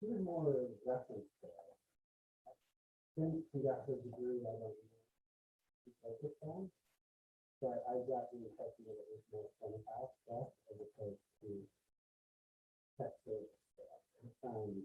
Here's more reference there. Since he got her degree, I don't know what he focused on, but I got the impression that it was more front of house stuff as opposed to tech service stuff. I found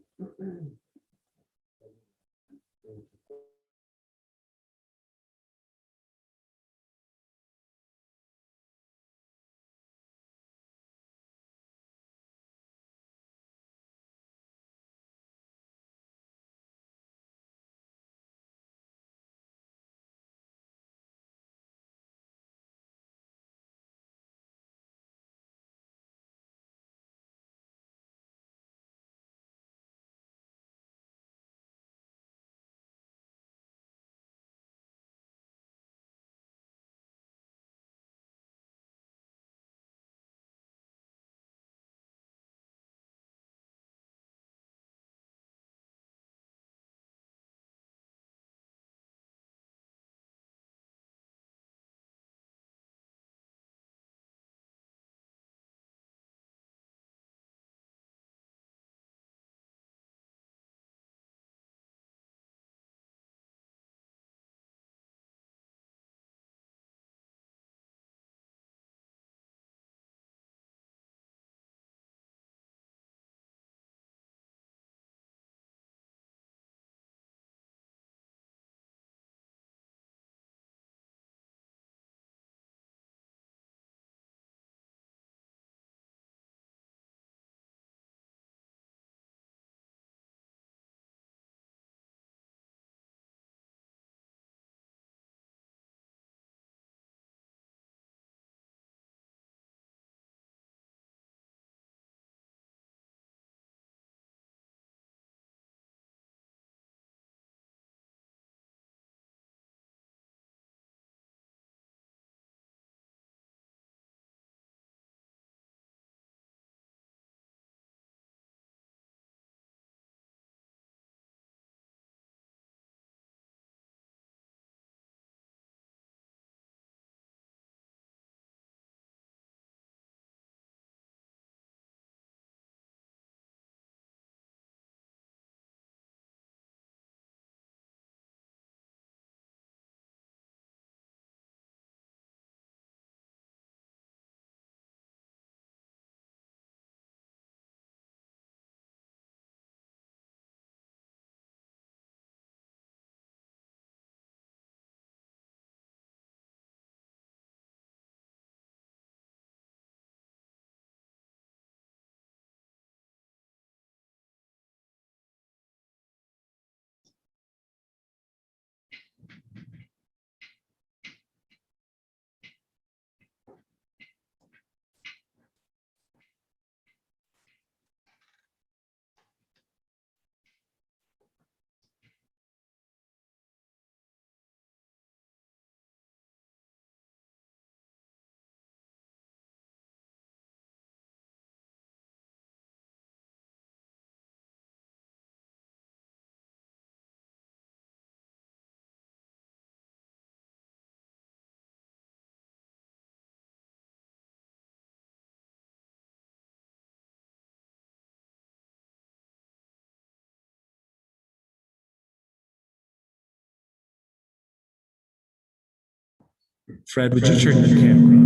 Fred, would you turn your camera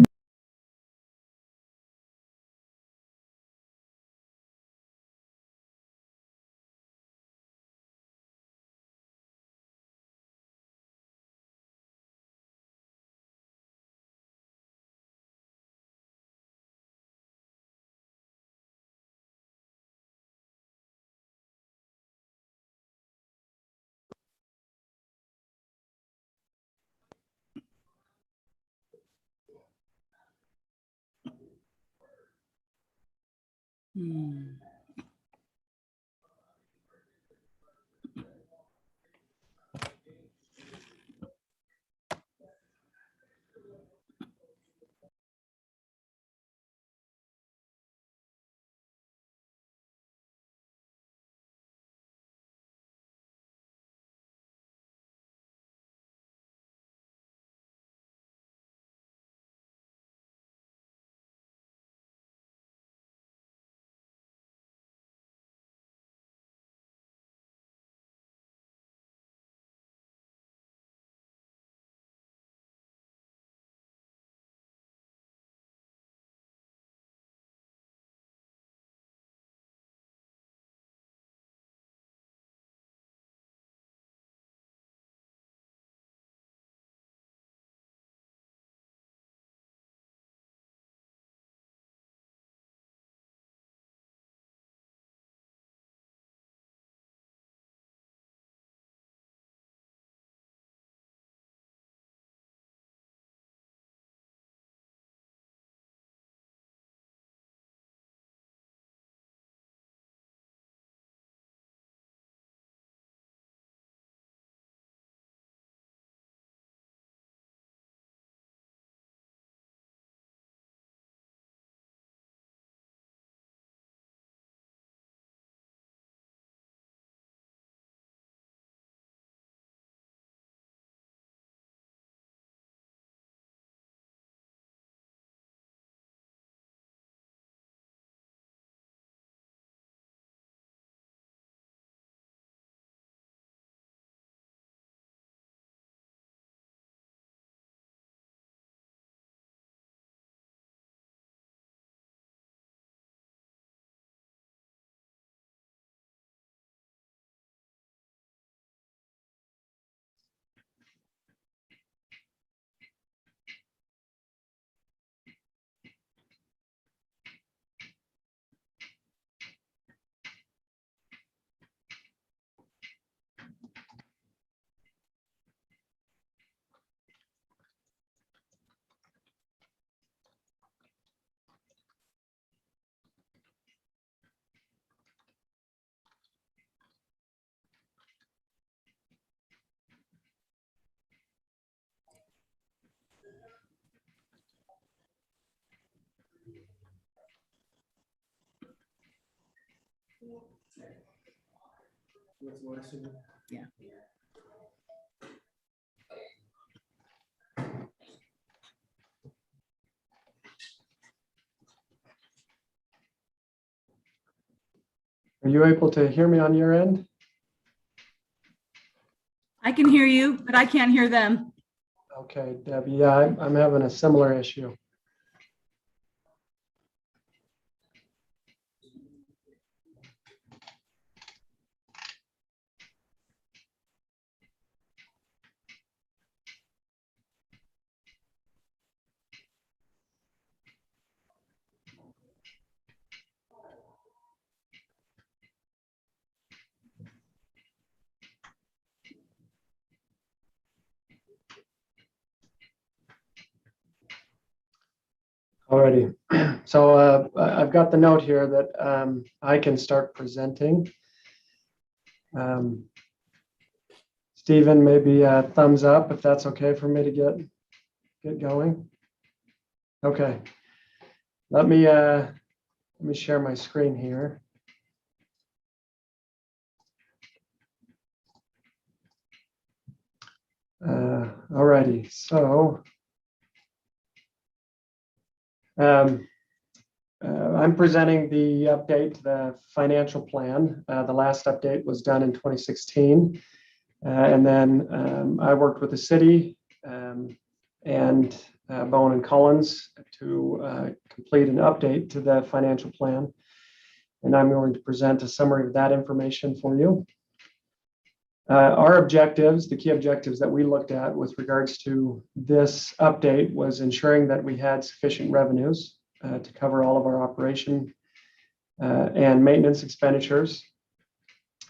on? Yeah. Are you able to hear me on your end? I can hear you, but I can't hear them. Okay, Debbie, yeah, I'm having a similar issue. Alrighty, so I've got the note here that I can start presenting. Stephen, maybe a thumbs up if that's okay for me to get going. Okay, let me share my screen here. Alrighty, so I'm presenting the update to the financial plan. The last update was done in 2016. And then I worked with the city and Bowen and Collins to complete an update to the financial plan. And I'm going to present a summary of that information for you. Our objectives, the key objectives that we looked at with regards to this update was ensuring that we had sufficient revenues to cover all of our operation and maintenance expenditures.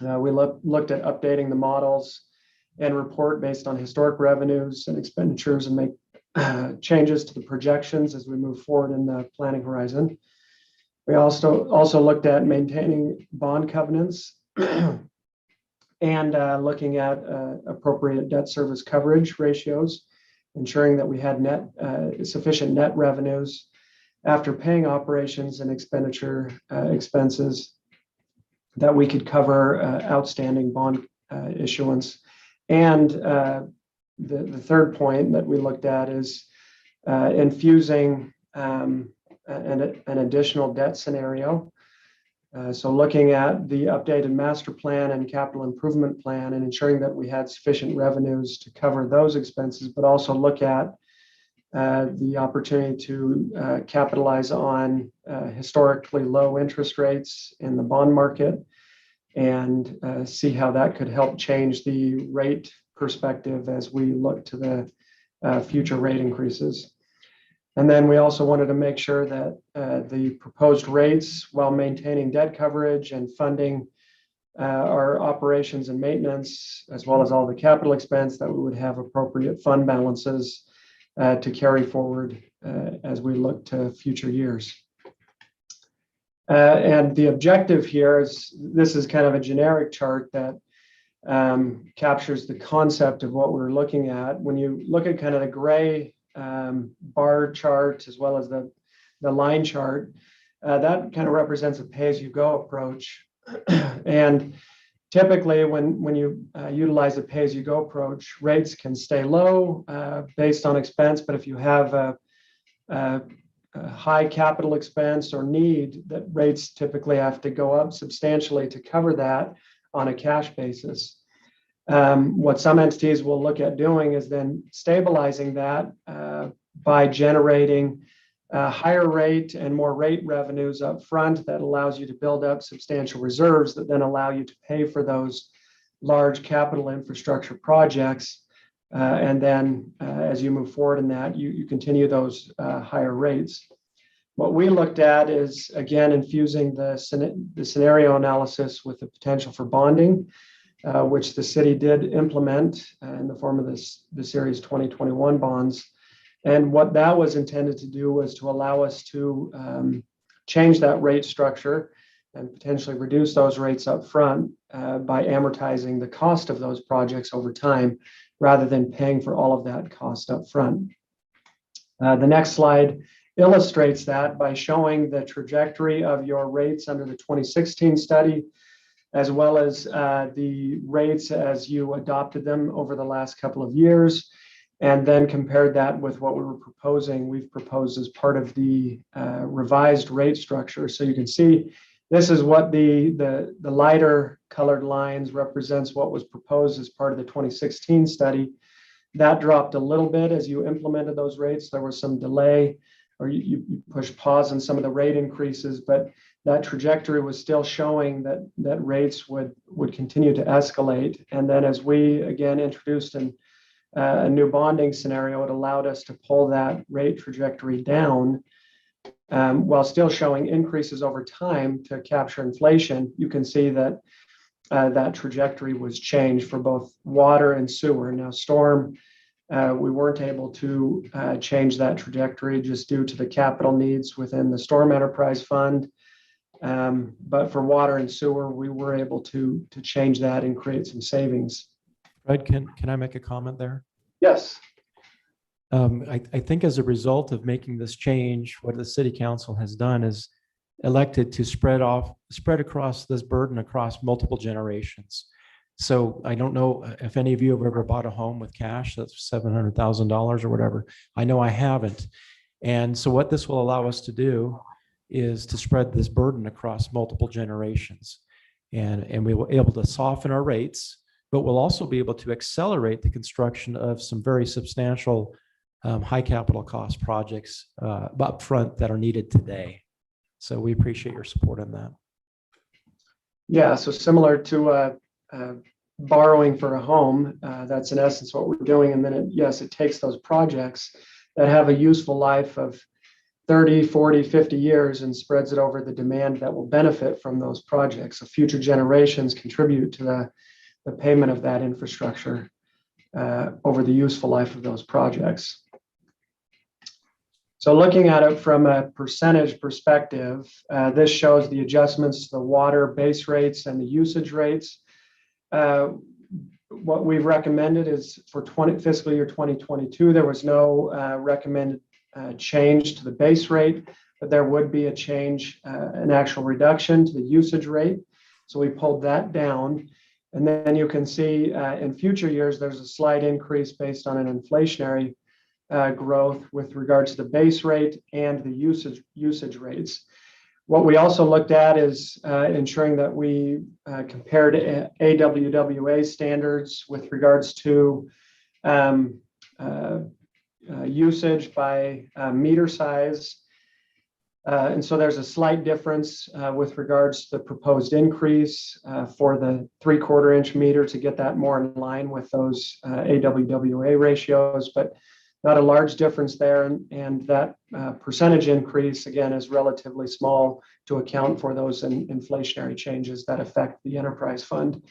We looked at updating the models and report based on historic revenues and expenditures and make changes to the projections as we move forward in the planning horizon. We also looked at maintaining bond covenants and looking at appropriate debt service coverage ratios, ensuring that we had sufficient net revenues after paying operations and expenditure expenses that we could cover outstanding bond issuance. And the third point that we looked at is infusing an additional debt scenario. So looking at the updated master plan and capital improvement plan and ensuring that we had sufficient revenues to cover those expenses, but also look at the opportunity to capitalize on historically low interest rates in the bond market and see how that could help change the rate perspective as we look to the future rate increases. And then we also wanted to make sure that the proposed rates, while maintaining debt coverage and funding our operations and maintenance, as well as all the capital expense, that we would have appropriate fund balances to carry forward as we look to future years. And the objective here is, this is kind of a generic chart that captures the concept of what we're looking at. When you look at kind of the gray bar chart as well as the line chart, that kind of represents a pay-as-you-go approach. And typically when you utilize a pay-as-you-go approach, rates can stay low based on expense, but if you have a high capital expense or need, that rates typically have to go up substantially to cover that on a cash basis. What some entities will look at doing is then stabilizing that by generating higher rate and more rate revenues up front that allows you to build up substantial reserves that then allow you to pay for those large capital infrastructure projects. And then as you move forward in that, you continue those higher rates. What we looked at is, again, infusing the scenario analysis with the potential for bonding, which the city did implement in the form of the Series 2021 bonds. And what that was intended to do was to allow us to change that rate structure and potentially reduce those rates up front by amortizing the cost of those projects over time, rather than paying for all of that cost up front. The next slide illustrates that by showing the trajectory of your rates under the 2016 study, as well as the rates as you adopted them over the last couple of years, and then compared that with what we were proposing. We've proposed as part of the revised rate structure. So you can see this is what the lighter colored lines represents what was proposed as part of the 2016 study. That dropped a little bit as you implemented those rates. There was some delay, or you pushed pause on some of the rate increases, but that trajectory was still showing that rates would continue to escalate. And then as we again introduced a new bonding scenario, it allowed us to pull that rate trajectory down while still showing increases over time to capture inflation. You can see that that trajectory was changed for both water and sewer. Now, storm, we weren't able to change that trajectory just due to the capital needs within the Storm Enterprise Fund. But for water and sewer, we were able to change that and create some savings. Fred, can I make a comment there? Yes. I think as a result of making this change, what the city council has done is elected to spread across this burden across multiple generations. So I don't know if any of you have ever bought a home with cash, that's $700,000 or whatever. I know I haven't. And so what this will allow us to do is to spread this burden across multiple generations. And we will be able to soften our rates, but we'll also be able to accelerate the construction of some very substantial high capital cost projects up front that are needed today. So we appreciate your support on that. Yeah, so similar to borrowing for a home, that's in essence what we're doing. And then it takes those projects that have a useful life of 30, 40, 50 years and spreads it over the demand that will benefit from those projects. So future generations contribute to the payment of that infrastructure over the useful life of those projects. So looking at it from a percentage perspective, this shows the adjustments to the water base rates and the usage rates. What we've recommended is for fiscal year 2022, there was no recommended change to the base rate, but there would be a change, an actual reduction to the usage rate. So we pulled that down. And then you can see in future years, there's a slight increase based on an inflationary growth with regards to the base rate and the usage rates. What we also looked at is ensuring that we compared AWWA standards with regards to usage by meter size. And so there's a slight difference with regards to the proposed increase for the 3/4 inch meter to get that more in line with those AWWA ratios, but not a large difference there. And that percentage increase, again, is relatively small to account for those inflationary changes that affect the enterprise fund.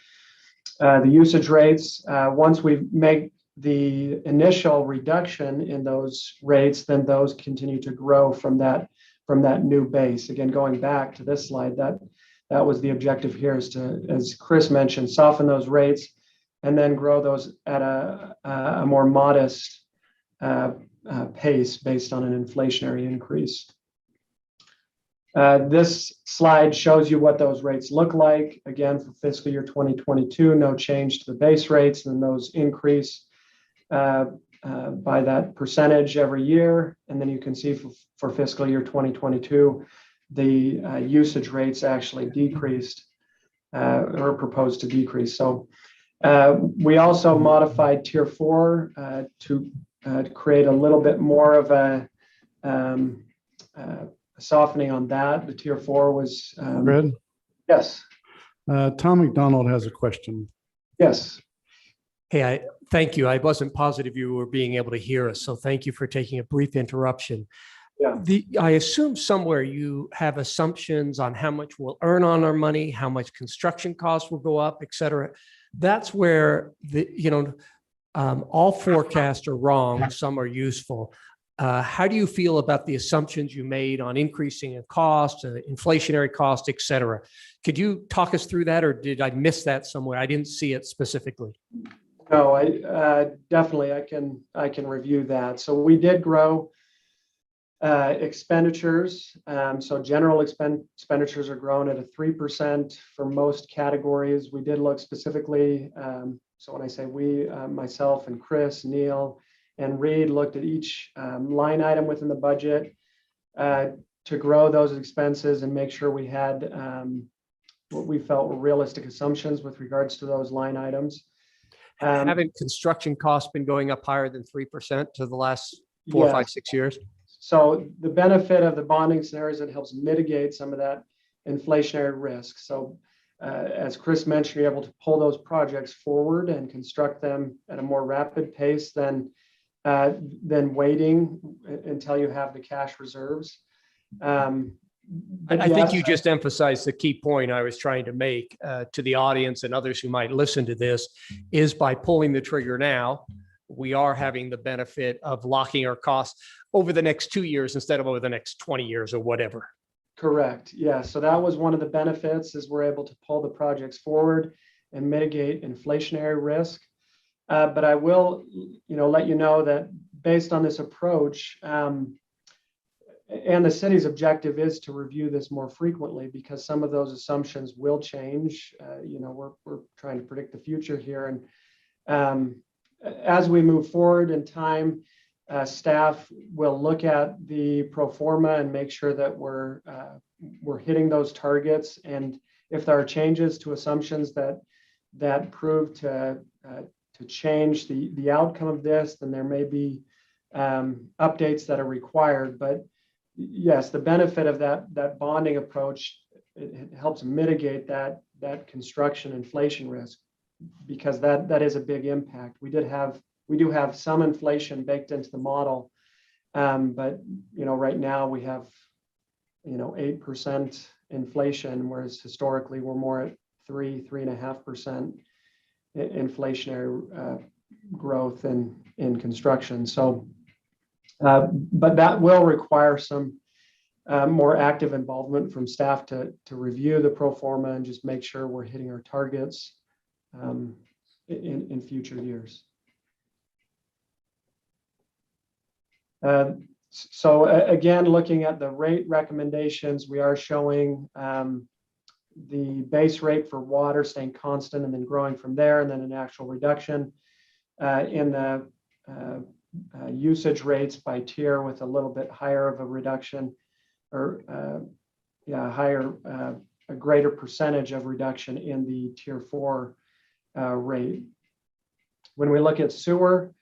The usage rates, once we make the initial reduction in those rates, then those continue to grow from that new base. Again, going back to this slide, that was the objective here, is to, as Chris mentioned, soften those rates and then grow those at a more modest pace based on an inflationary increase. This slide shows you what those rates look like. Again, for fiscal year 2022, no change to the base rates, and those increase by that percentage every year. And then you can see for fiscal year 2022, the usage rates actually decreased or proposed to decrease. So we also modified Tier 4 to create a little bit more of a softening on that. The Tier 4 was Fred? Yes. Tom McDonald has a question. Yes. Hey, thank you. I wasn't positive you were being able to hear us, so thank you for taking a brief interruption. Yeah. I assume somewhere you have assumptions on how much we'll earn on our money, how much construction costs will go up, et cetera. That's where all forecasts are wrong. Some are useful. How do you feel about the assumptions you made on increasing in cost, inflationary cost, et cetera? Could you talk us through that, or did I miss that somewhere? I didn't see it specifically. No, I definitely I can review that. So we did grow Expenditures, so general expenditures are growing at a 3% for most categories. We did look specifically, so when I say we, myself and Chris, Neil, and Reed looked at each line item within the budget to grow those expenses and make sure we had what we felt were realistic assumptions with regards to those line items. Haven't construction costs been going up higher than 3% to the last 4, Yes. 5, 6 years? So the benefit of the bonding scenarios, it helps mitigate some of that inflationary risk. So as Chris mentioned, you're able to pull those projects forward and construct them at a more rapid pace than waiting until you have the cash reserves. But I think yes, you just emphasized the key point I was trying to make to the audience and others who might listen to this is by pulling the trigger now, we are having the benefit of locking our costs over the next 2 years instead of over the next 20 years or whatever. Correct. Yeah. So that was one of the benefits is we're able to pull the projects forward and mitigate inflationary risk. But I will, let you know that based on this approach, and the city's objective is to review this more frequently because some of those assumptions will change. We're trying to predict the future here, and as we move forward in time, staff will look at the pro forma and make sure that we're hitting those targets. And if there are changes to assumptions that prove to change the outcome of this, then there may be updates that are required. But yes, the benefit of that bonding approach, it helps mitigate that construction inflation risk because that is a big impact. We do have some inflation baked into the model, but right now we have 8% inflation, whereas historically we're more at 3.5% inflationary growth in construction. So, but that will require some more active involvement from staff to review the pro forma and just make sure we're hitting our targets in future years. So again, looking at the rate recommendations, we are showing the base rate for water staying constant and then growing from there, and then an actual reduction in the usage rates by tier with a little bit higher of a reduction or a greater percentage of reduction in the tier 4 rate. When we look at sewer,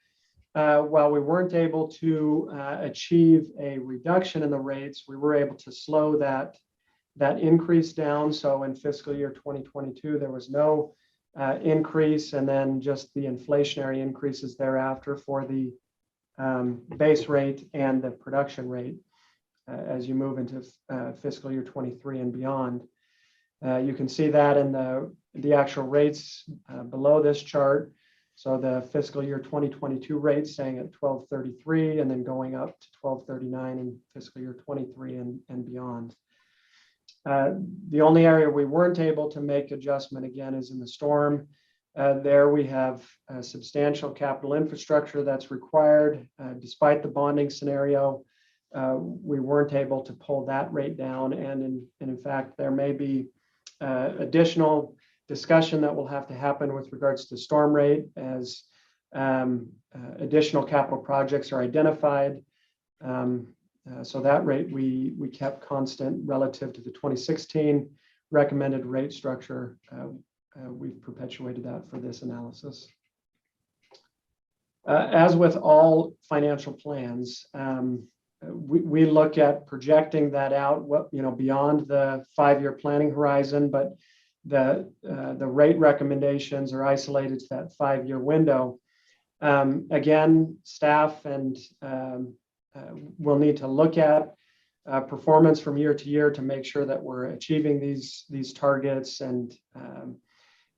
while we weren't able to achieve a reduction in the rates, we were able to slow that increase down. So in fiscal year 2022, there was no increase, and then just the inflationary increases thereafter for the base rate and the production rate as you move into fiscal year 23 and beyond. You can see that in the actual rates below this chart. So the fiscal year 2022 rate staying at 1233 and then going up to 1239 in fiscal year 23 and beyond. The only area we weren't able to make adjustment again is in the storm. There we have substantial capital infrastructure that's required. Despite the bonding scenario, we weren't able to pull that rate down. And in fact, there may be additional discussion that will have to happen with regards to storm rate as additional capital projects are identified. So that rate we kept constant relative to the 2016 recommended rate structure. We've perpetuated that for this analysis. As with all financial plans, we look at projecting that out beyond the 5-year planning horizon, but the rate recommendations are isolated to that 5-year window. Again, staff and we'll need to look at performance from year to year to make sure that we're achieving these targets. And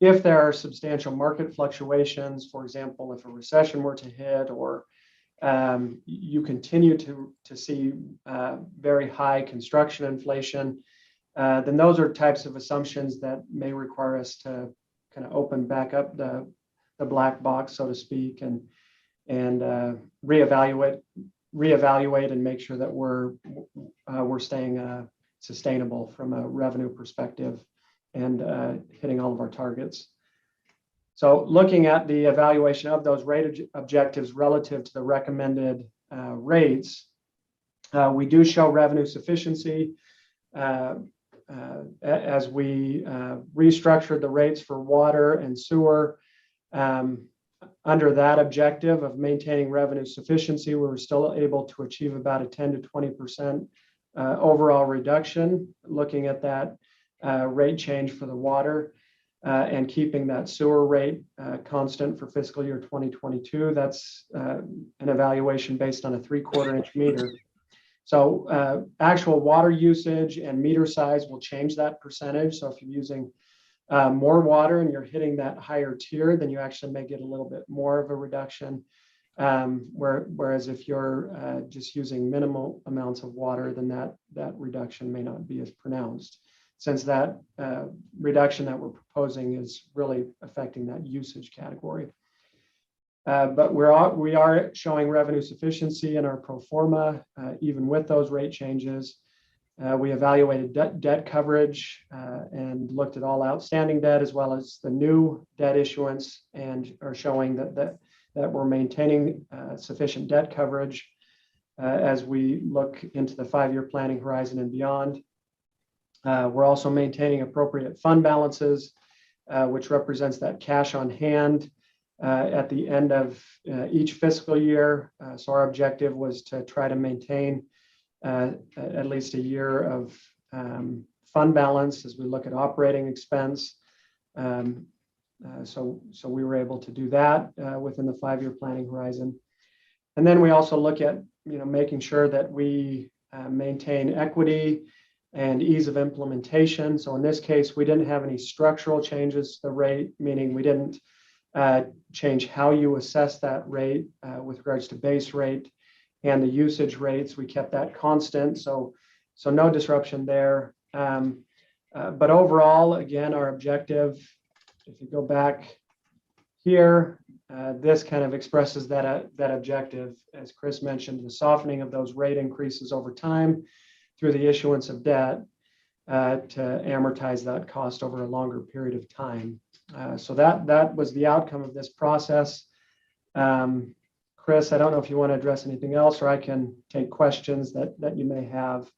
if there are substantial market fluctuations, for example, if a recession were to hit or you continue to see very high construction inflation, then those are types of assumptions that may require us to kind of open back up the black box, so to speak, and reevaluate reevaluate and make sure that we're staying sustainable from a revenue perspective and hitting all of our targets. So looking at the evaluation of those rate objectives relative to the recommended rates, we do show revenue sufficiency as we restructured the rates for water and sewer. Under that objective of maintaining revenue sufficiency, we were still able to achieve about a 10 to 20% overall reduction, looking at that rate change for the water and keeping that sewer rate constant for fiscal year 2022. That's an evaluation based on a 3/4 inch meter. So actual water usage and meter size will change that percentage. So if you're using more water and you're hitting that higher tier, then you actually may get a little bit more of a reduction. Whereas if you're just using minimal amounts of water, then that reduction may not be as pronounced, since that reduction that we're proposing is really affecting that usage category. But we are showing revenue sufficiency in our pro forma, even with those rate changes. We evaluated debt coverage and looked at all outstanding debt as well as the new debt issuance, and are showing that we're maintaining sufficient debt coverage as we look into the 5-year planning horizon and beyond. We're also maintaining appropriate fund balances, which represents that cash on hand at the end of each fiscal year. So our objective was to try to maintain at least a year of fund balance as we look at operating expense. So we were able to do that within the 5-year planning horizon. And then we also look at making sure that we maintain equity and ease of implementation. So in this case, we didn't have any structural changes to the rate, meaning we didn't change how you assess that rate with regards to base rate and the usage rates. We kept that constant, so no disruption there. But overall, again, our objective, if you go back here, this kind of expresses that objective, as Chris mentioned, the softening of those rate increases over time through the issuance of debt to amortize that cost over a longer period of time. So that was the outcome of this process. Chris, I don't know if you want to address anything else, or I can take questions that you may have.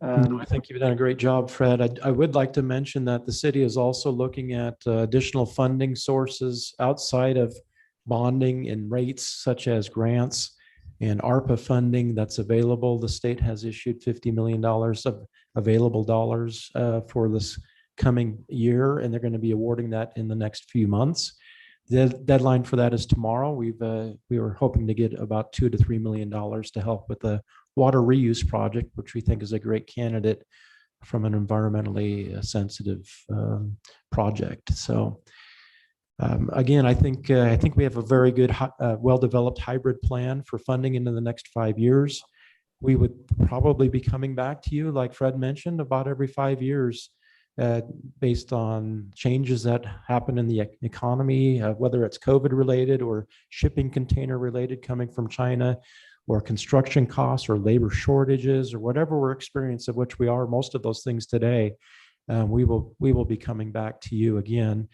No, I think you've done a great job, Fred. I would like to mention that the city is also looking at additional funding sources outside of bonding and rates, such as grants and ARPA funding that's available. The state has issued $50 million of available dollars for this coming year, and they're going to be awarding that in the next few months. The deadline for that is tomorrow. We were hoping to get about $2 to $3 million to help with the water reuse project, which we think is a great candidate from an environmentally sensitive project. So again, I think we have a very good, well-developed hybrid plan for funding into the next 5 years. We would probably be coming back to you, like Fred mentioned, about every 5 years based on changes that happen in the economy, whether it's COVID related or shipping container related coming from China, or construction costs or labor shortages, or whatever we're experiencing, of which we are most of those things today. We will be coming back to you again.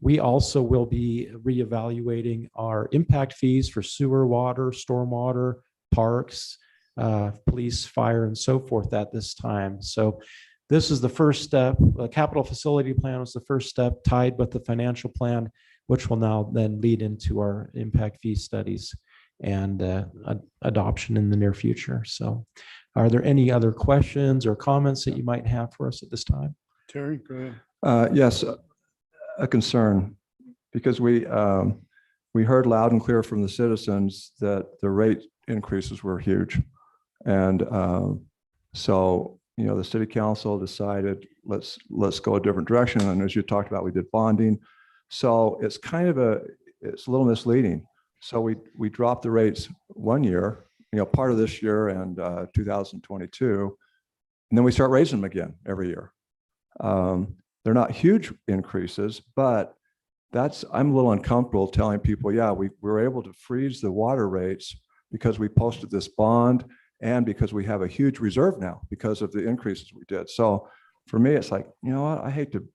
We also will be reevaluating our impact fees for sewer, water, stormwater, parks, police, fire, and so forth at this time. So this is the first step. The capital facility plan was the first step, tied with the financial plan, which will now then lead into our impact fee studies and adoption in the near future. So are there any other questions or comments that you might have for us at this time? Terry, go ahead. Yes, a concern, because we heard loud and clear from the citizens that the rate increases were huge. And so, the city council decided, let's go a different direction. And as you talked about, we did bonding. So it's it's a little misleading. So we dropped the rates 1 year, part of this year and 2022, and then we start raising them again every year. They're not huge increases, but I'm a little uncomfortable telling people, yeah, we were able to freeze the water rates because we posted this bond and because we have a huge reserve now because of the increases we did. So for me, it's like, you know what, I hate to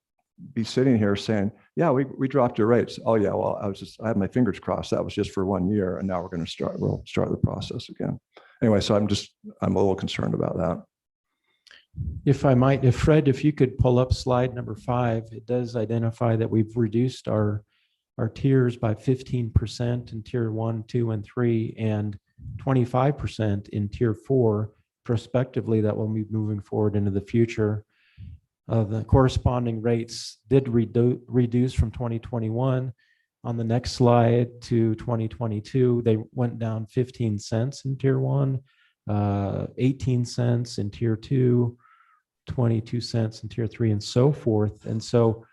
be sitting here saying, yeah, we dropped your rates. Oh yeah, well, I had my fingers crossed. That was just for 1 year. And now we'll start the process again. Anyway, so I'm a little concerned about that. If I might, Fred, if you could pull up slide number 5, it does identify that we've reduced our tiers by 15% in tier 1, 2, and 3, and 25% in tier 4. Prospectively, that will be moving forward into the future. The corresponding rates did reduce from 2021. On the next slide to 2022, they went down 15 cents in tier 1, 18 cents in tier 2, 22 cents in tier 3, and so forth. And so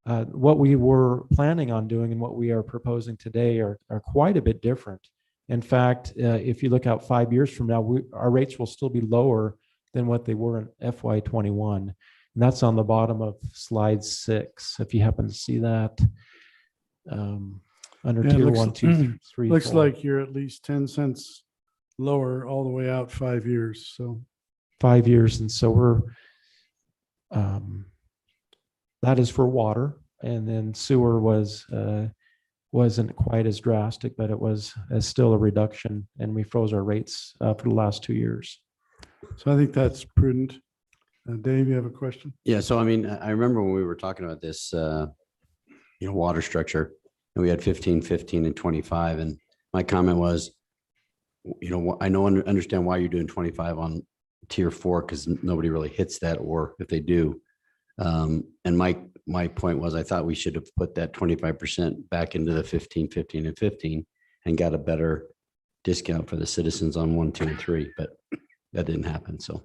what we were planning on doing and what we are proposing today are quite a bit different. In fact, if you look out 5 years from now, our rates will still be lower than what they were in FY21. And that's on the bottom of slide 6, if you happen to see that. Under Yeah, it tier looks- 1, 2, 3, Looks 4. like you're at least 10 cents lower all the way out 5 years. So 5 years. And so that is for water. And then sewer wasn't quite as drastic, but it was still a reduction. And we froze our rates for the last 2 years. I think that's prudent. Dave, you have a question? Yeah, so I mean, I remember when we were talking about this, water structure, and we had 15, 15, and 25. And my comment was, I understand why you're doing 25 on tier 4, because nobody really hits that, or if they do. And my point was, I thought we should have put that 25% back into the 15, 15, and 15 and got a better discount for the citizens on 1, 2, and 3, but that didn't happen. So.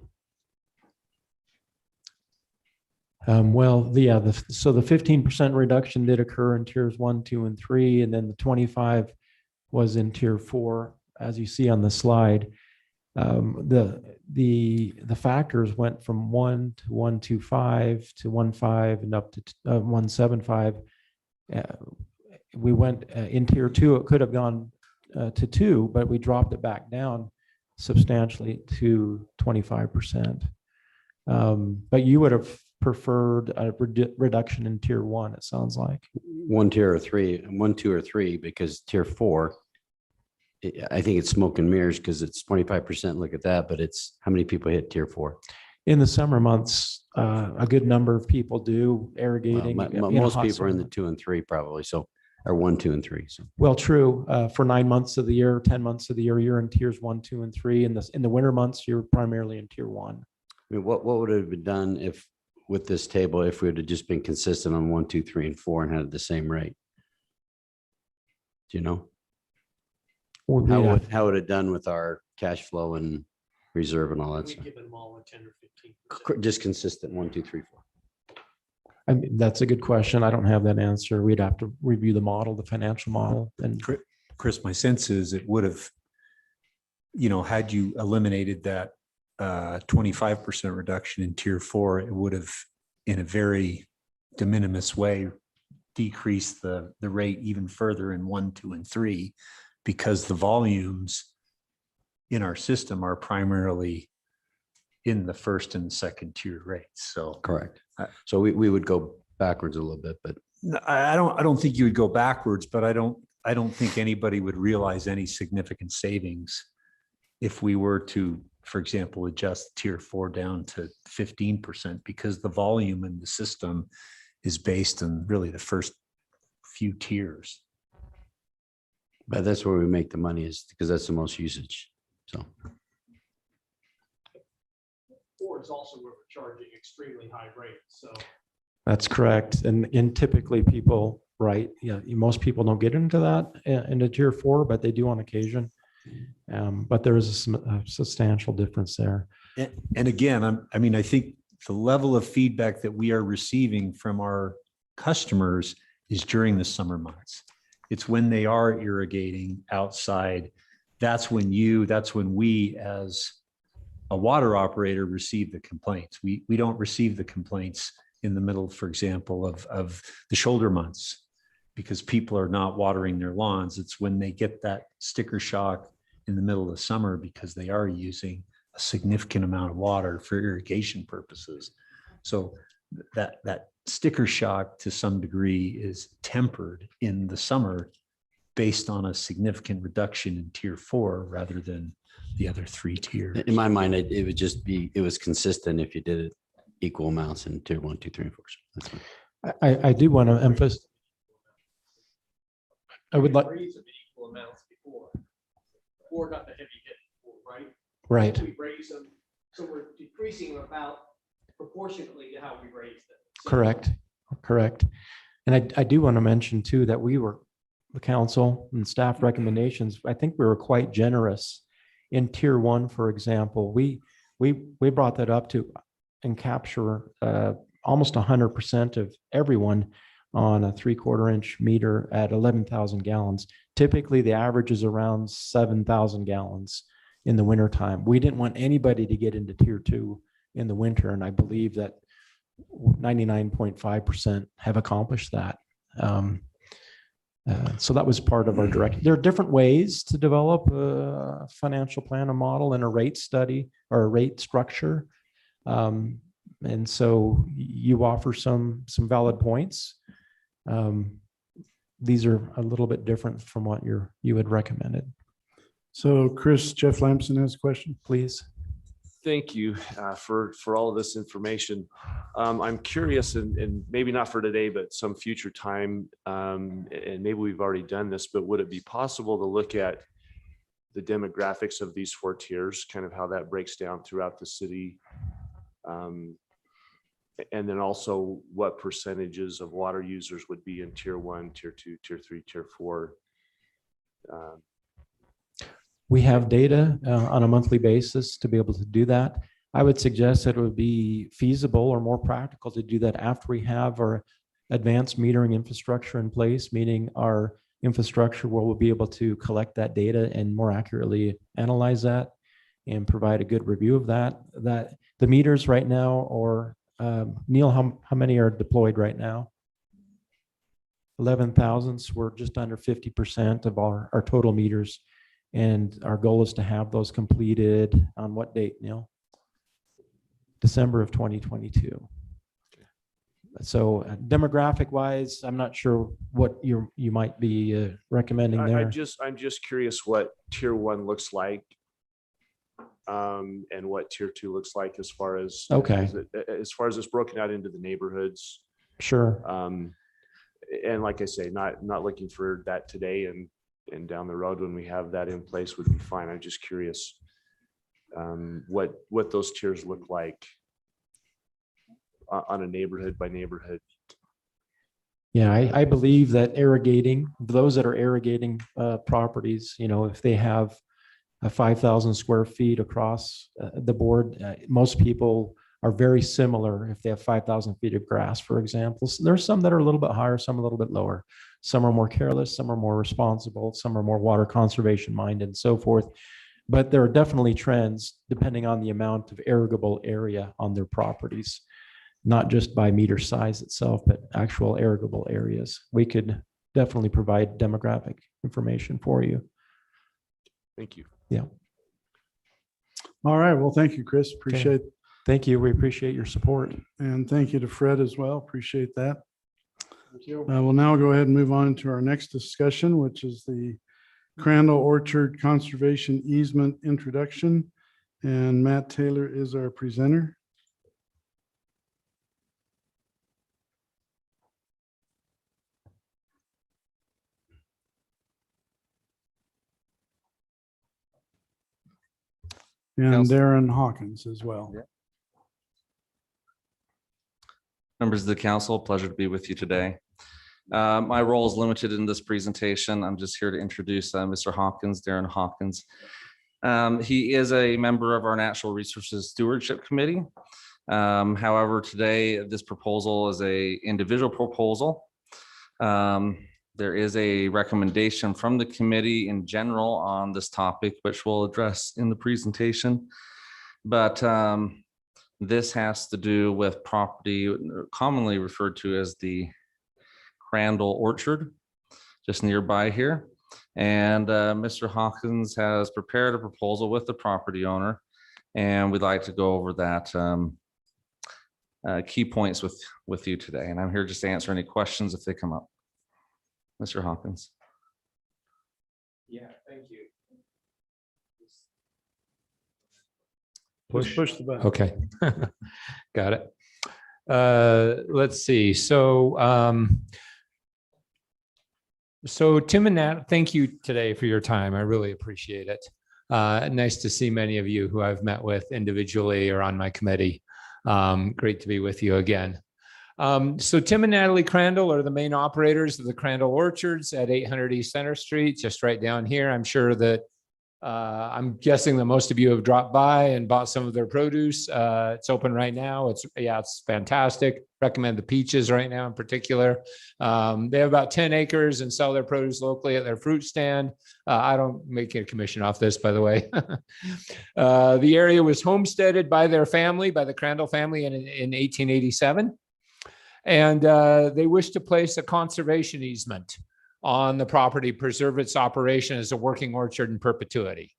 So the 15% reduction did occur in tiers 1, 2, and 3, and then the 25 was in tier 4, as you see on the slide. The factors went from 1 to 125 to 1.5 and up to 1.75. We went in tier 2. It could have gone to 2, but we dropped it back down substantially to 25%. But you would have preferred a reduction in tier 1, it sounds like. 1, 2, or 3, 1, 2, or 3, because tier 4, I think it's smoke and mirrors because it's 25%. Look at that, but it's how many people hit tier 4? In the summer months, a good number of people do irrigating. Most people are in the 2 and 3 probably. So, or 1, 2, and 3. So. Well, true. For 9 months of the year, 10 months of the year, you're in tiers 1, 2, and 3. In the winter months, you're primarily in tier 1. I mean, what would have been done if with this table if we would have just been consistent on 1, 2, 3, and 4 and had the same rate? Do you know? How would it done with our cash flow and reserve and all that stuff? Give them all a 10 or 15%. Just consistent 1, 2, 3, 4. I mean, that's a good question. I don't have that answer. We'd have to review the model, the financial model. And Chris, my sense is it would have, had you eliminated that 25% reduction in tier 4, it would have, in a very de minimis way, decreased the rate even further in 1, 2, and 3, because the volumes in our system are primarily in the first and second tier rates. So correct. So we would go backwards a little bit, but I don't think you would go backwards, but I don't think anybody would realize any significant savings if we were to, for example, adjust tier 4 down to 15%, because the volume in the system is based on really the first few tiers. But that's where we make the money, is because that's the most usage. So 4 is also where we're charging extremely high rates. So that's correct. And typically people, right? Yeah, most people don't get into that into tier 4, but they do on occasion. But there is a substantial difference there. And again, I think the level of feedback that we are receiving from our customers is during the summer months. It's when they are irrigating outside. That's when we as a water operator receive the complaints. We don't receive the complaints in the middle, for example, of the shoulder months, because people are not watering their lawns. It's when they get that sticker shock in the middle of the summer because they are using a significant amount of water for irrigation purposes. So that sticker shock to some degree is tempered in the summer based on a significant reduction in tier 4 rather than the other 3 tiers. In my mind, it would just be, it was consistent if you did it equal amounts in tier 1, 2, 3, and 4. So that's fine. I do want to emphasize. I would like, Equal amounts before got the heavy hit, right? right. We raise them, so we're decreasing about proportionately to how we raise them. So- Correct, correct. And I do want to mention too, that we were, the council and staff recommendations, I think we were quite generous in tier 1, for example. We brought that up to and capture almost 100% of everyone on a 3/4 inch meter at 11,000 gallons. Typically, the average is around 7,000 gallons in the wintertime. We didn't want anybody to get into tier 2 in the winter, and I believe that 99.5% have accomplished that. So that was part of our direct. There are different ways to develop a financial plan, a model, and a rate study or a rate structure. And so you offer some valid points. These are a little bit different from what you had recommended. So Chris, Jeff Lamson has a question. Please. Thank you for all of this information. I'm curious, and maybe not for today, but some future time, and maybe we've already done this, but would it be possible to look at the demographics of these 4 tiers, kind of how that breaks down throughout the city? And then also what percentages of water users would be in tier 1, tier 2, tier 3, tier 4? We have data on a monthly basis to be able to do that. I would suggest that it would be feasible or more practical to do that after we have our advanced metering infrastructure in place, meaning our infrastructure where we'll be able to collect that data and more accurately analyze that and provide a good review of that. That the meters right now, or Neil, how many are deployed right now? 11,000. So we're just under 50% of our total meters. And our goal is to have those completed on what date, Neil? December of 2022. So demographic wise, I'm not sure what you might be recommending there. I'm just curious what tier 1 looks like, and what tier 2 looks like as far as it's broken out into the neighborhoods. Sure. And like I say, not looking for that today, and down the road when we have that in place would be fine. I'm just curious what those tiers look like on a neighborhood by neighborhood. Yeah, I believe that irrigating, those that are irrigating properties, if they have 5,000 square feet across the board, most people are very similar if they have 5,000 feet of grass, for example. So there's some that are a little bit higher, some a little bit lower. Some are more careless, some are more responsible, some are more water conservation minded and so forth. But there are definitely trends depending on the amount of irrigable area on their properties, not just by meter size itself, but actual irrigable areas. We could definitely provide demographic information for you. Thank you. Yeah. All right. Well, thank you, Chris. Appreciate it. Thank you. We appreciate your support. And thank you to Fred as well. Appreciate that. Thank you. We'll now go ahead and move on to our next discussion, which is the Crandall Orchard Conservation Easement Introduction. And Matt Taylor is our presenter. And Darren Hawkins as well. Yeah. Members of the council, pleasure to be with you today. My role is limited in this presentation. I'm just here to introduce Mr. Hawkins, Darren Hawkins. He is a member of our Natural Resources Stewardship Committee. However, today this proposal is an individual proposal. There is a recommendation from the committee in general on this topic, which we'll address in the presentation. But this has to do with property commonly referred to as the Crandall Orchard, just nearby here. And Mr. Hawkins has prepared a proposal with the property owner. And we'd like to go over that key points with you today. And I'm here just to answer any questions if they come up. Mr. Hawkins. Yeah, thank you. Push the button. Okay. Got it. Let's see. So Tim and Nat, thank you today for your time. I really appreciate it. Nice to see many of you who I've met with individually or on my committee. Great to be with you again. So Tim and Natalie Crandall are the main operators of the Crandall Orchards at 800 East Center Street, just right down here. I'm sure that I'm guessing that most of you have dropped by and bought some of their produce. It's open right now. It's fantastic. Recommend the peaches right now in particular. They have about 10 acres and sell their produce locally at their fruit stand. I don't make a commission off this, by the way. The area was homesteaded by their family, by the Crandall family in 1887. And they wish to place a conservation easement on the property, preserve its operation as a working orchard in perpetuity.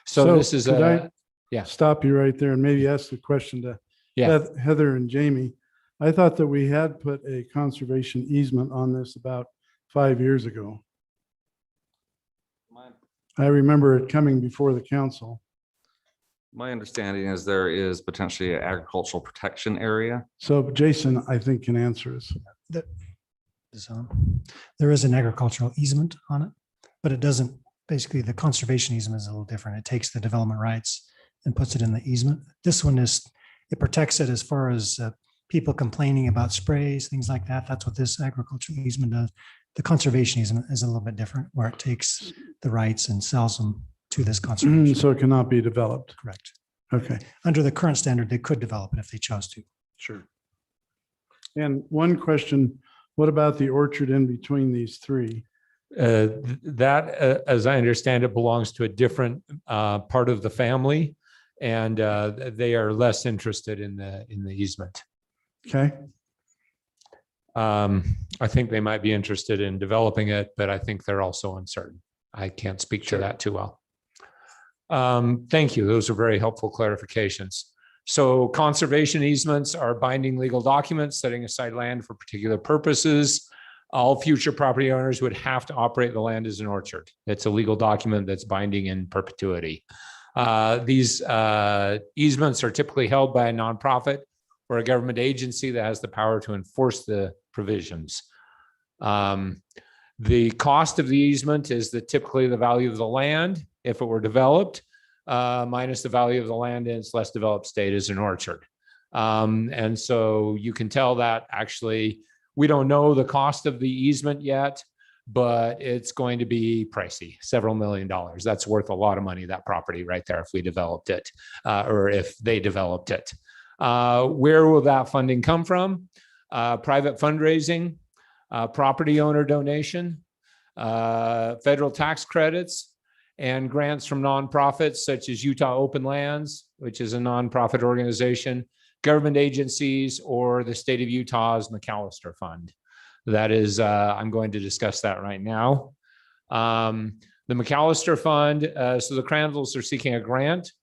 So this is could I yeah. stop you right there and maybe ask the question to Heather and Jamie. I thought that we had put a conservation easement on this about 5 years ago. I remember it coming before the council. My understanding is there is potentially an agricultural protection area. So Jason, I think, can answer us. There is an agricultural easement on it, but it doesn't, basically the conservation easement is a little different. It takes the development rights and puts it in the easement. This one it protects it as far as people complaining about sprays, things like that. That's what this agricultural easement does. The conservation easement is a little bit different, where it takes the rights and sells them to this conservation. So it cannot be developed. Correct. Okay. Under the current standard, they could develop it if they chose to. Sure. And one question, what about the orchard in between these three? That, as I understand it, belongs to a different part of the family, and they are less interested in the easement. Okay. I think they might be interested in developing it, but I think they're also uncertain. I can't speak to that too well. Thank you. Those are very helpful clarifications. So conservation easements are binding legal documents setting aside land for particular purposes. All future property owners would have to operate the land as an orchard. It's a legal document that's binding in perpetuity. These easements are typically held by a nonprofit or a government agency that has the power to enforce the provisions. The cost of the easement is typically the value of the land if it were developed, minus the value of the land in its less developed state as an orchard. And so you can tell that actually we don't know the cost of the easement yet, but it's going to be pricey, several $1 million. That's worth a lot of money, that property right there, if we developed it or if they developed it. Where will that funding come from? Private fundraising, property owner donation, federal tax credits, and grants from nonprofits such as Utah Open Lands, which is a nonprofit organization, government agencies, or the state of Utah's McAllister Fund. That is, I'm going to discuss that right now. The McAllister Fund, so the Crandalls are seeking a grant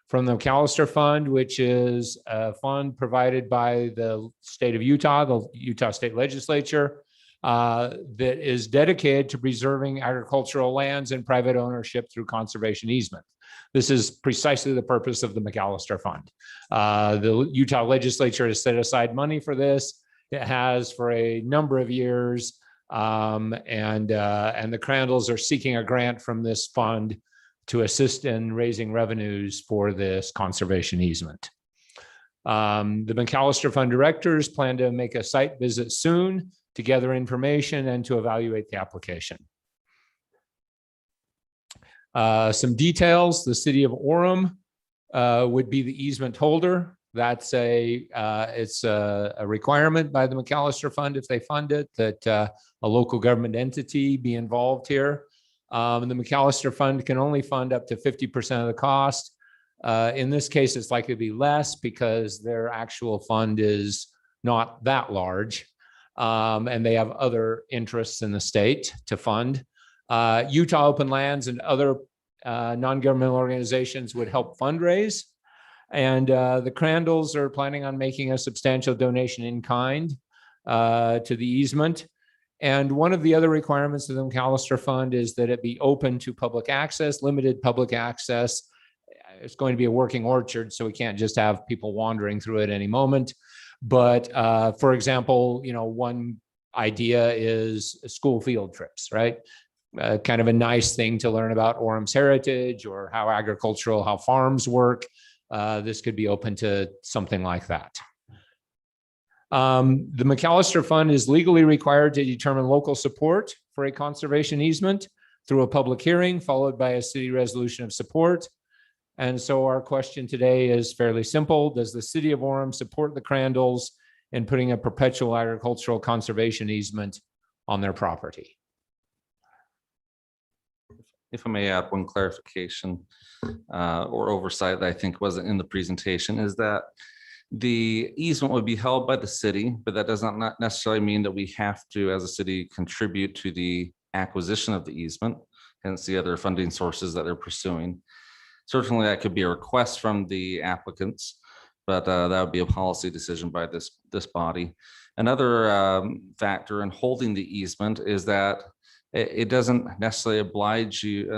from the McAllister Fund, which is a fund provided by the state of Utah, the Utah State Legislature, that is dedicated to preserving agricultural lands and private ownership through conservation easement. This is precisely the purpose of the McAllister Fund. The Utah Legislature has set aside money for this. It has for a number of years, and the Crandalls are seeking a grant from this fund to assist in raising revenues for this conservation easement. The McAllister Fund directors plan to make a site visit soon to gather information and to evaluate the application. Some details: the city of Orem would be the easement holder. That's it's a requirement by the McAllister Fund if they fund it, that a local government entity be involved here. The McAllister Fund can only fund up to 50% of the cost. In this case, it's likely to be less because their actual fund is not that large. And they have other interests in the state to fund. Utah Open Lands and other non-governmental organizations would help fundraise. And the Crandalls are planning on making a substantial donation in kind to the easement. And one of the other requirements of the McAllister Fund is that it be open to public access, limited public access. It's going to be a working orchard, so we can't just have people wandering through it any moment. But for example, one idea is school field trips, right? Kind of a nice thing to learn about Orem's heritage or how farms work. This could be open to something like that. The McAllister Fund is legally required to determine local support for a conservation easement through a public hearing, followed by a city resolution of support. And so our question today is fairly simple. Does the city of Orem support the Crandalls in putting a perpetual agricultural conservation easement on their property? If I may add one clarification or oversight that I think wasn't in the presentation, is that the easement would be held by the city, but that does not necessarily mean that we have to, as a city, contribute to the acquisition of the easement, hence the other funding sources that they're pursuing. Certainly that could be a request from the applicants, but that would be a policy decision by this body. Another factor in holding the easement is that it doesn't necessarily oblige you,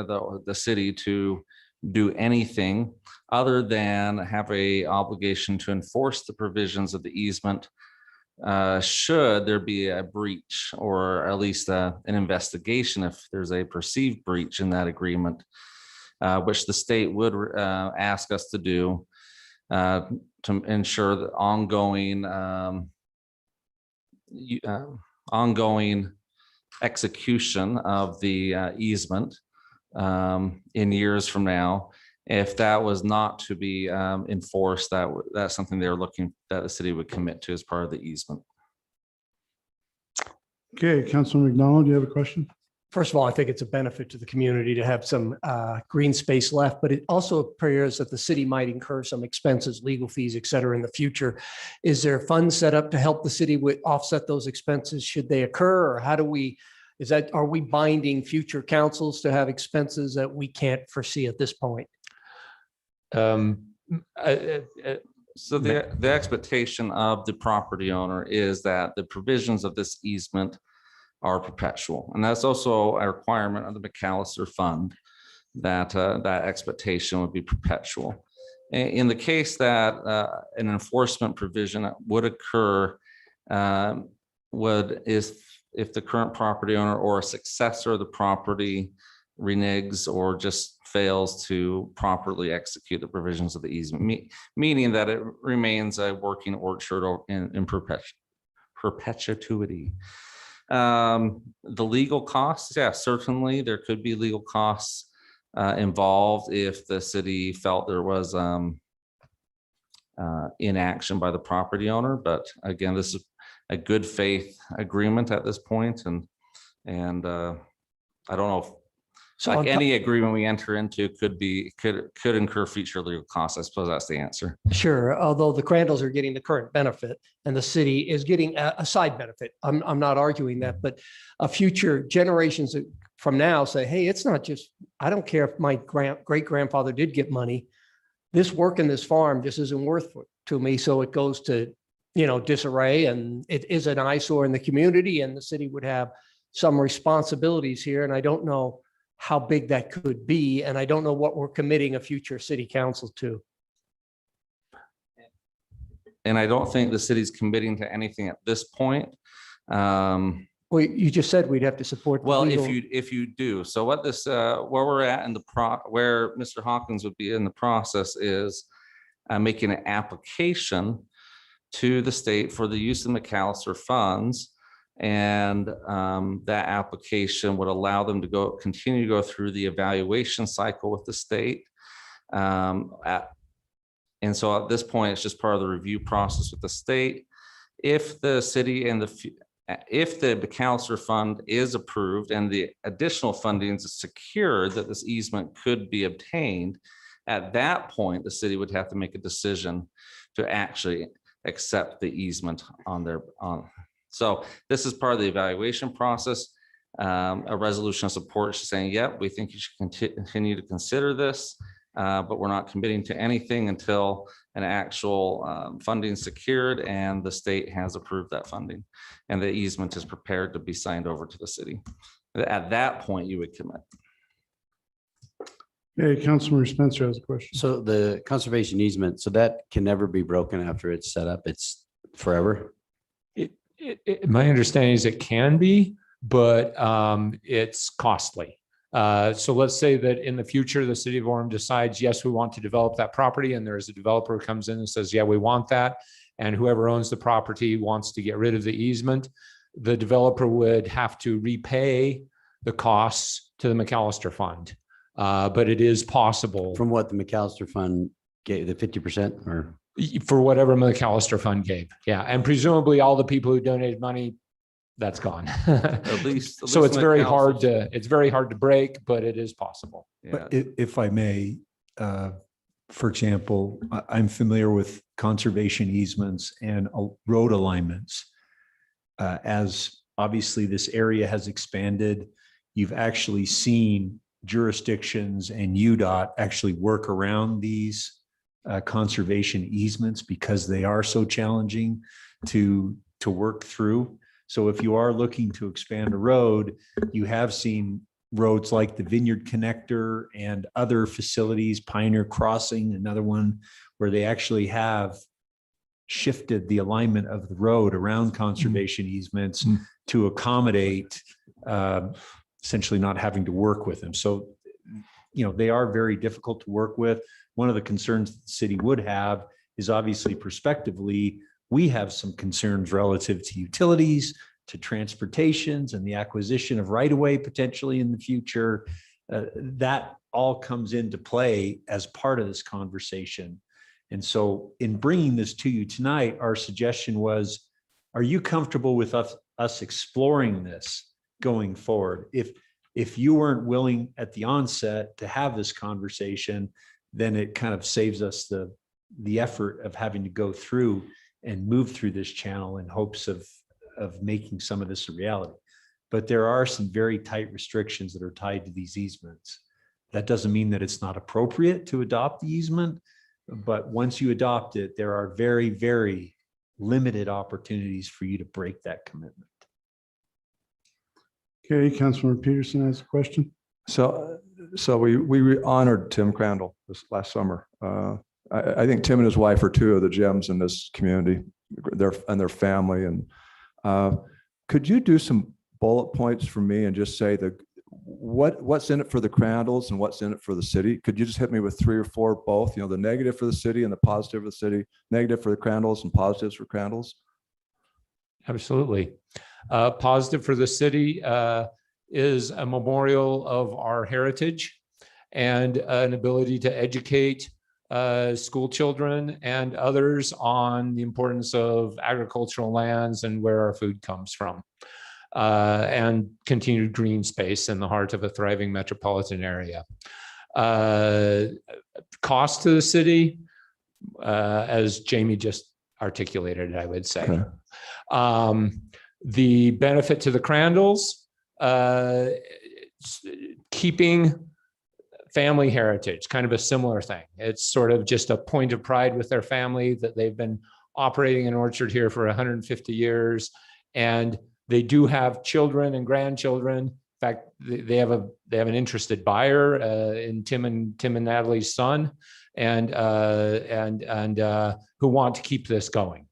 the city, to do anything other than have a obligation to enforce the provisions of the easement should there be a breach, or at least an investigation if there's a perceived breach in that agreement, which the state would ask us to do to ensure the ongoing execution of the easement in years from now. If that was not to be enforced, that's something they're looking that the city would commit to as part of the easement. Okay, Councilman McDonald, do you have a question? First of all, I think it's a benefit to the community to have some green space left, but it also appears that the city might incur some expenses, legal fees, et cetera, in the future. Is there funds set up to help the city with offset those expenses should they occur? Or how do we, are we binding future councils to have expenses that we can't foresee at this point? So the expectation of the property owner is that the provisions of this easement are perpetual. And that's also a requirement of the McAllister Fund, that that expectation would be perpetual. In the case that an enforcement provision would occur, if the current property owner or a successor of the property reneges or just fails to properly execute the provisions of the easement, meaning that it remains a working orchard in perpetuity. The legal costs, yeah, certainly there could be legal costs involved if the city felt there was inaction by the property owner. But again, this is a good faith agreement at this point, and I don't know if, so like any agreement we enter into could incur future legal costs. I suppose that's the answer. Sure. Although the Crandalls are getting the current benefit and the city is getting a side benefit. I'm not arguing that, but a future generations from now say, hey, it's not just, I don't care if my great grandfather did get money. This work in this farm just isn't worth it to me. So it goes to, disarray, and it is an eyesore in the community, and the city would have some responsibilities here. And I don't know how big that could be. And I don't know what we're committing a future city council to. And I don't think the city's committing to anything at this point. Well, you just said we'd have to support. Well, if you do, so what this, where we're at in where Mr. Hawkins would be in the process is making an application to the state for the use of McAllister funds. And that application would allow them to continue to go through the evaluation cycle with the state. And so at this point, it's just part of the review process with the state. If the city and if the McAllister Fund is approved and the additional funding is secured that this easement could be obtained, at that point, the city would have to make a decision to actually accept the easement on their. So this is part of the evaluation process. a resolution of support saying, yep, we think you should continue to consider this, but we're not committing to anything until an actual funding secured and the state has approved that funding and the easement is prepared to be signed over to the city. At that point, you would commit. Okay, Councilmember Spencer has a question. So the conservation easement, so that can never be broken after it's set up. It's forever. My understanding is it can be, but it's costly. So let's say that in the future, the city of Orem decides, yes, we want to develop that property. And there's a developer who comes in and says, yeah, we want that. And whoever owns the property wants to get rid of the easement. The developer would have to repay the costs to the McAllister Fund. But it is possible. From what the McAllister Fund gave, the 50% or? For whatever McAllister Fund gave. Yeah. And presumably all the people who donated money, that's gone. At least So it's very hard McAllister's- to break, but it is possible. Yeah. But if I may, for example, I'm familiar with conservation easements and road alignments. As obviously this area has expanded, you've actually seen jurisdictions and UDOT actually work around these conservation easements because they are so challenging to work through. So if you are looking to expand a road, you have seen roads like the Vineyard Connector and other facilities, Pioneer Crossing, another one where they actually have shifted the alignment of the road around conservation easements to accommodate essentially not having to work with them. So, they are very difficult to work with. One of the concerns that the city would have is obviously prospectively, we have some concerns relative to utilities, to transportations and the acquisition of right-of-way potentially in the future. That all comes into play as part of this conversation. And so in bringing this to you tonight, our suggestion was, are you comfortable with us exploring this going forward? If you weren't willing at the onset to have this conversation, then it kind of saves us the effort of having to go through and move through this channel in hopes of making some of this a reality. But there are some very tight restrictions that are tied to these easements. That doesn't mean that it's not appropriate to adopt the easement, but once you adopt it, there are very, very limited opportunities for you to break that commitment. Okay, Councilmember Peterson has a question. So we honored Tim Crandall this last summer. I think Tim and his wife are two of the gems in this community, their family. And could you do some bullet points for me and just say what's in it for the Crandalls and what's in it for the city? Could you just hit me with 3 or 4, both, the negative for the city and the positive for the city, negative for the Crandalls and positives for Crandalls? Absolutely. Positive for the city is a memorial of our heritage and an ability to educate school children and others on the importance of agricultural lands and where our food comes from, and continued green space in the heart of a thriving metropolitan area. Cost to the city, as Jamie just articulated, I would say. Okay. The benefit to the Crandalls, keeping family heritage, kind of a similar thing. It's sort of just a point of pride with their family that they've been operating an orchard here for 150 years. And they do have children and grandchildren. In fact, they have an interested buyer in Tim and Natalie's son, and who want to keep this going.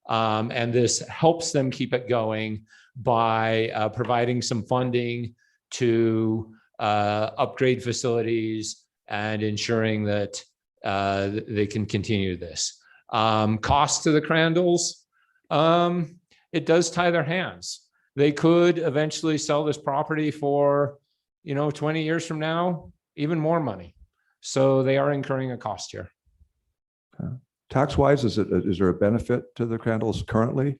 And this helps them keep it going by providing some funding to upgrade facilities and ensuring that they can continue this. Cost to the Crandalls, it does tie their hands. They could eventually sell this property for, 20 years from now, even more money. So they are incurring a cost here. Tax-wise, is there a benefit to the Crandalls currently?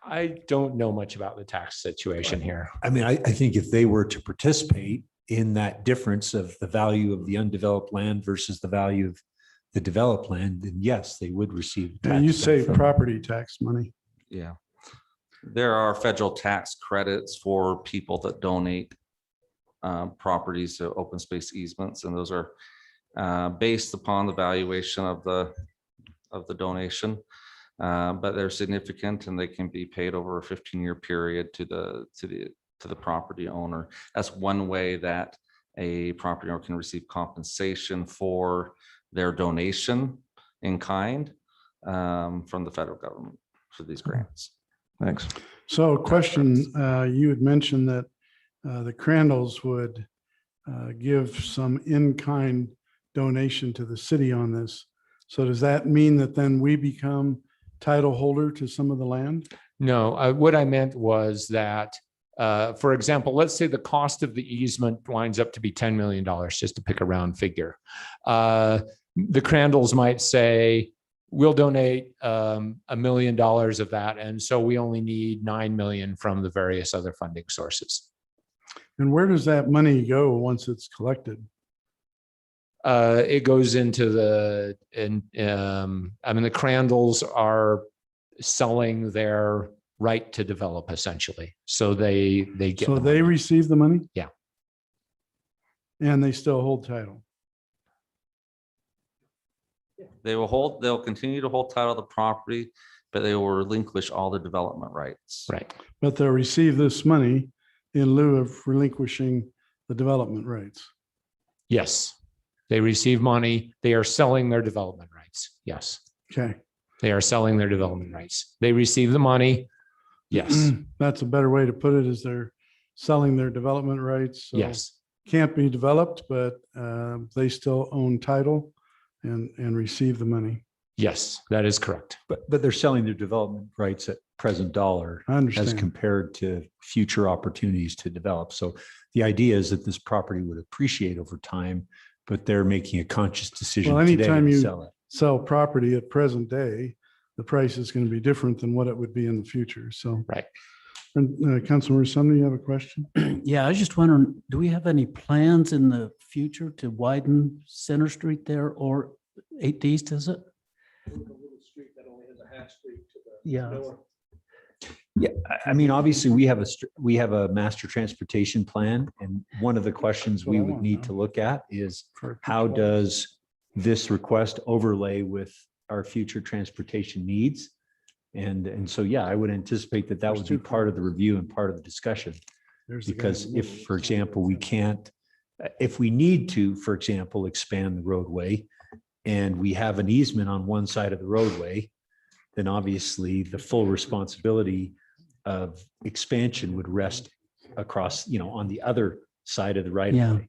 I don't know much about the tax situation here. I mean, I think if they were to participate in that difference of the value of the undeveloped land versus the value of the developed land, then yes, they would receive. And you save property tax money. Yeah. There are federal tax credits for people that donate properties to open space easements, and those are based upon the valuation of the donation. But they're significant and they can be paid over a 15-year period to the property owner. That's one way that a property owner can receive compensation for their donation in kind from the federal government for these grants. Thanks. So question, you had mentioned that the Crandalls would give some in-kind donation to the city on this. So does that mean that then we become title holder to some of the land? No, what I meant was that, for example, let's say the cost of the easement winds up to be $10 million, just to pick a round figure. The Crandalls might say, we'll donate $1 million of that. And so we only need 9 million from the various other funding sources. And where does that money go once it's collected? It goes into the Crandalls are selling their right to develop essentially. So they get. So they receive the money? Yeah. And they still hold title? They'll continue to hold title of the property, but they will relinquish all the development rights. Right. But they'll receive this money in lieu of relinquishing the development rights? Yes. They receive money. They are selling their development rights. Yes. Okay. They are selling their development rights. They receive the money. Yes. That's a better way to put it, is they're selling their development rights. So Yes. can't be developed, but they still own title and receive the money. Yes, that is correct. But they're selling their development rights at present dollar I as understand. compared to future opportunities to develop. So the idea is that this property would appreciate over time, but they're making a conscious decision Well, today anytime to you sell it. sell property at present day, the price is going to be different than what it would be in the future. So. Right. And Councilmember Sumner, you have a question? Yeah, I was just wondering, do we have any plans in the future to widen Center Street there or 8th East, is it? Yeah. Yeah, I mean, obviously, we have a master transportation plan, and one of the questions we would need to look at is how does this request overlay with our future transportation needs? And so, yeah, I would anticipate that would be part of the review and part of the discussion. Because if, for example, if we need to, for example, expand the roadway and we have an easement on one side of the roadway, then obviously the full responsibility of expansion would rest across, on the other side of the right of way.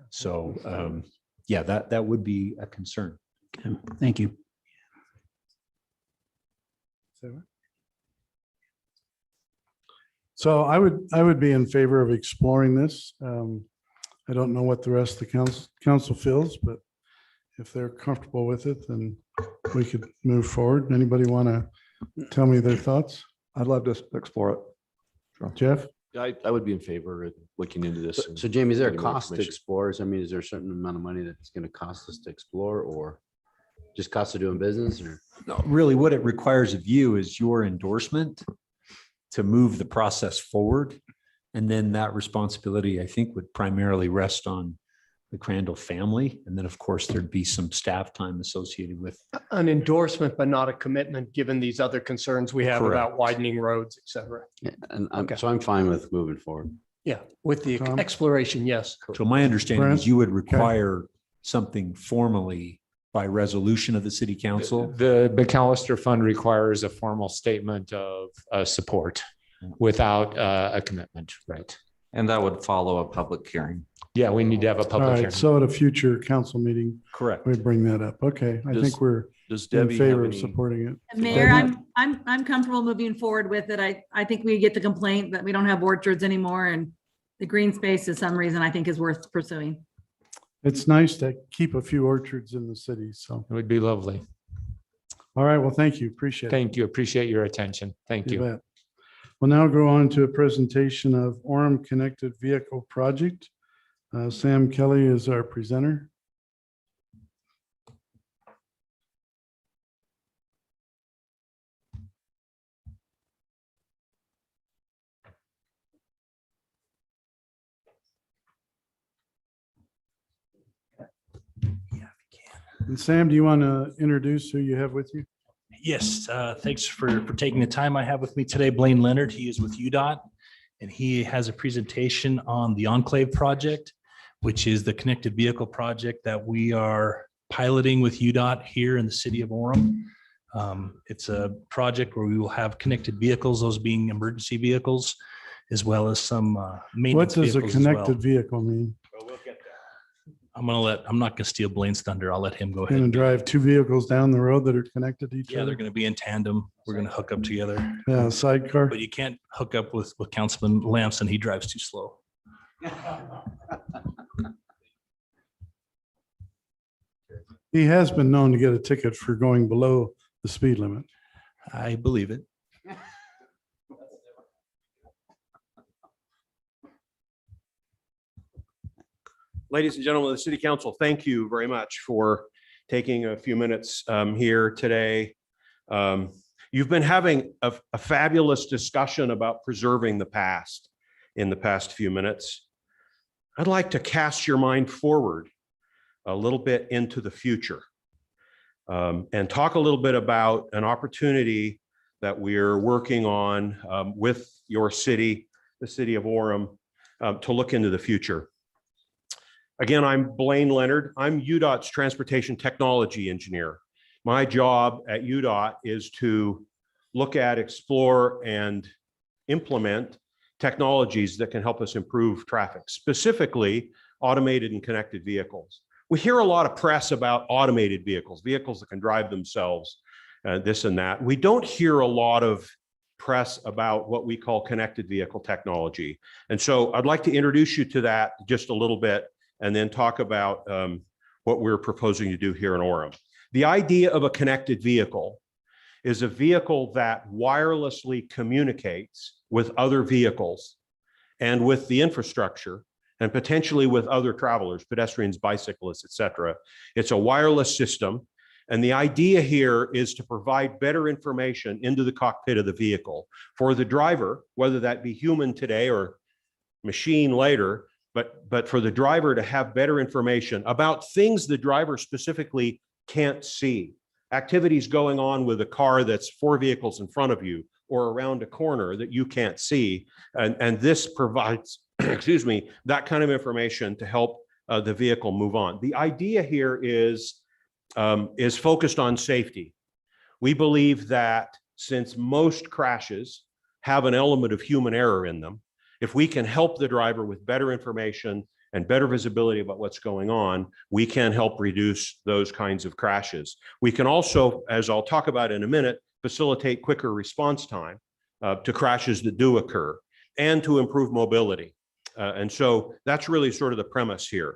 So, yeah, that would be a concern. Okay, thank you. So I would be in favor of exploring this. I don't know what the rest of the council feels, but if they're comfortable with it, then we could move forward. Anybody want to tell me their thoughts? I'd love to explore it. Sure. Jeff? I would be in favor of looking into this. So Jamie, is there a getting more cost to information. explore? I mean, is there a certain amount of money that's going to cost us to explore, or just cost of doing business, or? No, really, what it requires of you is your endorsement to move the process forward. And then that responsibility, I think, would primarily rest on the Crandall family. And then, of course, there'd be some staff time associated with. An endorsement, but not a commitment, given these other concerns we have about widening roads, et cetera. Yeah, and so I'm fine with moving forward. Yeah, with the Tom? exploration, yes. So my understanding Brent? is you would require something formally by resolution of the city council. The McAllister Fund requires a formal statement of support without a commitment, right? And that would follow a public hearing. Yeah, we need to have a All public right, hearing. so at a future council meeting, Correct. we bring that up. Okay, I Does- think we're Does in Debbie favor have of any? supporting it. Mayor, Debbie? I'm comfortable moving forward with it. I think we get the complaint that we don't have orchards anymore, and the green space is some reason I think is worth pursuing. It's nice to keep a few orchards in the city, so. It would be lovely. All right, well, thank you, appreciate it. Thank you. Appreciate your attention. Thank you. bet. We'll now go on to a presentation of Orem Connected Vehicle Project. Sam Kelly is our presenter. And Sam, do you want to introduce who you have with you? Yes, thanks for taking the time. I have with me today Blaine Leonard. He is with UDOT, and he has a presentation on the Enclave project, which is the connected vehicle project that we are piloting with UDOT here in the city of Orem. It's a project where we will have connected vehicles, those being emergency vehicles, as well as some What maintenance does a vehicles as well. connected vehicle mean? I'm not gonna steal Blaine's thunder. I'll let him go ahead. Going to drive two vehicles down the road that are connected to each Yeah, other? they're gonna be in tandem. We're gonna hook up together. Yeah, sidecar. But you can't hook up with Councilman Lamson. He drives too slow. He has been known to get a ticket for going below the speed limit. I believe it. Ladies and gentlemen of the City Council, thank you very much for taking a few minutes here today. You've been having a fabulous discussion about preserving the past in the past few minutes. I'd like to cast your mind forward a little bit into the future and talk a little bit about an opportunity that we're working on with your city, the city of Orem, to look into the future. Again, I'm Blaine Leonard. I'm UDOT's transportation technology engineer. My job at UDOT is to look at, explore, and implement technologies that can help us improve traffic, specifically automated and connected vehicles. We hear a lot of press about automated vehicles, vehicles that can drive themselves, this and that. We don't hear a lot of press about what we call connected vehicle technology. And so I'd like to introduce you to that just a little bit and then talk about what we're proposing to do here in Orem. The idea of a connected vehicle is a vehicle that wirelessly communicates with other vehicles and with the infrastructure and potentially with other travelers, pedestrians, bicyclists, et cetera. It's a wireless system. And the idea here is to provide better information into the cockpit of the vehicle for the driver, whether that be human today or machine later, but for the driver to have better information about things the driver specifically can't see. Activities going on with a car that's 4 vehicles in front of you or around a corner that you can't see. And this provides, excuse me, that kind of information to help the vehicle move on. The idea here is focused on safety. We believe that since most crashes have an element of human error in them, if we can help the driver with better information and better visibility about what's going on, we can help reduce those kinds of crashes. We can also, as I'll talk about in a minute, facilitate quicker response time to crashes that do occur and to improve mobility. And so that's really sort of the premise here.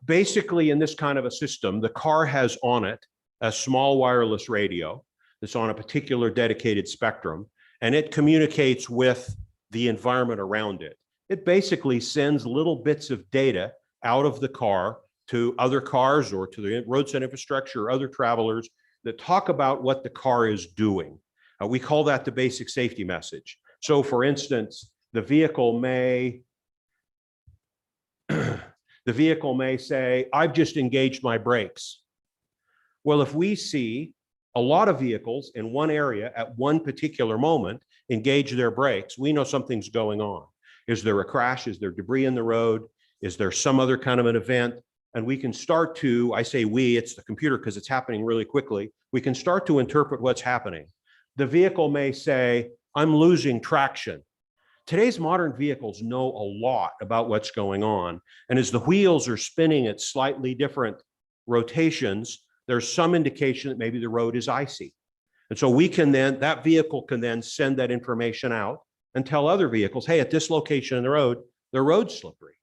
Basically, in this kind of a system, the car has on it a small wireless radio that's on a particular dedicated spectrum, and it communicates with the environment around it. It basically sends little bits of data out of the car to other cars or to the roadside infrastructure or other travelers that talk about what the car is doing. We call that the basic safety message. So for instance, the vehicle may say, I've just engaged my brakes. Well, if we see a lot of vehicles in one area at one particular moment engage their brakes, we know something's going on. Is there a crash? Is there debris in the road? Is there some other kind of an event? And we can start to, I say we, it's the computer because it's happening really quickly. We can start to interpret what's happening. The vehicle may say, I'm losing traction. Today's modern vehicles know a lot about what's going on. And as the wheels are spinning at slightly different rotations, there's some indication that maybe the road is icy. And so we can then, that vehicle can then send that information out and tell other vehicles, hey, at this location in the road's slippery.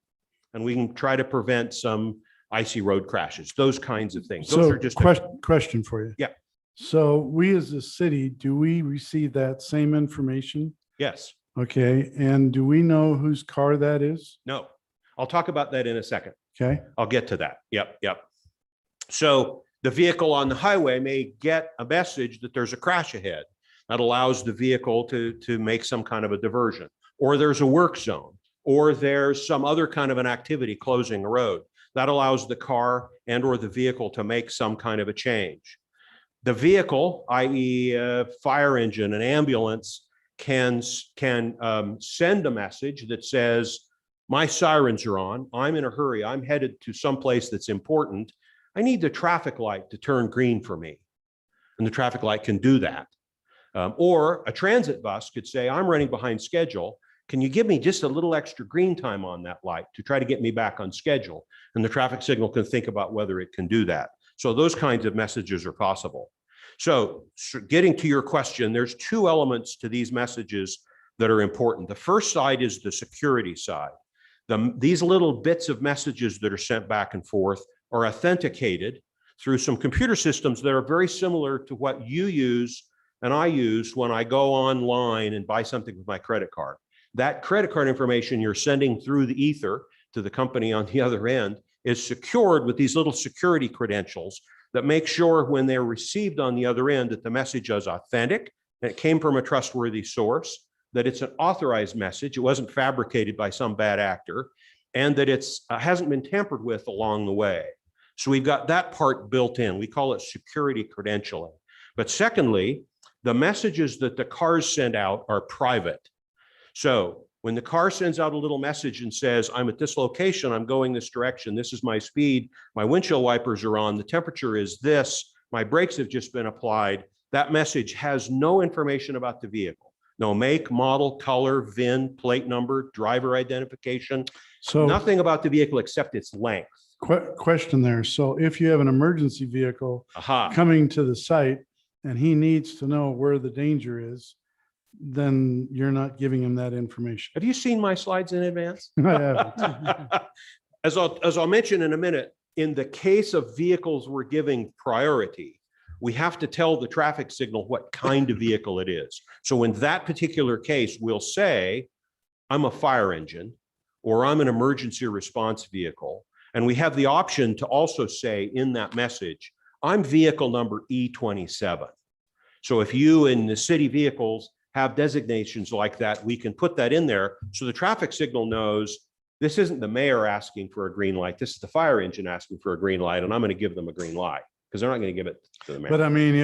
And we can try to prevent some icy road crashes, those kinds of things. Those So are just question for you. Yeah. So we as a city, do we receive that same information? Yes. Okay. And do we know whose car that is? No. I'll talk about that in a second. Okay. I'll get to that. Yep. So the vehicle on the highway may get a message that there's a crash ahead. That allows the vehicle to make some kind of a diversion, or there's a work zone, or there's some other kind of an activity closing a road. That allows the car and or the vehicle to make some kind of a change. The vehicle, i.e. a fire engine, an ambulance, can send a message that says, my sirens are on, I'm in a hurry, I'm headed to someplace that's important. I need the traffic light to turn green for me. And the traffic light can do that. Or a transit bus could say, I'm running behind schedule. Can you give me just a little extra green time on that light to try to get me back on schedule? And the traffic signal can think about whether it can do that. So those kinds of messages are possible. So getting to your question, there's two elements to these messages that are important. The first side is the security side. These little bits of messages that are sent back and forth are authenticated through some computer systems that are very similar to what you use and I use when I go online and buy something with my credit card. That credit card information you're sending through the ether to the company on the other end is secured with these little security credentials that make sure when they're received on the other end that the message is authentic, that it came from a trustworthy source, that it's an authorized message, it wasn't fabricated by some bad actor, and that it's hasn't been tampered with along the way. So we've got that part built in. We call it security credentialing. But secondly, the messages that the cars send out are private. So when the car sends out a little message and says, I'm at this location, I'm going this direction, this is my speed, my windshield wipers are on, the temperature is this, my brakes have just been applied, that message has no information about the vehicle. No make, model, color, VIN, plate number, driver identification. So nothing about the vehicle except its length. Question there. So if you have an emergency vehicle coming to the site and he needs to know where the danger is, then you're not giving him that information. Have you seen my slides in advance? I haven't. As I'll mention in a minute, in the case of vehicles we're giving priority, we have to tell the traffic signal what kind of vehicle it is. So in that particular case, we'll say, I'm a fire engine, or I'm an emergency response vehicle. And we have the option to also say in that message, I'm vehicle number E27. So if you in the city vehicles have designations like that, we can put that in there. So the traffic signal knows this isn't the mayor asking for a green light. This is the fire engine asking for a green light, and I'm going to give them a green light because they're not going to give it to the mayor. But I mean,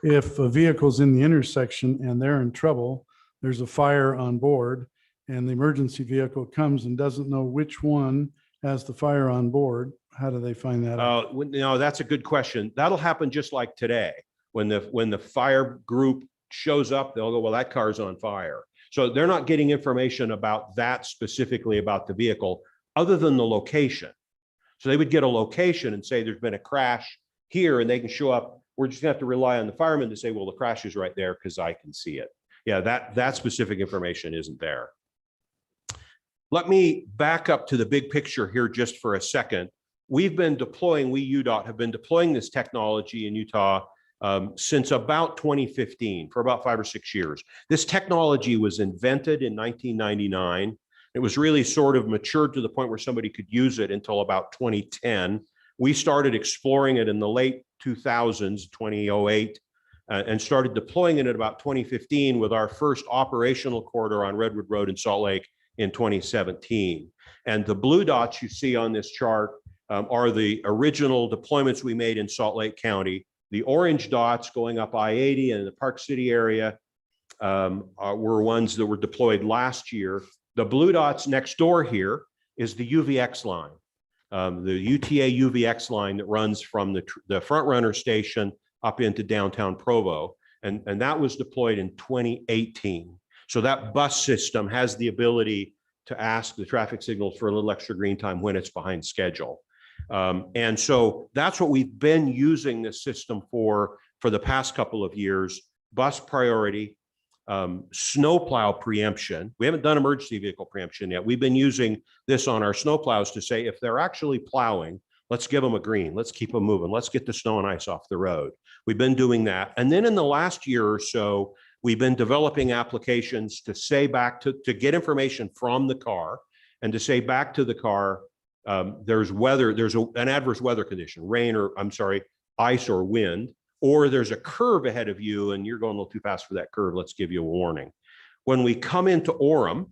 if a vehicle's in the intersection and they're in trouble, there's a fire on board and the emergency vehicle comes and doesn't know which one has the fire on board, how do they find that out? No, that's a good question. That'll happen just like today. When the fire group shows up, they'll go, well, that car's on fire. So they're not getting information about that specifically about the vehicle other than the location. So they would get a location and say there's been a crash here and they can show up. We're just gonna have to rely on the firemen to say, well, the crash is right there because I can see it. Yeah, that specific information isn't there. Let me back up to the big picture here just for a second. We've been deploying, UDOT have been deploying this technology in Utah since about 2015, for about 5 or 6 years. This technology was invented in 1999. It was really sort of matured to the point where somebody could use it until about 2010. We started exploring it in the late 2000s, 2008, and started deploying it at about 2015 with our first operational corridor on Redwood Road in Salt Lake in 2017. And the blue dots you see on this chart are the original deployments we made in Salt Lake County. The orange dots going up I-80 and the Park City area were ones that were deployed last year. The blue dots next door here is the UVX line, the UTA UVX line that runs from the front runner station up into downtown Provo. And that was deployed in 2018. So that bus system has the ability to ask the traffic signals for a little extra green time when it's behind schedule. And so that's what we've been using this system for the past couple of years: bus priority, snowplow preemption. We haven't done emergency vehicle preemption yet. We've been using this on our snowplows to say, if they're actually plowing, let's give them a green, let's keep them moving, let's get the snow and ice off the road. We've been doing that. And then in the last year or so, we've been developing applications to say back to get information from the car and to say back to the car, there's an adverse weather condition, ice or wind, or there's a curve ahead of you and you're going a little too fast for that curve. Let's give you a warning. When we come into Orem,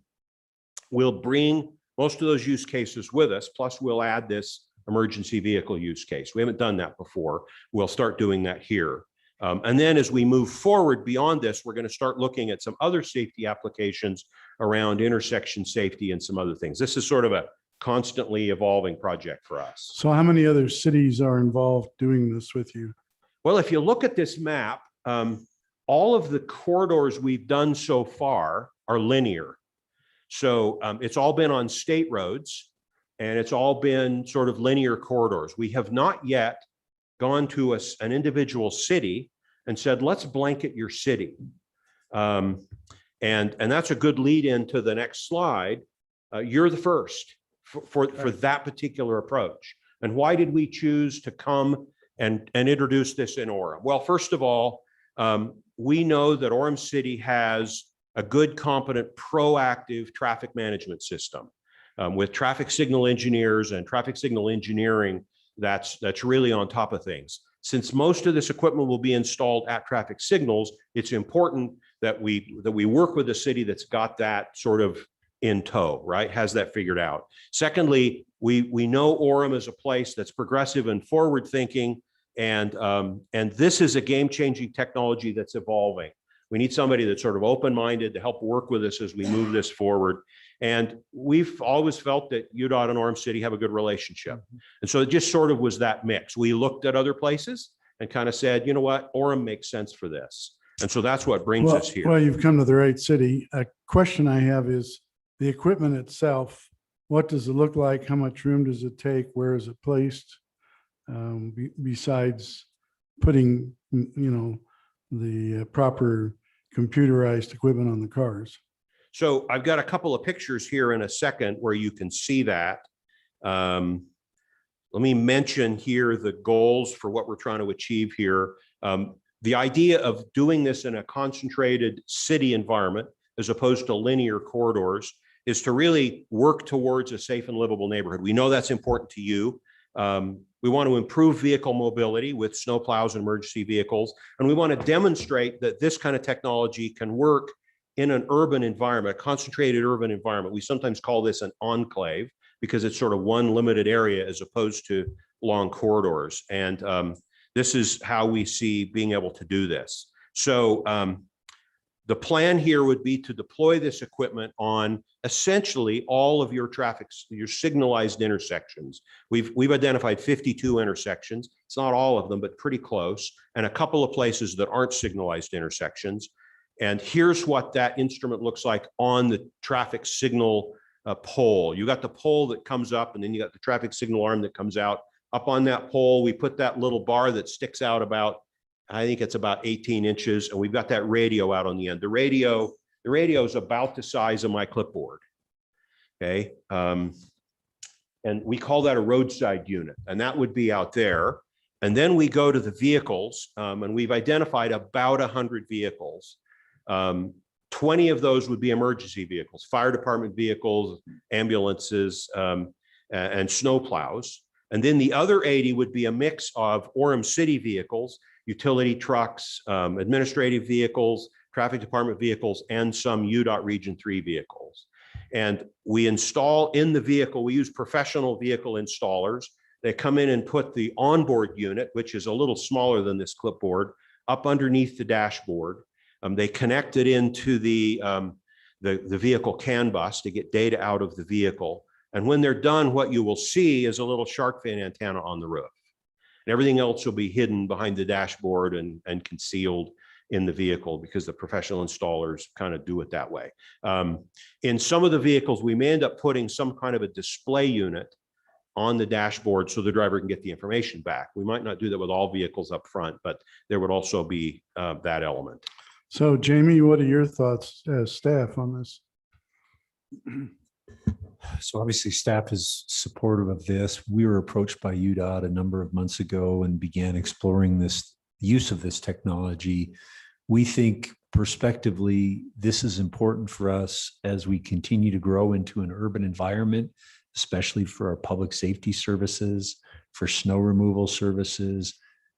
we'll bring most of those use cases with us. Plus we'll add this emergency vehicle use case. We haven't done that before. We'll start doing that here. And then as we move forward beyond this, we're going to start looking at some other safety applications around intersection safety and some other things. This is sort of a constantly evolving project for us. So how many other cities are involved doing this with you? Well, if you look at this map, all of the corridors we've done so far are linear. So it's all been on state roads, and it's all been sort of linear corridors. We have not yet gone to an individual city and said, let's blanket your city. And that's a good lead into the next slide. You're the first for that particular approach. And why did we choose to come and introduce this in Orem? Well, first of all, we know that Orem City has a good, competent, proactive traffic management system with traffic signal engineers and traffic signal engineering that's really on top of things. Since most of this equipment will be installed at traffic signals, it's important that we work with a city that's got that sort of in tow, right? Has that figured out. Secondly, we know Orem is a place that's progressive and forward thinking, and this is a game-changing technology that's evolving. We need somebody that's sort of open-minded to help work with us as we move this forward. And we've always felt that UDOT and Orem City have a good relationship. And so it just sort of was that mix. We looked at other places and kind of said, you know what, Orem makes sense for this. And so that's what brings us here. Well, you've come to the right city. A question I have is the equipment itself. What does it look like? How much room does it take? Where is it placed? Besides putting, the proper computerized equipment on the cars. So I've got a couple of pictures here in a second where you can see that. Let me mention here the goals for what we're trying to achieve here. The idea of doing this in a concentrated city environment, as opposed to linear corridors, is to really work towards a safe and livable neighborhood. We know that's important to you. We want to improve vehicle mobility with snowplows and emergency vehicles. And we want to demonstrate that this kind of technology can work in an urban environment, a concentrated urban environment. We sometimes call this an enclave because it's sort of one limited area as opposed to long corridors. And this is how we see being able to do this. So the plan here would be to deploy this equipment on essentially all of your your signalized intersections. We've identified 52 intersections. It's not all of them, but pretty close, and a couple of places that aren't signalized intersections. And here's what that instrument looks like on the traffic signal pole. You got the pole that comes up, and then you got the traffic signal arm that comes out. Up on that pole, we put that little bar that sticks out about, I think it's about 18 inches, and we've got that radio out on the end. The radio is about the size of my clipboard, okay? And we call that a roadside unit, and that would be out there. And then we go to the vehicles, and we've identified about 100 vehicles. 20 of those would be emergency vehicles, fire department vehicles, ambulances, and snowplows. And then the other 80 would be a mix of Orem City vehicles, utility trucks, administrative vehicles, traffic department vehicles, and some UDOT Region 3 vehicles. And we install in the vehicle, we use professional vehicle installers. They come in and put the onboard unit, which is a little smaller than this clipboard, up underneath the dashboard. They connect it into the vehicle CAN bus to get data out of the vehicle. And when they're done, what you will see is a little shark fin antenna on the roof. And everything else will be hidden behind the dashboard and concealed in the vehicle because the professional installers kind of do it that way. In some of the vehicles, we may end up putting some kind of a display unit on the dashboard so the driver can get the information back. We might not do that with all vehicles up front, but there would also be that element. So Jamie, what are your thoughts as staff on this? So obviously staff is supportive of this. We were approached by UDOT a number of months ago and began exploring this use of this technology. We think prospectively, this is important for us as we continue to grow into an urban environment, especially for our public safety services, for snow removal services,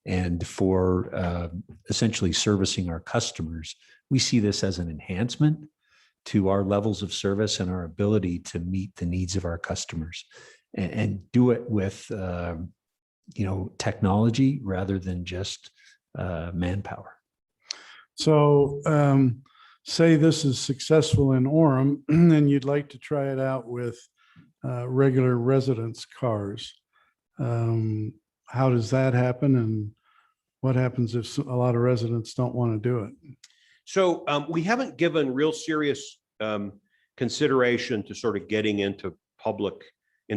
and for essentially servicing our customers. We see this as an enhancement to our levels of service and our ability to meet the needs of our customers. and do it with, technology rather than just manpower. So say this is successful in Orem, and you'd like to try it out with regular residents' cars. How does that happen? And what happens if a lot of residents don't want to do it? So we haven't given real serious consideration to sort of getting into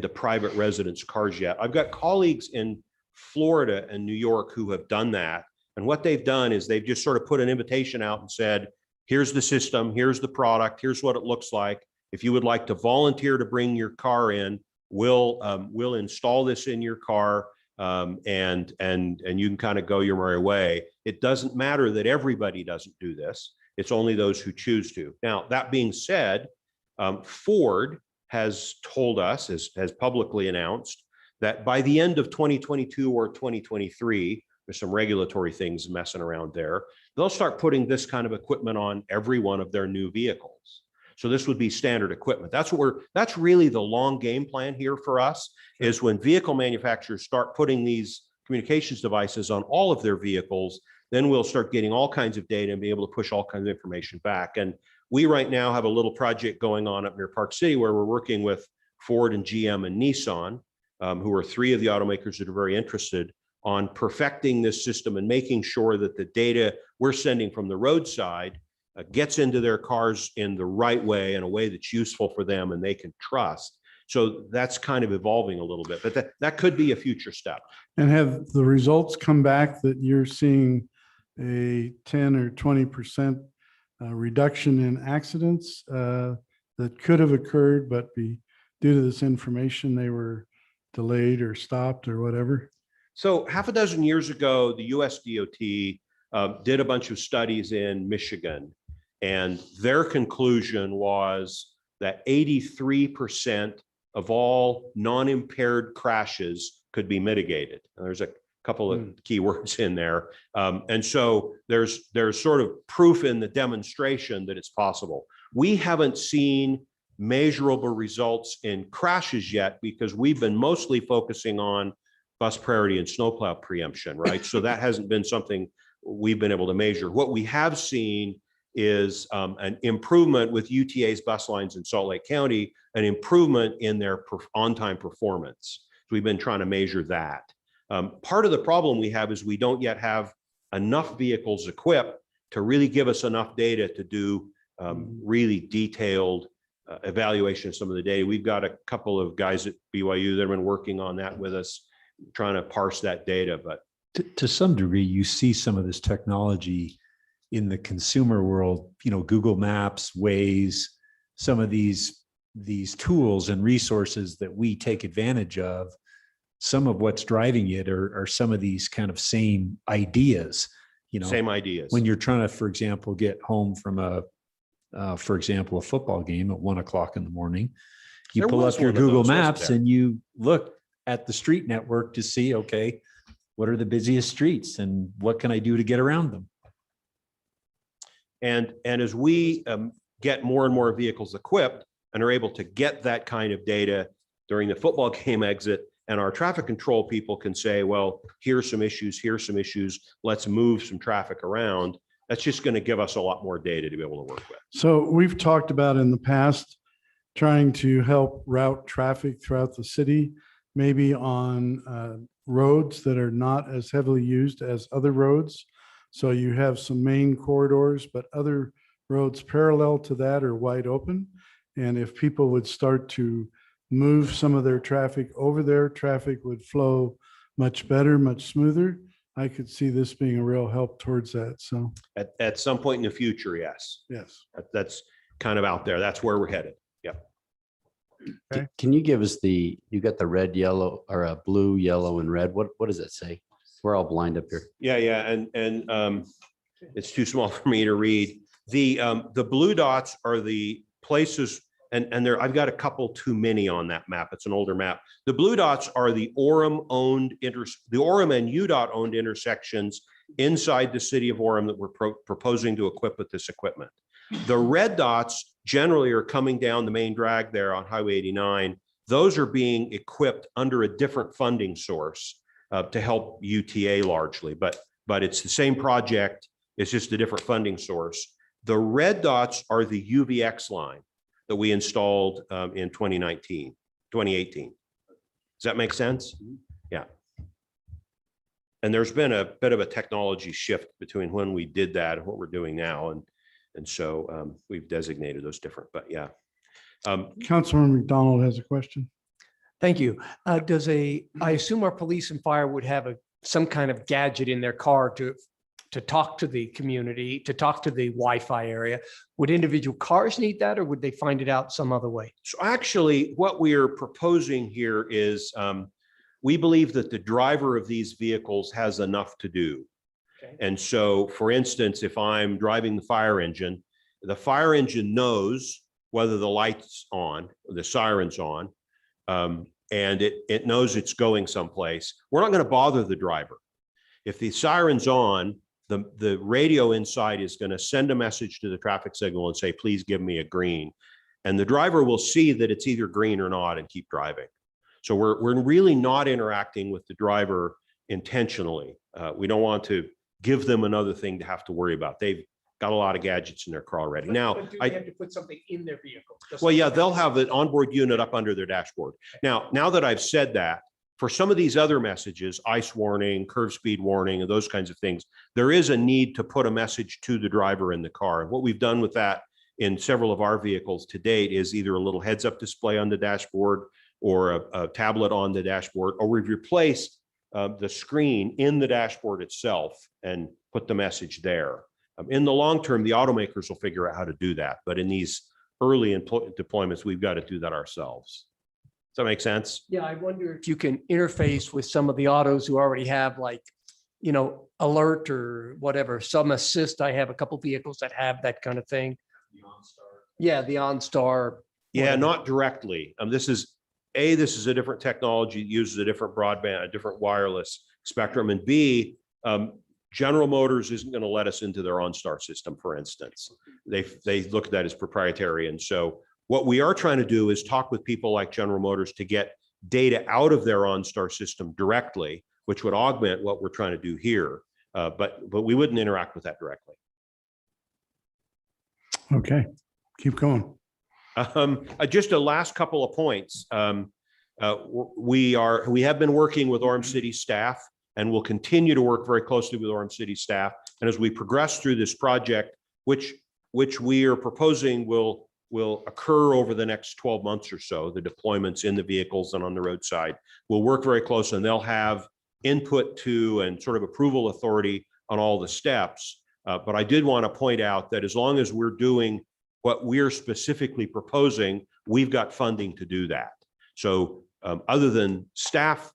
private residents' cars yet. I've got colleagues in Florida and New York who have done that. And what they've done is they've just sort of put an invitation out and said, here's the system, here's the product, here's what it looks like. If you would like to volunteer to bring your car in, we'll install this in your car, and you can kind of go your merry way. It doesn't matter that everybody doesn't do this. It's only those who choose to. Now, that being said, Ford has told us, has publicly announced, that by the end of 2022 or 2023, there's some regulatory things messing around there, they'll start putting this kind of equipment on every one of their new vehicles. So this would be standard equipment. That's really the long game plan here for us, is when vehicle manufacturers start putting these communications devices on all of their vehicles, then we'll start getting all kinds of data and be able to push all kinds of information back. And we right now have a little project going on up near Park City where we're working with Ford and GM and Nissan, who are three of the automakers that are very interested on perfecting this system and making sure that the data we're sending from the roadside gets into their cars in the right way, in a way that's useful for them and they can trust. So that's kind of evolving a little bit, but that could be a future step. And have the results come back that you're seeing a 10 or 20% reduction in accidents that could have occurred, but due to this information, they were delayed or stopped or whatever? So half a dozen years ago, the US DOT did a bunch of studies in Michigan, and their conclusion was that 83% of all non-impaired crashes could be mitigated. And there's a couple of key words in there. And so there's sort of proof in the demonstration that it's possible. We haven't seen measurable results in crashes yet because we've been mostly focusing on bus priority and snowplow preemption, right? So that hasn't been something we've been able to measure. What we have seen is an improvement with UTA's bus lines in Salt Lake County, an improvement in their on-time performance. So we've been trying to measure that. Part of the problem we have is we don't yet have enough vehicles equipped to really give us enough data to do really detailed evaluation of some of the data. We've got a couple of guys at BYU that have been working on that with us, trying to parse that data. But to some degree, you see some of this technology in the consumer world, Google Maps, Waze, some of these tools and resources that we take advantage of. Some of what's driving it are some of these kind of same ideas, same ideas. When you're trying to, for example, get home from a football game at 1 o'clock in the morning, you pull up your Google Maps and you look at the street network to see, okay, what are the busiest streets and what can I do to get around them? And as we get more and more vehicles equipped and are able to get that kind of data during the football game exit, and our traffic control people can say, well, here's some issues, let's move some traffic around. That's just going to give us a lot more data to be able to work with. So we've talked about in the past trying to help route traffic throughout the city, maybe on roads that are not as heavily used as other roads. So you have some main corridors, but other roads parallel to that are wide open. And if people would start to move some of their traffic over there, traffic would flow much better, much smoother. I could see this being a real help towards that. So at some point in the future, yes. Yes. That's kind of out there. That's where we're headed. Yep. Okay. Can you give us you got the red, yellow, or a blue, yellow, and red? What does it say? We're all blind up here. Yeah. And it's too small for me to read. The blue dots are the places, and there, I've got a couple too many on that map. It's an older map. The blue dots are the Orem and UDOT owned intersections inside the city of Orem that we're proposing to equip with this equipment. The red dots generally are coming down the main drag there on Highway 89 those are being equipped under a different funding source to help UTA largely, but it's the same project. It's just a different funding source. The red dots are the UVX line that we installed in 2018. Does that make sense? Yeah. And there's been a bit of a technology shift between when we did that and what we're doing now. And so we've designated those different, but yeah. Councilman McDonald has a question. Thank you. I assume our police and fire would have some kind of gadget in their car to talk to the community, to talk to the Wi-Fi area. Would individual cars need that, or would they find it out some other way? So actually, what we are proposing here is we believe that the driver of these vehicles has enough to do. Okay. And so, for instance, if I'm driving the fire engine knows whether the light's on, the siren's on, and it knows it's going someplace. We're not going to bother the driver. If the siren's on, the radio inside is going to send a message to the traffic signal and say, please give me a green. And the driver will see that it's either green or not and keep driving. So we're really not interacting with the driver intentionally. We don't want to give them another thing to have to worry about. They've got a lot of gadgets in their car already. Now, do they have to put something in their vehicle? well, yeah, they'll have an onboard unit up under their dashboard. Now that I've said that, for some of these other messages, ice warning, curve speed warning, and those kinds of things, there is a need to put a message to the driver in the car. And what we've done with that in several of our vehicles to date is either a little heads-up display on the dashboard or a tablet on the dashboard, or we've replaced the screen in the dashboard itself and put the message there. In the long term, the automakers will figure out how to do that. But in these early deployments, we've got to do that ourselves. Does that make sense? Yeah, I wonder if you can interface with some of the autos who already have, like, alert or whatever, some assist. I have a couple vehicles that have that kind of thing. Yeah, the OnStar. Yeah, whatever. not directly. This is a different technology, it uses a different broadband, a different wireless spectrum. And B, General Motors isn't going to let us into their OnStar system, for instance. They look at that as proprietary. And so what we are trying to do is talk with people like General Motors to get data out of their OnStar system directly, which would augment what we're trying to do here. But we wouldn't interact with that directly. Okay, keep going. Just a last couple of points. We have been working with Orem City staff, and we'll continue to work very closely with Orem City staff. And as we progress through this project, which we are proposing will occur over the next 12 months or so, the deployments in the vehicles and on the roadside, we'll work very closely, and they'll have input to and sort of approval authority on all the steps. But I did want to point out that as long as we're doing what we're specifically proposing, we've got funding to do that. So other than staff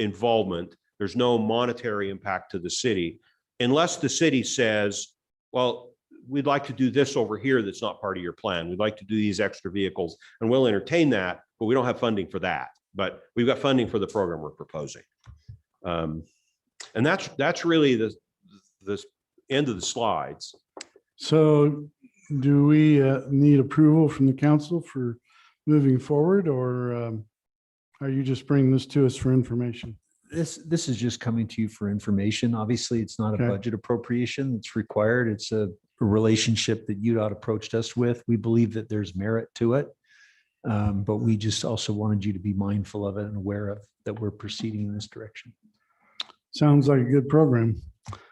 involvement, there's no monetary impact to the city unless the city says, well, we'd like to do this over here that's not part of your plan. We'd like to do these extra vehicles, and we'll entertain that, but we don't have funding for that. But we've got funding for the program we're proposing. And that's really the end of the slides. So do we need approval from the council for moving forward, or are you just bringing this to us for information? This is just coming to you for information. Obviously, it's not a Okay. budget appropriation. It's required. It's a relationship that UDOT approached us with. We believe that there's merit to it. But we just also wanted you to be mindful of it and aware of that we're proceeding in this direction. Sounds like a good program.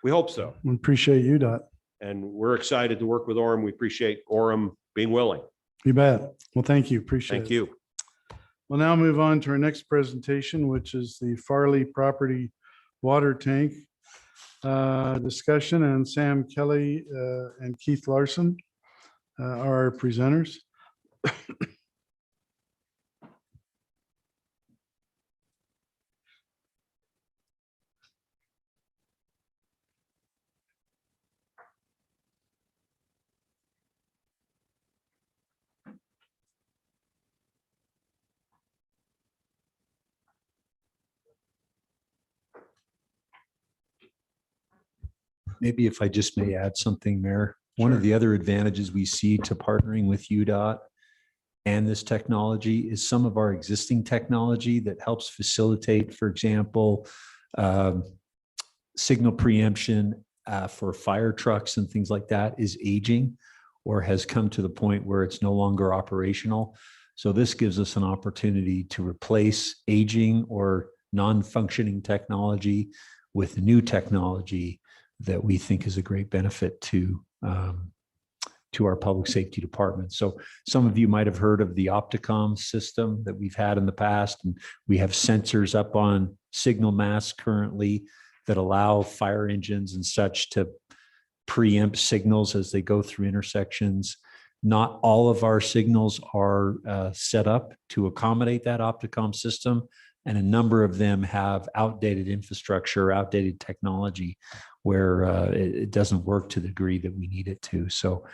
We hope so. We appreciate UDOT. And we're excited to work with Orem. We appreciate Orem being willing. You bet. Well, thank you. Appreciate it. Thank you. We'll now move on to our next presentation, which is the Farley Property Water Tank discussion, and Sam Kelly and Keith Larson are our presenters. Maybe if I just may add something, Mayor, one of the other advantages we see to partnering with UDOT and this technology is some of our existing technology that helps facilitate, for example, signal preemption for fire trucks and things like that is aging or has come to the point where it's no longer operational. So this gives us an opportunity to replace aging or non-functioning technology with new technology that we think is a great benefit to our public safety department. So some of you might have heard of the Opticom system that we've had in the past. And we have sensors up on signal masts currently that allow fire engines and such to preempt signals as they go through intersections. Not all of our signals are set up to accommodate that Opticom system. And a number of them have outdated infrastructure, outdated technology where it doesn't work to the degree that we need it to. So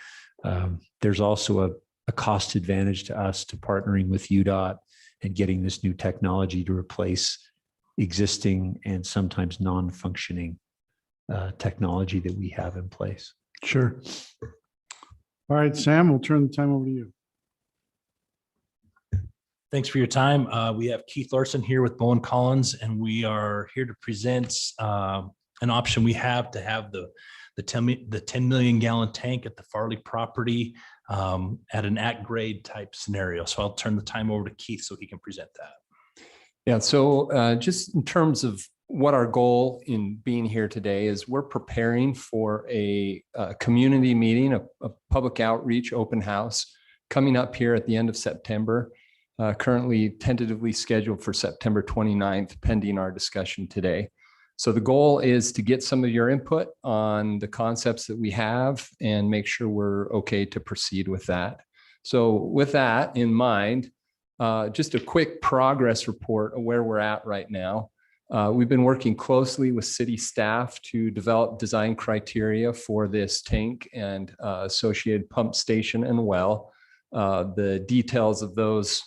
there's also a cost advantage to us to partnering with UDOT and getting this new technology to replace existing and sometimes non-functioning technology that we have in place. Sure. All right, Sam, we'll turn the time over to you. Thanks for your time. We have Keith Larson here with Bowen Collins, and we are here to present an option we have to have the 10 million gallon tank at the Farley property at an at-grade type scenario. So I'll turn the time over to Keith so he can present that. Yeah, so just in terms of what our goal in being here today is, we're preparing for a community meeting, a public outreach open house coming up here at the end of September, currently tentatively scheduled for September 29th, pending our discussion today. So the goal is to get some of your input on the concepts that we have and make sure we're okay to proceed with that. So with that in mind, just a quick progress report of where we're at right now. We've been working closely with city staff to develop design criteria for this tank and associated pump station and well. The details of those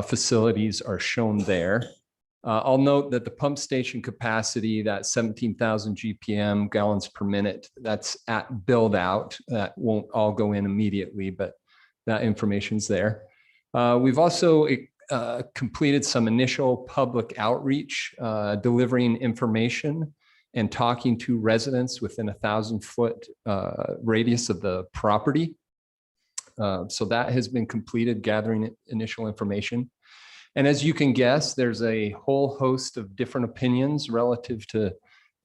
facilities are shown there. I'll note that the pump station capacity, that 17,000 GPM gallons per minute, that's at build out. That won't all go in immediately, but that information's there. We've also completed some initial public outreach, delivering information and talking to residents within a 1,000-foot radius of the property. So that has been completed, gathering initial information. And as you can guess, there's a whole host of different opinions relative to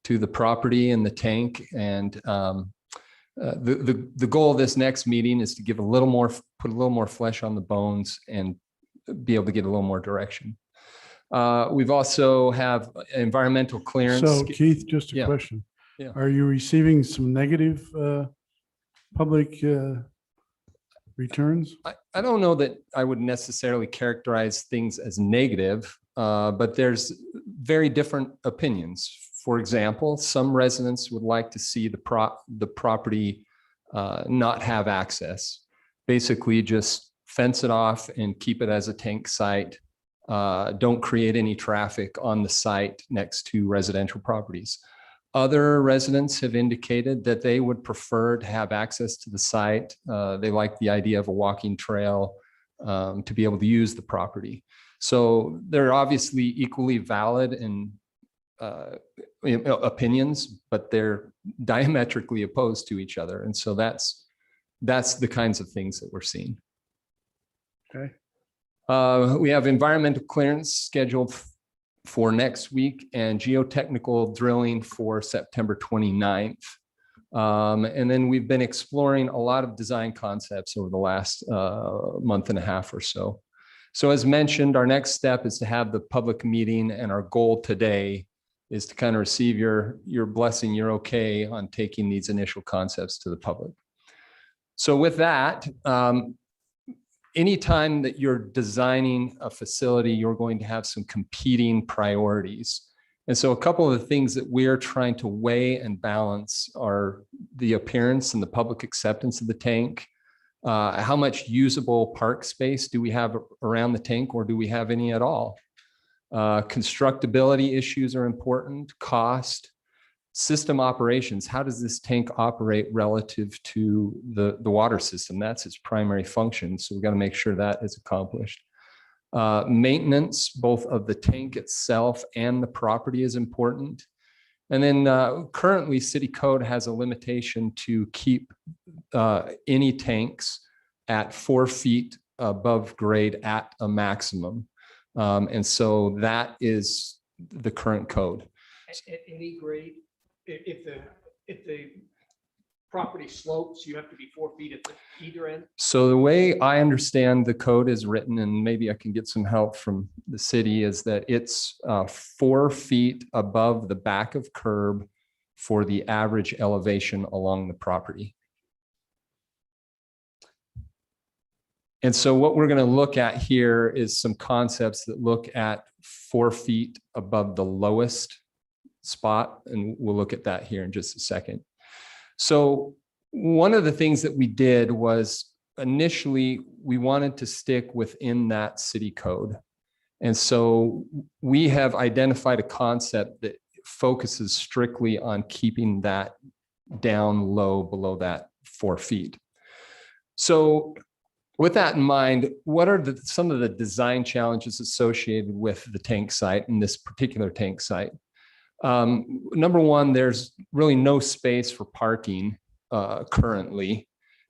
the property and the tank. And the goal of this next meeting is to give put a little more flesh on the bones and be able to get a little more direction. We've also have environmental clearance. So Keith, just a question. Yeah. Are you receiving some negative public returns? I don't know that I would necessarily characterize things as negative, but there's very different opinions. For example, some residents would like to see the property not have access. Basically, just fence it off and keep it as a tank site. Don't create any traffic on the site next to residential properties. Other residents have indicated that they would prefer to have access to the site. They like the idea of a walking trail to be able to use the property. So they're obviously equally valid in opinions, but they're diametrically opposed to each other. And so that's the kinds of things that we're seeing. Okay. We have environmental clearance scheduled for next week and geotechnical drilling for September 29th. And then we've been exploring a lot of design concepts over the last month and a half or so. So as mentioned, our next step is to have the public meeting, and our goal today is to kind of receive your blessing, you're okay on taking these initial concepts to the public. So with that, anytime that you're designing a facility, you're going to have some competing priorities. And so a couple of the things that we're trying to weigh and balance are the appearance and the public acceptance of the tank. How much usable park space do we have around the tank, or do we have any at all? Constructability issues are important, cost, system operations. How does this tank operate relative to the water system? That's its primary function. So we've got to make sure that is accomplished. Maintenance, both of the tank itself and the property, is important. And then currently city code has a limitation to keep any tanks at 4 feet above grade at a maximum. And so that is the current code. At any grade, if the property slopes, you have to be 4 feet at either end? So the way I understand the code is written, and maybe I can get some help from the city, is that it's 4 feet above the back of curb for the average elevation along the property. And so what we're going to look at here is some concepts that look at 4 feet above the lowest spot, and we'll look at that here in just a second. So one of the things that we did was initially we wanted to stick within that city code. And so we have identified a concept that focuses strictly on keeping that down low below that 4 feet. So with that in mind, what are some of the design challenges associated with the tank site and this particular tank site? Number one, there's really no space for parking currently.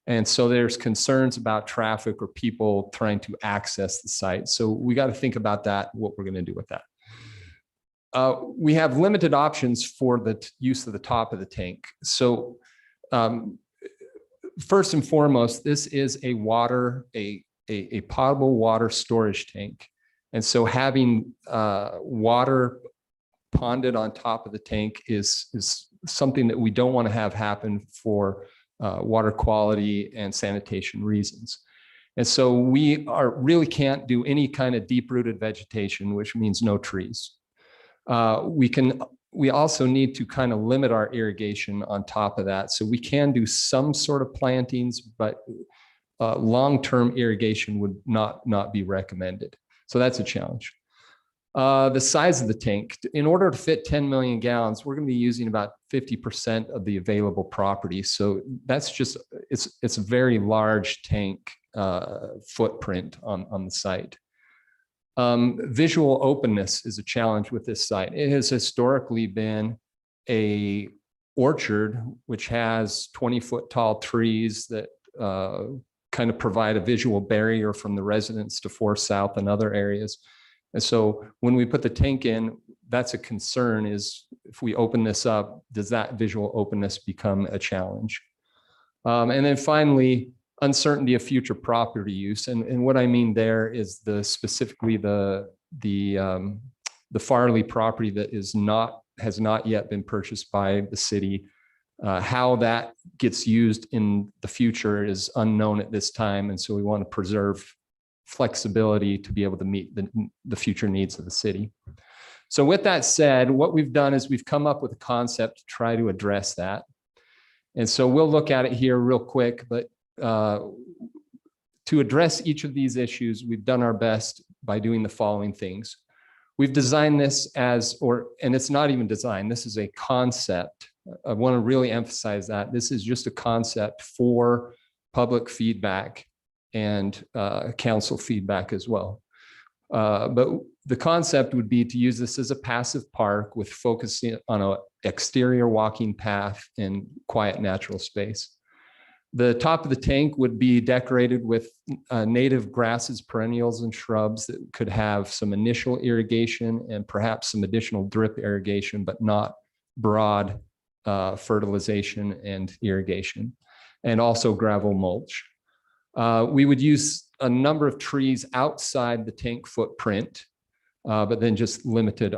And so there's concerns about traffic or people trying to access the site. So we got to think about that, what we're going to do with that. We have limited options for the use of the top of the tank. So first and foremost, this is a potable water storage tank. And so having water ponded on top of the tank is something that we don't want to have happen for water quality and sanitation reasons. And so we really can't do any kind of deep-rooted vegetation, which means no trees. We also need to kind of limit our irrigation on top of that. So we can do some sort of plantings, but long-term irrigation would not be recommended. So that's a challenge. The size of the tank, in order to fit 10 million gallons, we're going to be using about 50% of the available property. So that's just, it's a very large tank footprint on the site. Visual openness is a challenge with this site. It has historically been a orchard, which has 20-foot tall trees that kind of provide a visual barrier from the residents to Forest South and other areas. And so when we put the tank in, that's a concern, is if we open this up, does that visual openness become a challenge? And then finally, uncertainty of future property use. And what I mean there is specifically the Farley property that has not yet been purchased by the city. How that gets used in the future is unknown at this time. And so we want to preserve flexibility to be able to meet the future needs of the city. So with that said, what we've done is we've come up with a concept to try to address that. And so we'll look at it here real quick, but to address each of these issues, we've done our best by doing the following things. We've designed this and it's not even design, this is a concept. I want to really emphasize that. This is just a concept for public feedback and council feedback as well. But the concept would be to use this as a passive park with focusing on an exterior walking path and quiet natural space. The top of the tank would be decorated with native grasses, perennials, and shrubs that could have some initial irrigation and perhaps some additional drip irrigation, but not broad fertilization and irrigation, and also gravel mulch. We would use a number of trees outside the tank footprint, but then just limited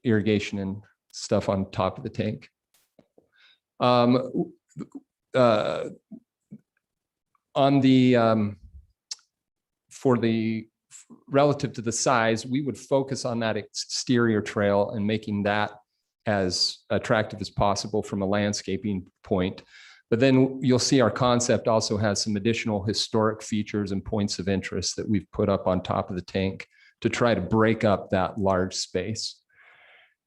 irrigation and stuff on top of the tank. Relative to the size, we would focus on that exterior trail and making that as attractive as possible from a landscaping point. But then you'll see our concept also has some additional historic features and points of interest that we've put up on top of the tank to try to break up that large space.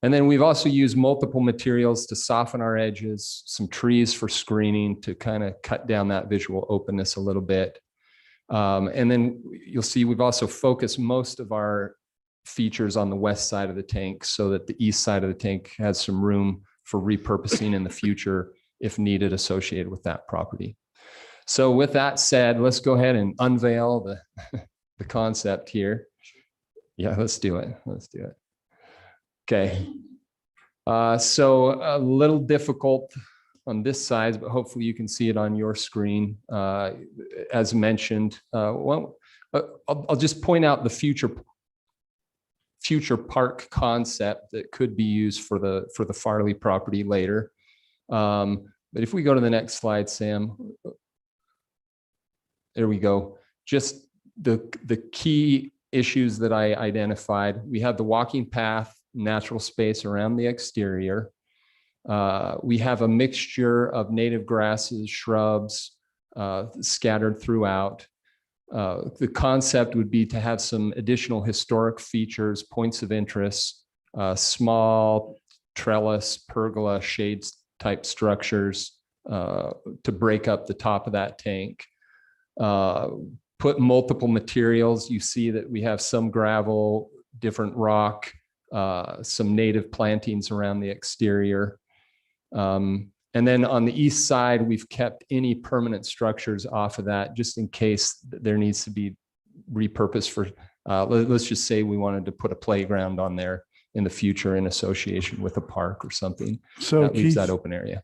And then we've also used multiple materials to soften our edges, some trees for screening to kind of cut down that visual openness a little bit. And then you'll see we've also focused most of our features on the west side of the tank so that the east side of the tank has some room for repurposing in the future if needed associated with that property. So with that said, let's go ahead and unveil the concept here. Yeah, let's do it. Let's do it. Okay. So a little difficult on this side, but hopefully you can see it on your screen. As mentioned, well, I'll just point out the future park concept that could be used for the Farley property later. But if we go to the next slide, Sam, there we go. Just the key issues that I identified. We have the walking path, natural space around the exterior. We have a mixture of native grasses, shrubs scattered throughout. The concept would be to have some additional historic features, points of interest, small trellis, pergola, shades type structures to break up the top of that tank. Put multiple materials. You see that we have some gravel, different rock, some native plantings around the exterior. And then on the east side, we've kept any permanent structures off of that just in case there needs to be repurposed for, let's just say we wanted to put a playground on there in the future in association with a park or something. So that leaves Keith, that open area.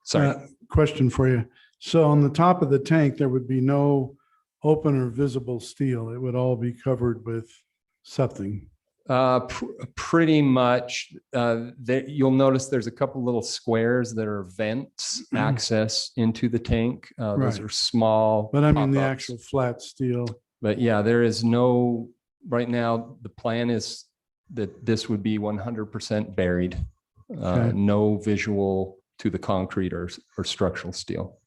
Sorry. Question for you. So on the top of the tank, there would be no open or visible steel. It would all be covered with something. Pretty much. You'll notice there's a couple little squares that are vents access into the tank. Those Right. are small. But I mean the pop-ups. actual flat steel. But yeah, there is no, right now, the plan is that this would be 100% buried. Okay. No visual to the concrete or structural steel.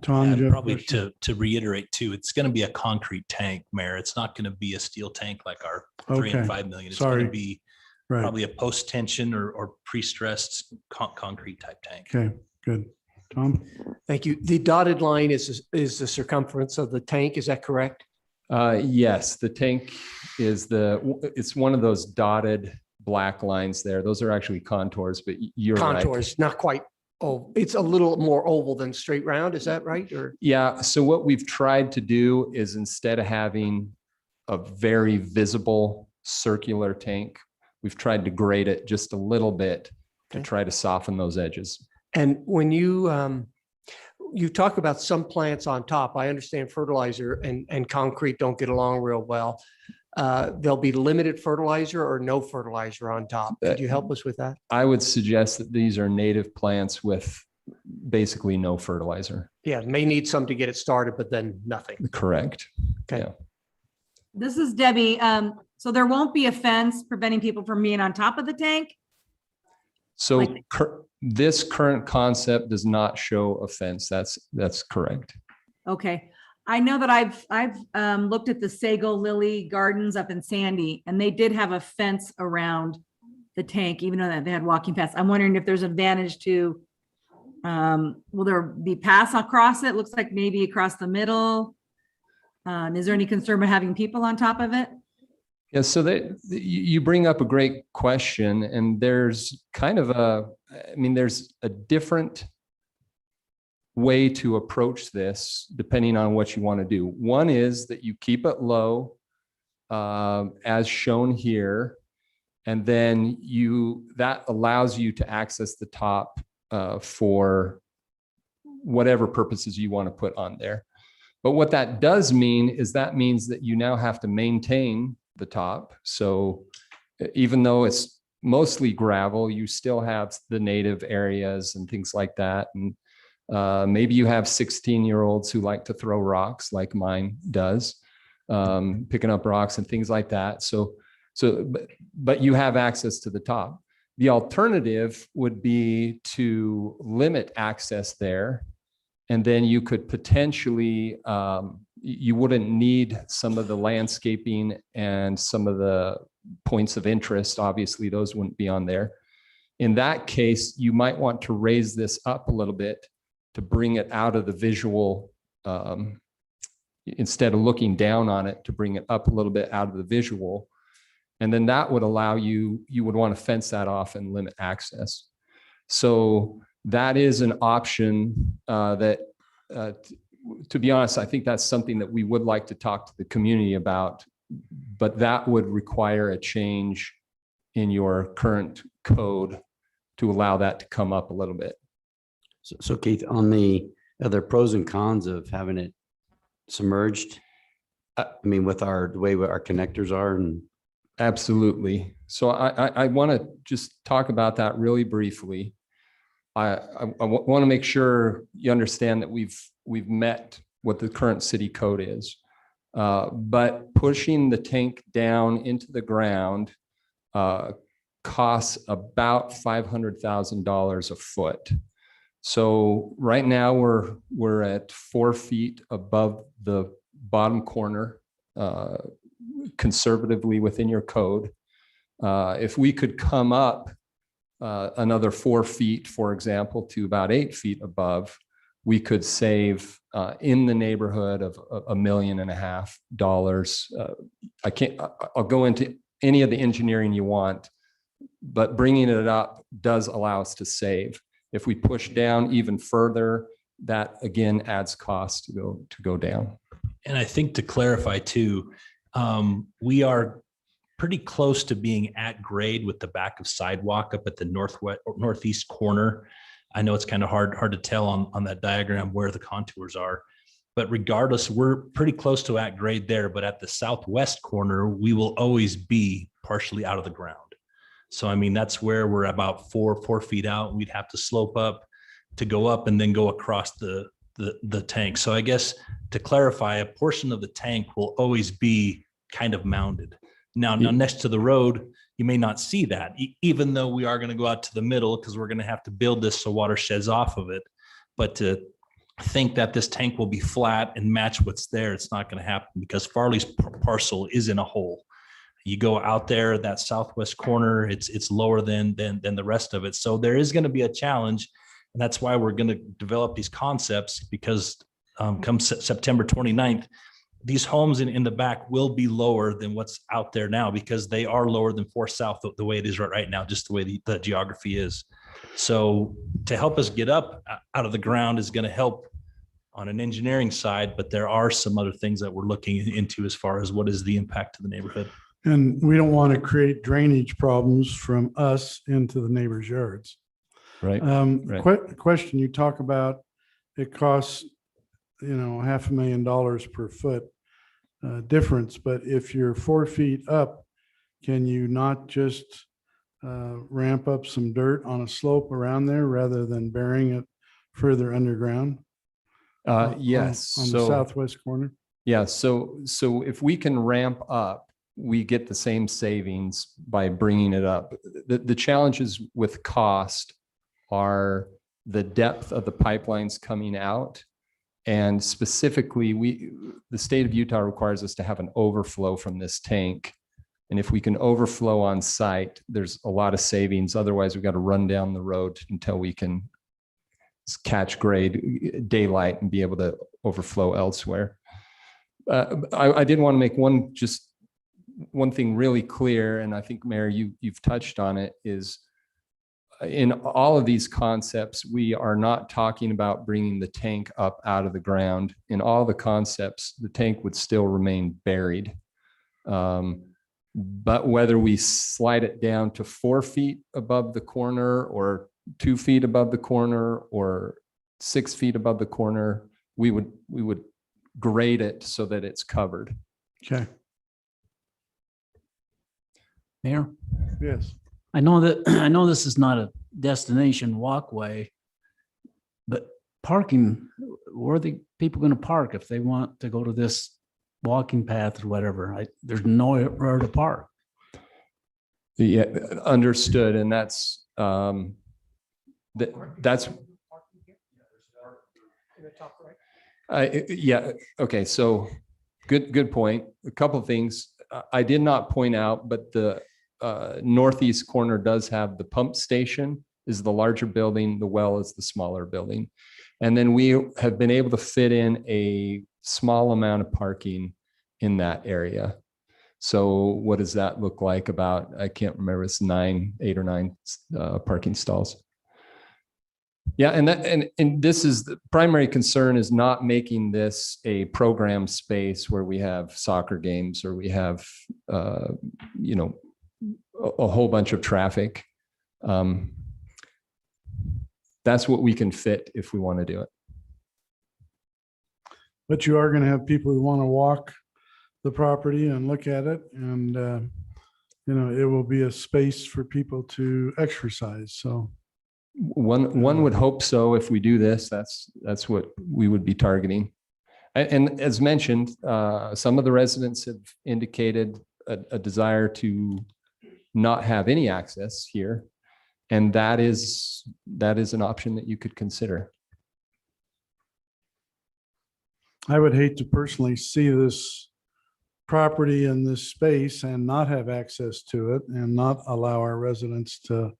Tom, And you have a probably question? to reiterate too, it's going to be a concrete tank, Mayor. It's not going to be a steel tank like our 3 and Okay. 5 million. It's going Sorry. to be Right. probably a post-tension or pre-stressed concrete type tank. Okay, good. Tom? Thank you. The dotted line is the circumference of the tank. Is that correct? Yes, the tank is it's one of those dotted black lines there. Those are actually contours, but you're right. Contours, not quite. Oh, it's a little more oval than straight round. Is that right? Or Yeah. So what we've tried to do is instead of having a very visible circular tank, we've tried to grade it just a little bit to try to soften those edges. and when you talk about some plants on top, I understand fertilizer and concrete don't get along real well. There'll be limited fertilizer or no fertilizer on top. Could you help us with that? I would suggest that these are native plants with basically no fertilizer. Yeah, may need some to get it started, but then nothing. Correct. Okay. Yeah. This is Debbie. So there won't be a fence preventing people from being on top of the tank? So Like- this current concept does not show a fence. That's correct. Okay. I know that I've looked at the Sago Lily Gardens up in Sandy, and they did have a fence around the tank, even though they had walking paths. I'm wondering if there's advantage to, will there be paths across it? Looks like maybe across the middle. Is there any concern about having people on top of it? Yeah, so you bring up a great question, and there's kind of there's a different way to approach this depending on what you want to do. One is that you keep it low, as shown here, and then that allows you to access the top for whatever purposes you want to put on there. But what that does mean is that means that you now have to maintain the top. So even though it's mostly gravel, you still have the native areas and things like that. And maybe you have 16-year-olds who like to throw rocks like mine does, picking up rocks and things like that. But you have access to the top. The alternative would be to limit access there. And then you could potentially, you wouldn't need some of the landscaping and some of the points of interest. Obviously, those wouldn't be on there. In that case, you might want to raise this up a little bit to bring it out of the visual, instead of looking down on it, to bring it up a little bit out of the visual. And then that would allow you would want to fence that off and limit access. So that is an option that, to be honest, I think that's something that we would like to talk to the community about, but that would require a change in your current code to allow that to come up a little bit. So Keith, on the other pros and cons of having it submerged, I mean, with the way our connectors are and. Absolutely. So I want to just talk about that really briefly. I want to make sure you understand that we've met what the current city code is. But pushing the tank down into the ground costs about $500,000 a foot. So right now we're at 4 feet above the bottom corner, conservatively within your code. If we could come up another 4 feet, for example, to about 8 feet above, we could save in the neighborhood of $1.5 million. I'll go into any of the engineering you want, but bringing it up does allow us to save. If we push down even further, that again adds cost to go down. And I think to clarify too, we are pretty close to being at grade with the back of sidewalk up at the northeast corner. I know it's kind of hard to tell on that diagram where the contours are, but regardless, we're pretty close to at grade there. But at the southwest corner, we will always be partially out of the ground. So, I mean, that's where we're about 4 feet out. We'd have to slope up to go up and then go across the tank. So I guess to clarify, a portion of the tank will always be kind of mounded. Now next to the road, you may not see that, even though we are going to go out to the middle because we're going to have to build this so water sheds off of it. But to think that this tank will be flat and match what's there, it's not going to happen because Farley's parcel is in a hole. You go out there, that southwest corner, it's lower than the rest of it. So there is going to be a challenge. And that's why we're going to develop these concepts, because come September 29th, these homes in the back will be lower than what's out there now because they are lower than 4 South the way it is right now, just the way the geography is. So to help us get up out of the ground is going to help on an engineering side, but there are some other things that we're looking into as far as what is the impact to the neighborhood. And we don't want to create drainage problems from us into the neighbors' yards. Right. Question, you talk about it costs, $500,000 per foot difference, but if you're 4 feet up, can you not just ramp up some dirt on a slope around there rather than burying it further underground? Yes. On the southwest corner? Yeah. So if we can ramp up, we get the same savings by bringing it up. The challenges with cost are the depth of the pipelines coming out. And specifically, the state of Utah requires us to have an overflow from this tank. And if we can overflow on site, there's a lot of savings. Otherwise, we've got to run down the road until we can catch grade daylight and be able to overflow elsewhere. I did want to make one thing really clear, and I think, Mayor, you've touched on it, is in all of these concepts, we are not talking about bringing the tank up out of the ground. In all the concepts, the tank would still remain buried. But whether we slide it down to 4 feet above the corner or 2 feet above the corner or 6 feet above the corner, we would grade it so that it's covered. Okay. Mayor? Yes. I know this is not a destination walkway, but parking, where are the people going to park if they want to go to this walking path or whatever? There's nowhere to park. Yeah, understood. And that's yeah. Okay. So good point. A couple of things I did not point out, but the northeast corner does have the pump station is the larger building, the well is the smaller building. And then we have been able to fit in a small amount of parking in that area. So what does that look like? About, I can't remember, it's 8 or 9 parking stalls. Yeah, and this is the primary concern, is not making this a program space where we have soccer games or we have, you know, a whole bunch of traffic. That's what we can fit if we want to do it. But you are going to have people who want to walk the property and look at it, and you know, it will be a space for people to exercise. So one would hope so. If we do this, that's what we would be targeting. And as mentioned, some of the residents have indicated a desire to not have any access here, and that is an option that you could consider. I would hate to personally see this property in this space and not have access to it and not allow our residents to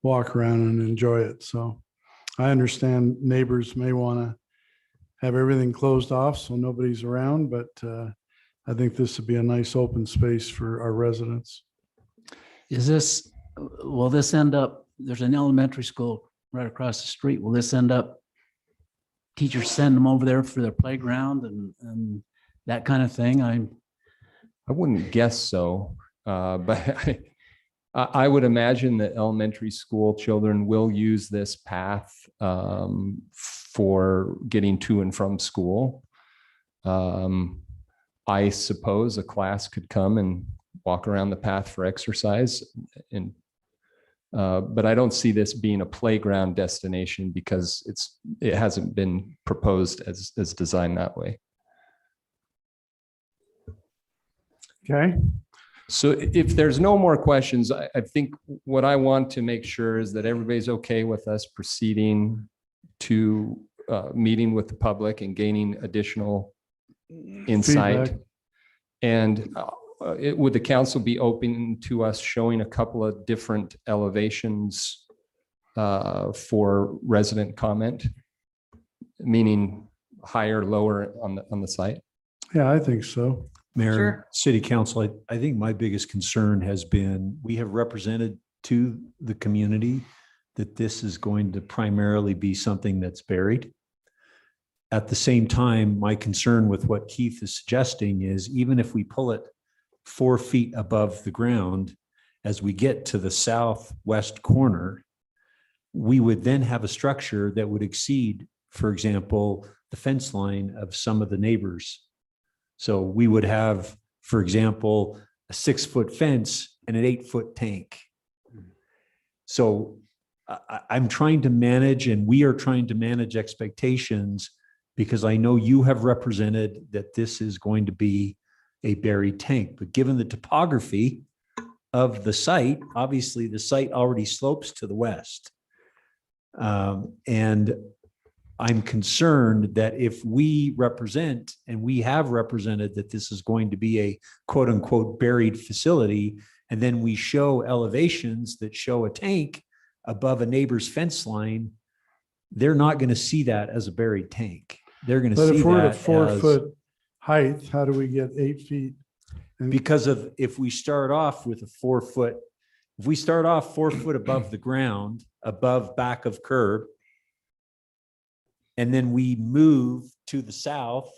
walk around and enjoy it. So I understand neighbors may want to have everything closed off so nobody's around, but I think this would be a nice open space for our residents. Will this end up, there's an elementary school right across the street. Will this end up, teachers send them over there for their playground and that kind of thing? I wouldn't guess so, but I would imagine that elementary school children will use this path for getting to and from school. I suppose a class could come and walk around the path for exercise, but I don't see this being a playground destination because it hasn't been proposed as designed that way. Okay. So if there's no more questions, I think what I want to make sure is that everybody's okay with us proceeding to meeting with the public and gaining additional insight. Feedback. And would the council be open to us showing a couple of different elevations for resident comment, meaning higher, lower on the site? Yeah, I think so. Mayor, Sure. City Council, I think my biggest concern has been, we have represented to the community that this is going to primarily be something that's buried. At the same time, my concern with what Keith is suggesting is, even if we pull it 4 feet above the ground, as we get to the southwest corner, we would then have a structure that would exceed, for example, the fence line of some of the neighbors. So we would have, for example, a 6-foot fence and an 8-foot tank. So I'm trying to manage, and we are trying to manage expectations, because I know you have represented that this is going to be a buried tank. But given the topography of the site, obviously the site already slopes to the west. And I'm concerned that if we represent, and we have represented, that this is going to be a quote unquote buried facility, and then we show elevations that show a tank above a neighbor's fence line, they're not going to see that as a buried tank. They're going to But see if we're at a that 4-foot height, how do we get 8 feet? because of, if we start off with a 4-foot, if we start off 4 foot above the ground, above back of curb, and then we move to the south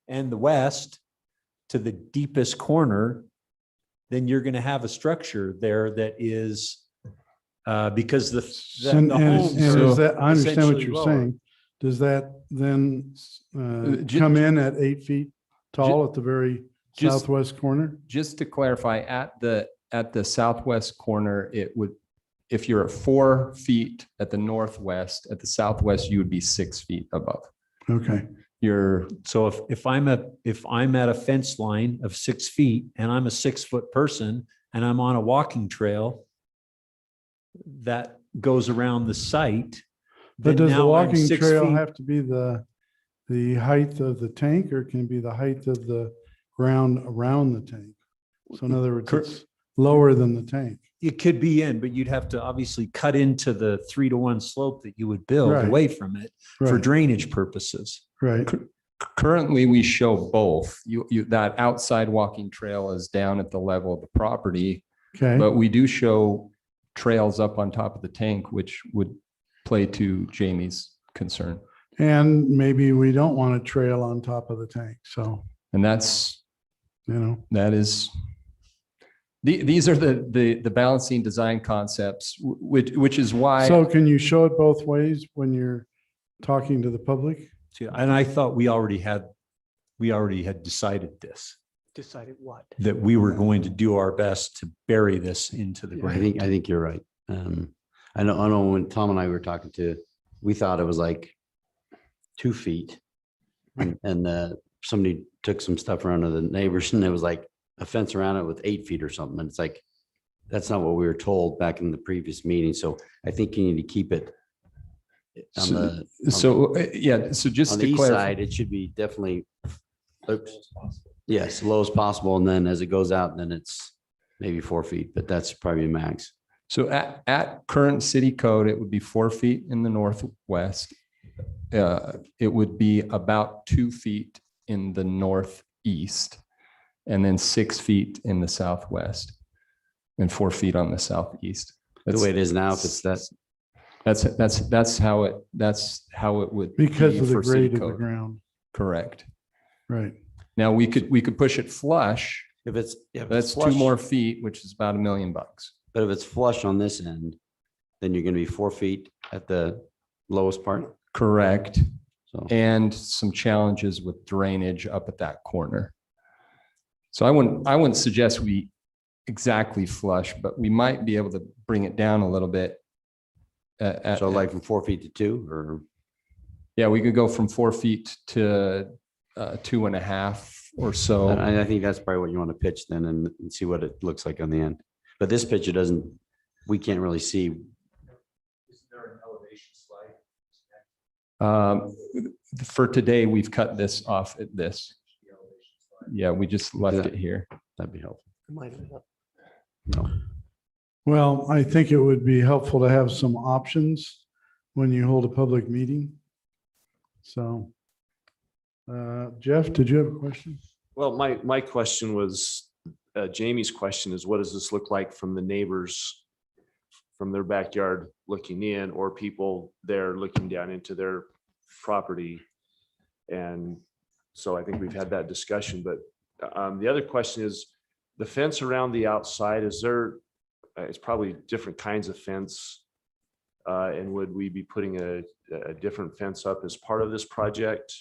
and the west to the deepest corner, then you're going to have a structure there that is, because the homes is that, I understand what essentially you're lower. saying. Does that then come in at 8 feet tall at the very southwest corner? Just to clarify, at the southwest corner, it would, if you're at 4 feet at the northwest, at the southwest, you would be 6 feet above. Okay. So if I'm at a fence line of 6 feet and I'm a 6-foot person and I'm on a walking trail that goes around the site. But then does the now I'm walking 6 trail feet. have to be the height of the tank, or can it be the height of the ground around the tank? So in other words, it's lower than the tank. It could be in, but you'd have to obviously cut into the 3-to-1 slope that you would build Right. away from it for Right. drainage purposes. Right. Currently, we show both. That outside walking trail is down at the level of the property, Okay. but we do show trails up on top of the tank, which would play to Jamie's concern. And maybe we don't want a trail on top of the tank. So, And that's, that is, these are the balancing design concepts, which is why. So can you show it both ways when you're talking to the public? And I thought we already had decided this, Decided what? that we were going to do our best to bury this into the I ground. think you're right. I know when Tom and I were talking we thought it was like 2 feet. And somebody took some stuff around to the neighbors and it was like a fence around it with 8 feet or something. And it's like, that's not what we were told back in the previous meeting. So I think you need to keep it on the. So just On to the east clarify. side, it should be definitely, yes, low as possible. And then as it goes out, then it's maybe 4 feet, but that's probably max. So at current city code, it would be 4 feet in the northwest. It would be about 2 feet in the northeast, and then 6 feet in the southwest, and 4 feet on the southeast. The way it is now, if it's that. That's how it would. Because be of the for city grade of the code. ground. Correct. Right. Now, we could push it flush. If it's That's flush. 2 more feet, which is about $1 million. But if it's flush on this end, then you're gonna be 4 feet at the lowest part. Correct. So And some challenges with drainage up at that corner. So I wouldn't suggest we exactly flush, but we might be able to bring it down a little bit. so like from 4 feet to 2, or Yeah, we could go from 4 feet to 2.5 or so. I think that's probably what you want to pitch then and see what it looks like on the end. But this picture we can't really see. Is there an elevation slide? For today, we've cut this off at this. Yeah, we just left it here. That'd be helpful. Well, I think it would be helpful to have some options when you hold a public meeting. So, Jeff, did you have a question? Well, my question was, Jamie's question is, what does this look like from the neighbors, from their backyard looking in, or people there looking down into their property? And so I think we've had that discussion, but the other question is, the fence around the outside, is there, it's probably different kinds of fence. And would we be putting a different fence up as part of this project?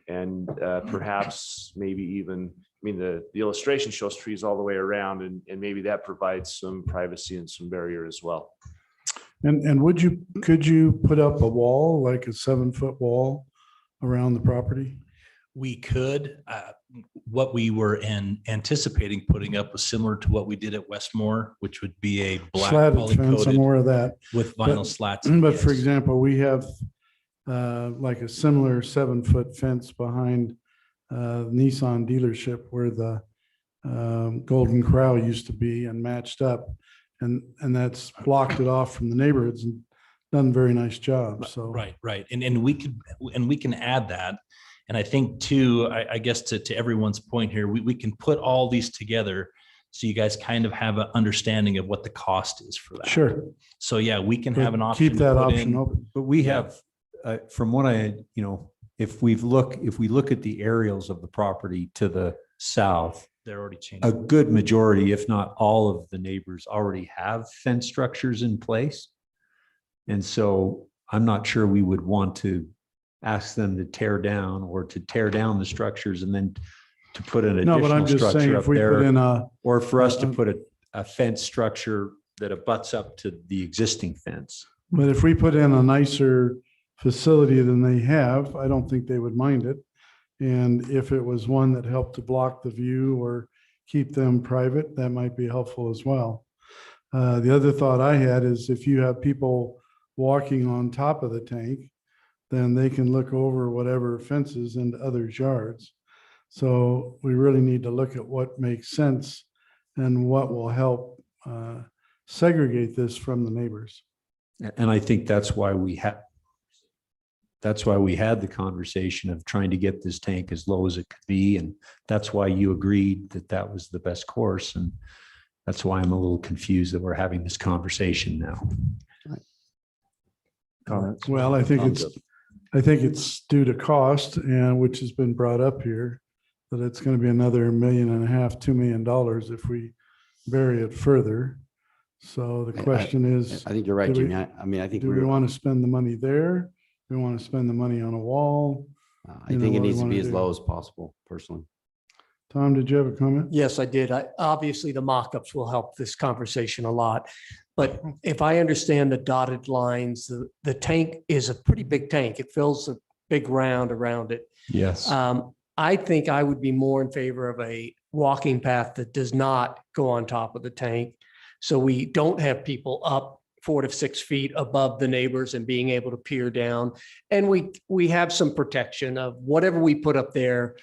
And perhaps maybe even, the illustration shows trees all the way around, and maybe that provides some privacy and some barrier as well. And could you put up a wall, like a 7-foot wall around the property? We could. What we were anticipating putting up was similar to what we did at Westmore, which would be a black Slatted poly fence, I'm coated aware of that. with vinyl slats. But for yes. example, we have like a similar 7-foot fence behind Nissan dealership where the Golden Corral used to be and matched up. And that's blocked it off from the neighborhoods and done a very nice job. So. Right. And we can add that. And I think too, I guess to everyone's point here, we can put all these together so you guys kind of have an understanding of what the cost is for that. Sure. So yeah, we can have an option. Keep to that put option in. open. But we have, from what if we look at the aerials of the property to the south, They're already a changing. good majority, if not all of the neighbors already have fence structures in place. And so I'm not sure we would want to ask them to tear down the structures and then to put an No, but I'm additional just saying structure if up we put in there. a, Or for us to put a fence structure that abuts up to the existing fence. but if we put in a nicer facility than they have, I don't think they would mind it. And if it was one that helped to block the view or keep them private, that might be helpful as well. The other thought I had is if you have people walking on top of the tank, then they can look over whatever fences into others' yards. So we really need to look at what makes sense and what will help segregate this from the neighbors. And I think that's why we had the conversation of trying to get this tank as low as it could be. And that's why you agreed that that was the best course. And that's why I'm a little confused that we're having this conversation now. Comments? Well, I think it's due to cost, and which has been brought up here, that it's going to be another $1.5 million, $2 million if we bury it further. So the question is, I think you're right, do we- Jimmy. I mean, I think do we want to spend the money there? Do we want to spend the money on a wall? I You know think it what we needs to wanna be as do. low as possible, personally. Tom, did you have a comment? Yes, I did. Obviously, the mock-ups will help this conversation a lot. But if I understand the dotted lines, the tank is a pretty big tank. It fills a big round around it. Yes. I think I would be more in favor of a walking path that does not go on top of the tank. So we don't have people up 4 to 6 feet above the neighbors and being able to peer down. And we have some protection of whatever we put up there.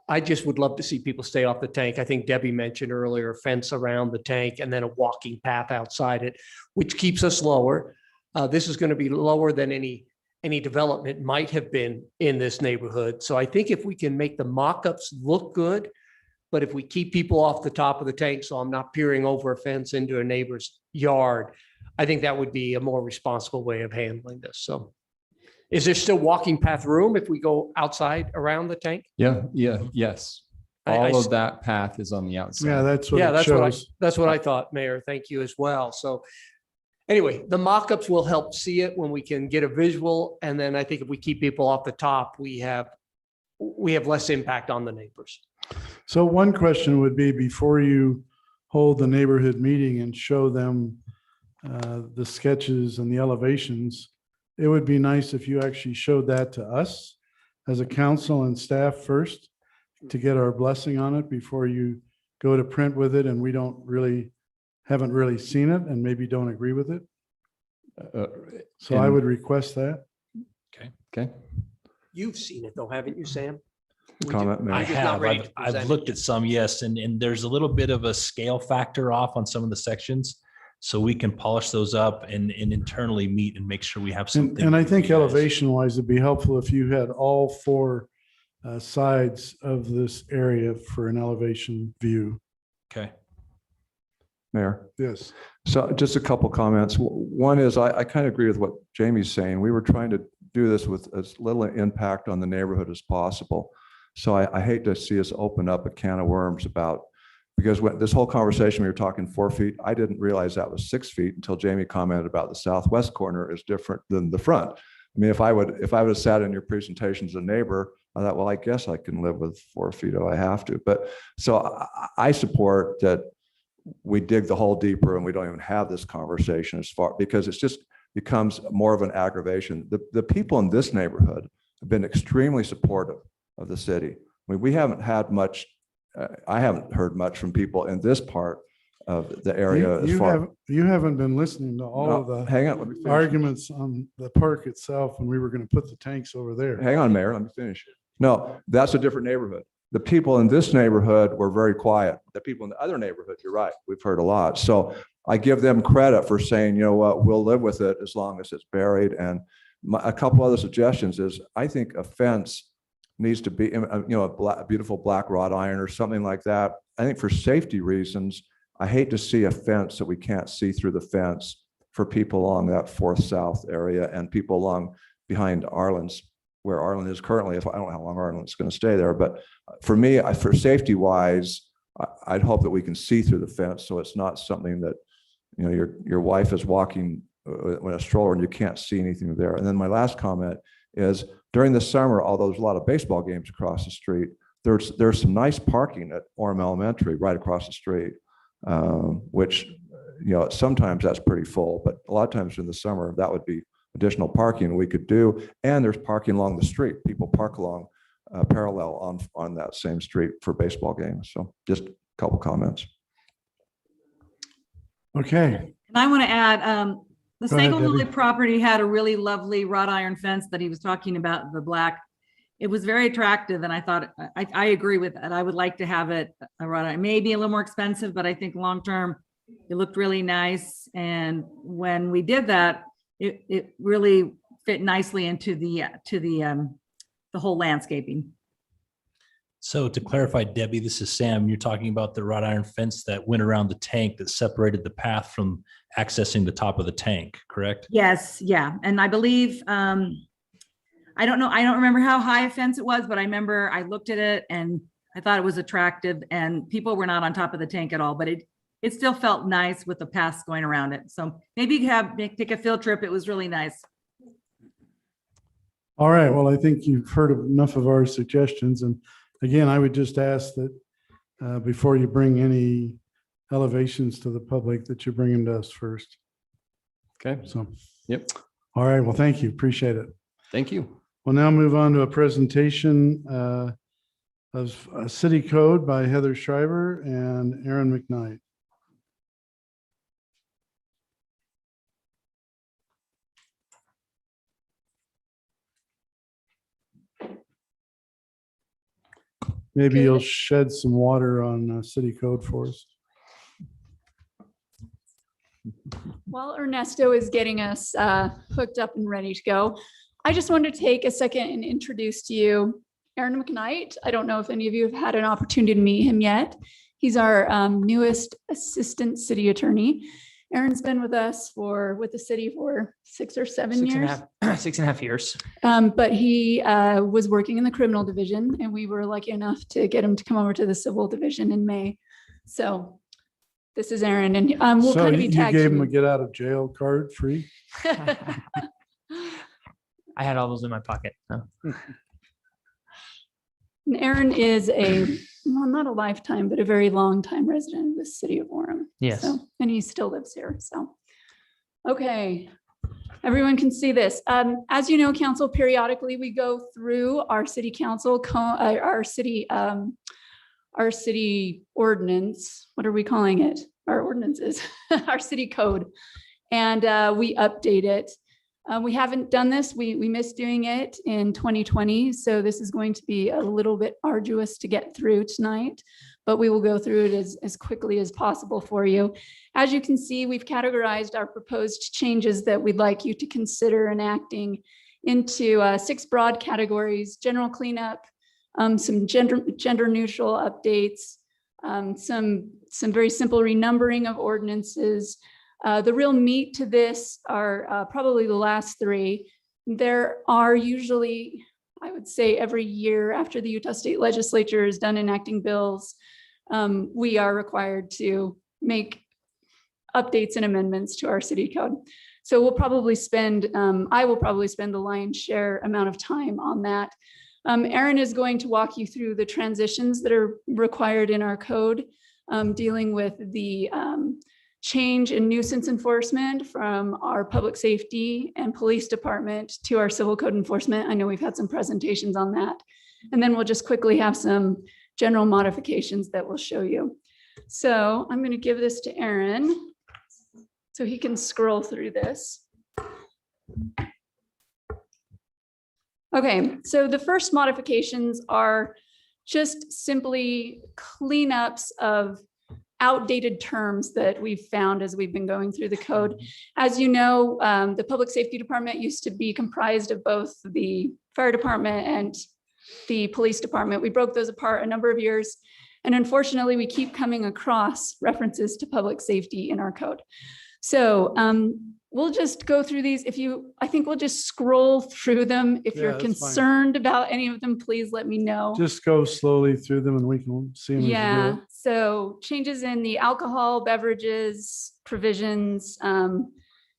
I just would love to see people stay off the tank. I think Debbie mentioned earlier, a fence around the tank and then a walking path outside it, which keeps us lower. This is going to be lower than any development might have been in this neighborhood. So I think if we can make the mock-ups look good, but if we keep people off the top of the tank, so I'm not peering over a fence into a neighbor's yard, I think that would be a more responsible way of handling this. So is there still walking path room if we go outside around the tank? Yeah. Yes. I All of that path is on the outside. Yeah, that's what it That's shows. what I thought, Mayor. Thank you as well. So anyway, the mock-ups will help see it when we can get a visual. And then I think if we keep people off the top, we have less impact on the neighbors. So one question would be, before you hold the neighborhood meeting and show them the sketches and the elevations, it would be nice if you actually showed that to us as a council and staff first, to get our blessing on it before you go to print with it and we haven't really seen it and maybe don't agree with it. So I would request that. Okay. You've seen it though, haven't you, Sam? Comment, Mayor. I You're just not have. ready to I've present looked it. at some, yes, and there's a little bit of a scale factor off on some of the sections. So we can polish those up and internally meet and make sure we have something. And I for think you guys. elevation wise, it'd be helpful if you had all 4 sides of this area for an elevation view. Okay. Mayor. Yes. So just a couple comments. One is I kind of agree with what Jamie's saying. We were trying to do this with as little impact on the neighborhood as possible. So I hate to see us open up a can of worms because when this whole conversation, we were talking 4 feet. I didn't realize that was 6 feet until Jamie commented about the southwest corner is different than the front. I mean, if I would have sat in your presentation as a neighbor, I thought, well, I guess I can live with 4 feet if I have to. But so I support that we dig the hole deeper and we don't even have this conversation because it's just becomes more of an aggravation. The people in this neighborhood have been extremely supportive of the city. I mean, we haven't had much, I haven't heard much from people in this part of the area. You haven't been listening to all of the Hang on, let me finish. arguments on the park itself when we were going to put the tanks over there. Hang on, Mayor, let me finish. No, that's a different neighborhood. The people in this neighborhood were very quiet. The people in the other neighborhood, you're right, we've heard a lot. So I give them credit for saying, you know what, we'll live with it as long as it's buried. And a couple other suggestions is I think a fence needs to be, a beautiful black wrought iron or something like that. I think for safety reasons, I hate to see a fence that we can't see through the fence for people along that 4th South area and people along behind Arlen's, where Arlen is currently. I don't know how long Arlen's going to stay there, but for me, for safety wise, I'd hope that we can see through the fence. So it's not something that, your wife is walking with a stroller and you can't see anything there. And then my last comment is during the summer, although there's a lot of baseball games across the street, there's some nice parking at Orem Elementary right across the street, which, sometimes that's pretty full, but a lot of times in the summer, that would be additional parking we could do. And there's parking along the street. People park along parallel on that same street for baseball games. So just a couple comments. Okay. And I want to add, the Go ahead, Sago Lily Debbie. property had a really lovely wrought iron fence that he was talking about, the black. it was very attractive, and I thought, I agree with that. I would like to have it, it may be a little more expensive, but I think long-term, it looked really nice. And when we did that, it really fit nicely into the whole landscaping. So to clarify, Debbie, this is Sam. You're talking about the wrought iron fence that went around the tank that separated the path from accessing the top of the tank, correct? Yes, yeah. And I believe, I don't know, I don't remember how high a fence it was, but I remember I looked at it and I thought it was attractive, and people were not on top of the tank at all, but it still felt nice with the paths going around it. So maybe you can take a field trip. It was really nice. All right, well, I think you've heard enough of our suggestions. And again, I would just ask that before you bring any elevations to the public, that you bring them to us first. Okay. So, yep. All right, well, thank you. Appreciate it. Thank you. We'll now move on to a presentation of a city code by Heather Schreiber and Aaron McKnight. Maybe you'll shed some water on city code for us. While Ernesto is getting us hooked up and ready to go, I just wanted to take a second and introduce to you Aaron McKnight. I don't know if any of you have had an opportunity to meet him yet. He's our newest assistant city attorney. Aaron's been with us with the city for 6 or 7 years. 6.5 years. But he was working in the criminal division, and we were lucky enough to get him to come over to the civil division in May. So this is Aaron, and we'll So kind of be you tag gave him a teaming. get out of jail card free? I had all those in my pocket. So. And Aaron is well, not a lifetime, but a very long time resident of the city of Orem. Yes. So, and he still lives here. So, okay. Everyone can see this. As you know, council, periodically we go through our city council, our city ordinance. What are we calling it? Our ordinances, our city code. And we update it. We haven't done this. We missed doing it in 2020. So this is going to be a little bit arduous to get through tonight, but we will go through it as quickly as possible for you. As you can see, we've categorized our proposed changes that we'd like you to consider enacting into 6 broad categories: general cleanup, some gender neutral updates, some very simple renumbering of ordinances. The real meat to this are probably the last 3. There are usually, I would say, every year after the Utah State Legislature is done enacting bills, we are required to make updates and amendments to our city code. So we'll probably spend, I will probably spend the lion's share amount of time on that. Aaron is going to walk you through the transitions that are required in our code, dealing with the change in nuisance enforcement from our public safety and police department to our civil code enforcement. I know we've had some presentations on that. And then we'll just quickly have some general modifications that we'll show you. So I'm going to give this to Aaron so he can scroll through this. Okay, so the first modifications are just simply cleanups of outdated terms that we've found as we've been going through the code. As you know, the public safety department used to be comprised of both the fire department and the police department. We broke those apart a number of years. And unfortunately, we keep coming across references to public safety in our code. So we'll just go through these. I think we'll just scroll through them. If you're concerned about any of them, please let me know. Just go slowly through them and we can see them as you do Yeah, it. so changes in the alcohol beverages provisions,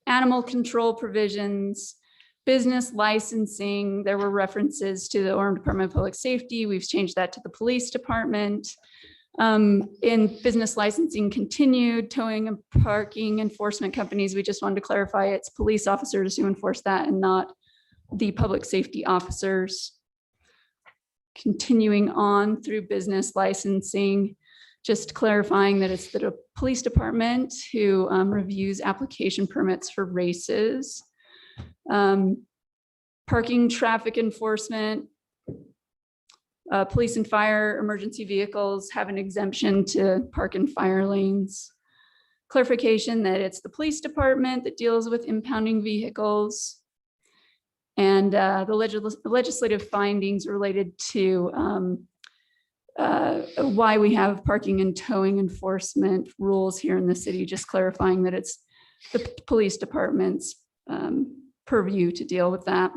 animal control provisions, business licensing. There were references to the Orem Department of Public Safety. We've changed that to the police department. In business licensing continued, towing and parking enforcement companies, we just wanted to clarify it's police officers who enforce that and not the public safety officers. Continuing on through business licensing, just clarifying that it's the police department who reviews application permits for races. Parking traffic enforcement, Police and fire emergency vehicles have an exemption to park in fire lanes. Clarification that it's the police department that deals with impounding vehicles. And the legislative findings related to why we have parking and towing enforcement rules here in the city, just clarifying that it's the police department's purview to deal with that.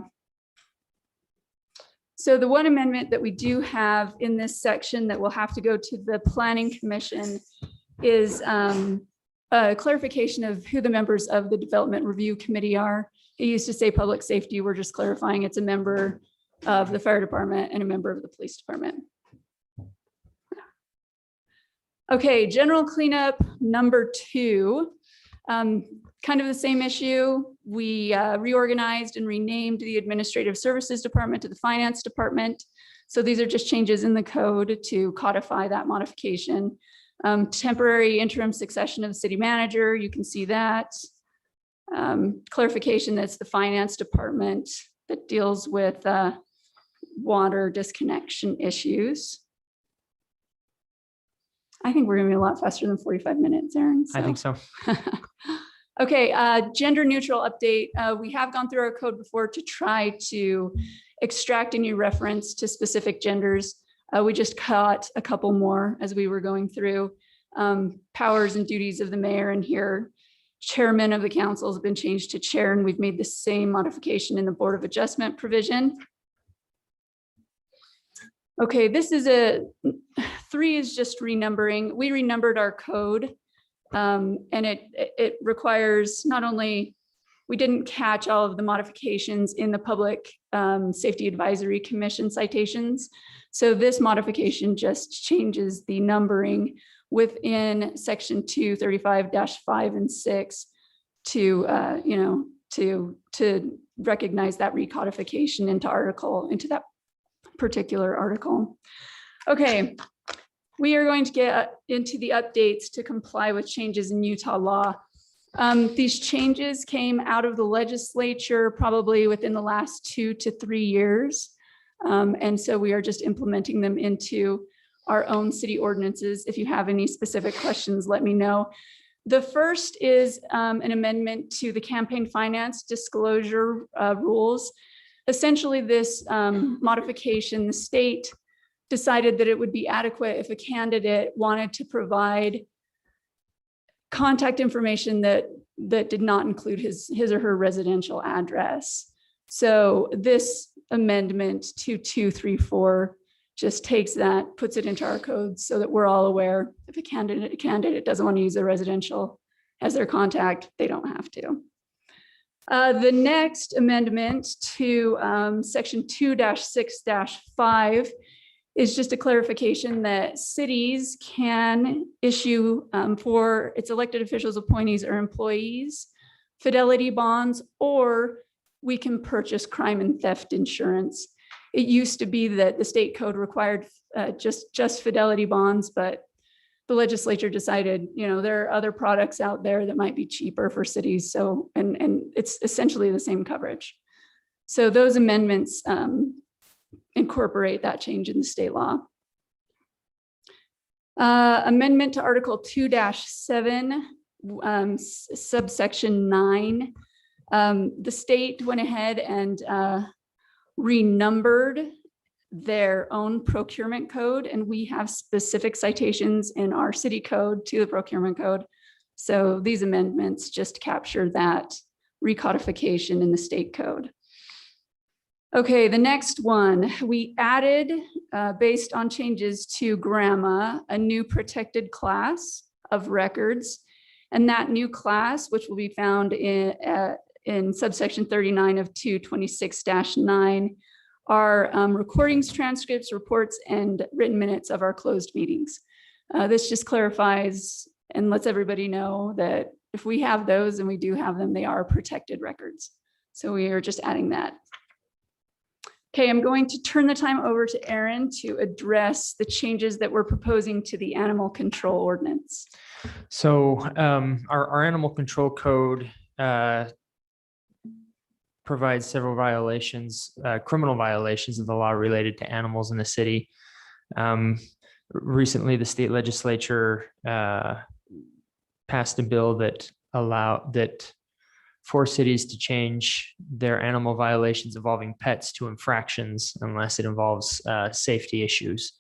So the one amendment that we do have in this section that will have to go to the Planning Commission is a clarification of who the members of the Development Review Committee are. It used to say public safety. We're just clarifying it's a member of the fire department and a member of the police department. Okay, general cleanup number 2. Kind of the same issue. We reorganized and renamed the Administrative Services Department to the Finance Department. So these are just changes in the code to codify that modification. Temporary interim succession of the city manager, you can see that. Clarification that's the Finance Department that deals with water disconnection issues. I think we're gonna be a lot faster than 45 minutes, Aaron. I think so. Okay, gender neutral update. We have gone through our code before to try to extract any reference to specific genders. We just caught a couple more as we were going through. Powers and duties of the mayor, and here chairman of the council has been changed to chair, and we've made the same modification in the Board of Adjustment provision. Okay, this is 3 is just renumbering. We renumbered our code. And it requires not only, we didn't catch all of the modifications in the Public Safety Advisory Commission citations. So this modification just changes the numbering within section 235-5 and 6 to, to recognize that recodification into that particular article. Okay. We are going to get into the updates to comply with changes in Utah law. These changes came out of the legislature probably within the last 2 to 3 years. And so we are just implementing them into our own city ordinances. If you have any specific questions, let me know. The first is an amendment to the campaign finance disclosure rules. Essentially, this modification, the state decided that it would be adequate if a candidate wanted to provide contact information that did not include his or her residential address. So this amendment 2234 just takes that, puts it into our code so that we're all aware if a candidate doesn't want to use their residential as their contact, they don't have to. The next amendment to section 2-6-5 is just a clarification that cities can issue for its elected officials, appointees, or employees fidelity bonds, or we can purchase crime and theft insurance. It used to be that the state code required just fidelity bonds, but the legislature decided, there are other products out there that might be cheaper for cities. So, and it's essentially the same coverage. So those amendments incorporate that change in the state law. Amendment to Article 2-7, subsection 9. The state went ahead and renumbered their own procurement code, and we have specific citations in our city code to the procurement code. So these amendments just capture that recodification in the state code. Okay, the next one, we added, based on changes to GRAMA, a new protected class of records. And that new class, which will be found in subsection 39 of 226-9, are recordings, transcripts, reports, and written minutes of our closed meetings. This just clarifies and lets everybody know that if we have those, and we do have them, they are protected records. So we are just adding that. Okay, I'm going to turn the time over to Aaron to address the changes that we're proposing to the animal control ordinance. So our animal control code provides several violations, criminal violations of the law related to animals in the city. Recently, the state legislature passed a bill that force cities to change their animal violations involving pets to infractions unless it involves safety issues.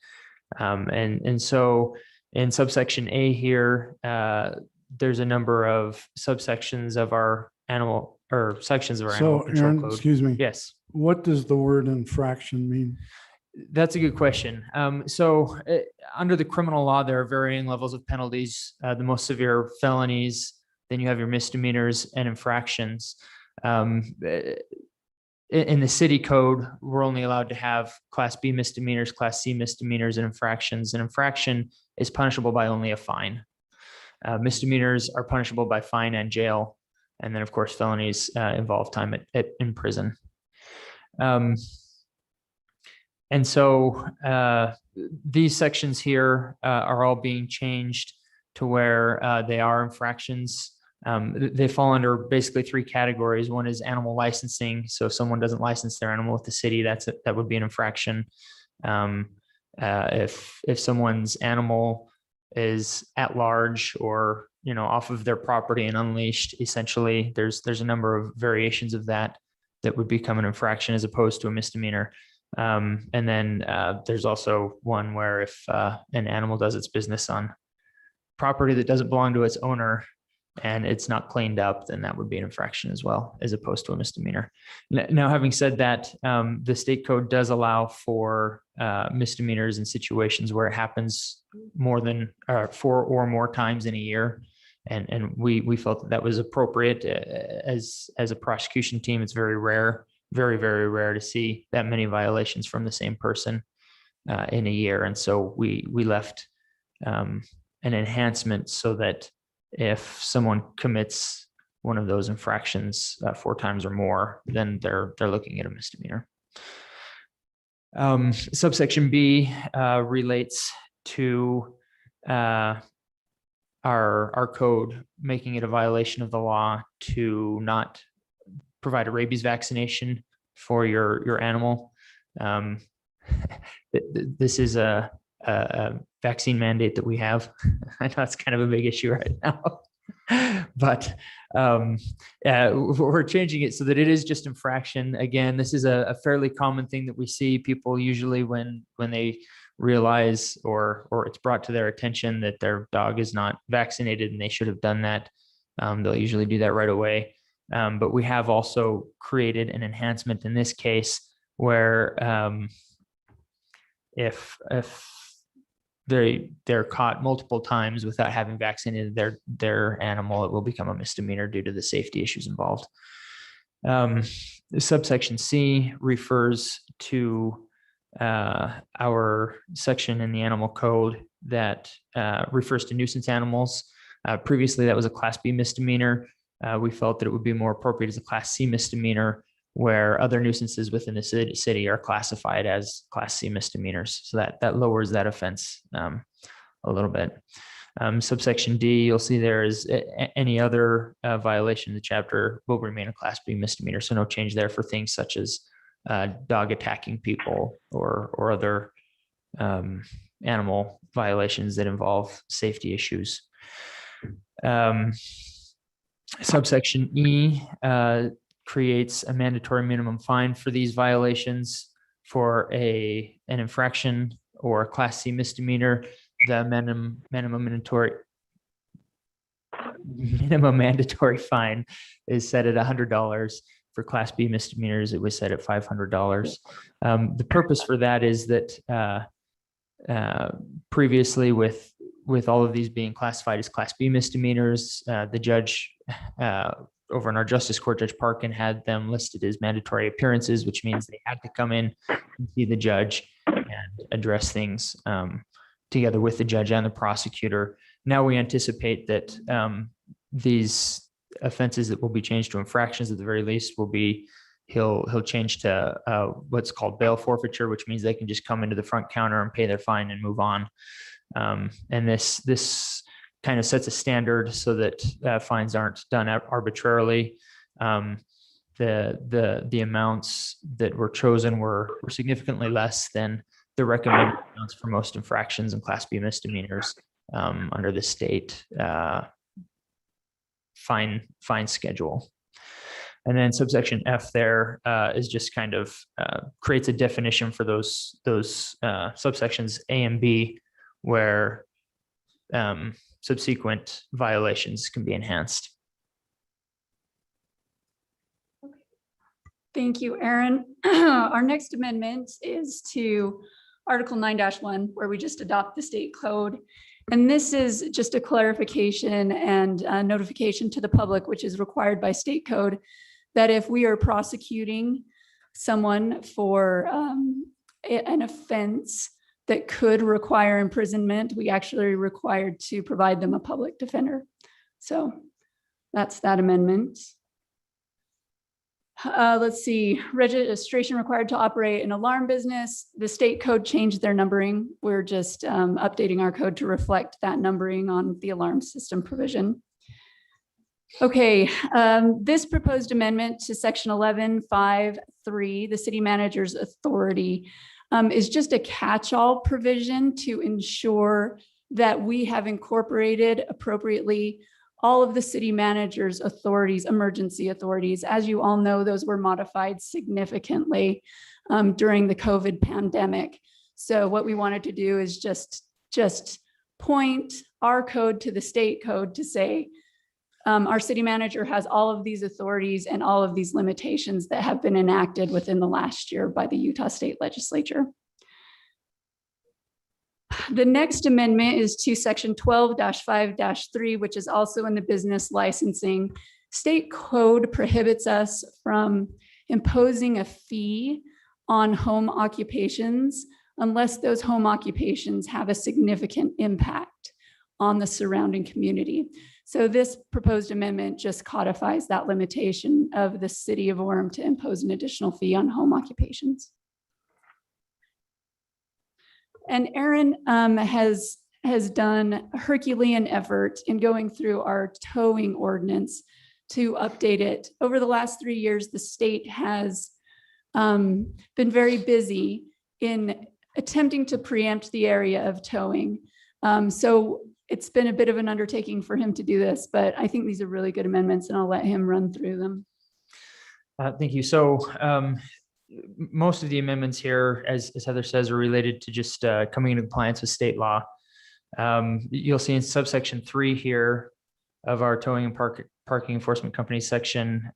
And so in subsection A here, there's a number of subsections of our animal or sections of our animal So control Aaron, code. excuse me. Yes. What does the word infraction mean? That's a good question. Under the criminal law, there are varying levels of penalties. The most severe felonies, then you have your misdemeanors and infractions. In the city code, we're only allowed to have Class B misdemeanors, Class C misdemeanors, and infractions. An infraction is punishable by only a fine. Misdemeanors are punishable by fine and jail. And then, of course, felonies involve time in prison. And so these sections here are all being changed to where they are infractions. They fall under basically three categories. One is animal licensing. So if someone doesn't license their animal with the city, that would be an infraction. If someone's animal is at large or off of their property and unleashed, essentially, there's a number of variations of that would become an infraction as opposed to a misdemeanor. And then there's also one where if an animal does its business on property that doesn't belong to its owner and it's not cleaned up, then that would be an infraction as well, as opposed to a misdemeanor. Now, having said that, the state code does allow for misdemeanors in situations where it happens more than 4 or more times in a year. And we felt that was appropriate. As a prosecution team, it's very rare, very, very rare to see that many violations from the same person in a year. And so we left an enhancement so that if someone commits one of those infractions 4 times or more, then they're looking at a misdemeanor. Subsection B relates to our code, making it a violation of the law to not provide a rabies vaccination for your animal. This is a vaccine mandate that we have. I know it's kind of a big issue right now, but we're changing it so that it is just infraction. Again, this is a fairly common thing that we see. People usually when they realize or it's brought to their attention that their dog is not vaccinated and they should have done that, they'll usually do that right away. But we have also created an enhancement in this case where if they're caught multiple times without having vaccinated their animal, it will become a misdemeanor due to the safety issues involved. Subsection C refers to our section in the animal code that refers to nuisance animals. Previously, that was a Class B misdemeanor. We felt that it would be more appropriate as a Class C misdemeanor, where other nuisances within the city are classified as Class C misdemeanors. So that lowers that offense a little bit. Subsection D, you'll see there is any other violation of the chapter will remain a Class B misdemeanor. So no change there for things such as dog attacking people or other animal violations that involve safety issues. Subsection E creates a mandatory minimum fine for these violations. For an infraction or a Class C misdemeanor, the minimum mandatory fine is set at $100. For Class B misdemeanors, it was set at $500. The purpose for that is that previously, with all of these being classified as Class B misdemeanors, the judge over in our Justice Court, Judge Parkin, had them listed as mandatory appearances, which means they had to come in and see the judge and address things together with the judge and the prosecutor. Now we anticipate that these offenses that will be changed to infractions at the very least will be he'll change to what's called bail forfeiture, which means they can just come into the front counter and pay their fine and move on. And this kind of sets a standard so that fines aren't done arbitrarily. the amounts that were chosen were significantly less than the recommended amounts for most infractions and Class B misdemeanors under the state fine schedule. And then subsection F there is just kind of creates a definition for those subsections A and B, where subsequent violations can be enhanced. Thank you, Aaron. Our next amendment is to Article 9-1, where we just adopt the state code. And this is just a clarification and notification to the public, which is required by state code, that if we are prosecuting someone for an offense that could require imprisonment, we actually are required to provide them a public defender. So that's that amendment. Let's see, registration required to operate an alarm business. The state code changed their numbering. We're just updating our code to reflect that numbering on the alarm system provision. Okay, this proposed amendment to section 11.5.3, the city manager's authority, is just a catch-all provision to ensure that we have incorporated appropriately all of the city manager's authorities, emergency authorities. As you all know, those were modified significantly during the COVID pandemic. So what we wanted to do is just point our code to the state code to say, our city manager has all of these authorities and all of these limitations that have been enacted within the last year by the Utah State Legislature. The next amendment is to section 12-5-3, which is also in the business licensing. State code prohibits us from imposing a fee on home occupations unless those home occupations have a significant impact on the surrounding community. So this proposed amendment just codifies that limitation of the city of Orem to impose an additional fee on home occupations. And Aaron has done a Herculean effort in going through our towing ordinance to update it. Over the last 3 years, the state has been very busy in attempting to preempt the area of towing. So it's been a bit of an undertaking for him to do this, but I think these are really good amendments and I'll let him run through them. Thank you. So most of the amendments here, as Heather says, are related to just coming into compliance with state law. You'll see in subsection 3 here of our towing and parking enforcement company section,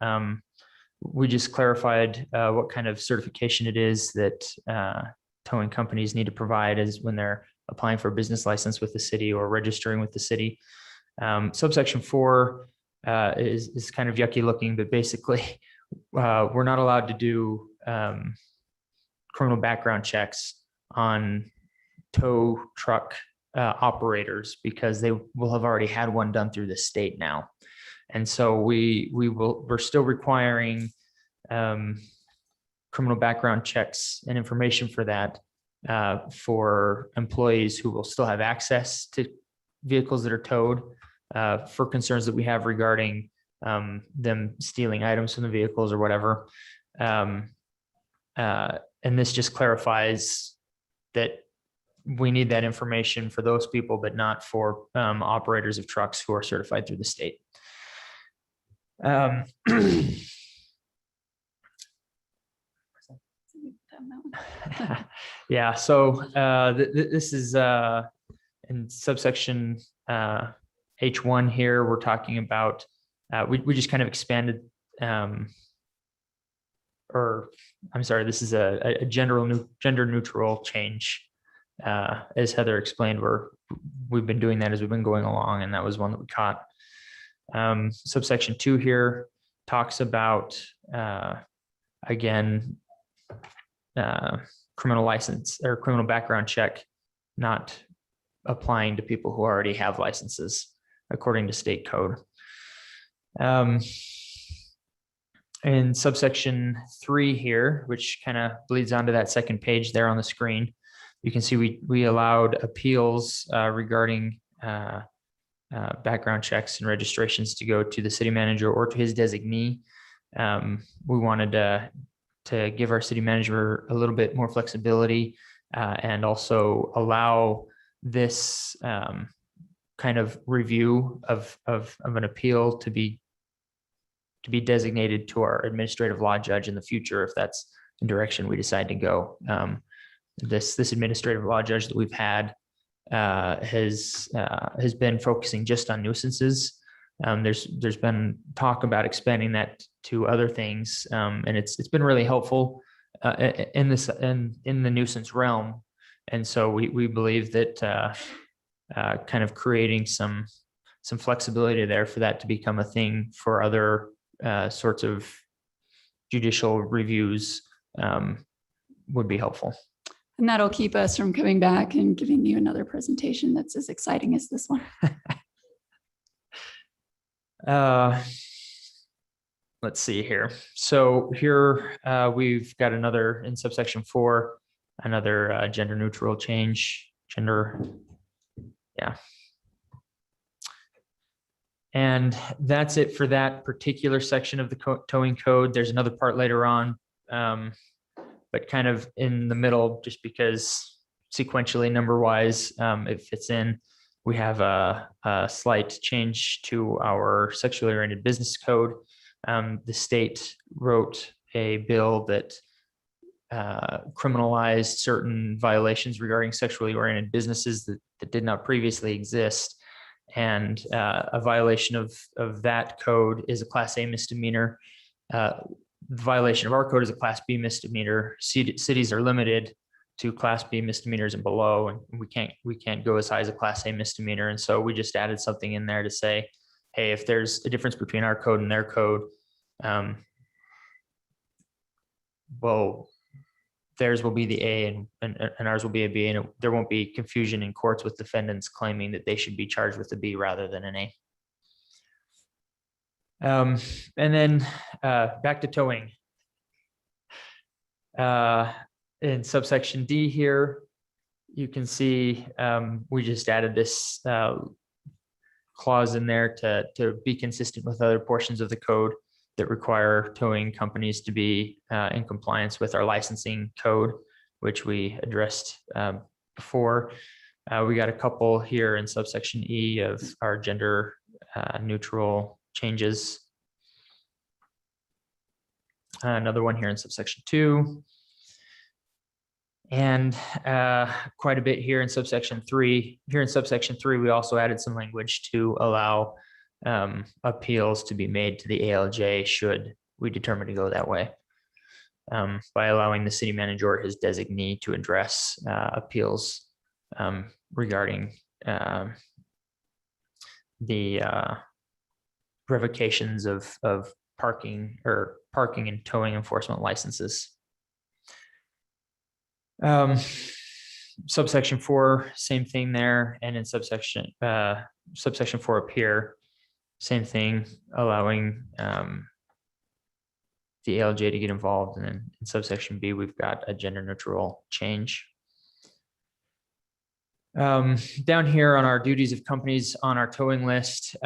we just clarified what kind of certification it is that towing companies need to provide as when they're applying for a business license with the city or registering with the city. Subsection 4 is kind of yucky looking, but basically we're not allowed to do criminal background checks on tow truck operators because they will have already had one done through the state now. And so we're still requiring criminal background checks and information for that for employees who will still have access to vehicles that are towed for concerns that we have regarding them stealing items from the vehicles or whatever. And this just clarifies that we need that information for those people, but not for operators of trucks who are certified through the state. Yeah, so this is in subsection H1 here, we're talking about, we just kind of expanded, or I'm sorry, this is a gender neutral change. As Heather explained, we've been doing that as we've been going along, and that was one that we caught. Subsection 2 here talks about, again, criminal license or criminal background check not applying to people who already have licenses according to state code. In subsection 3 here, which kind of bleeds onto that second page there on the screen, you can see we allowed appeals regarding background checks and registrations to go to the city manager or to his designee. we wanted to give our city manager a little bit more flexibility and also allow this kind of review of an appeal to be designated to our administrative law judge in the future, if that's the direction we decide to go. This administrative law judge that we've had has been focusing just on nuisances. There's been talk about expanding that to other things, and it's been really helpful in the nuisance realm. And so we believe that kind of creating some flexibility there for that to become a thing for other sorts of judicial reviews would be helpful. And that'll keep us from coming back and giving you another presentation that's as exciting as this one. Let's see here. So here we've got another in subsection 4, another gender neutral change, yeah. And that's it for that particular section of the towing code. There's another part later on, but kind of in the middle, just because sequentially number wise, it fits in. We have a slight change to our sexually oriented business code. The state wrote a bill that criminalized certain violations regarding sexually oriented businesses that did not previously exist. And a violation of that code is a Class A misdemeanor. The violation of our code is a Class B misdemeanor. Cities are limited to Class B misdemeanors and below, and we can't go as high as a Class A misdemeanor. And so we just added something in there to say, hey, if there's a difference between our code and their code, well, theirs will be the A and ours will be a B, and there won't be confusion in courts with defendants claiming that they should be charged with a B rather than an A. And then back to towing. In subsection D here, you can see we just added this clause in there to be consistent with other portions of the code that require towing companies to be in compliance with our licensing code, which we addressed before. We got a couple here in subsection E of our gender neutral changes. Another one here in subsection 2. And quite a bit here in subsection 3. Here in subsection 3, we also added some language to allow appeals to be made to the ALJ should we determine to go that way, by allowing the city manager or his designee to address appeals regarding the revocations of parking and towing enforcement licenses. Subsection 4, same thing there, and in subsection 4 up here, same thing, allowing the ALJ to get involved. And then in subsection B, we've got a gender neutral change. Down here on our duties of companies on our towing list,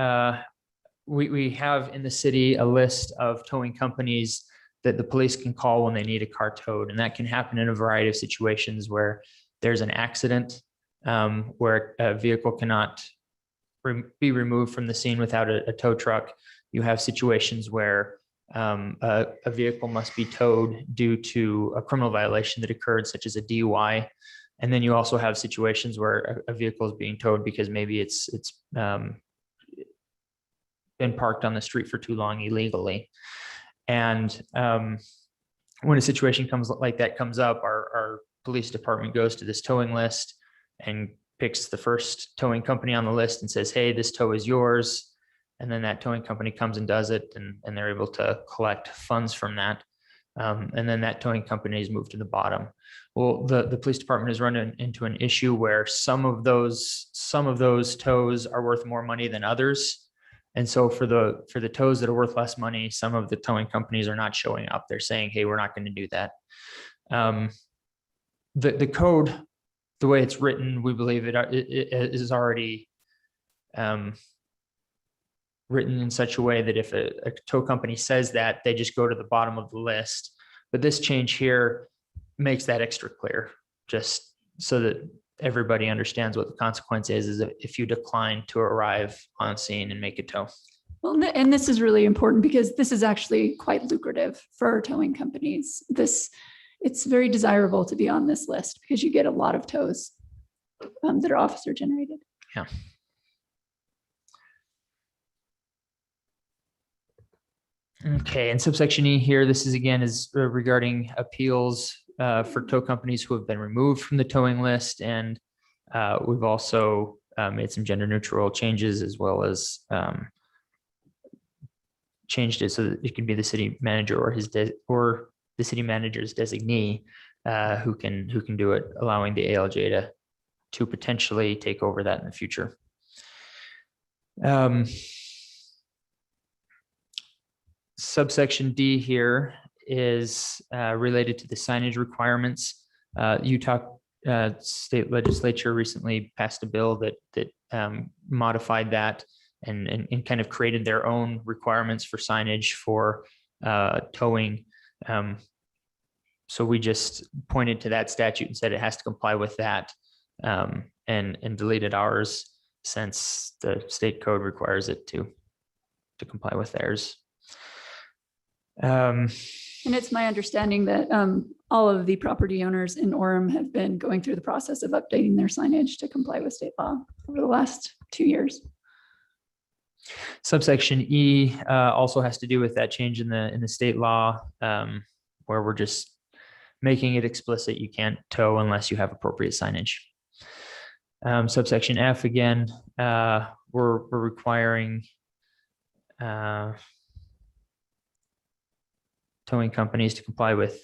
we have in the city a list of towing companies that the police can call when they need a car towed. And that can happen in a variety of situations where there's an accident, where a vehicle cannot be removed from the scene without a tow truck. You have situations where a vehicle must be towed due to a criminal violation that occurred, such as a DUI. And then you also have situations where a vehicle is being towed because maybe it's been parked on the street for too long illegally. And when a situation like that comes up, our police department goes to this towing list and picks the first towing company on the list and says, hey, this tow is yours. And then that towing company comes and does it, and they're able to collect funds from that. And then that towing company is moved to the bottom. Well, the police department has run into an issue where some of those tows are worth more money than others. And so for the tows that are worth less money, some of the towing companies are not showing up. They're saying, hey, we're not going to do that. The code, the way it's written, we believe it is already written in such a way that if a tow company says that, they just go to the bottom of the list. But this change here makes that extra clear, just so that everybody understands what the consequence is if you decline to arrive on scene and make a tow. Well, and this is really important because this is actually quite lucrative for towing companies. It's very desirable to be on this list because you get a lot of tows that are officer generated. Yeah. Okay, and subsection E here, this is again is regarding appeals for tow companies who have been removed from the towing list. And we've also made some gender neutral changes, as well as changed it so that it can be the city manager or or the city manager's designee who can do it, allowing the ALJ to potentially take over that in the future. Subsection D here is related to the signage requirements. Utah state legislature recently passed a bill that modified that and kind of created their own requirements for signage for towing. So we just pointed to that statute and said it has to comply with that, and deleted ours since the state code requires it to comply with theirs. And it's my understanding that all of the property owners in Orem have been going through the process of updating their signage to comply with state law over the last 2 years. Subsection E also has to do with that change in the state law, where we're just making it explicit you can't tow unless you have appropriate signage. Subsection F, again, we're requiring towing companies to comply with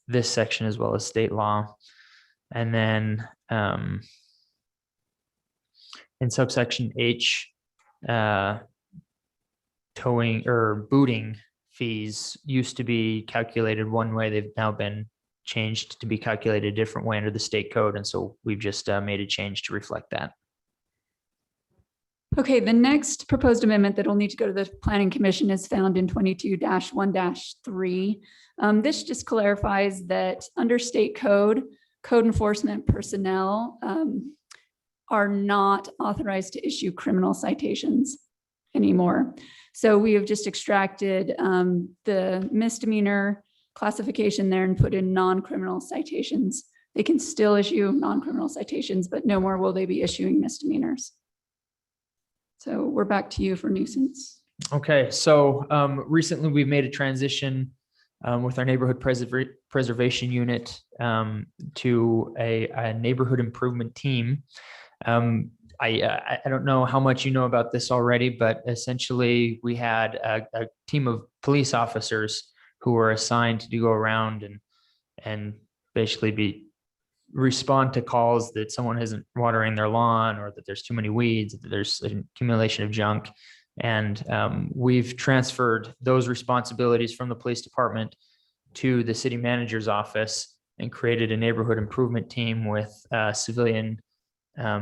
this section as well as state law. And then in subsection H, towing or booting fees used to be calculated one way. They've now been changed to be calculated a different way under the state code. And so we've just made a change to reflect that. Okay, the next proposed amendment that will need to go to the Planning Commission is found in 22-1-3. This just clarifies that under state code enforcement personnel are not authorized to issue criminal citations anymore. So we have just extracted the misdemeanor classification there and put in non-criminal citations. They can still issue non-criminal citations, but no more will they be issuing misdemeanors. So we're back to you for nuisance. Okay, so recently we've made a transition with our neighborhood preservation unit to a neighborhood improvement team. I don't know how much you know about this already, but essentially we had a team of police officers who were assigned to go around and basically respond to calls that someone isn't watering their lawn, or that there's too many weeds, that there's an accumulation of junk. And we've transferred those responsibilities from the police department to the city manager's office and created a neighborhood improvement team with civilian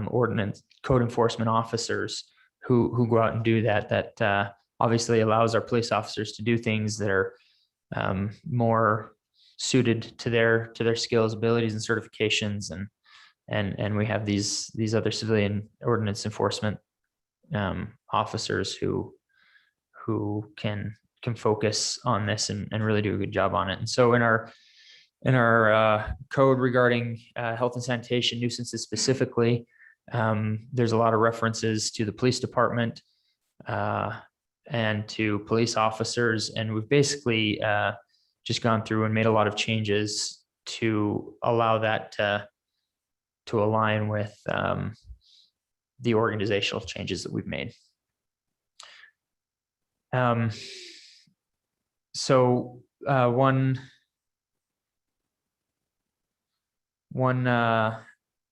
ordinance code enforcement officers who go out and do that. That obviously allows our police officers to do things that are more suited to their skills, abilities, and certifications. And we have these other civilian ordinance enforcement officers who can focus on this and really do a good job on it. And so in our code regarding health and sanitation nuisances specifically, there's a lot of references to the police department and to police officers. And we've basically just gone through and made a lot of changes to allow that to align with the organizational changes that we've made. So one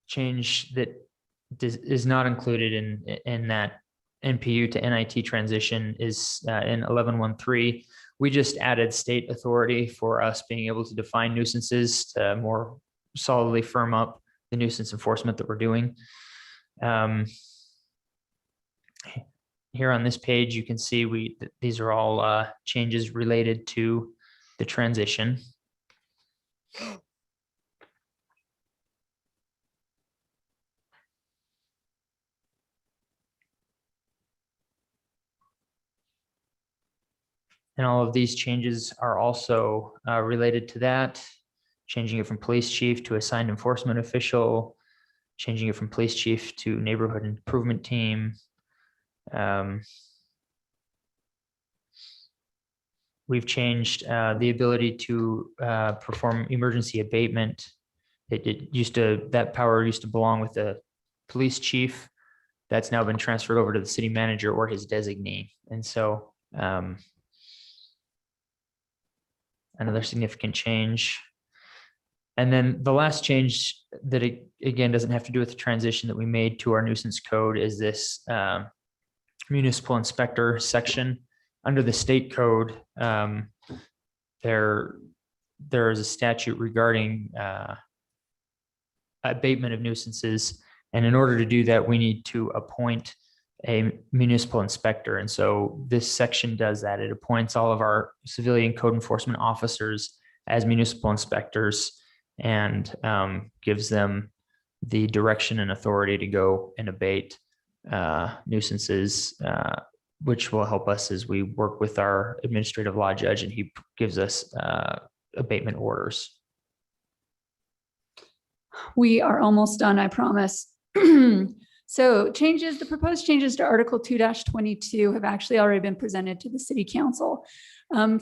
change that is not included in that NPU to NIT transition is in 11.13. We just added state authority for us being able to define nuisances to more solidly firm up the nuisance enforcement that we're doing. here on this page, you can see these are all changes related to the transition. And all of these changes are also related to that, changing it from police chief to assigned enforcement official, changing it from police chief to neighborhood improvement team. We've changed the ability to perform emergency abatement. That power used to belong with the police chief. That's now been transferred over to the city manager or his designee. And so another significant change. And then the last change that again doesn't have to do with the transition that we made to our nuisance code is this municipal inspector section. Under the state code, there is a statute regarding abatement of nuisances. And in order to do that, we need to appoint a municipal inspector. And so this section does that. It appoints all of our civilian code enforcement officers as municipal inspectors and gives them the direction and authority to go and abate nuisances, which will help us as we work with our administrative law judge, and he gives us abatement orders. We are almost done, I promise. So the proposed changes to Article 2-22 have actually already been presented to the City Council.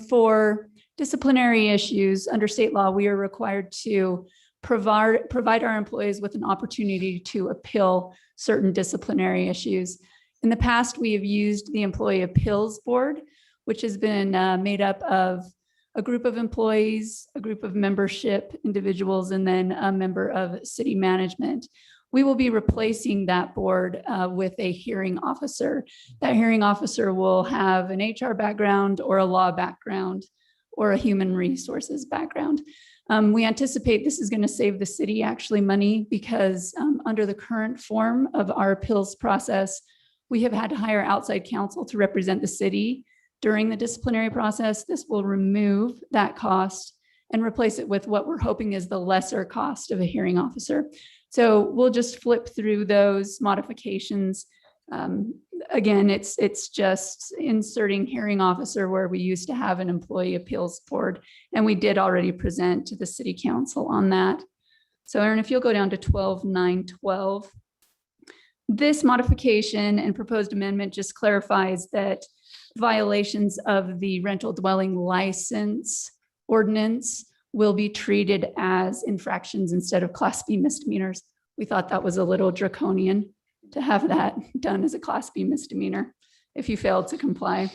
For disciplinary issues under state law, we are required to provide our employees with an opportunity to appeal certain disciplinary issues. In the past, we have used the Employee Appeals Board, which has been made up of a group of employees, a group of membership individuals, and then a member of city management. We will be replacing that board with a hearing officer. That hearing officer will have an HR background or a law background or a human resources background. We anticipate this is going to save the city actually money because under the current form of our appeals process, we have had to hire outside counsel to represent the city during the disciplinary process. This will remove that cost and replace it with what we're hoping is the lesser cost of a hearing officer. So we'll just flip through those modifications. Again, it's just inserting hearing officer where we used to have an employee appeals board, and we did already present to the city council on that. So Aaron, if you'll go down to 12.9.12. This modification and proposed amendment just clarifies that violations of the rental dwelling license ordinance will be treated as infractions instead of Class B misdemeanors. We thought that was a little draconian to have that done as a Class B misdemeanor if you failed to comply.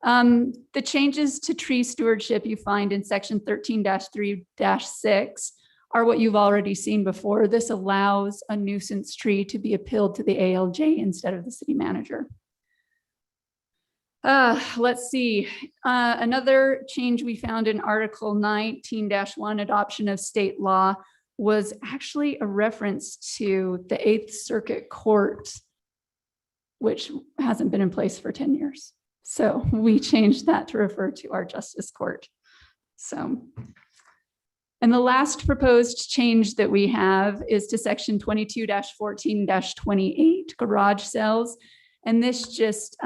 The changes to tree stewardship you find in section 13-3-6 are what you've already seen before. This allows a nuisance tree to be appealed to the ALJ instead of the city manager. Let's see. Another change we found in Article 19-1, adoption of state law, was actually a reference to the 8th Circuit Court, which hasn't been in place for 10 years. So we changed that to refer to our Justice Court. So, and the last proposed change that we have is to section 22-14-28, garage sales. And this just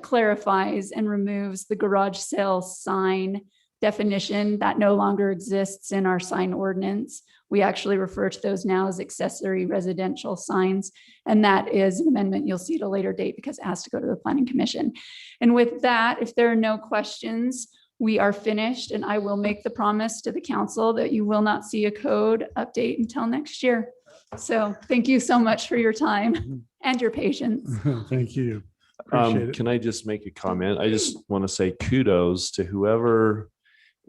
clarifies and removes the garage sale sign definition that no longer exists in our sign ordinance. We actually refer to those now as accessory residential signs. And that is an amendment you'll see at a later date because it has to go to the Planning Commission. And with that, if there are no questions, we are finished, and I will make the promise to the council that you will not see a code update until next year. So thank you so much for your time and your patience. Thank you. Appreciate it. Can I just make a comment? I just want to say kudos to whoever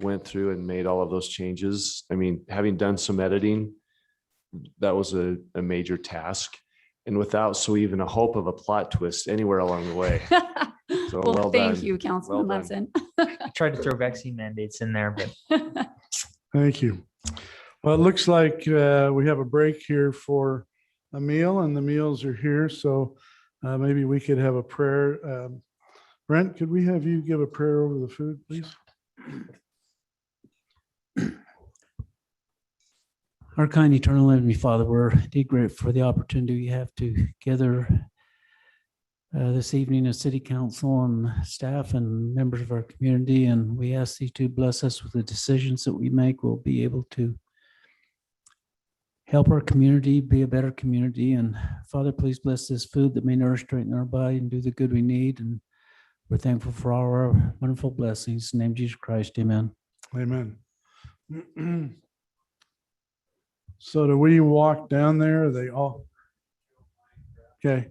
went through and made all of those changes. I mean, having done some editing, that was a major task. And without even a hope of a plot twist anywhere along the way. So well, thank done. you, Councilman Well Munson. I tried to throw vaccine mandates in there, but Thank you. Well, it looks like we have a break here for a meal, and the meals are here. So maybe we could have a prayer. Brent, could we have you give a prayer over the food, please? Our kind eternal Heavenly Father, we're indeed grateful for the opportunity we have to gather this evening as city council and staff and members of our community. And we ask thee to bless us with the decisions that we make. We'll be able to help our community be a better community. And Father, please bless this food that may nourish, strengthen our body, and do the good we need. And we're thankful for all our wonderful blessings. In the name of Jesus Christ, amen. Amen. So do we walk down there? Are they all? Okay.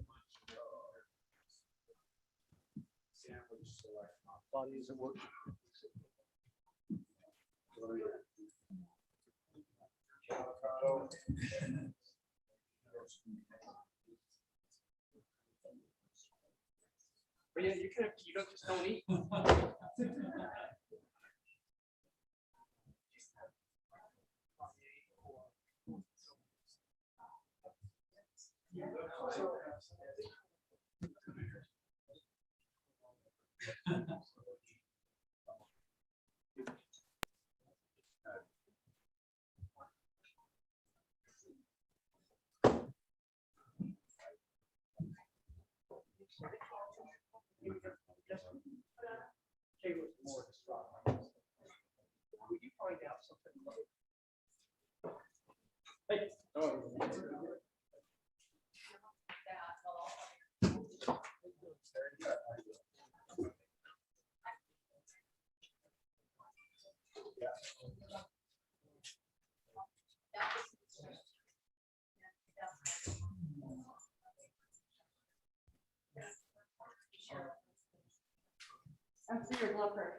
But yeah, you don't just don't eat. Would you find out something? Hey. I'm for your blood pressure.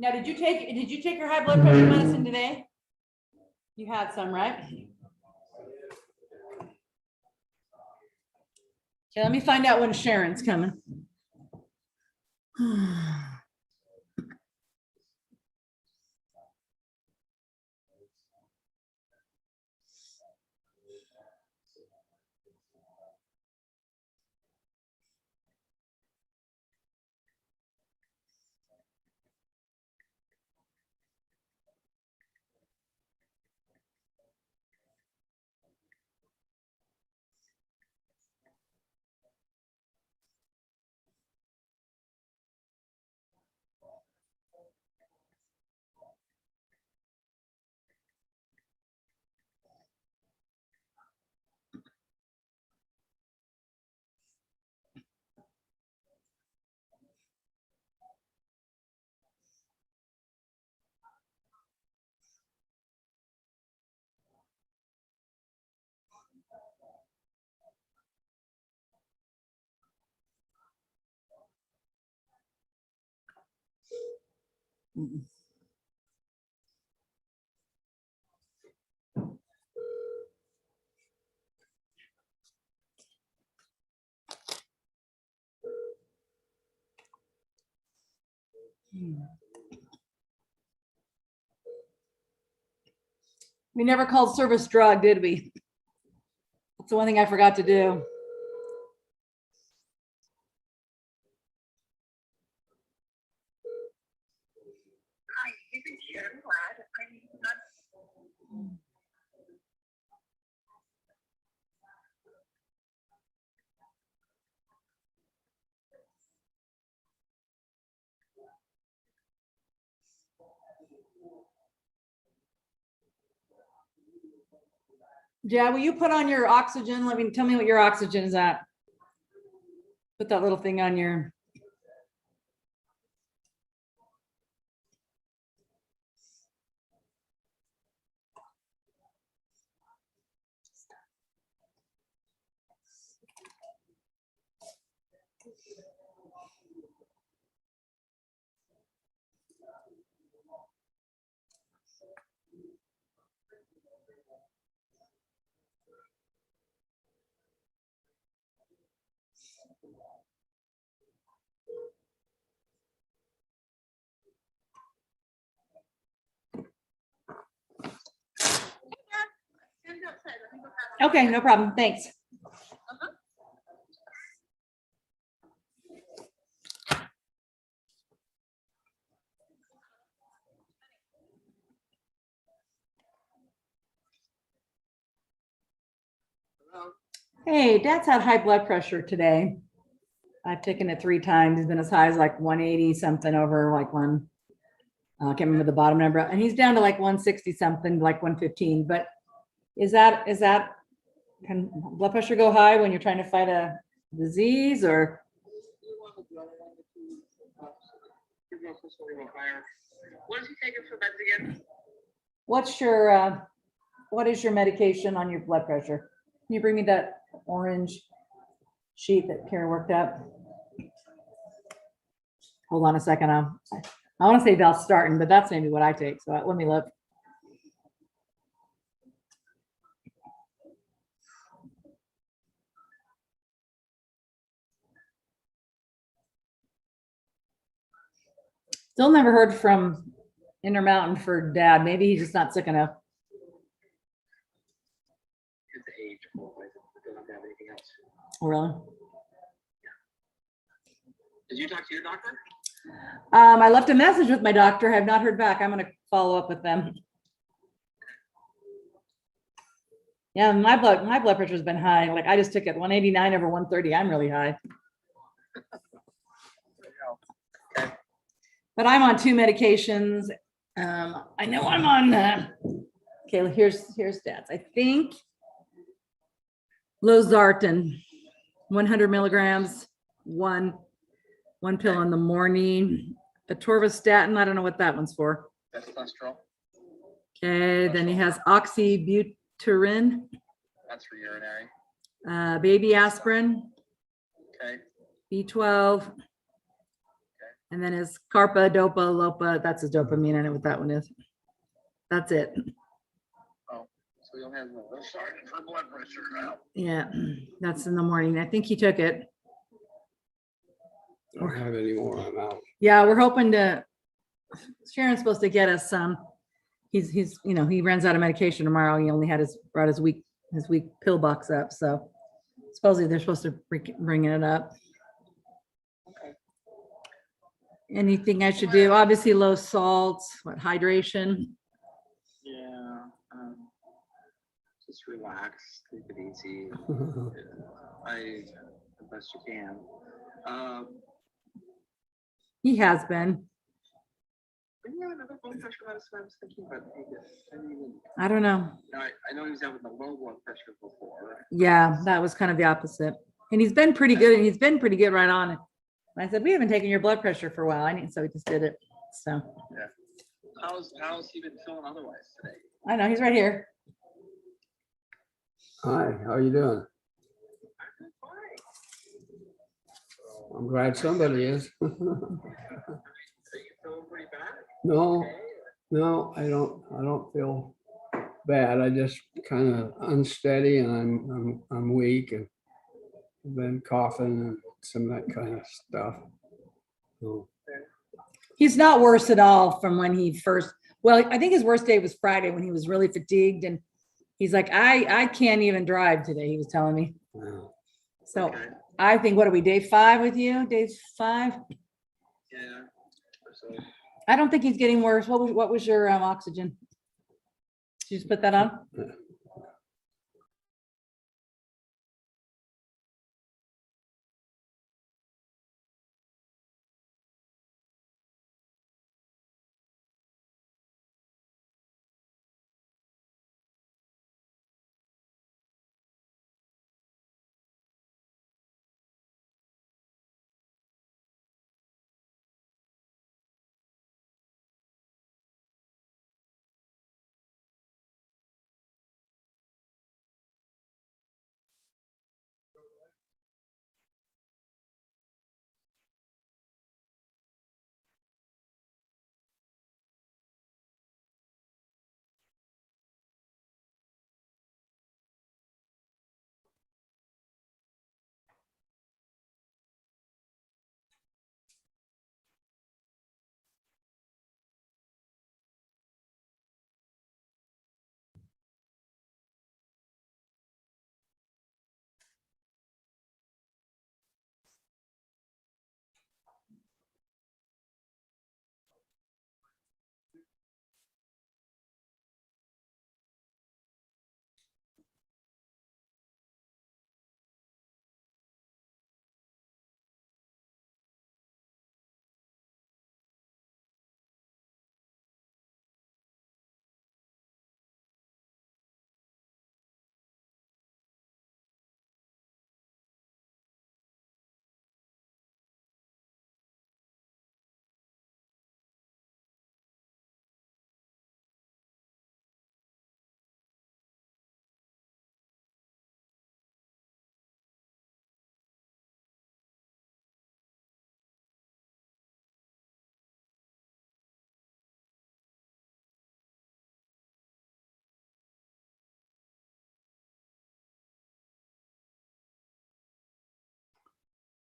Now, did you take your high blood pressure medicine today? You had some, right? Okay, let me find out when Sharon's coming. We never called service drug, did we? That's the one thing I forgot to do. Yeah, will you put on your oxygen? Tell me what your oxygen is at. Put that little thing on your. Okay, no problem. Thanks. Hey, Dad's had high blood pressure today. I've taken it 3 times. He's been as high as like 180 something over like one. I can't remember the bottom number, and he's down to like 160 something, like 115. But can blood pressure go high when you're trying to fight a disease, or? What is he taking for meds again? What is your medication on your blood pressure? Can you bring me that orange sheet that Kara worked up? Hold on a second. I want to say Valsartan, but that's maybe what I take. So let me look. Still never heard from Intermountain for Dad. Maybe he's just not sick enough. It's age. Doesn't have anything else. Really? Did you talk to your doctor? I left a message with my doctor. I have not heard back. I'm going to follow up with them. Yeah, my blood pressure has been high. Like I just took it 189 over 130. I'm really high. But I'm on 2 medications. I know I'm on. Okay, here's Dad's. I think Losartan, 100 milligrams, one pill in the morning. Atorvastatin, I don't know what that one's for. That's cholesterol. Okay, then he has oxybutyrin, That's for urinary. baby aspirin, Okay. B12, and then his carpa-dopa lopa. That's his dopamine. I know what that one is. That's it. Oh, so you'll have no starting for blood pressure now. Yeah, that's in the morning. I think he took it. Don't have any more. I'm out. Yeah, we're hoping to. Sharon's supposed to get us some. He's he runs out of medication tomorrow. He only had brought his week pill box up. So supposedly they're supposed to bring it up. Okay. Anything I should do? Obviously low salt, hydration. Yeah. Just relax, take it easy. The best you can. He has been. Yeah, another blood pressure medicine I was thinking about. I don't know. I know he was having the low blood pressure before. Yeah, that was kind of the opposite. And he's been pretty good. And he's been pretty good right on it. And I said, we haven't taken your blood pressure for a while. So we just did it. So. Yeah. How's he been feeling otherwise today? I know, he's right here. Hi, how are you doing? I'm glad somebody is. Are you feeling pretty bad? No, no, I don't feel bad. I just kind of unsteady and I'm weak and I've been coughing and some of that kind of stuff. So, He's not worse at all from when he first, well, I think his worst day was Friday when he was really fatigued and he's like, I can't even drive today, he was telling me. wow. So I think, what are we, day 5 with you? Day 5? Yeah. So, I don't think he's getting worse. What was your oxygen? Did you just put that on?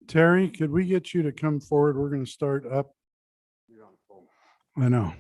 Terry, could we get you to come forward? We're going to start up. I know.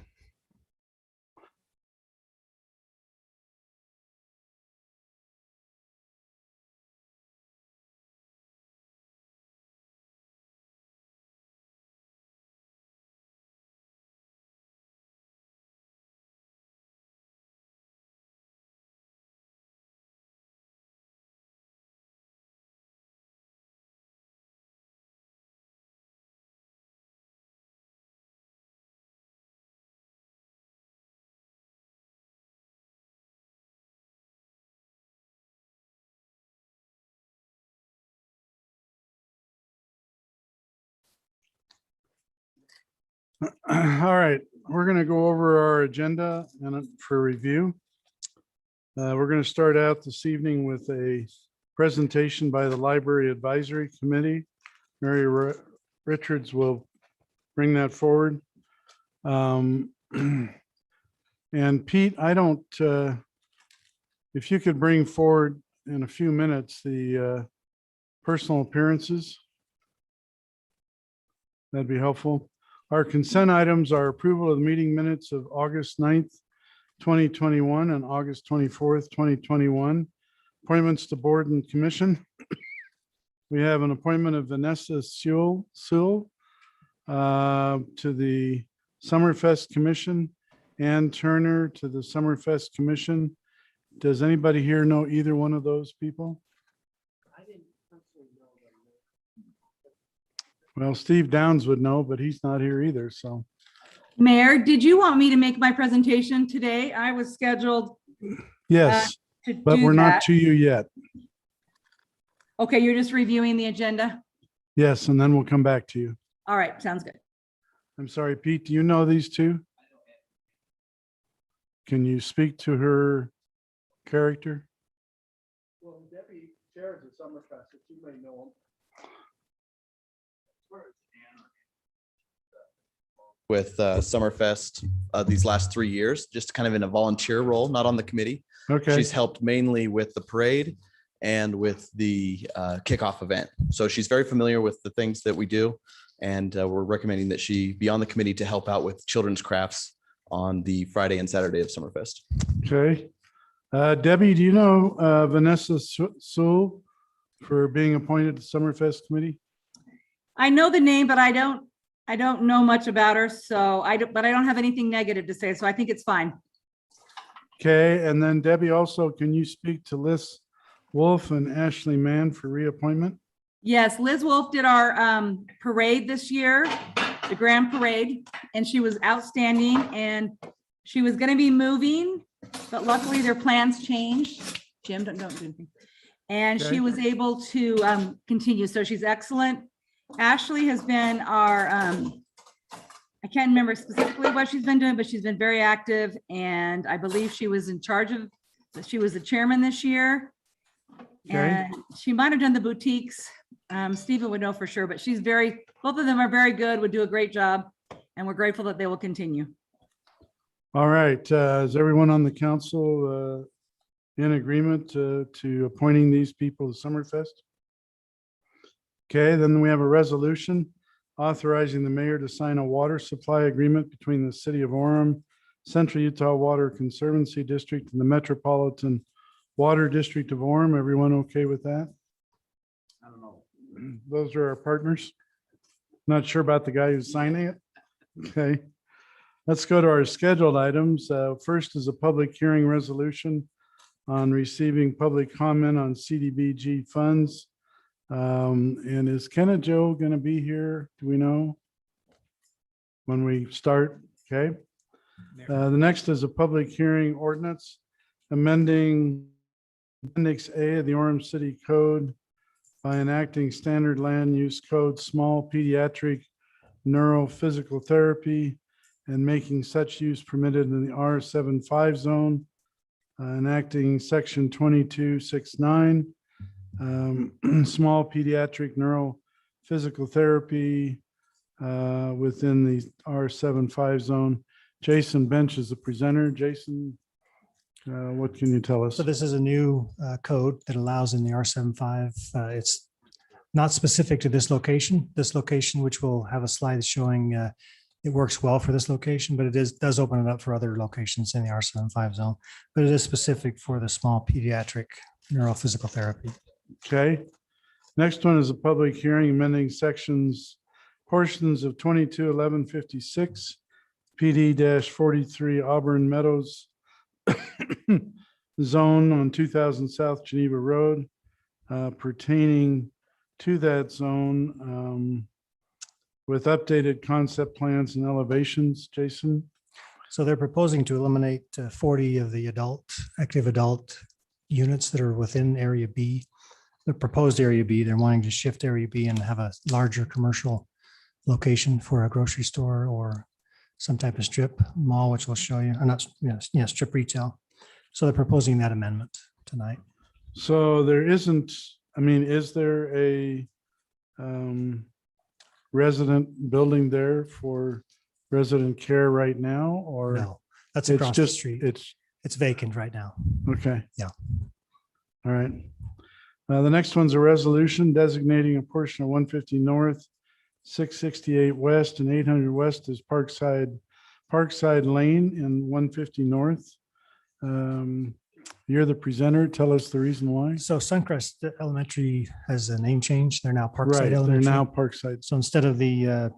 All right, we're going to go over our agenda and for review. We're going to start out this evening with a presentation by the Library Advisory Committee. Mary Richards will bring that forward. And Pete, I don't, if you could bring forward in a few minutes the personal appearances, that'd be helpful. Our consent items are approval of the meeting minutes of August 9th, 2021 and August 24th, 2021. Appointments to board and commission. We have an appointment of Vanessa Sewell to the Summerfest Commission, Ann Turner to the Summerfest Commission. Does anybody here know either one of those people? Well, Steve Downs would know, but he's not here either, so. Mayor, did you want me to make my presentation today? I was scheduled. Yes, to but do we're not that. to you yet. Okay, you're just reviewing the agenda? Yes, and then we'll come back to you. All right, sounds good. I'm sorry, Pete, do you know these two? Can you speak to her character? Well, Debbie chairs at Summerfest, if you may know him. with Summerfest these last 3 years, just kind of in a volunteer role, not on the committee. Okay. She's helped mainly with the parade and with the kickoff event. So she's very familiar with the things that we do. And we're recommending that she be on the committee to help out with children's crafts on the Friday and Saturday of Summerfest. Okay. Debbie, do you know Vanessa Sewell for being appointed to Summerfest committee? I know the name, but I don't know much about her. So but I don't have anything negative to say. So I think it's fine. Okay. And then Debbie, also, can you speak to Liz Wolf and Ashley Mann for reappointment? Yes, Liz Wolf did our parade this year, the grand parade, and she was outstanding. And she was going to be moving, but luckily their plans changed. Jim, don't do anything. And she was able to continue. So she's excellent. Ashley has been our, I can't remember specifically what she's been doing, but she's been very active. And I believe she was in charge of, she was the chairman this year. And she might have done the boutiques. Stephen would know for sure, but both of them are very good, would do a great job. And we're grateful that they will continue. All right. Is everyone on the council in agreement to appointing these people to Summerfest? Okay, then we have a resolution authorizing the mayor to sign a water supply agreement between the city of Orem, Central Utah Water Conservancy District, and the Metropolitan Water District of Orem. Everyone okay with that? I don't know. Those are our partners. Not sure about the guy who's signing it. Okay. Let's go to our scheduled items. First is a public hearing resolution on receiving public comment on CDBG funds. And is Ken and Joe going to be here? Do we know when we start? Okay. The next is a public hearing ordinance amending Appendix A of the Orem City Code by enacting standard land use code, small pediatric neurophysical therapy, and making such use permitted in the R75 zone, enacting section 2269, small pediatric neurophysical therapy within the R75 zone. Jason Bench is the presenter. Jason, what can you tell us? So this is a new code that allows in the R75. It's not specific to this location. This location, which will have a slide showing it works well for this location, but it does open it up for other locations in the R75 zone. But it is specific for the small pediatric neurophysical therapy. Okay. Next one is a public hearing amending portions of 221156 PD-43 Auburn Meadows zone on 2000 South Geneva Road pertaining to that zone with updated concept plans and elevations. Jason? So they're proposing to eliminate 40 of the active adult units that are within Area B. The proposed Area B, they're wanting to shift Area B and have a larger commercial location for a grocery store or some type of strip mall, which we'll show you, or not, strip retail. So they're proposing that amendment tonight. So there isn't, is there a resident building there for resident care right now, or? No, that's it's across the street. It's vacant right now. Okay. Yeah. All right. The next one's a resolution designating a portion of 150 North, 668 West, and 800 West as Parkside Lane in 150 North. You're the presenter. Tell us the reason why. So Suncrest Elementary has a name change. They're now Parkside Right, they're Elementary. now Parkside. So instead of the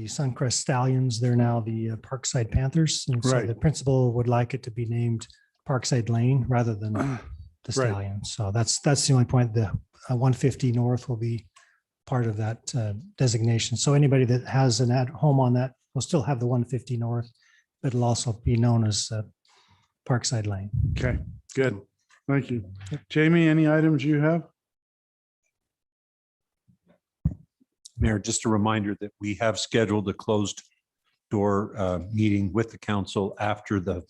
Suncrest Stallions, they're now the Parkside Panthers. And so Right. the principal would like it to be named Parkside Lane rather than the Right. Stallions. So that's the only point. The 150 North will be part of that designation. So anybody that has an home on that will still have the 150 North, but it'll also be known as Parkside Lane. Okay, good. Thank you. Jamie, any items you have? Mayor, just a reminder that we have scheduled a closed door meeting with the council after the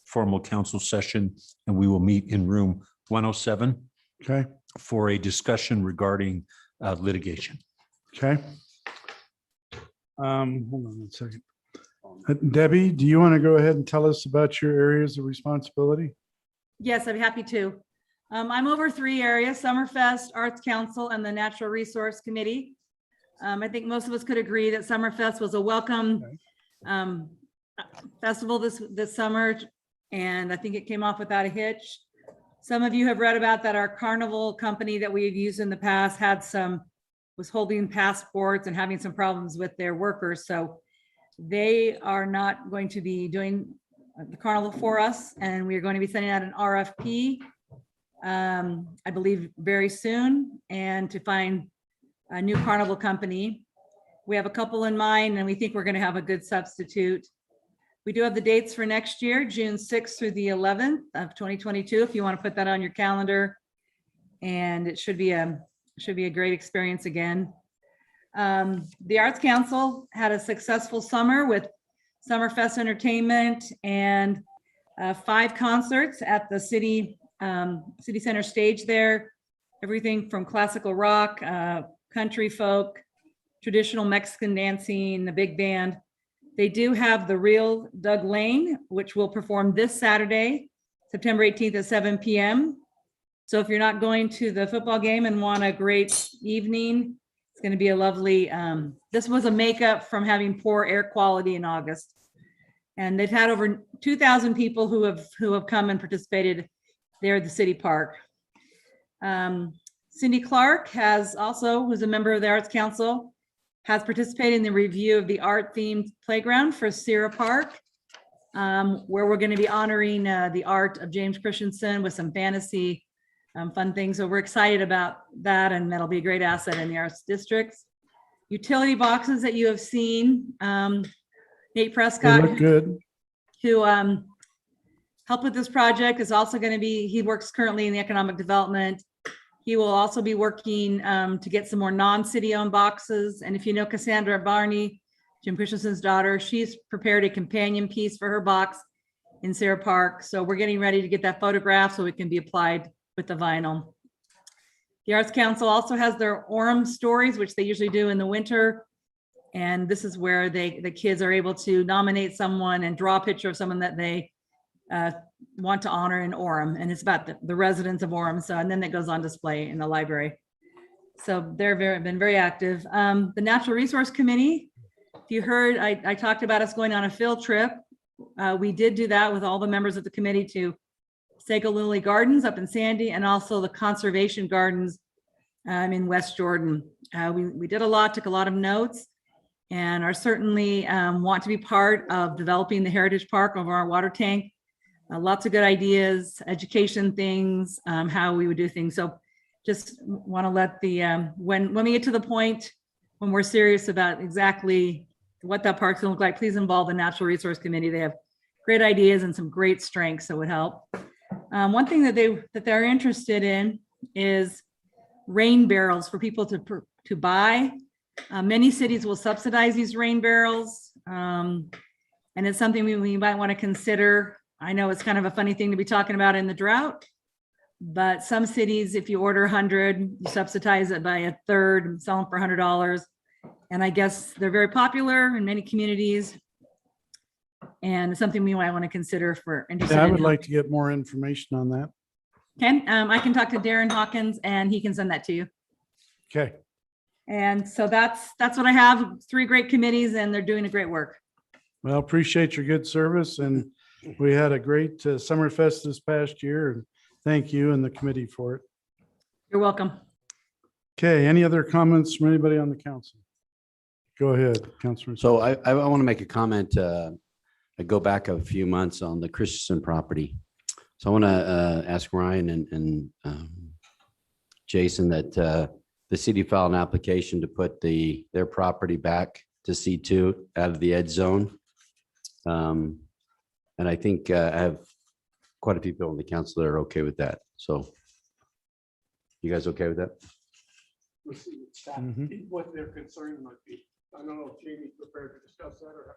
formal council session, and we will meet in room 107. Okay. For a discussion regarding litigation. Okay. Hold on one second. Debbie, do you want to go ahead and tell us about your areas of responsibility? Yes, I'd be happy to. I'm over 3 areas: Summerfest, Arts Council, and the Natural Resource Committee. I think most of us could agree that Summerfest was a welcome festival this summer, and I think it came off without a hitch. Some of you have read about that our carnival company that we've used in the past was holding passports and having some problems with their workers. So they are not going to be doing the carnival for us, and we are going to be sending out an RFP, I believe very soon, and to find a new carnival company. We have a couple in mind, and we think we're going to have a good substitute. We do have the dates for next year, June 6th through the 11th of 2022, if you want to put that on your calendar. And it should be a great experience again. The Arts Council had a successful summer with Summerfest Entertainment and 5 concerts at the city center stage there. Everything from classical rock, country folk, traditional Mexican dancing, the big band. They do have the real Doug Lane, which will perform this Saturday, September 18th at 7 p.m. So if you're not going to the football game and want a great evening, it's going to be a lovely, this was a makeup from having poor air quality in August. And they've had over 2,000 people who have come and participated there at the city park. Cindy Clark who's a member of the Arts Council, has participated in the review of the art-themed playground for Sierra Park, where we're going to be honoring the art of James Christensen with some fantasy fun things. So we're excited about that, and that'll be a great asset in the arts districts. Utility boxes that you have seen. Nate Prescott, They look good. who helped with this project, is also going to be, he works currently in the economic development. He will also be working to get some more non-city owned boxes. And if you know Cassandra Barney, Jim Christensen's daughter, she's prepared a companion piece for her box in Sierra Park. So we're getting ready to get that photograph so it can be applied with the vinyl. The Arts Council also has their Orem stories, which they usually do in the winter. And this is where the kids are able to nominate someone and draw a picture of someone that they want to honor in Orem. And it's about the residents of Orem. So, and then it goes on display in the library. So they're been very active. The Natural Resource Committee, if you heard, I talked about us going on a field trip. We did do that with all the members of the committee to Sago Lily Gardens up in Sandy, and also the conservation gardens in West Jordan. We did a lot, took a lot of notes, and are certainly want to be part of developing the Heritage Park over our water tank. Lots of good ideas, education things, how we would do things. So just want to let the, when we get to the point when we're serious about exactly what that park's gonna look like, please involve the Natural Resource Committee. They have great ideas and some great strengths that would help. One thing that they're interested in is rain barrels for people to buy. Many cities will subsidize these rain barrels. And it's something we might want to consider. I know it's kind of a funny thing to be talking about in the drought, but some cities, if you order 100, you subsidize it by 1/3 and sell them for $100. And I guess they're very popular in many communities. And it's something we might want to consider for interested. Yeah, I would like to get more information on that. Ken, I can talk to Darren Hawkins and he can send that to you. Okay. And so that's what I have. 3 great committees and they're doing a great work. Well, appreciate your good service, and we had a great Summerfest this past year, and thank you and the committee for it. You're welcome. Okay, any other comments from anybody on the council? Go ahead, Councilman. So I want to make a comment. I go back a few months on the Christensen property. So I want to ask Ryan and Jason that the city filed an application to put their property back to C2 out of the ed zone. And I think I have quite a few people on the council that are okay with that. So you guys okay with that? Let's see what their concern might be. I don't know if Jamie's prepared to discuss that or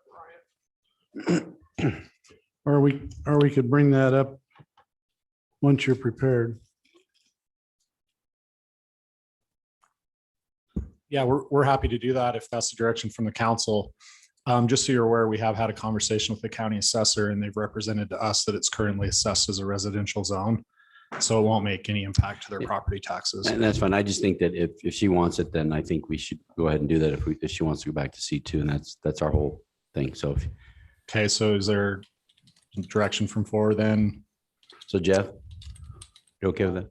Ryan. Or we could bring that up once you're prepared. Yeah, we're happy to do that if that's the direction from the council. Just so you're aware, we have had a conversation with the county assessor and they've represented to us that it's currently assessed as a residential zone. So it won't make any impact to their property taxes. And that's fine. I just think that if she wants it, then I think we should go ahead and do that if she wants to go back to C2, and that's our whole thing. So Okay, so is there direction from floor then? So Jeff, you okay with that?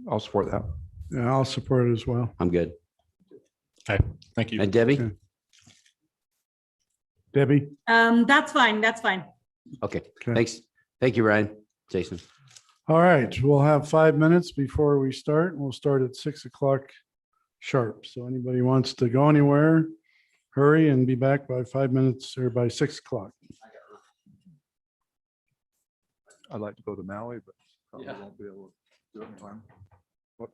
I'll support that. Yeah, I'll support it as well. I'm good. Okay, thank you. And Debbie? Okay. Debbie? That's fine. That's fine. Okay, thanks. Thank you, Ryan. Jason. All right, we'll have 5 minutes before we start. We'll start at 6 o'clock sharp. So anybody wants to go anywhere, hurry and be back by 5 minutes or by 6 o'clock. I'd like to go to Maui, but probably won't be able to do it in time. What?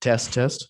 Test, test.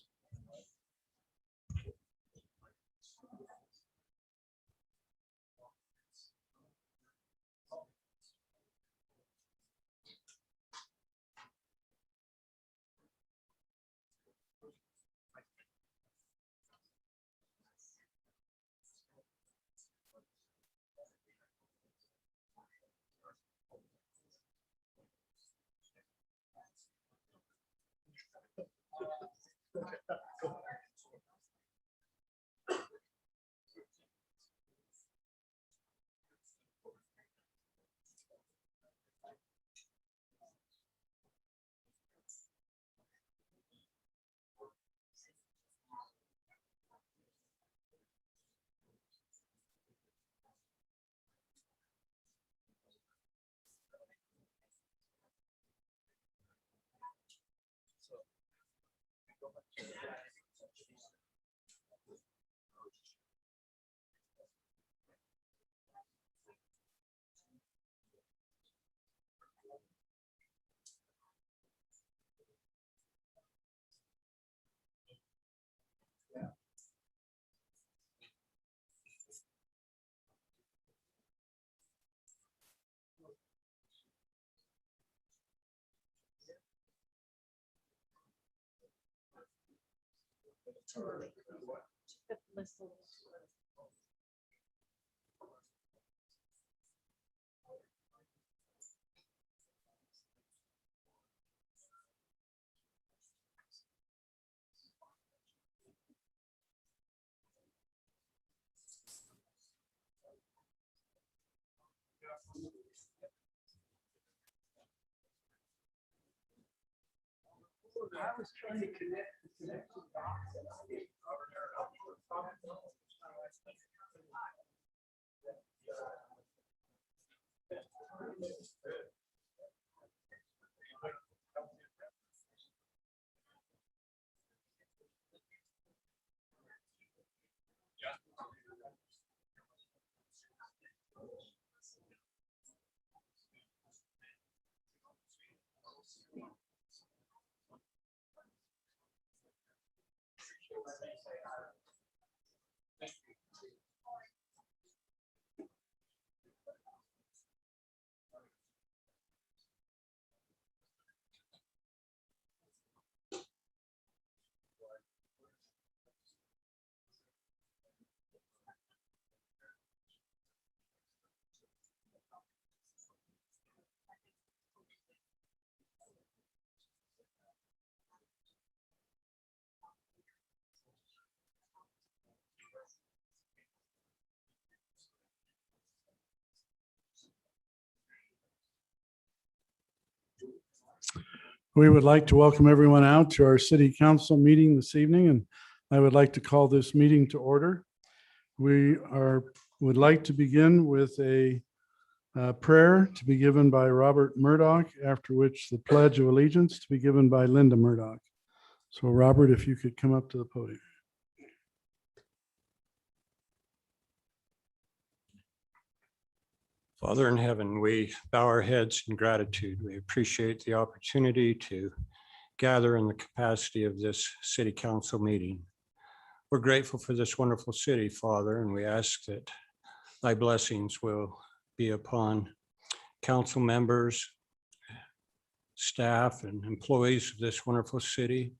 I was trying to connect the dots. We would like to welcome everyone out to our city council meeting this evening, and I would like to call this meeting to order. Would like to begin with a prayer to be given by Robert Murdoch, after which the Pledge of Allegiance to be given by Linda Murdoch. So Robert, if you could come up to the podium. Father in heaven, we bow our heads in gratitude. We appreciate the opportunity to gather in the capacity of this city council meeting. We're grateful for this wonderful city, Father, and we ask that thy blessings will be upon council members, staff, and employees of this wonderful city,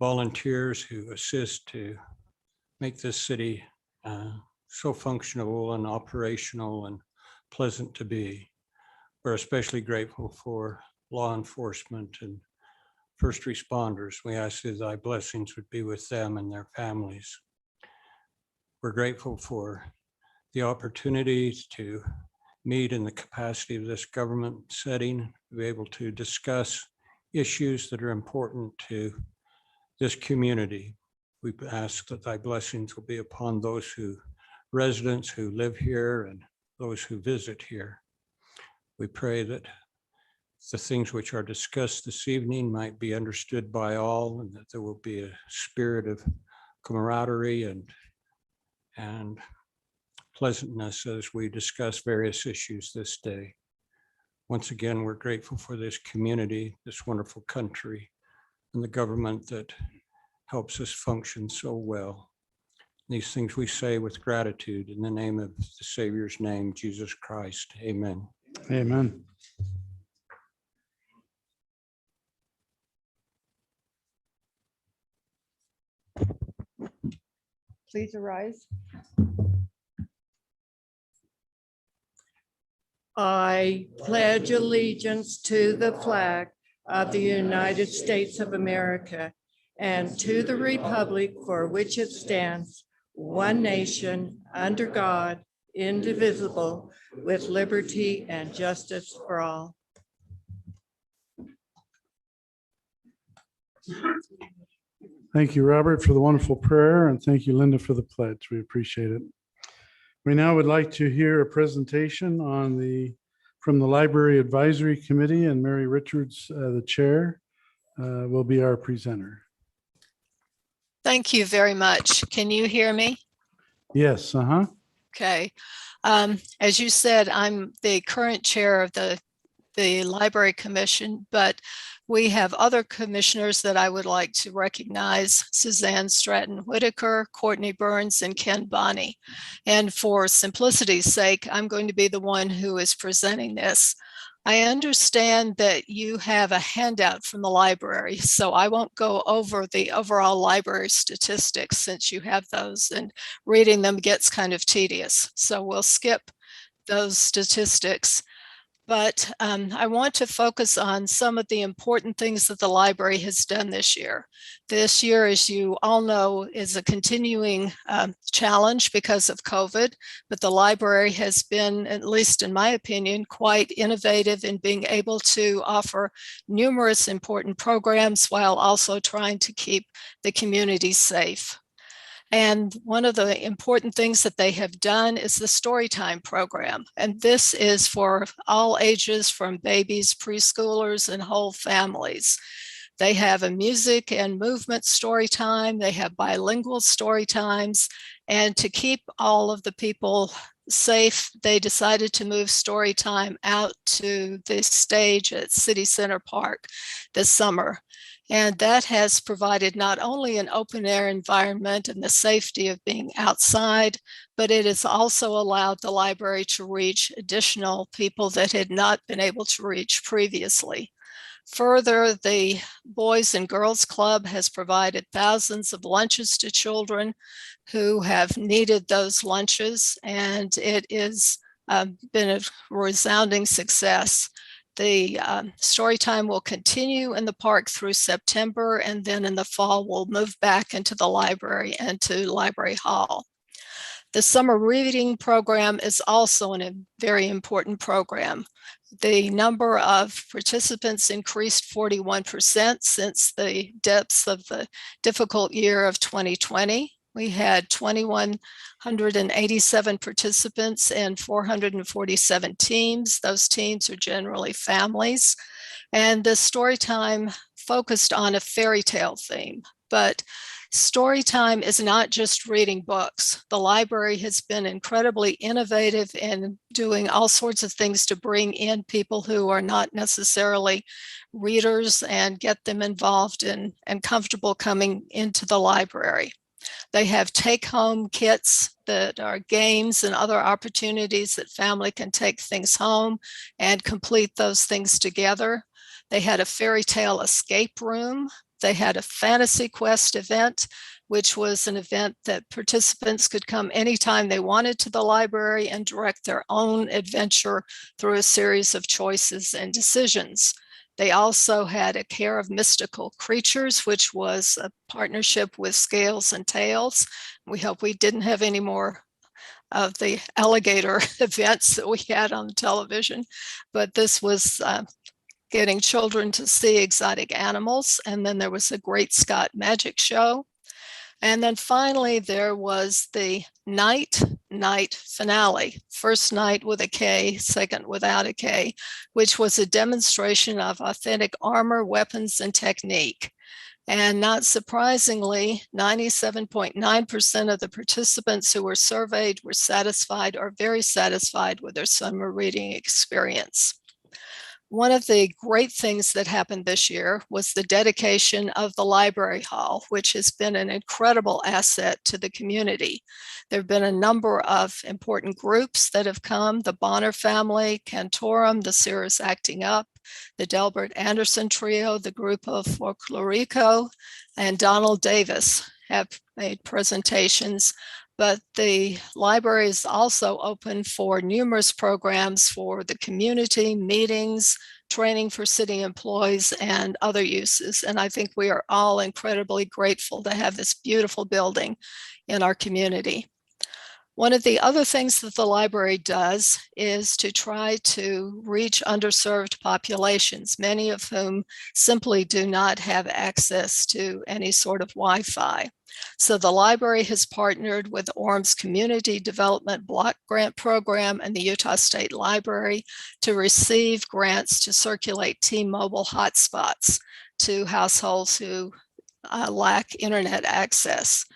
volunteers who assist to make this city so functional and operational and pleasant to be. We're especially grateful for law enforcement and first responders. We ask that thy blessings would be with them and their families. We're grateful for the opportunities to meet in the capacity of this government setting, to be able to discuss issues that are important to this community. We ask that thy blessings will be upon those residents who live here and those who visit here. We pray that the things which are discussed this evening might be understood by all, and that there will be a spirit of camaraderie and pleasantness as we discuss various issues this day. Once again, we're grateful for this community, this wonderful country, and the government that helps us function so well. These things we say with gratitude in the name of the Savior's name, Jesus Christ. Amen. Amen. Please arise. I pledge allegiance to the flag of the United States of America and to the republic for which it stands, one nation, under God, indivisible, with liberty and justice for all. Thank you, Robert, for the wonderful prayer, and thank you, Linda, for the pledge. We appreciate it. We now would like to hear a presentation from the Library Advisory Committee, and Mary Richards, the chair, will be our presenter. Thank you very much. Can you hear me? Yes, Okay. As you said, I'm the current chair of the Library Commission, but we have other commissioners that I would like to recognize: Suzanne Stratton Whitaker, Courtney Burns, and Ken Bonney. And for simplicity's sake, I'm going to be the one who is presenting this. I understand that you have a handout from the library, so I won't go over the overall library statistics since you have those, and reading them gets kind of tedious. So we'll skip those statistics. But I want to focus on some of the important things that the library has done this year. This year, as you all know, is a continuing challenge because of COVID, but the library has been, at least in my opinion, quite innovative in being able to offer numerous important programs while also trying to keep the community safe. And one of the important things that they have done is the Storytime program. And this is for all ages, from babies, preschoolers, and whole families. They have a music and movement story time. They have bilingual story times. And to keep all of the people safe, they decided to move story time out to the stage at City Center Park this summer. And that has provided not only an open air environment and the safety of being outside, but it has also allowed the library to reach additional people that had not been able to reach previously. Further, the Boys and Girls Club has provided thousands of lunches to children who have needed those lunches, and it has been a resounding success. The story time will continue in the park through September, and then in the fall we'll move back into the library and to Library Hall. The summer reading program is also a very important program. The number of participants increased 41% since the depths of the difficult year of 2020. We had 2,187 participants and 447 teams. Those teams are generally families. And the story time focused on a fairy tale theme, but story time is not just reading books. The library has been incredibly innovative in doing all sorts of things to bring in people who are not necessarily readers and get them involved in and comfortable coming into the library. They have take-home kits that are games and other opportunities that family can take things home and complete those things together. They had a fairy tale escape room. They had a fantasy quest event, which was an event that participants could come anytime they wanted to the library and direct their own adventure through a series of choices and decisions. They also had a care of mystical creatures, which was a partnership with Scales and Tails. We hope we didn't have any more of the alligator events that we had on television, but this was getting children to see exotic animals. And then there was a Great Scott Magic Show. And then finally, there was the night finale, first night with a K, second without a K, which was a demonstration of authentic armor, weapons, and technique. And not surprisingly, 97.9% of the participants who were surveyed were satisfied or very satisfied with their summer reading experience. One of the great things that happened this year was the dedication of the library hall, which has been an incredible asset to the community. There have been a number of important groups that have come: the Bonner family, Cantorum, the Sears Acting Up, the Delbert Anderson Trio, the group of Folklorico, and Donald Davis have made presentations. But the library is also open for numerous programs for the community, meetings, training for city employees, and other uses. And I think we are all incredibly grateful to have this beautiful building in our community. One of the other things that the library does is to try to reach underserved populations, many of whom simply do not have access to any sort of Wi-Fi. So the library has partnered with Orem's Community Development Block Grant Program and the Utah State Library to receive grants to circulate T-Mobile hotspots to households who lack internet access.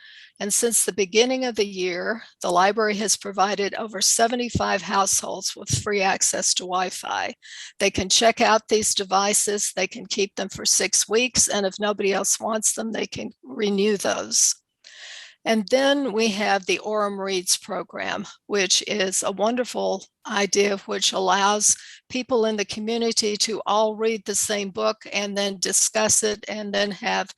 And since the beginning of the year, the library has provided over 75 households with free access to Wi-Fi. They can check out these devices, they can keep them for 6 weeks, and if nobody else wants them, they can renew those. And then we have the Orem Reads program, which is a wonderful idea which allows people in the community to all read the same book and then discuss it and then have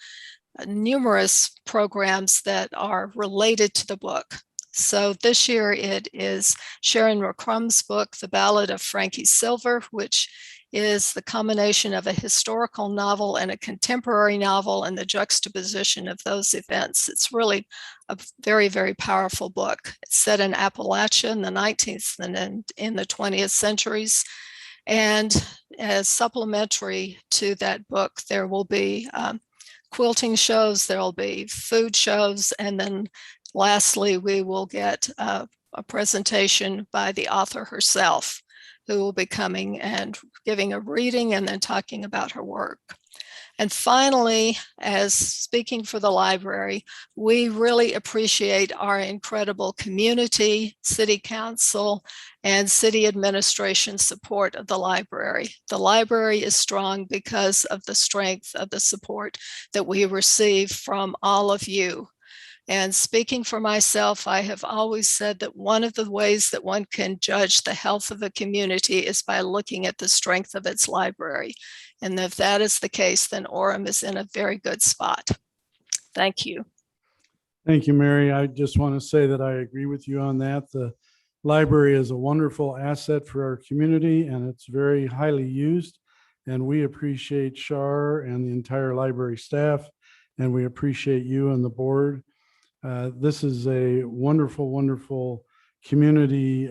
numerous programs that are related to the book. So this year it is Sharon McCrum's book, The Ballad of Frankie Silver, which is the combination of a historical novel and a contemporary novel and the juxtaposition of those events. It's really a very, very powerful book. It's set in Appalachia in the 19th and in the 20th centuries. And as supplementary to that book, there will be quilting shows, there'll be food shows, and then lastly, we will get a presentation by the author herself, who will be coming and giving a reading and then talking about her work. And finally, as speaking for the library, we really appreciate our incredible community, city council, and city administration support of the library. The library is strong because of the strength of the support that we receive from all of you. And speaking for myself, I have always said that one of the ways that one can judge the health of a community is by looking at the strength of its library. And if that is the case, then Orem is in a very good spot. Thank you. Thank you, Mary. I just want to say that I agree with you on that. The library is a wonderful asset for our community and it's very highly used. And we appreciate Shar and the entire library staff, and we appreciate you and the board. This is a wonderful, wonderful community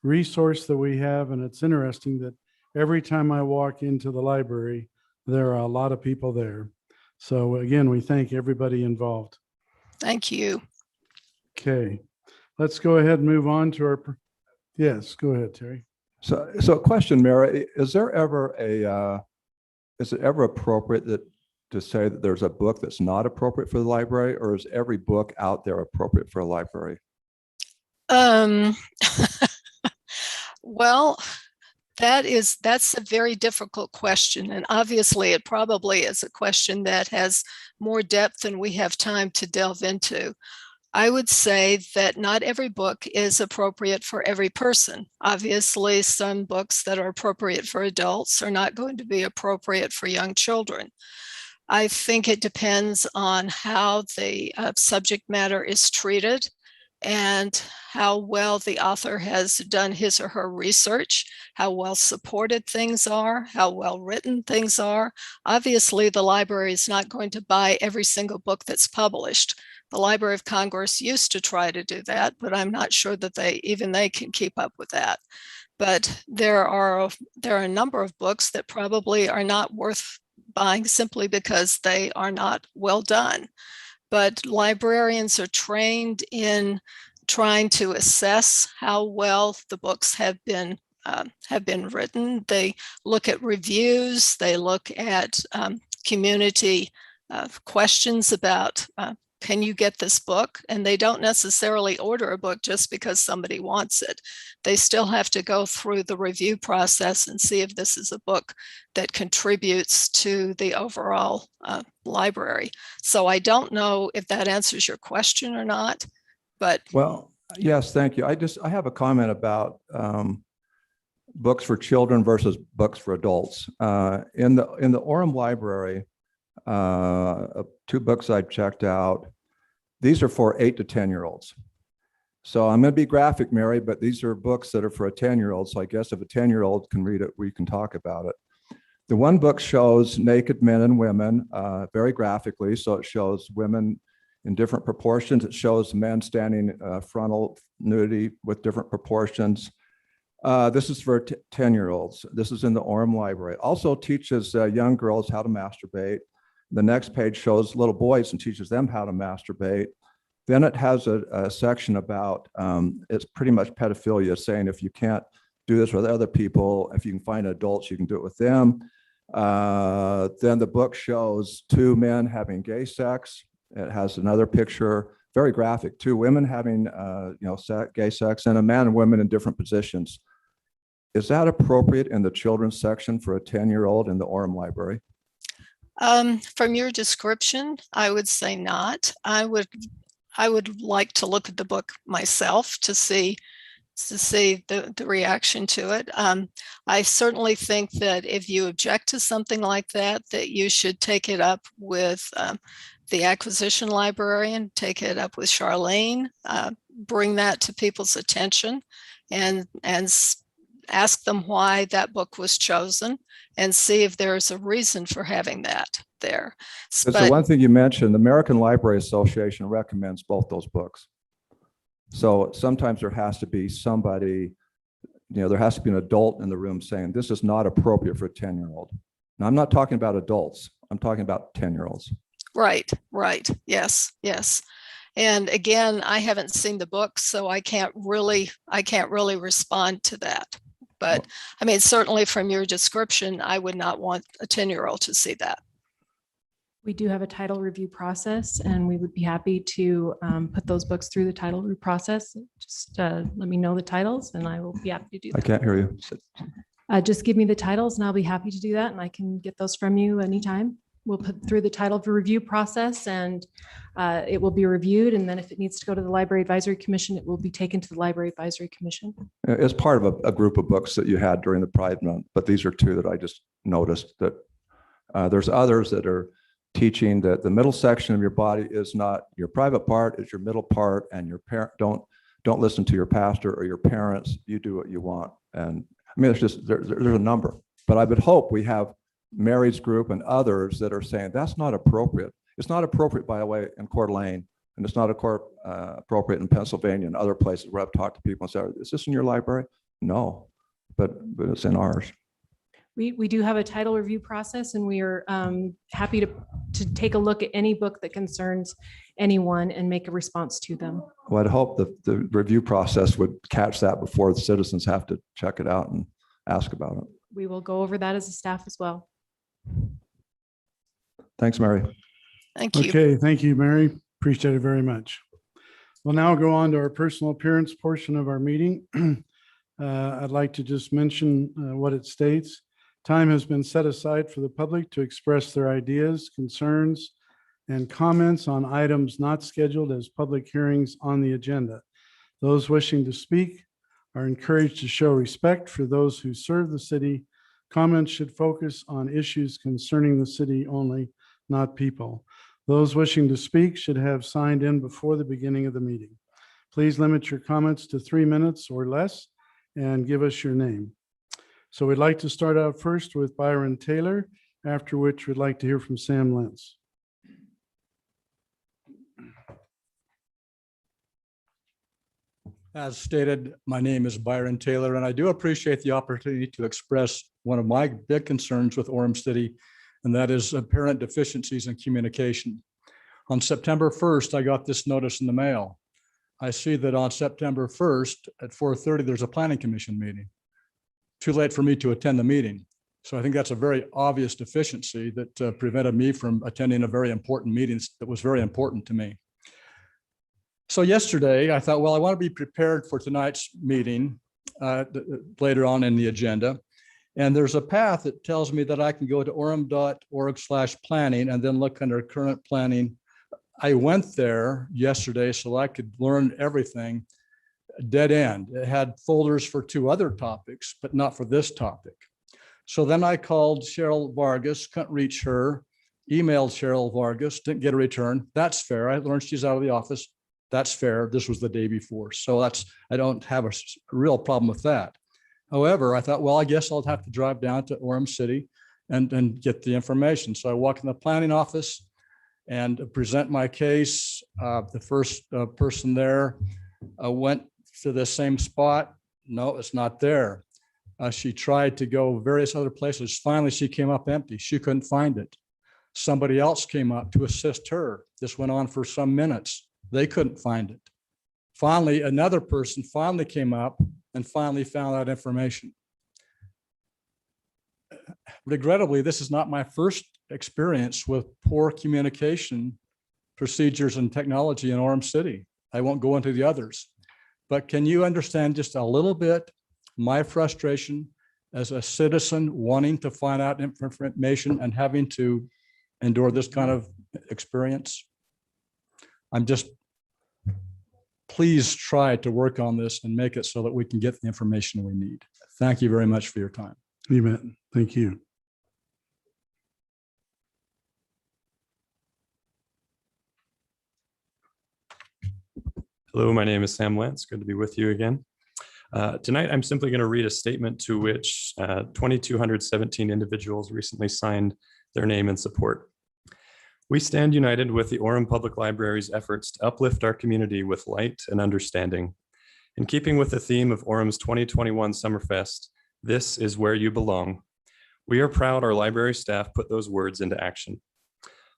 resource that we have. And it's interesting that every time I walk into the library, there are a lot of people there. So again, we thank everybody involved. Thank you. Okay, let's go ahead and move on to our, yes, go ahead, Terry. So a question, Mary, is it ever appropriate to say that there's a book that's not appropriate for the library, or is every book out there appropriate for a library? Well, that's a very difficult question. And obviously it probably is a question that has more depth than we have time to delve into. I would say that not every book is appropriate for every person. Obviously, some books that are appropriate for adults are not going to be appropriate for young children. I think it depends on how the subject matter is treated and how well the author has done his or her research, how well supported things are, how well written things are. Obviously, the library is not going to buy every single book that's published. The Library of Congress used to try to do that, but I'm not sure that they can keep up with that. But there are a number of books that probably are not worth buying simply because they are not well done. But librarians are trained in trying to assess how well the books have been written. They look at reviews. They look at community questions about can you get this book? And they don't necessarily order a book just because somebody wants it. They still have to go through the review process and see if this is a book that contributes to the overall library. So I don't know if that answers your question or not, but. Well, yes, thank you. I have a comment about books for children versus books for adults. In the Orem library, 2 books I've checked out, these are for 8 to 10-year-olds. So I'm going to be graphic, Mary, but these are books that are for a 10-year-old. So I guess if a 10-year-old can read it, we can talk about it. The one book shows naked men and women very graphically. So it shows women in different proportions. It shows men standing frontal nudity with different proportions. This is for 10-year-olds. This is in the Orem library. Also teaches young girls how to masturbate. The next page shows little boys and teaches them how to masturbate. Then it has a section about, it's pretty much pedophilia, saying if you can't do this with other people, if you can find adults, you can do it with them. Then the book shows 2 men having gay sex. It has another picture, very graphic, 2 women having gay sex, and a man and women in different positions. Is that appropriate in the children's section for a 10-year-old in the Orem library? From your description, I would say not. I would like to look at the book myself to see the reaction to it. I certainly think that if you object to something like that, that you should take it up with the acquisition librarian, take it up with Charlene, bring that to people's attention, and ask them why that book was chosen and see if there's a reason for having that there. But the one thing you mentioned, the American Library Association recommends both those books. So sometimes there has to be somebody, there has to be an adult in the room saying, this is not appropriate for a 10-year-old. Now, I'm not talking about adults. I'm talking about 10-year-olds. Right. Yes. And again, I haven't seen the book, so I can't really respond to that. But I mean, certainly from your description, I would not want a 10-year-old to see that. We do have a title review process, and we would be happy to put those books through the title review process. Just let me know the titles and I will be happy to do that. I can't hear you. Just give me the titles and I'll be happy to do that, and I can get those from you anytime. We'll put through the title review process, and it will be reviewed. And then if it needs to go to the Library Advisory Commission, it will be taken to the Library Advisory Commission. It's part of a group of books that you had during the Pride Month, but these are 2 that I just noticed that there's others that are teaching that the middle section of your body is not your private part, it's your middle part, and your parent don't listen to your pastor or your parents. You do what you want. And I mean, there's a number, but I would hope we have Mary's group and others that are saying that's not appropriate. It's not appropriate, by the way, in Coeur d'Alene, and it's not appropriate in Pennsylvania and other places where I've talked to people and said, is this in your library? No, but it's in ours. We do have a title review process, and we are happy to take a look at any book that concerns anyone and make a response to them. Well, I'd hope that the review process would catch that before the citizens have to check it out and ask about it. We will go over that as a staff as well. Thanks, Mary. Thank you. Okay, thank you, Mary. Appreciate it very much. We'll now go on to our personal appearance portion of our meeting. I'd like to just mention what it states. Time has been set aside for the public to express their ideas, concerns, and comments on items not scheduled as public hearings on the agenda. Those wishing to speak are encouraged to show respect for those who serve the city. Comments should focus on issues concerning the city only, not people. Those wishing to speak should have signed in before the beginning of the meeting. Please limit your comments to 3 minutes or less and give us your name. So we'd like to start out first with Byron Taylor, after which we'd like to hear from Sam Lentz. As stated, my name is Byron Taylor, and I do appreciate the opportunity to express one of my big concerns with Orem City, and that is apparent deficiencies in communication. On September 1st, I got this notice in the mail. I see that on September 1st at 4:30, there's a planning commission meeting. Too late for me to attend the meeting. So I think that's a very obvious deficiency that prevented me from attending a very important meeting that was very important to me. So yesterday I thought, well, I want to be prepared for tonight's meeting later on in the agenda. And there's a path that tells me that I can go to orem.org/planning and then look under current planning. I went there yesterday so I could learn everything. Dead end. It had folders for 2 other topics, but not for this topic. So then I called Cheryl Vargas, couldn't reach her, emailed Cheryl Vargas, didn't get a return. That's fair. I learned she's out of the office. That's fair. This was the day before. So I don't have a real problem with that. However, I thought, well, I guess I'll have to drive down to Orem City and get the information. So I walk in the planning office and present my case. The first person there went to the same spot. No, it's not there. She tried to go various other places. Finally, she came up empty. She couldn't find it. Somebody else came up to assist her. This went on for some minutes. They couldn't find it. Finally, another person finally came up and finally found that information. Regrettably, this is not my first experience with poor communication procedures and technology in Orem City. I won't go into the others. But can you understand just a little bit my frustration as a citizen wanting to find out information and having to endure this kind of experience? Please try to work on this and make it so that we can get the information we need. Thank you very much for your time. You bet. Thank you. Hello, my name is Sam Lentz. Good to be with you again. Tonight, I'm simply going to read a statement to which 2,217 individuals recently signed their name in support. We stand united with the Orem Public Library's efforts to uplift our community with light and understanding. In keeping with the theme of Orem's 2021 Summerfest, this is where you belong. We are proud our library staff put those words into action.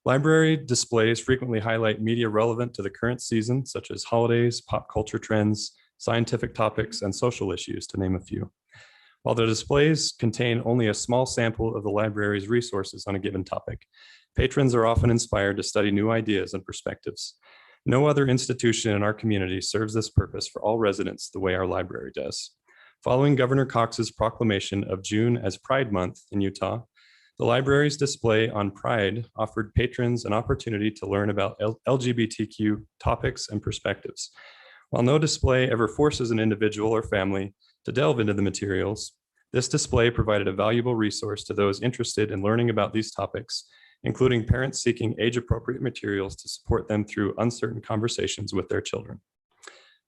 Library displays frequently highlight media relevant to the current season, such as holidays, pop culture trends, scientific topics, and social issues, to name a few. While the displays contain only a small sample of the library's resources on a given topic, patrons are often inspired to study new ideas and perspectives. No other institution in our community serves this purpose for all residents the way our library does. Following Governor Cox's proclamation of June as Pride Month in Utah, the library's display on Pride offered patrons an opportunity to learn about LGBTQ topics and perspectives. While no display ever forces an individual or family to delve into the materials, this display provided a valuable resource to those interested in learning about these topics, including parents seeking age-appropriate materials to support them through uncertain conversations with their children.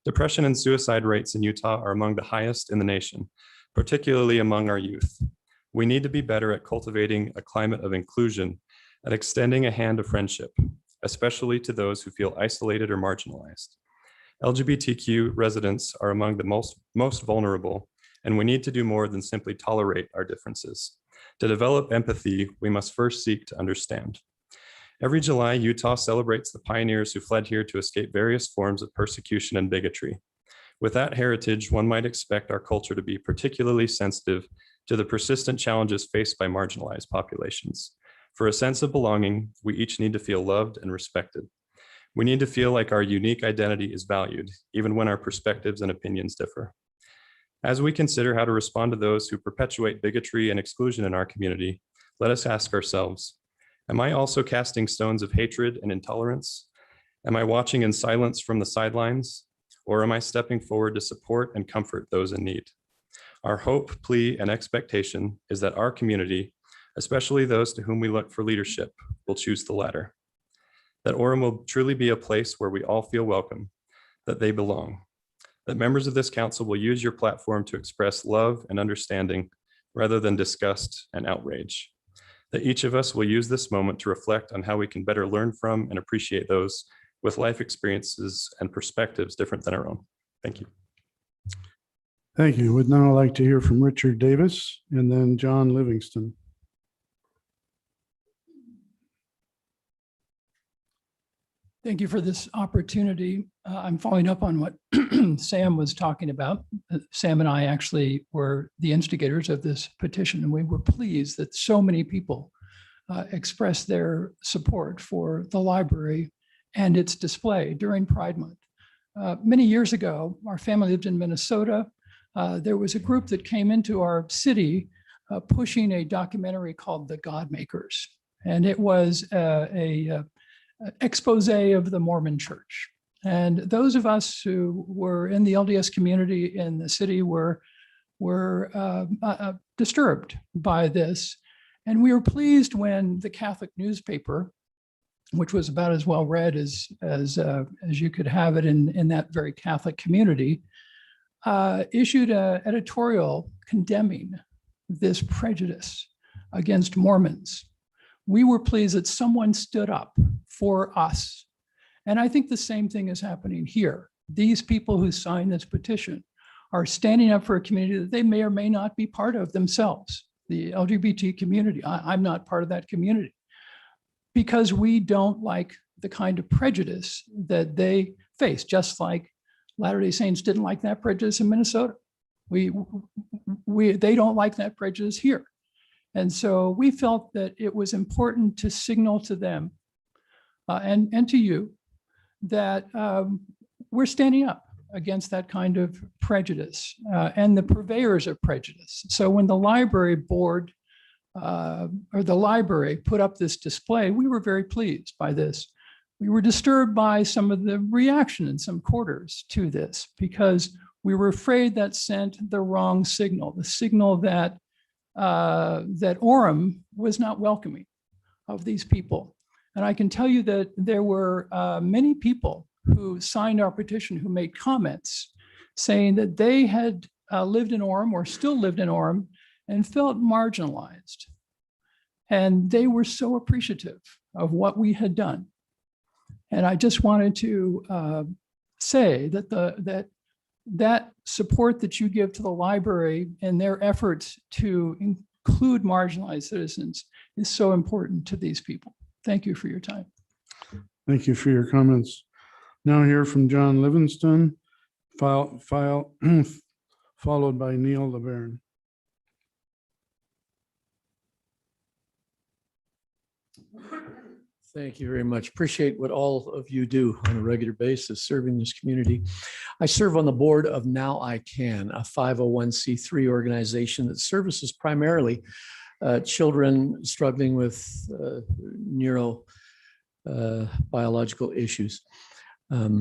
Depression and suicide rates in Utah are among the highest in the nation, particularly among our youth. We need to be better at cultivating a climate of inclusion, at extending a hand of friendship, especially to those who feel isolated or marginalized. LGBTQ residents are among the most vulnerable, and we need to do more than simply tolerate our differences. To develop empathy, we must first seek to understand. Every July, Utah celebrates the pioneers who fled here to escape various forms of persecution and bigotry. With that heritage, one might expect our culture to be particularly sensitive to the persistent challenges faced by marginalized populations. For a sense of belonging, we each need to feel loved and respected. We need to feel like our unique identity is valued, even when our perspectives and opinions differ. As we consider how to respond to those who perpetuate bigotry and exclusion in our community, let us ask ourselves, am I also casting stones of hatred and intolerance? Am I watching in silence from the sidelines? Or am I stepping forward to support and comfort those in need? Our hope, plea, and expectation is that our community, especially those to whom we look for leadership, will choose the latter. That Orem will truly be a place where we all feel welcome, that they belong. That members of this council will use your platform to express love and understanding rather than disgust and outrage. That each of us will use this moment to reflect on how we can better learn from and appreciate those with life experiences and perspectives different than our own. Thank you. Thank you. Would now like to hear from Richard Davis and then John Livingston. Thank you for this opportunity. I'm following up on what Sam was talking about. Sam and I actually were the instigators of this petition, and we were pleased that so many people expressed their support for the library and its display during Pride Month. Many years ago, our family lived in Minnesota. There was a group that came into our city pushing a documentary called The God Makers. And it was a expose of the Mormon Church. And those of us who were in the LDS community in the city were disturbed by this. And we were pleased when the Catholic newspaper, which was about as well read as you could have it in that very Catholic community, issued an editorial condemning this prejudice against Mormons. We were pleased that someone stood up for us. And I think the same thing is happening here. These people who signed this petition are standing up for a community that they may or may not be part of themselves, the LGBT community. I'm not part of that community because we don't like the kind of prejudice that they face, just like Latter-day Saints didn't like that prejudice in Minnesota. They don't like that prejudice here. And so we felt that it was important to signal to them and to you that we're standing up against that kind of prejudice and the purveyors of prejudice. So when the library board or the library put up this display, we were very pleased by this. We were disturbed by some of the reaction in some quarters to this because we were afraid that sent the wrong signal, the signal that that Orem was not welcoming of these people. And I can tell you that there were many people who signed our petition who made comments saying that they had lived in Orem or still lived in Orem and felt marginalized. And they were so appreciative of what we had done. And I just wanted to say that that support that you give to the library and their efforts to include marginalized citizens is so important to these people. Thank you for your time. Thank you for your comments. Now hear from John Livingston, followed by Neil LeBaron. Thank you very much. Appreciate what all of you do on a regular basis, serving this community. I serve on the board of Now I Can, a 501c3 organization that services primarily children struggling with neurobiological issues. A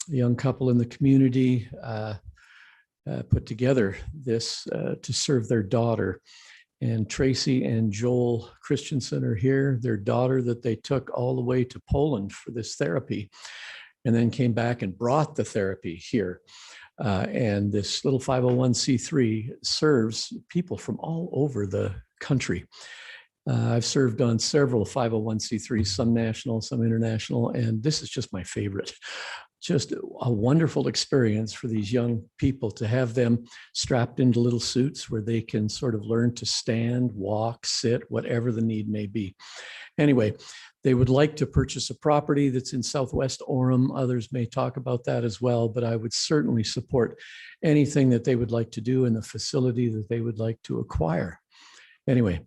young couple in the community put together this to serve their daughter. And Tracy and Joel Christensen are here, their daughter that they took all the way to Poland for this therapy and then came back and brought the therapy here. And this little 501c3 serves people from all over the country. I've served on several 501c3s, some national, some international, and this is just my favorite. just a wonderful experience for these young people to have them strapped into little suits where they can sort of learn to stand, walk, sit, whatever the need may be. Anyway, they would like to purchase a property that's in Southwest Orem. Others may talk about that as well, but I would certainly support anything that they would like to do in the facility that they would like to acquire. Anyway,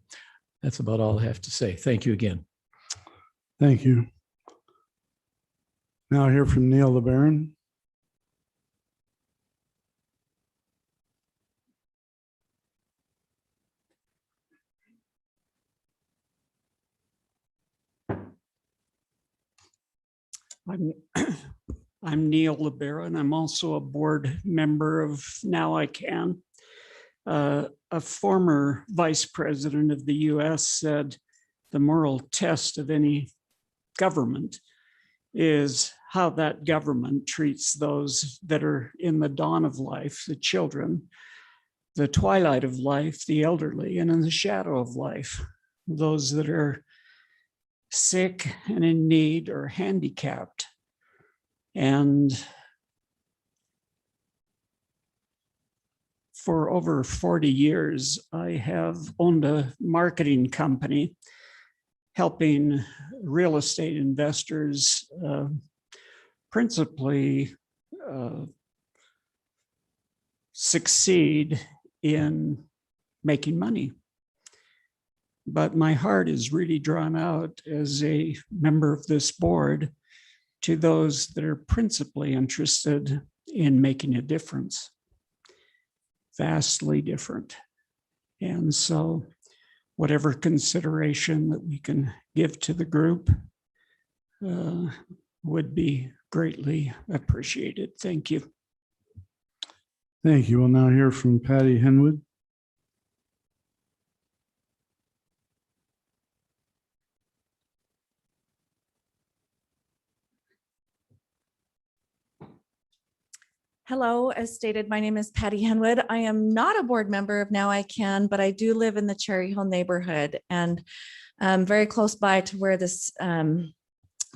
that's about all I have to say. Thank you again. Thank you. Now hear from Neil LeBaron. I'm Neil LeBaron. I'm also a board member of Now I Can. A former vice president of the US said the moral test of any government is how that government treats those that are in the dawn of life, the children, the twilight of life, the elderly, and in the shadow of life, those that are sick and in need or handicapped. And for over 40 years, I have owned a marketing company helping real estate investors principally succeed in making money. But my heart is really drawn out as a member of this board to those that are principally interested in making a difference, vastly different. And so whatever consideration that we can give to the group would be greatly appreciated. Thank you. Thank you. We'll now hear from Patty Henwood. Hello, as stated, my name is Patty Henwood. I am not a board member of Now I Can, but I do live in the Cherry Hill neighborhood and very close by to where this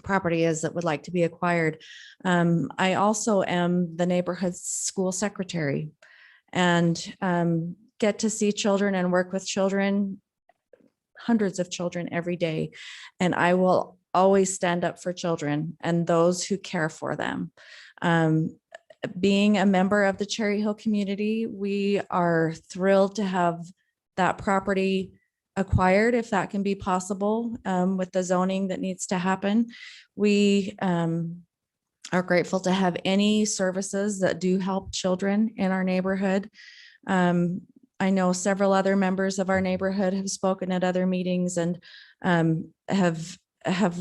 property is that would like to be acquired. I also am the neighborhood school secretary and get to see children and work with children, hundreds of children every day. And I will always stand up for children and those who care for them. Being a member of the Cherry Hill community, we are thrilled to have that property acquired if that can be possible with the zoning that needs to happen. We are grateful to have any services that do help children in our neighborhood. I know several other members of our neighborhood have spoken at other meetings and have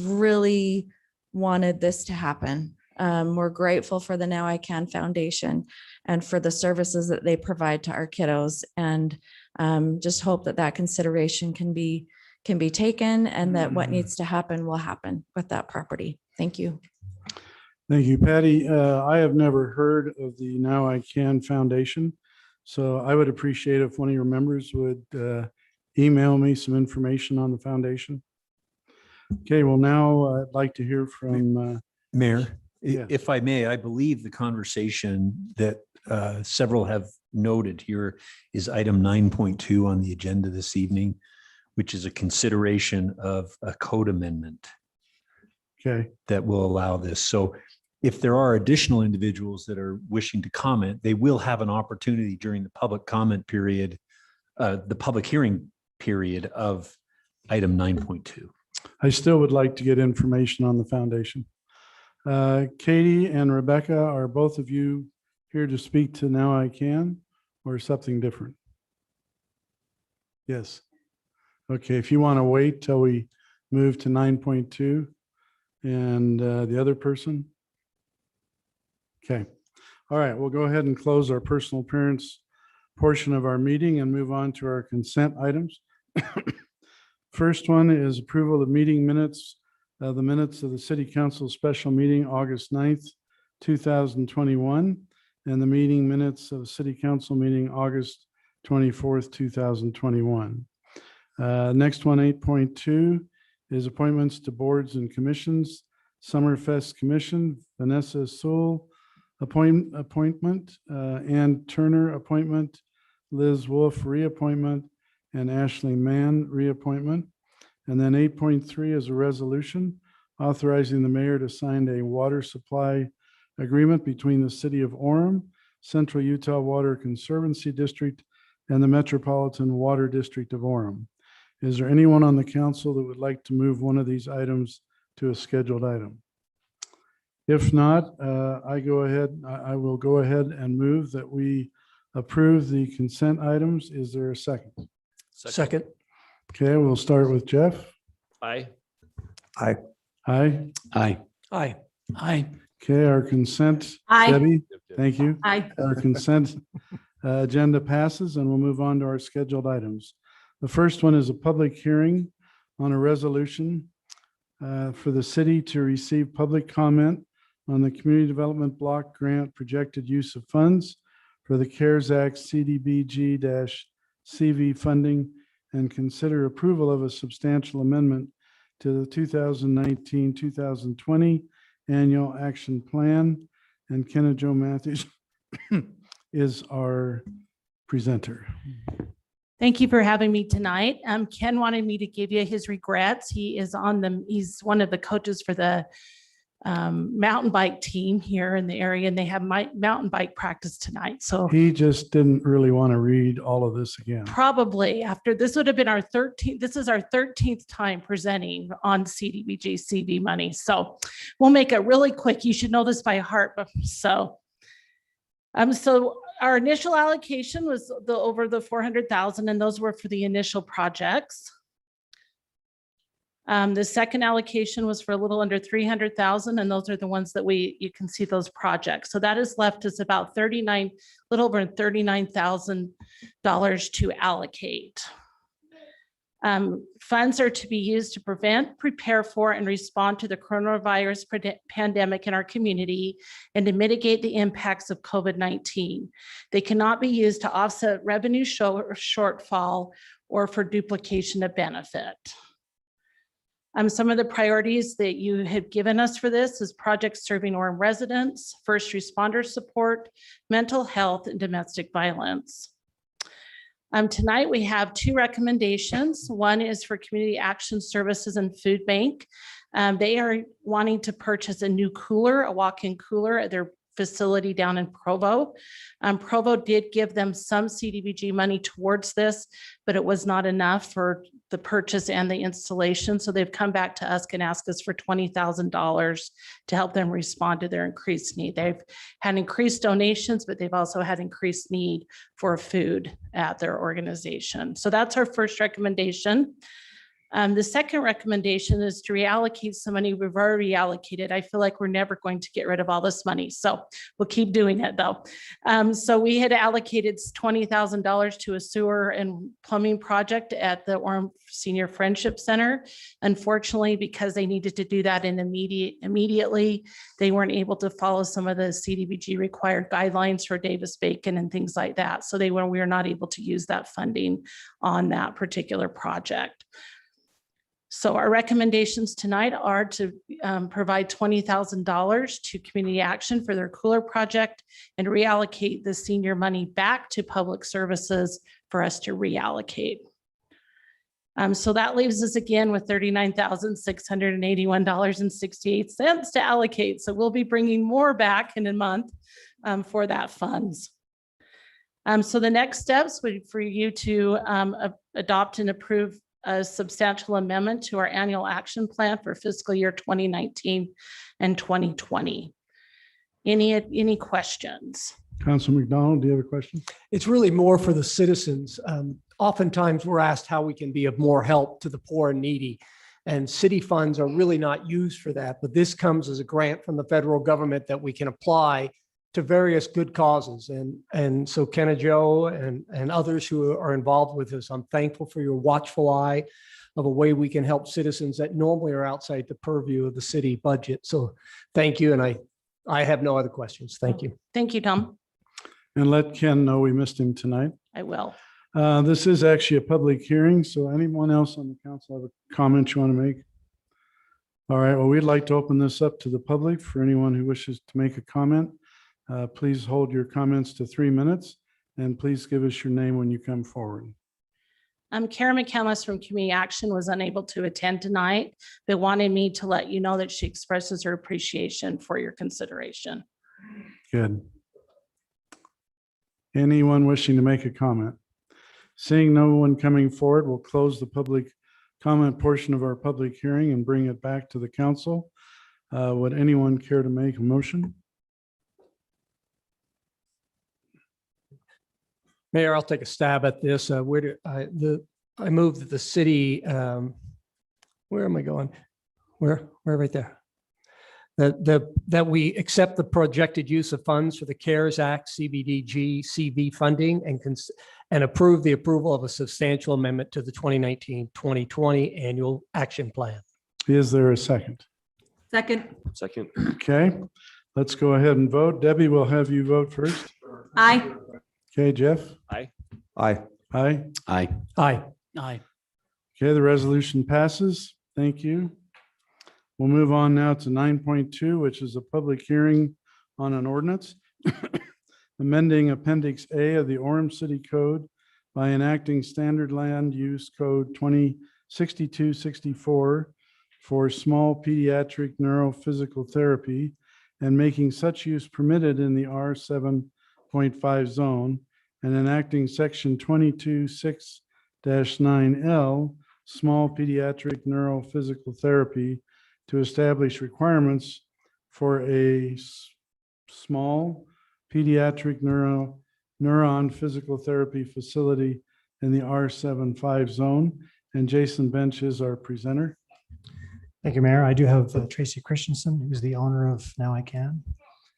really wanted this to happen. We're grateful for the Now I Can Foundation and for the services that they provide to our kiddos, and just hope that that consideration can be taken and that what needs to happen will happen with that property. Thank you. Thank you, Patty. I have never heard of the Now I Can Foundation, so I would appreciate if one of your members would email me some information on the foundation. Okay, well, now I'd like to hear from Mayor. Yeah. If I may, I believe the conversation that several have noted here is item 9.2 on the agenda this evening, which is a consideration of a code amendment. Okay. That will allow this. So if there are additional individuals that are wishing to comment, they will have an opportunity during the public comment period, the public hearing period of item 9.2. I still would like to get information on the foundation. Katie and Rebecca, are both of you here to speak to Now I Can or something different? Yes. Okay, if you want to wait till we move to 9.2 and the other person. Okay. All right, we'll go ahead and close our personal appearance portion of our meeting and move on to our consent items. First one is approval of meeting minutes. The minutes of the City Council special meeting, August 9th, 2021, and the meeting minutes of the City Council meeting, August 24th, 2021. Next one, 8.2, is appointments to boards and commissions. Summerfest Commission, Vanessa Sewell appointment, Ann Turner appointment, Liz Wolf reappointment, and Ashley Mann reappointment. And then 8.3 is a resolution authorizing the mayor to sign a water supply agreement between the city of Orem, Central Utah Water Conservancy District, and the Metropolitan Water District of Orem. Is there anyone on the council that would like to move one of these items to a scheduled item? If not, I will go ahead and move that we approve the consent items. Is there a second? Second. Okay, we'll start with Jeff. Aye. Aye. Aye. Aye. Aye. Aye. Okay, our consent. Aye. Debbie, thank you. Aye. Our consent agenda passes, and we'll move on to our scheduled items. The first one is a public hearing on a resolution for the city to receive public comment on the Community Development Block Grant projected use of funds for the CARES Act CDBG-CV funding and consider approval of a substantial amendment to the 2019-2020 Annual Action Plan. And Kenna Jo Matthews is our presenter. Thank you for having me tonight. Ken wanted me to give you his regrets. He's one of the coaches for the mountain bike team here in the area, and they have mountain bike practice tonight. So He just didn't really want to read all of this again. probably after this would have been our 13th. This is our 13th time presenting on CDBG CV money. So we'll make it really quick. You should know this by heart. So our initial allocation was over the 400,000, and those were for the initial projects. The second allocation was for a little under 300,000, and those are the ones that you can see those projects. So that has left us about little over $39,000 to allocate. Funds are to be used to prevent, prepare for, and respond to the coronavirus pandemic in our community and to mitigate the impacts of COVID-19. They cannot be used to offset revenue shortfall or for duplication of benefit. Some of the priorities that you have given us for this is projects serving Orem residents, first responder support, mental health, and domestic violence. Tonight, we have two recommendations. One is for Community Action Services and Food Bank. They are wanting to purchase a new cooler, a walk-in cooler at their facility down in Provo. Provo did give them some CDBG money towards this, but it was not enough for the purchase and the installation. So they've come back to us and asked us for $20,000 to help them respond to their increased need. They've had increased donations, but they've also had increased need for food at their organization. So that's our first recommendation. The second recommendation is to reallocate some money we've already reallocated. I feel like we're never going to get rid of all this money, so we'll keep doing it though. So we had allocated $20,000 to a sewer and plumbing project at the Orem Senior Friendship Center. Unfortunately, because they needed to do that immediately, they weren't able to follow some of the CDBG required guidelines for Davis-Bacon and things like that. So we were not able to use that funding on that particular project. So our recommendations tonight are to provide $20,000 to Community Action for their cooler project and reallocate the senior money back to public services for us to reallocate. So that leaves us again with $39,681.68 to allocate. So we'll be bringing more back in a month for that funds. So the next steps would be for you to adopt and approve a substantial amendment to our annual action plan for fiscal year 2019 and 2020. Any questions? Councilor McDonald, do you have a question? It's really more for the citizens. Oftentimes we're asked how we can be of more help to the poor and needy, and city funds are really not used for that. But this comes as a grant from the federal government that we can apply to various good causes. And so Kenna Jo and others who are involved with this, I'm thankful for your watchful eye of a way we can help citizens that normally are outside the purview of the city budget. So thank you. And I have no other questions. Thank you. Thank you, Tom. And let Ken know we missed him tonight. I will. This is actually a public hearing, so anyone else on the council have a comment you want to make? All right, well, we'd like to open this up to the public for anyone who wishes to make a comment. Please hold your comments to 3 minutes, and please give us your name when you come forward. Karen McCandless from Community Action was unable to attend tonight, but wanted me to let you know that she expresses her appreciation for your consideration. Good. Anyone wishing to make a comment? Seeing no one coming forward, we'll close the public comment portion of our public hearing and bring it back to the council. Would anyone care to make a motion? Mayor, I'll take a stab at this. I move that the city, where am I going? Where right there? That we accept the projected use of funds for the CARES Act, CBDG, CV funding and approve the approval of a substantial amendment to the 2019-2020 annual action plan. Is there a second? Second. Second. Okay, let's go ahead and vote. Debbie, will have you vote first. Aye. Okay, Jeff? Aye. Aye. Aye. Aye. Aye. Aye. Okay, the resolution passes. Thank you. We'll move on now to 9.2, which is a public hearing on an ordinance amending Appendix A of the Orem City Code by enacting Standard Land Use Code 2062-64 for small pediatric neurophysical therapy and making such use permitted in the R7.5 zone and enacting Section 22.6-9L, small pediatric neurophysical therapy, to establish requirements for a small pediatric neuron physical therapy facility in the R7.5 zone. And Jason Bench is our presenter. Thank you, Mayor. I do have Tracy Christensen, who's the owner of Now I Can.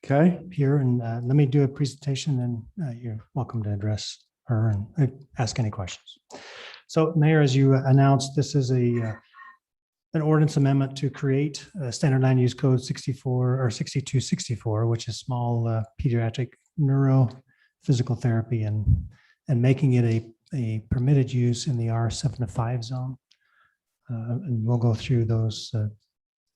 Okay. Here, and let me do a presentation, and you're welcome to address her and ask any questions. So, Mayor, as you announced, this is an ordinance amendment to create a Standard Land Use Code 64 or 6264, which is small pediatric neurophysical therapy, and making it a permitted use in the R7-5 zone. And we'll go through those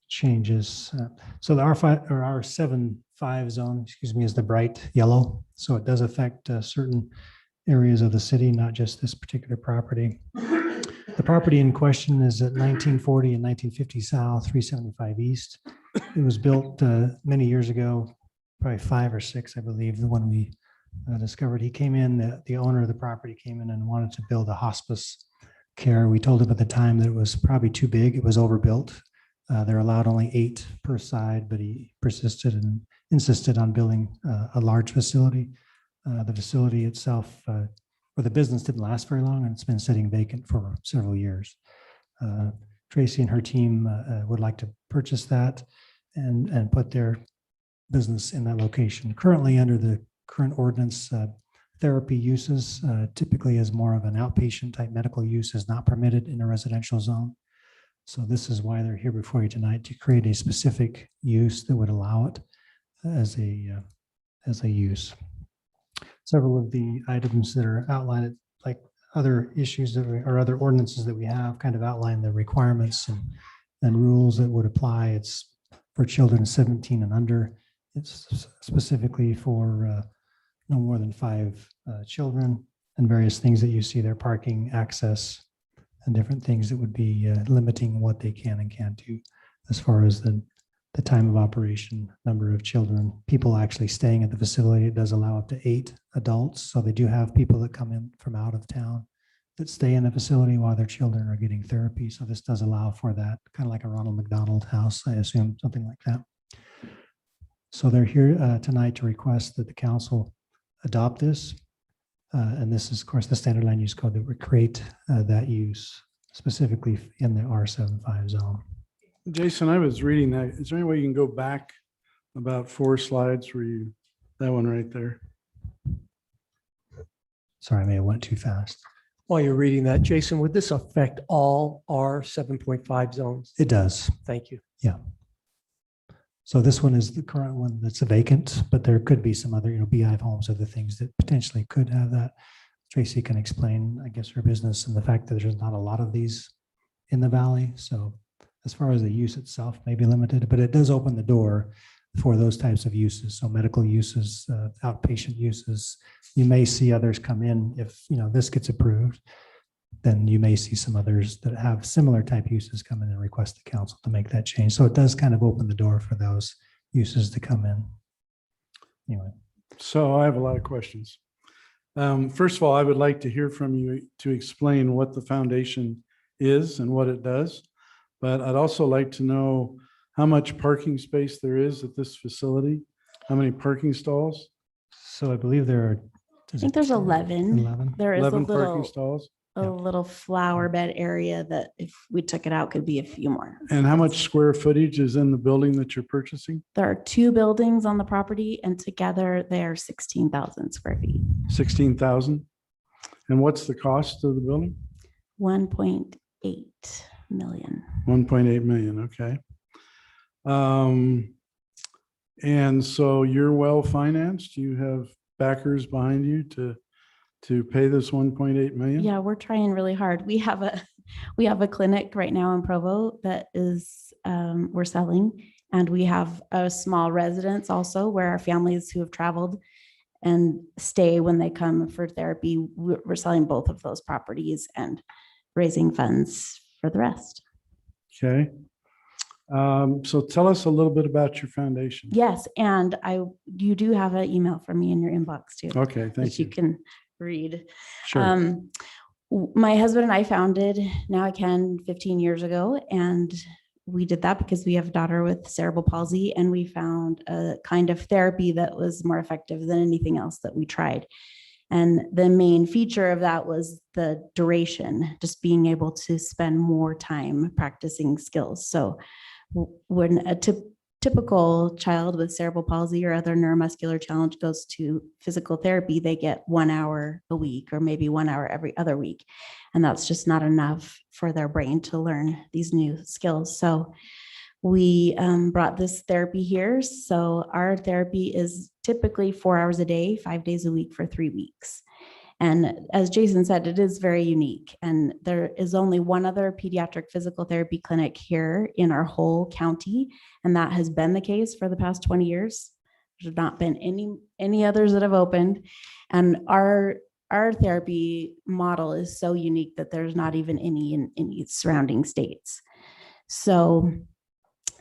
changes. So the R5 or R7-5 zone, is the bright yellow. So it does affect certain areas of the city, not just this particular property. The property in question is at 1940 and 1950 South, 375 East. It was built many years ago, probably 5 or 6, I believe, the one we discovered. He came in, the owner of the property came in and wanted to build a hospice care. We told him at the time that it was probably too big. It was overbuilt. They're allowed only 8 per side, but he persisted and insisted on building a large facility. The facility itself, or the business, didn't last very long, and it's been sitting vacant for several years. Tracy and her team would like to purchase that and put their business in that location. Currently, under the current ordinance, therapy uses typically as more of an outpatient type medical use is not permitted in a residential zone. So this is why they're here before you tonight, to create a specific use that would allow it as a use. Several of the items that are outlined, like other issues that or other ordinances that we have, kind of outline the requirements and rules that would apply. It's for children 17 and under. It's specifically for no more than 5 children, and various things that you see there, parking, access, and different things that would be limiting what they can and can't do as far as the time of operation, number of children, people actually staying at the facility. It does allow up to 8 adults. So they do have people that come in from out of town that stay in the facility while their children are getting therapy. So this does allow for that, kind of like a Ronald McDonald House, I assume, something like that. So they're here tonight to request that the council adopt this. And this is, of course, the Standard Land Use Code that would create that use specifically in the R7.5 zone. Jason, I was reading that. Is there any way you can go back about 4 slides where that one right there? Sorry, I may have went too fast. While you're reading that, Jason, would this affect all R7.5 zones? It does. Thank you. Yeah. So this one is the current one that's vacant, but there could be some other, beehive homes, other things that potentially could have that. Tracy can explain, I guess, her business and the fact that there's not a lot of these in the valley. So as far as the use itself may be limited, but it does open the door for those types of uses. So medical uses, outpatient uses, you may see others come in if, this gets approved, then you may see some others that have similar type uses come in and request the council to make that change. So it does kind of open the door for those uses to come in. Anyway. So I have a lot of questions. First of all, I would like to hear from you to explain what the foundation is and what it does. But I'd also like to know how much parking space there is at this facility, how many parking stalls? So I believe there are. I think there's 11. There is 11 a parking little, stalls. little flower bed area that if we took it out could be a few more. And how much square footage is in the building that you're purchasing? There are 2 buildings on the property and together they are 16,000 square feet. 16,000. And what's the cost of the building? 1.8 million. 1.8 million. Okay. And so you're well financed. You have backers behind you to pay this 1.8 million. Yeah, we're trying really hard. We have a clinic right now in Provo that is we're selling, and we have a small residence also where our families who have traveled and stay when they come for therapy. We're selling both of those properties and raising funds for the rest. Okay. So tell us a little bit about your foundation. Yes, and you do have an email from me in your inbox too. Okay, thank that you. You can read. Sure. My husband and I founded Now I Can 15 years ago, and we did that because we have a daughter with cerebral palsy, and we found a kind of therapy that was more effective than anything else that we tried. And the main feature of that was the duration, just being able to spend more time practicing skills. So when a typical child with cerebral palsy or other neuromuscular challenge goes to physical therapy, they get 1 hour a week or maybe 1 hour every other week. And that's just not enough for their brain to learn these new skills. So we brought this therapy here. So our therapy is typically 4 hours a day, 5 days a week for 3 weeks. And as Jason said, it is very unique. And there is only one other pediatric physical therapy clinic here in our whole county. And that has been the case for the past 20 years. There's not been any others that have opened. And our therapy model is so unique that there's not even any in any surrounding states. So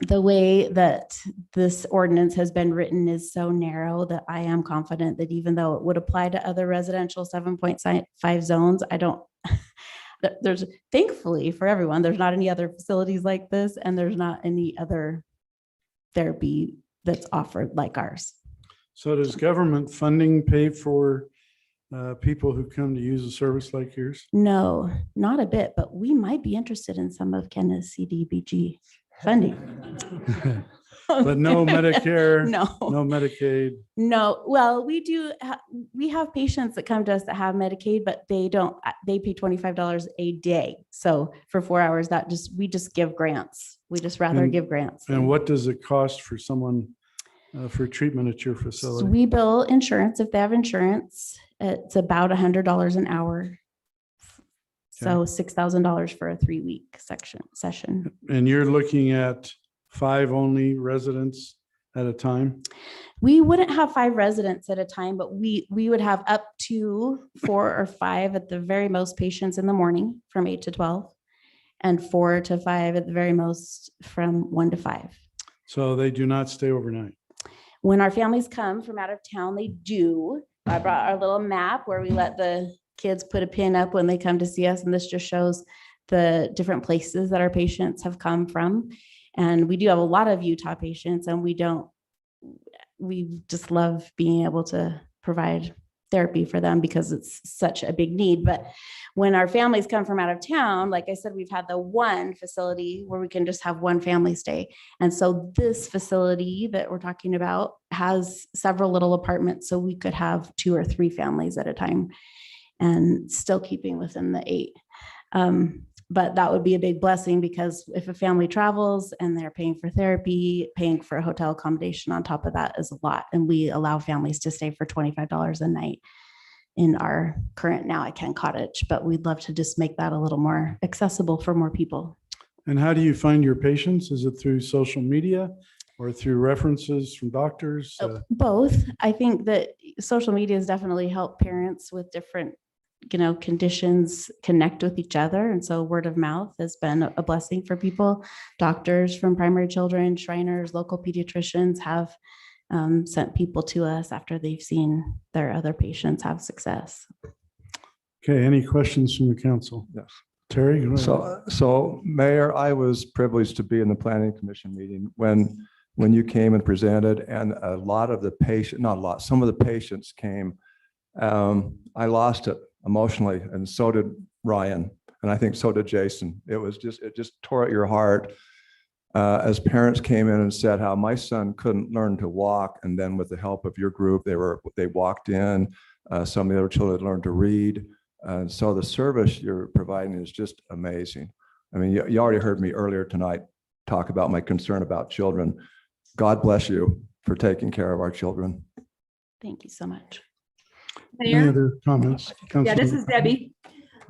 the way that this ordinance has been written is so narrow that I am confident that even though it would apply to other residential 7.5 zones, there's thankfully for everyone, there's not any other facilities like this, and there's not any other therapy that's offered like ours. So does government funding pay for people who come to use a service like yours? No, not a bit, but we might be interested in some of Kenna's CDBG funding. But no Medicare, no Medicaid. No, well, we do. We have patients that come to us that have Medicaid, but they don't. They pay $25 a day. So for 4 hours, we just give grants. We just rather give grants. And what does it cost for someone for treatment at your So facility? we bill insurance if they have insurance. It's about $100 an hour. So $6,000 for a 3-week session. And you're looking at 5 only residents at a time? We wouldn't have 5 residents at a time, but we would have up to 4 or 5 at the very most patients in the morning from 8 to 12, and 4 to 5 at the very most from 1 to 5. So they do not stay overnight? When our families come from out of town, they do. I brought our little map where we let the kids put a pin up when they come to see us. And this just shows the different places that our patients have come from. And we do have a lot of Utah patients, and we just love being able to provide therapy for them because it's such a big need. But when our families come from out of town, like I said, we've had the one facility where we can just have one family stay. And so this facility that we're talking about has several little apartments, so we could have 2 or 3 families at a time and still keeping within the 8. But that would be a big blessing, because if a family travels and they're paying for therapy, paying for a hotel accommodation on top of that is a lot. And we allow families to stay for $25 a night in our current Now I Can cottage, but we'd love to just make that a little more accessible for more people. And how do you find your patients? Is it through social media or through references from doctors? Both. I think that social media has definitely helped parents with different, conditions connect with each other. And so word of mouth has been a blessing for people. Doctors from Primary Children, Shriners, local pediatricians have sent people to us after they've seen their other patients have success. Okay, any questions from the council? Yes. Terry? Go ahead. So Mayor, I was privileged to be in the Planning Commission meeting when you came and presented, and a lot of the patient, not a lot, some of the patients came. I lost it emotionally, and so did Ryan, and I think so did Jason. It just tore at your heart as parents came in and said how my son couldn't learn to walk, and then with the help of your group, they walked in. Some of the other children learned to read. And so the service you're providing is just amazing. I mean, you already heard me earlier tonight talk about my concern about children. God bless you for taking care of our children. Thank you so much. Any Mayor? other comments? Yeah, this Councilman? is Debbie.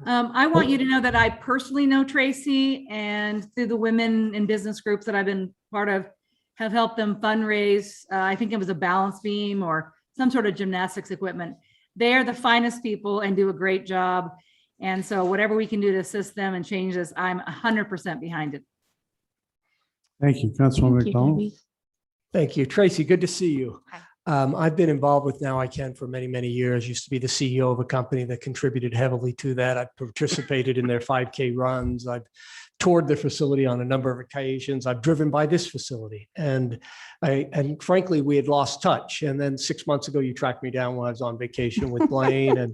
I want you to know that I personally know Tracy, and through the women in business groups that I've been part of, have helped them fundraise. I think it was a balance beam or some sort of gymnastics equipment. They are the finest people and do a great job. And so whatever we can do to assist them and change this, I'm 100% behind it. Thank you, Councilman McDonald. Thank you. Tracy, good to see you. I've been involved with Now I Can for many, many years. Used to be the CEO of a company that contributed heavily to that. I've participated in their 5K runs. I've toured the facility on a number of occasions. I've driven by this facility, and frankly, we had lost touch. And then 6 months ago, you tracked me down while I was on vacation with Blaine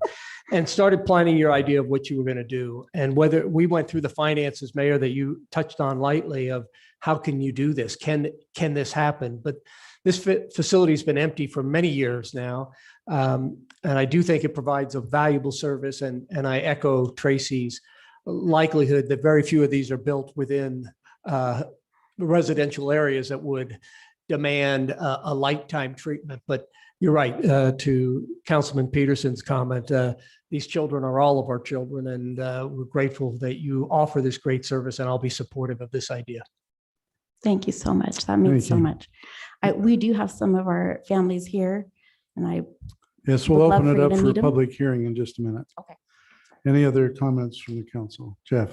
and started planning your idea of what you were going to do. And whether we went through the finances, Mayor, that you touched on lightly of how can you do this? Can this happen? But this facility has been empty for many years now. And I do think it provides a valuable service. And I echo Tracy's likelihood that very few of these are built within residential areas that would demand a lifetime treatment. But you're right, to Councilman Peterson's comment, these children are all of our children, and we're grateful that you offer this great service, and I'll be supportive of this idea. Thank you so much. That means so much. We do have some of our families here, and yes, we'll would love open it for you up to for a meet 'em. public hearing in just a minute. Okay. Any other comments from the council? Jeff?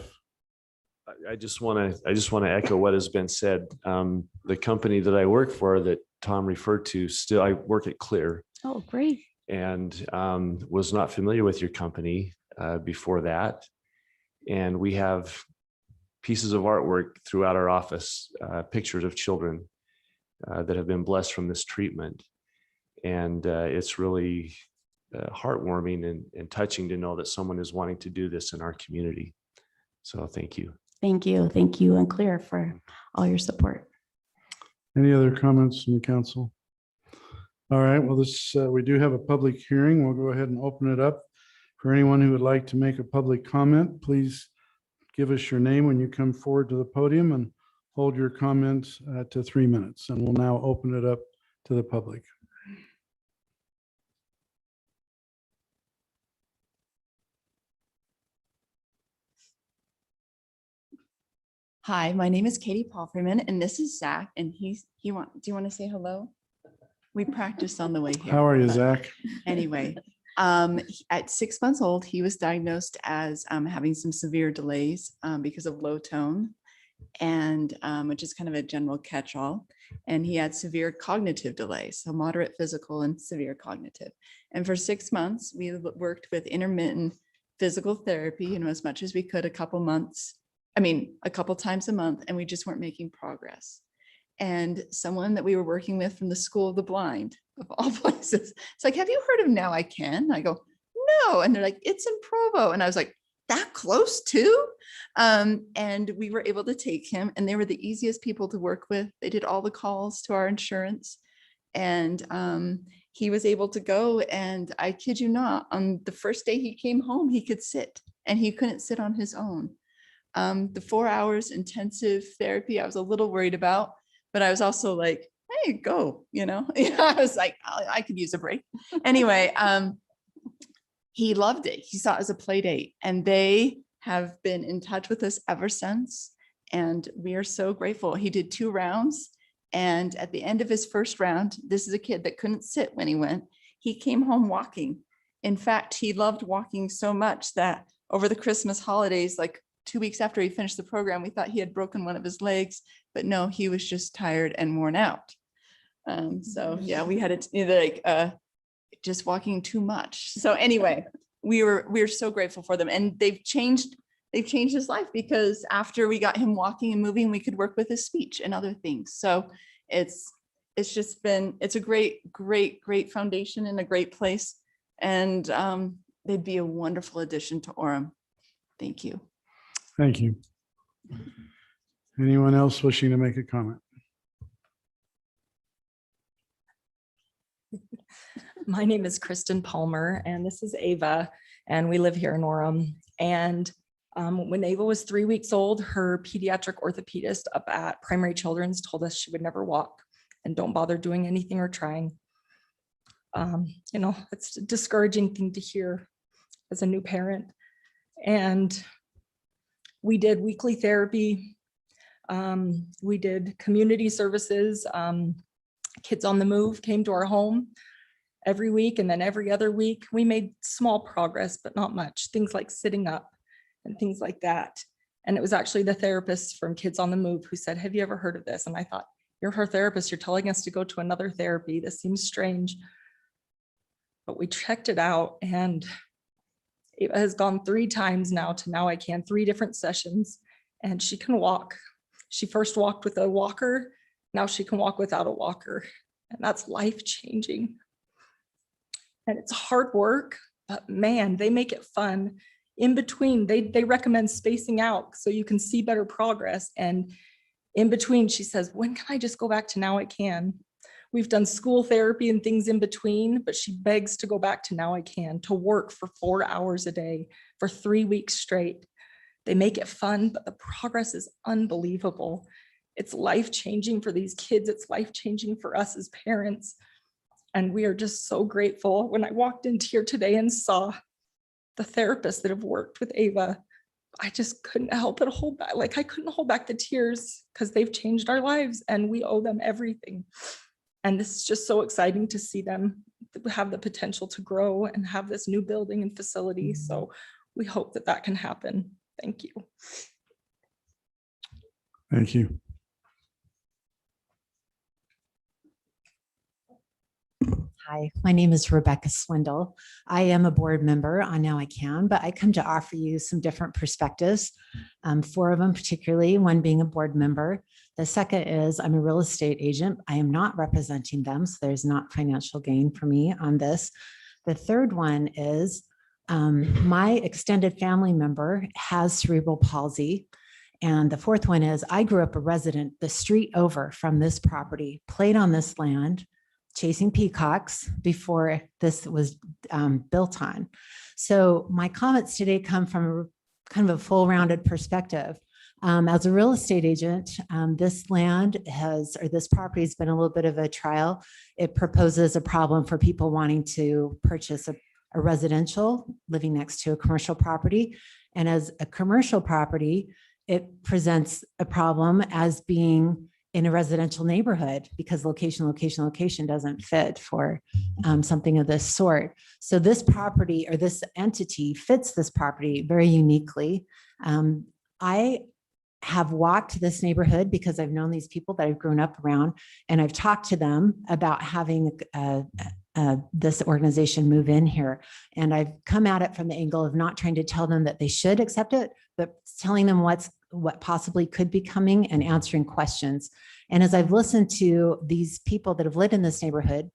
I just want to echo what has been said. The company that I work for that Tom referred to, still I work at Clear. Oh, great. And was not familiar with your company before that. And we have pieces of artwork throughout our office, pictures of children that have been blessed from this treatment. And it's really heartwarming and touching to know that someone is wanting to do this in our community. So thank you. Thank you. Thank you and Clear for all your support. Any other comments from the council? All right, well, we do have a public hearing. We'll go ahead and open it up. For anyone who would like to make a public comment, please give us your name when you come forward to the podium and hold your comments to 3 minutes. And we'll now open it up to the public. Hi, my name is Katie Paul Freeman, and this is Zach. And do you want to say hello? We practiced on the way here. How are you, but Zach? Anyway, at 6 months old, he was diagnosed as having some severe delays because of low tone, and which is kind of a general catch-all. And he had severe cognitive delays, so moderate physical and severe cognitive. And for 6 months, we worked with intermittent physical therapy, as much as we could, a couple times a month, and we just weren't making progress. And someone that we were working with from the School of the Blind, of all places, it's like, have you heard of Now I Can? I go, no. And they're like, it's in Provo. And I was like, that close too? And we were able to take him, and they were the easiest people to work with. They did all the calls to our insurance, and he was able to go. And I kid you not, on the first day he came home, he could sit, and he couldn't sit on his own. The 4 hours intensive therapy, I was a little worried about, but I was also like, hey, go, I was like, I could use a break. Anyway, he loved it. He saw it as a play date, and they have been in touch with us ever since. And we are so grateful. He did 2 rounds. And at the end of his first round, this is a kid that couldn't sit when he went. He came home walking. In fact, he loved walking so much that over the Christmas holidays, like 2 weeks after he finished the program, we thought he had broken one of his legs, but no, he was just tired and worn out. So yeah, we had it just walking too much. So anyway, we're so grateful for them, and they've changed his life, because after we got him walking and moving, we could work with his speech and other things. So it's a great foundation and a great place. And they'd be a wonderful addition to Orem. Thank you. Thank you. Anyone else wishing to make a comment? My name is Kristen Palmer, and this is Ava, and we live here in Orem. And when Ava was 3 weeks old, her pediatric orthopedist up at Primary Children's told us she would never walk, and don't bother doing anything or trying. It's a discouraging thing to hear as a new parent. And we did weekly therapy. We did community services. Kids on the Move came to our home every week, and then every other week we made small progress, but not much. Things like sitting up and things like that. And it was actually the therapist from Kids on the Move who said, "Have you ever heard of this?" And I thought, "You're her therapist. You're telling us to go to another therapy. This seems strange." But we checked it out, and Ava has gone 3 times now to Now I Can, 3 different sessions, and she can walk. She first walked with a walker. Now she can walk without a walker, and that's life-changing. And it's hard work, but man, they make it fun. In between, they recommend spacing out so you can see better progress. And in between, she says, "When can I just go back to Now I Can?" We've done school therapy and things in between, but she begs to go back to Now I Can, to work for 4 hours a day for 3 weeks straight. They make it fun, but the progress is unbelievable. It's life-changing for these kids. It's life-changing for us as parents. And we are just so grateful. When I walked into here today and saw the therapists that have worked with Ava, I just couldn't help but hold back. Like, I couldn't hold back the tears, because they've changed our lives and we owe them everything. And this is just so exciting to see them have the potential to grow and have this new building and facility. So we hope that that can happen. Thank you. Thank you. Hi, my name is Rebecca Swindle. I am a board member on Now I Can, but I come to offer you some different perspectives, 4 of them particularly, one being a board member. The second is I'm a real estate agent. I am not representing them, so there's not financial gain for me on this. The third one is my extended family member has cerebral palsy. And the fourth one is I grew up a resident the street over from this property, played on this land, chasing peacocks before this was built on. So my comments today come from kind of a full rounded perspective. As a real estate agent, this land this property has been a little bit of a trial. It proposes a problem for people wanting to purchase a residential living next to a commercial property. And as a commercial property, it presents a problem as being in a residential neighborhood, because location doesn't fit for something of this sort. So this property, or this entity, fits this property very uniquely. I have walked this neighborhood because I've known these people that I've grown up around, and I've talked to them about having this organization move in here. And I've come at it from the angle of not trying to tell them that they should accept it, but telling them what possibly could be coming and answering questions. And as I've listened to these people that have lived in this neighborhood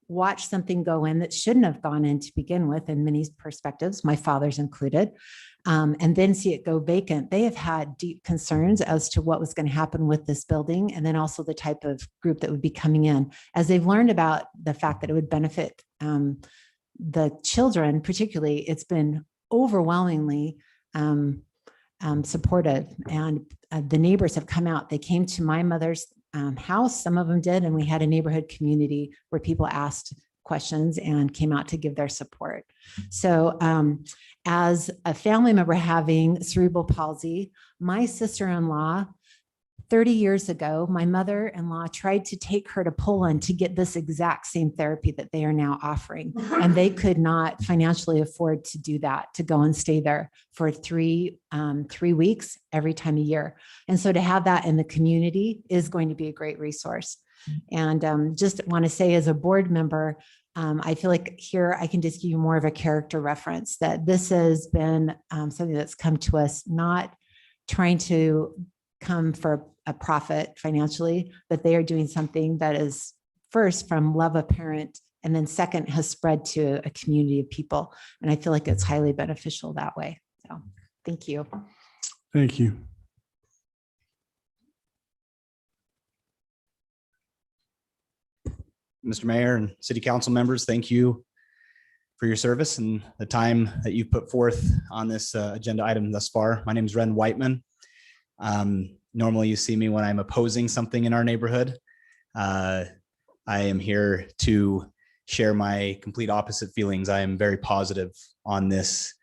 watch something go in that shouldn't have gone in to begin with, in many perspectives, my father's included, and then see it go vacant, they have had deep concerns as to what was going to happen with this building, and then also the type of group that would be coming in. As they've learned about the fact that it would benefit the children, particularly, it's been overwhelmingly supportive. And the neighbors have come out. They came to my mother's house, some of them did, and we had a neighborhood community where people asked questions and came out to give their support. So as a family member having cerebral palsy, my sister-in-law 30 years ago, my mother-in-law tried to take her to Poland to get this exact same therapy that they are now offering. And they could not financially afford to do that, to go and stay there for 3 weeks every time a year. And so to have that in the community is going to be a great resource. And just want to say, as a board member, I feel like here I can just give you more of a character reference, that this has been something that's come to us, not trying to come for a profit financially, but they are doing something that is first from love of parent, and then second has spread to a community of people. And I feel like it's highly beneficial that way. So thank you. Thank you. Mr. Mayor and City Council members, thank you for your service and the time that you've put forth on this agenda item thus far. My name is Ren Whiteman. Normally you see me when I'm opposing something in our neighborhood. I am here to share my complete opposite feelings. I am very positive on this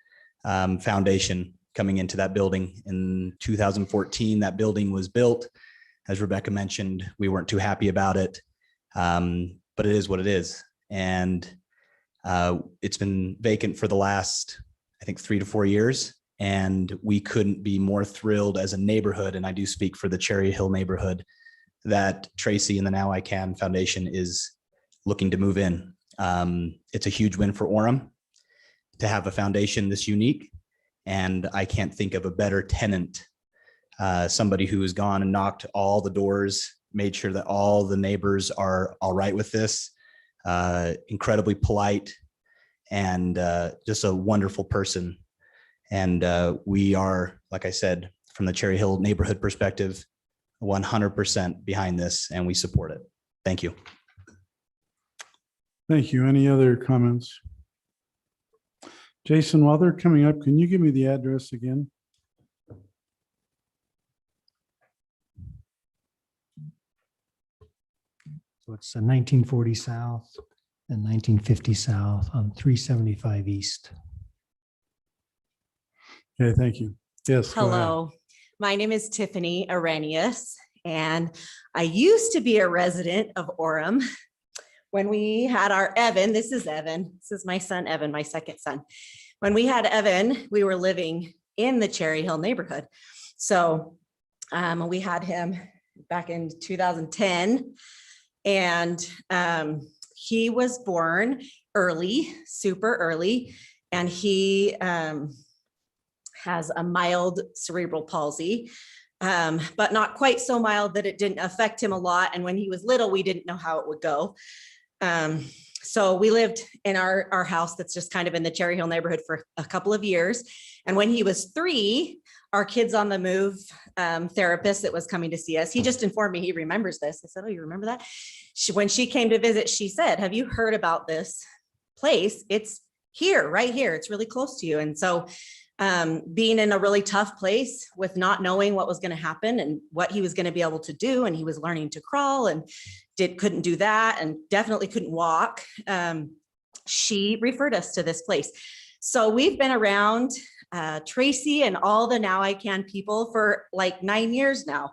foundation coming into that building. In 2014, that building was built. As Rebecca mentioned, we weren't too happy about it, but it is what it is. And it's been vacant for the last, I think, 3 to 4 years. And we couldn't be more thrilled as a neighborhood, and I do speak for the Cherry Hill neighborhood, that Tracy and the Now I Can Foundation is looking to move in. It's a huge win for Orem to have a foundation this unique, and I can't think of a better tenant, somebody who has gone and knocked all the doors, made sure that all the neighbors are all right with this, incredibly polite, and just a wonderful person. And we are, like I said, from the Cherry Hill neighborhood perspective, 100% behind this, and we support it. Thank you. Thank you. Any other comments? Jason, while they're coming up, can you give me the address again? So it's 1940 South and 1950 South on 375 East. Okay, thank you. Yes. go ahead. Hello, my name is Tiffany Arrhenius, and I used to be a resident of Orem when we had our Evan. This is Evan. This is my son, Evan, my second son. When we had Evan, we were living in the Cherry Hill neighborhood. So we had him back in 2010, and he was born early, super early, and he has a mild cerebral palsy, but not quite so mild that it didn't affect him a lot. And when he was little, we didn't know how it would go. So we lived in our house that's just kind of in the Cherry Hill neighborhood for a couple of years. And when he was 3, our Kids on the Move therapist that was coming to see us, he just informed me he remembers this. I said, oh, you remember that? When she came to visit, she said, have you heard about this place? It's here, right here. It's really close to you. And so being in a really tough place with not knowing what was going to happen and what he was going to be able to do, and he was learning to crawl and couldn't do that and definitely couldn't walk, she referred us to this place. So we've been around Tracy and all the Now I Can people for like 9 years now.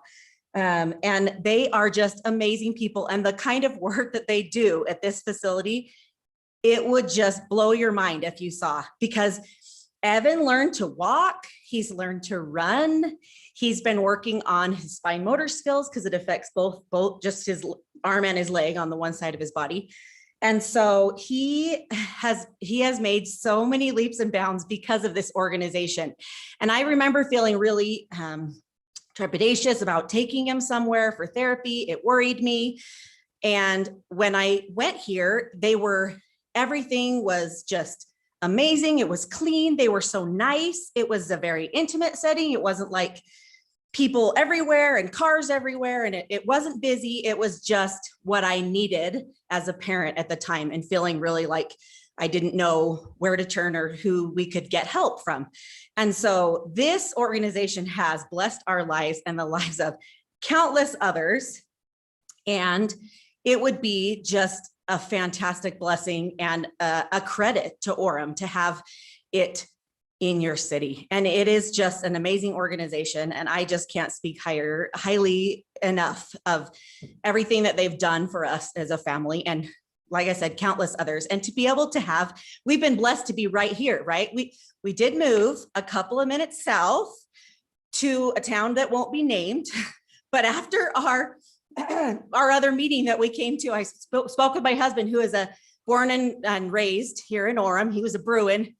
And they are just amazing people. And the kind of work that they do at this facility, it would just blow your mind if you saw, because Evan learned to walk. He's learned to run. He's been working on his fine motor skills because it affects both just his arm and his leg on the one side of his body. And so he has made so many leaps and bounds because of this organization. And I remember feeling really trepidatious about taking him somewhere for therapy. It worried me. And when I went here, everything was just amazing. It was clean. They were so nice. It was a very intimate setting. It wasn't like people everywhere and cars everywhere. And it wasn't busy. It was just what I needed as a parent at the time, and feeling really like I didn't know where to turn or who we could get help from. And so this organization has blessed our lives and the lives of countless others. And it would be just a fantastic blessing and a credit to Orem to have it in your city. And it is just an amazing organization. And I just can't speak highly enough of everything that they've done for us as a family. And like I said, countless others. And to be able to have, we've been blessed to be right here, right? We did move a couple of minutes south to a town that won't be named. But after our other meeting that we came to, I spoke with my husband, who is born and raised here in Orem. He was a Bruin.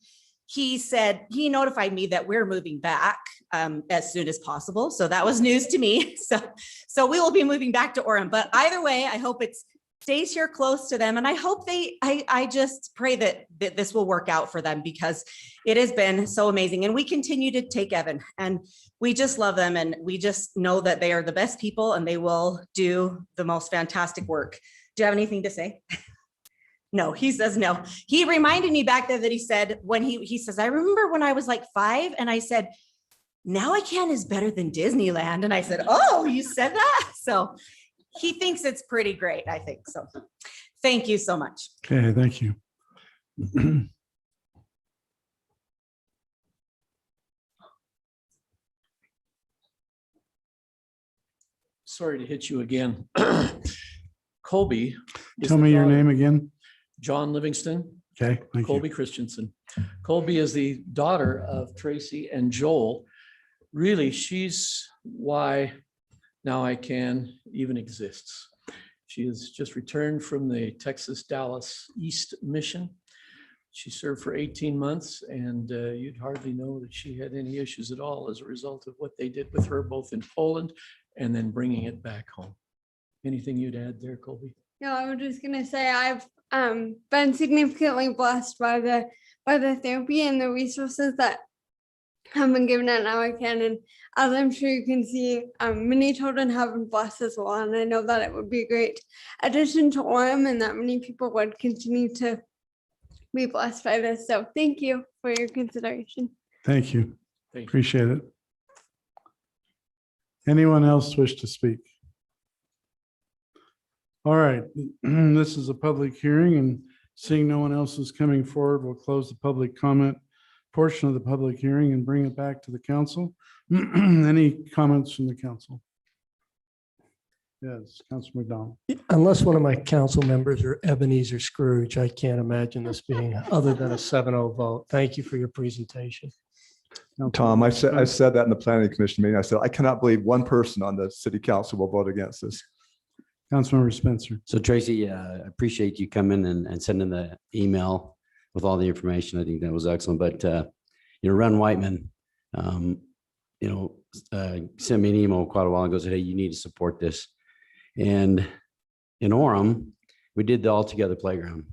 He said, he notified me that we're moving back as soon as possible. So that was news to me. So we will be moving back to Orem. But either way, I hope it stays here close to them. And I hope I just pray that this will work out for them, because it has been so amazing. And we continue to take Evan, and we just love them. And we just know that they are the best people and they will do the most fantastic work. Do you have anything to say? No, he says no. He reminded me back there that he said, when he says, I remember when I was like 5 and I said, Now I Can is better than Disneyland. And I said, oh, you said that? So he thinks it's pretty great, I think. So thank you so much. Okay, thank you. Sorry to hit you again. Colby. is Tell the me your daughter- name again. John Livingston. Okay, thank Colby you. Christensen. Colby is the daughter of Tracy and Joel. Really, she's why Now I Can even exists. She has just returned from the Texas Dallas East mission. She served for 18 months, and you'd hardly know that she had any issues at all as a result of what they did with her, both in Poland and then bringing it back home. Anything you'd add there, Colby? Yeah, I was just gonna say I've been significantly blessed by the therapy and the resources that have been given at Now I Can, and as I'm sure you can see, many children have been blessed as well, and I know that it would be a great addition to Orem, and that many people would continue to be blessed by this. So thank you for your consideration. Thank you. Thank you. Appreciate it. Anyone else wish to speak? All right, this is a public hearing, and seeing no one else is coming forward, we'll close the public comment portion of the public hearing and bring it back to the council. Any comments from the council? Yes, Councilor McDonald. Unless one of my council members are Ebenezer Scrooge, I can't imagine this being other than a 7-0 vote. Thank you for your presentation. Tom, I said that in the planning commission meeting. I said, I cannot believe one person on the city council will vote against this. Councilmember Spencer. So Tracy, I appreciate you coming and sending the email with all the information. I think that was excellent. But, Ren Whiteman, sent me an email quite a while ago, said, hey, you need to support this. And in Orem, we did the All Together Playground.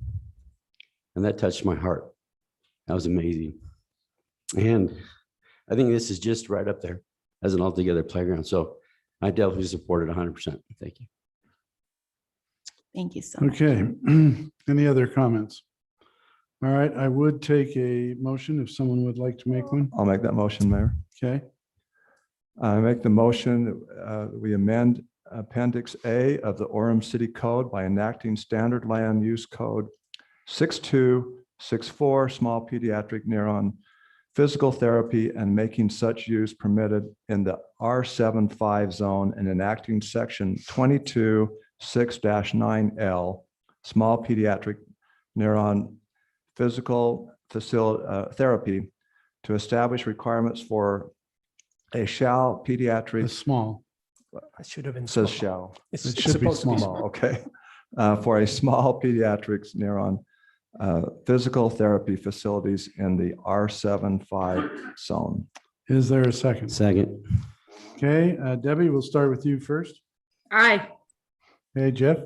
And that touched my heart. That was amazing. And I think this is just right up there as an All Together Playground. So I definitely support it 100%. Thank you. Thank you so much. Okay, any other comments? All right, I would take a motion if someone would like to make one. I'll make that motion, Mayor. Okay, I make the motion, we amend Appendix A of the Orem City Code by enacting Standard Land Use Code 6264, small pediatric neuron physical therapy, and making such use permitted in the R75 zone and enacting Section 22(6-9L), small pediatric neuron physical therapy, to establish requirements for a shall pediatric. Small. I should have been. Says small. shall. It should be Small, okay. For a small pediatrics neuron physical therapy facilities in the R75 zone. Is there a second? Second. Okay, Debbie, we'll start with you first. Aye. Hey, Jeff.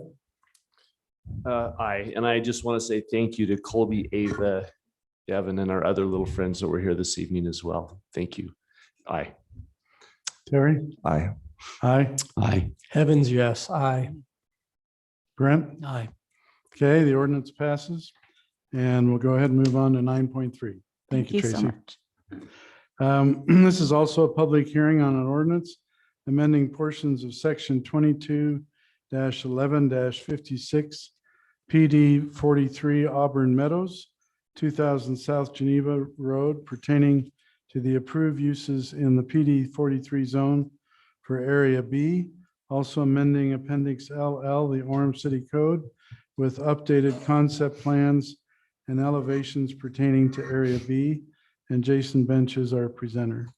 Aye, and I just want to say thank you to Colby, Ava, Devin, and our other little friends that were here this evening as well. Thank you. Aye. Terry. Aye. Aye. Aye. Evans, yes. Aye. Brent. Aye. Okay, the ordinance passes, and we'll go ahead and move on to 9.3. Thank you, so Tracy. much. This is also a public hearing on an ordinance amending portions of section 22-11-56 PD 43 Auburn Meadows, 2000 South Geneva Road, pertaining to the approved uses in the PD 43 zone for Area B, also amending Appendix LL, the Orem City Code, with updated concept plans and elevations pertaining to Area B. And Jason Bench is our presenter.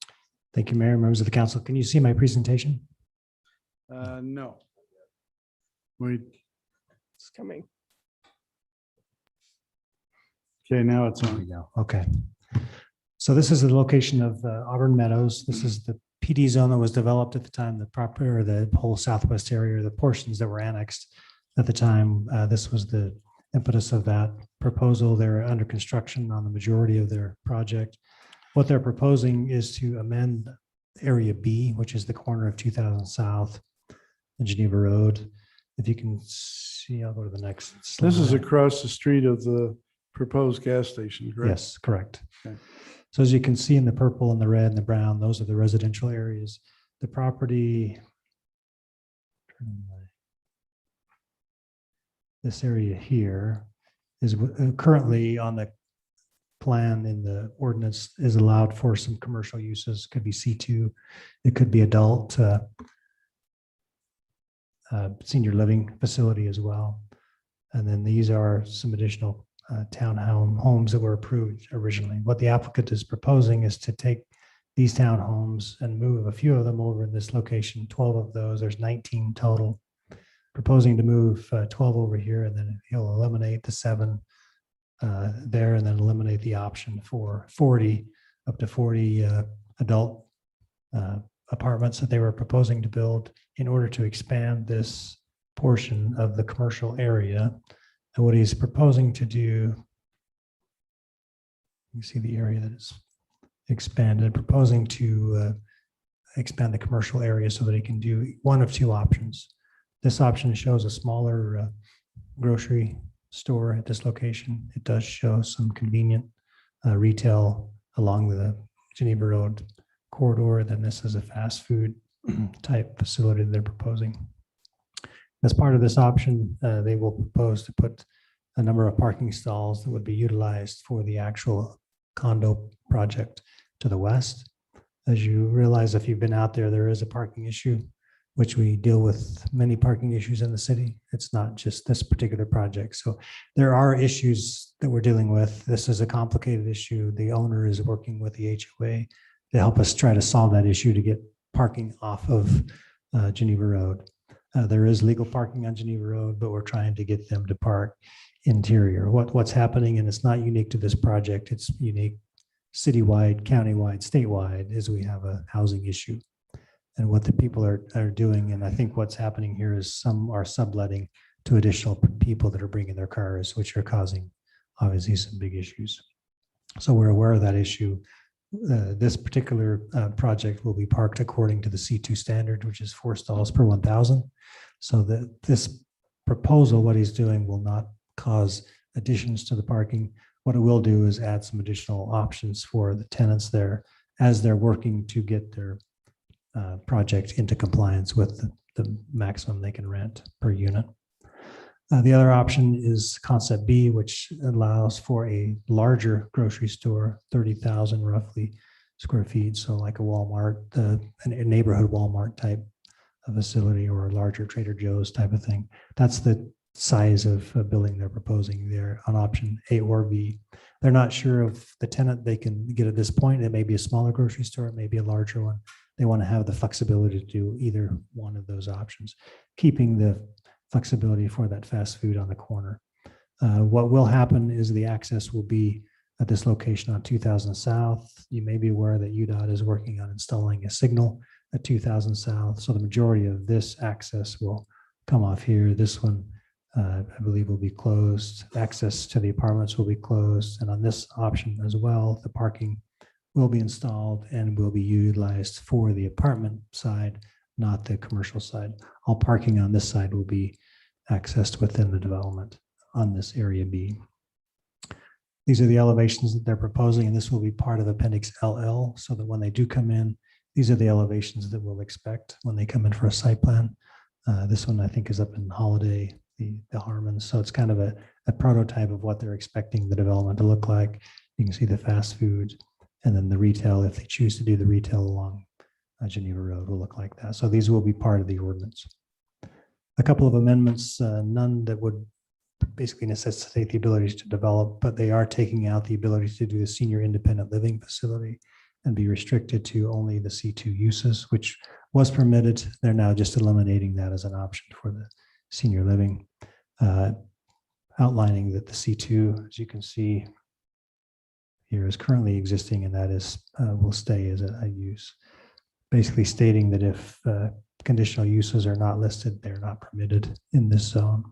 Thank you, Mayor, members of the council. Can you see my presentation? No. Wait, It's coming. okay, now it's There we on. go. Okay. So this is the location of Auburn Meadows. This is the PD zone that was developed at the time, the proper, or the whole southwest area, the portions that were annexed at the time. This was the impetus of that proposal. They're under construction on the majority of their project. What they're proposing is to amend Area B, which is the corner of 2000 South and Geneva Road. If you can see, I'll go to the next slide. This is across the street of the proposed gas station, correct? Yes, correct. Okay. So as you can see in the purple and the red and the brown, those are the residential areas. The property, this area here is currently on the plan in the ordinance is allowed for some commercial uses, could be C2, it could be adult senior living facility as well. And then these are some additional townhome homes that were approved originally. What the applicant is proposing is to take these townhomes and move a few of them over in this location, 12 of those, there's 19 total. Proposing to move 12 over here, and then he'll eliminate the 7 there, and then eliminate the option for 40, up to 40 adult apartments that they were proposing to build in order to expand this portion of the commercial area. And what he's proposing to do, you see the area that is expanded, proposing to expand the commercial area so that he can do one of 2 options. This option shows a smaller grocery store at this location. It does show some convenient retail along the Geneva Road corridor. Then this is a fast food type facility they're proposing. As part of this option, they will propose to put a number of parking stalls that would be utilized for the actual condo project to the west. As you realize, if you've been out there, there is a parking issue, which we deal with many parking issues in the city. It's not just this particular project. So there are issues that we're dealing with. This is a complicated issue. The owner is working with the HOA to help us try to solve that issue to get parking off of Geneva Road. There is legal parking on Geneva Road, but we're trying to get them to park interior. What's happening, and it's not unique to this project, it's unique citywide, countywide, statewide, is we have a housing issue. And what the people are doing, and I think what's happening here is some are subletting to additional people that are bringing their cars, which are causing obviously some big issues. So we're aware of that issue. This particular project will be parked according to the C2 standard, which is 4 stalls per 1,000. So that this proposal, what he's doing, will not cause additions to the parking. What it will do is add some additional options for the tenants there as they're working to get their project into compliance with the maximum they can rent per unit. The other option is concept B, which allows for a larger grocery store, 30,000 roughly square feet. So like a Walmart, a neighborhood Walmart type of facility, or a larger Trader Joe's type of thing. That's the size of building they're proposing there on option A or B. They're not sure of the tenant they can get at this point. It may be a smaller grocery store, it may be a larger one. They want to have the flexibility to do either one of those options, keeping the flexibility for that fast food on the corner. What will happen is the access will be at this location on 2000 South. You may be aware that UDOT is working on installing a signal at 2000 South. So the majority of this access will come off here. This one, I believe, will be closed. Access to the apartments will be closed. And on this option as well, the parking will be installed and will be utilized for the apartment side, not the commercial side. All parking on this side will be accessed within the development on this area B. These are the elevations that they're proposing, and this will be part of Appendix LL, so that when they do come in, these are the elevations that we'll expect when they come in for a site plan. This one, I think, is up in Holiday, the Harmons. So it's kind of a prototype of what they're expecting the development to look like. You can see the fast food And then the retail, if they choose to do the retail along Geneva Road, will look like that. So these will be part of the ordinance. A couple of amendments, none that would basically necessitate the ability to develop, but they are taking out the ability to do a senior independent living facility and be restricted to only the C2 uses, which was permitted. They're now just eliminating that as an option for the senior living, outlining that the C2, as you can see here, is currently existing, and that is will stay as a use. Basically stating that if conditional uses are not listed, they're not permitted in this zone.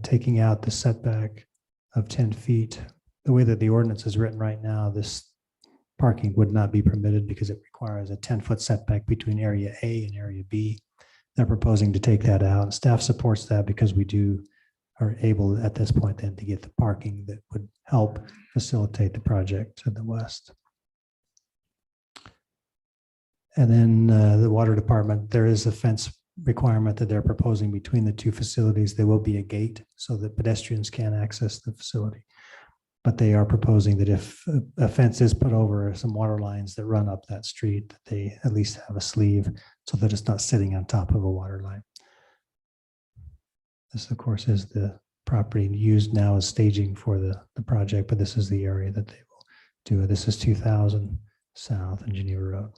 Taking out the setback of 10 feet. The way that the ordinance is written right now, this parking would not be permitted because it requires a 10-foot setback between area A and area B. They're proposing to take that out. Staff supports that because we are able at this point then to get the parking that would help facilitate the project to the west. And then the water department, there is a fence requirement that they're proposing between the two facilities. There will be a gate so that pedestrians can access the facility. But they are proposing that if a fence is put over some water lines that run up that street, that they at least have a sleeve so that it's not sitting on top of a water line. This, of course, is the property used now as staging for the project, but this is the area that they will do it. This is 2000 South and Geneva Road.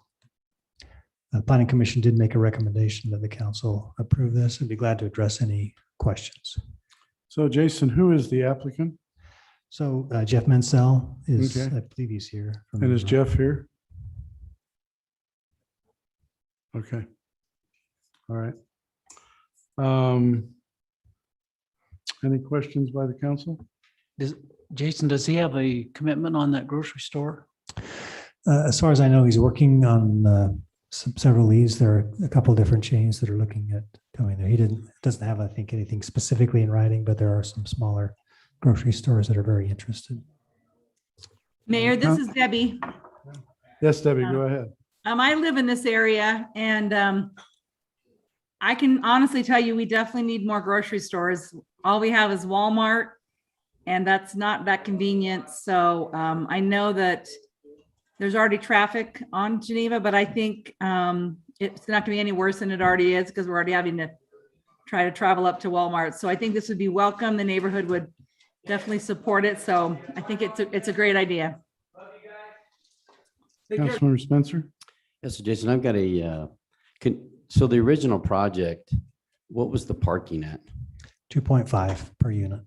The Planning Commission did make a recommendation that the council approve this. I'd be glad to address any questions. So Jason, who is the applicant? So Jeff Mansell is, Okay. I believe he's here. And is Jeff here? Okay. All right. Any questions by the council? Jason, does he have a commitment on that grocery store? As far as I know, he's working on several leads. There are a couple of different chains that are looking at coming there. He doesn't have, I think, anything specifically in writing, but there are some smaller grocery stores that are very interested. Mayor, this is Debbie. Yes, Debbie, go ahead. I live in this area and I can honestly tell you, we definitely need more grocery stores. All we have is Walmart and that's not that convenient. So I know that there's already traffic on Geneva, but I think it's not gonna be any worse than it already is because we're already having to try to travel up to Walmart. So I think this would be welcome. The neighborhood would definitely support it. So I think it's a great idea. Councilmember Spencer? Yes, so Jason, I've got so the original project, what was the parking at? 2.5 per unit.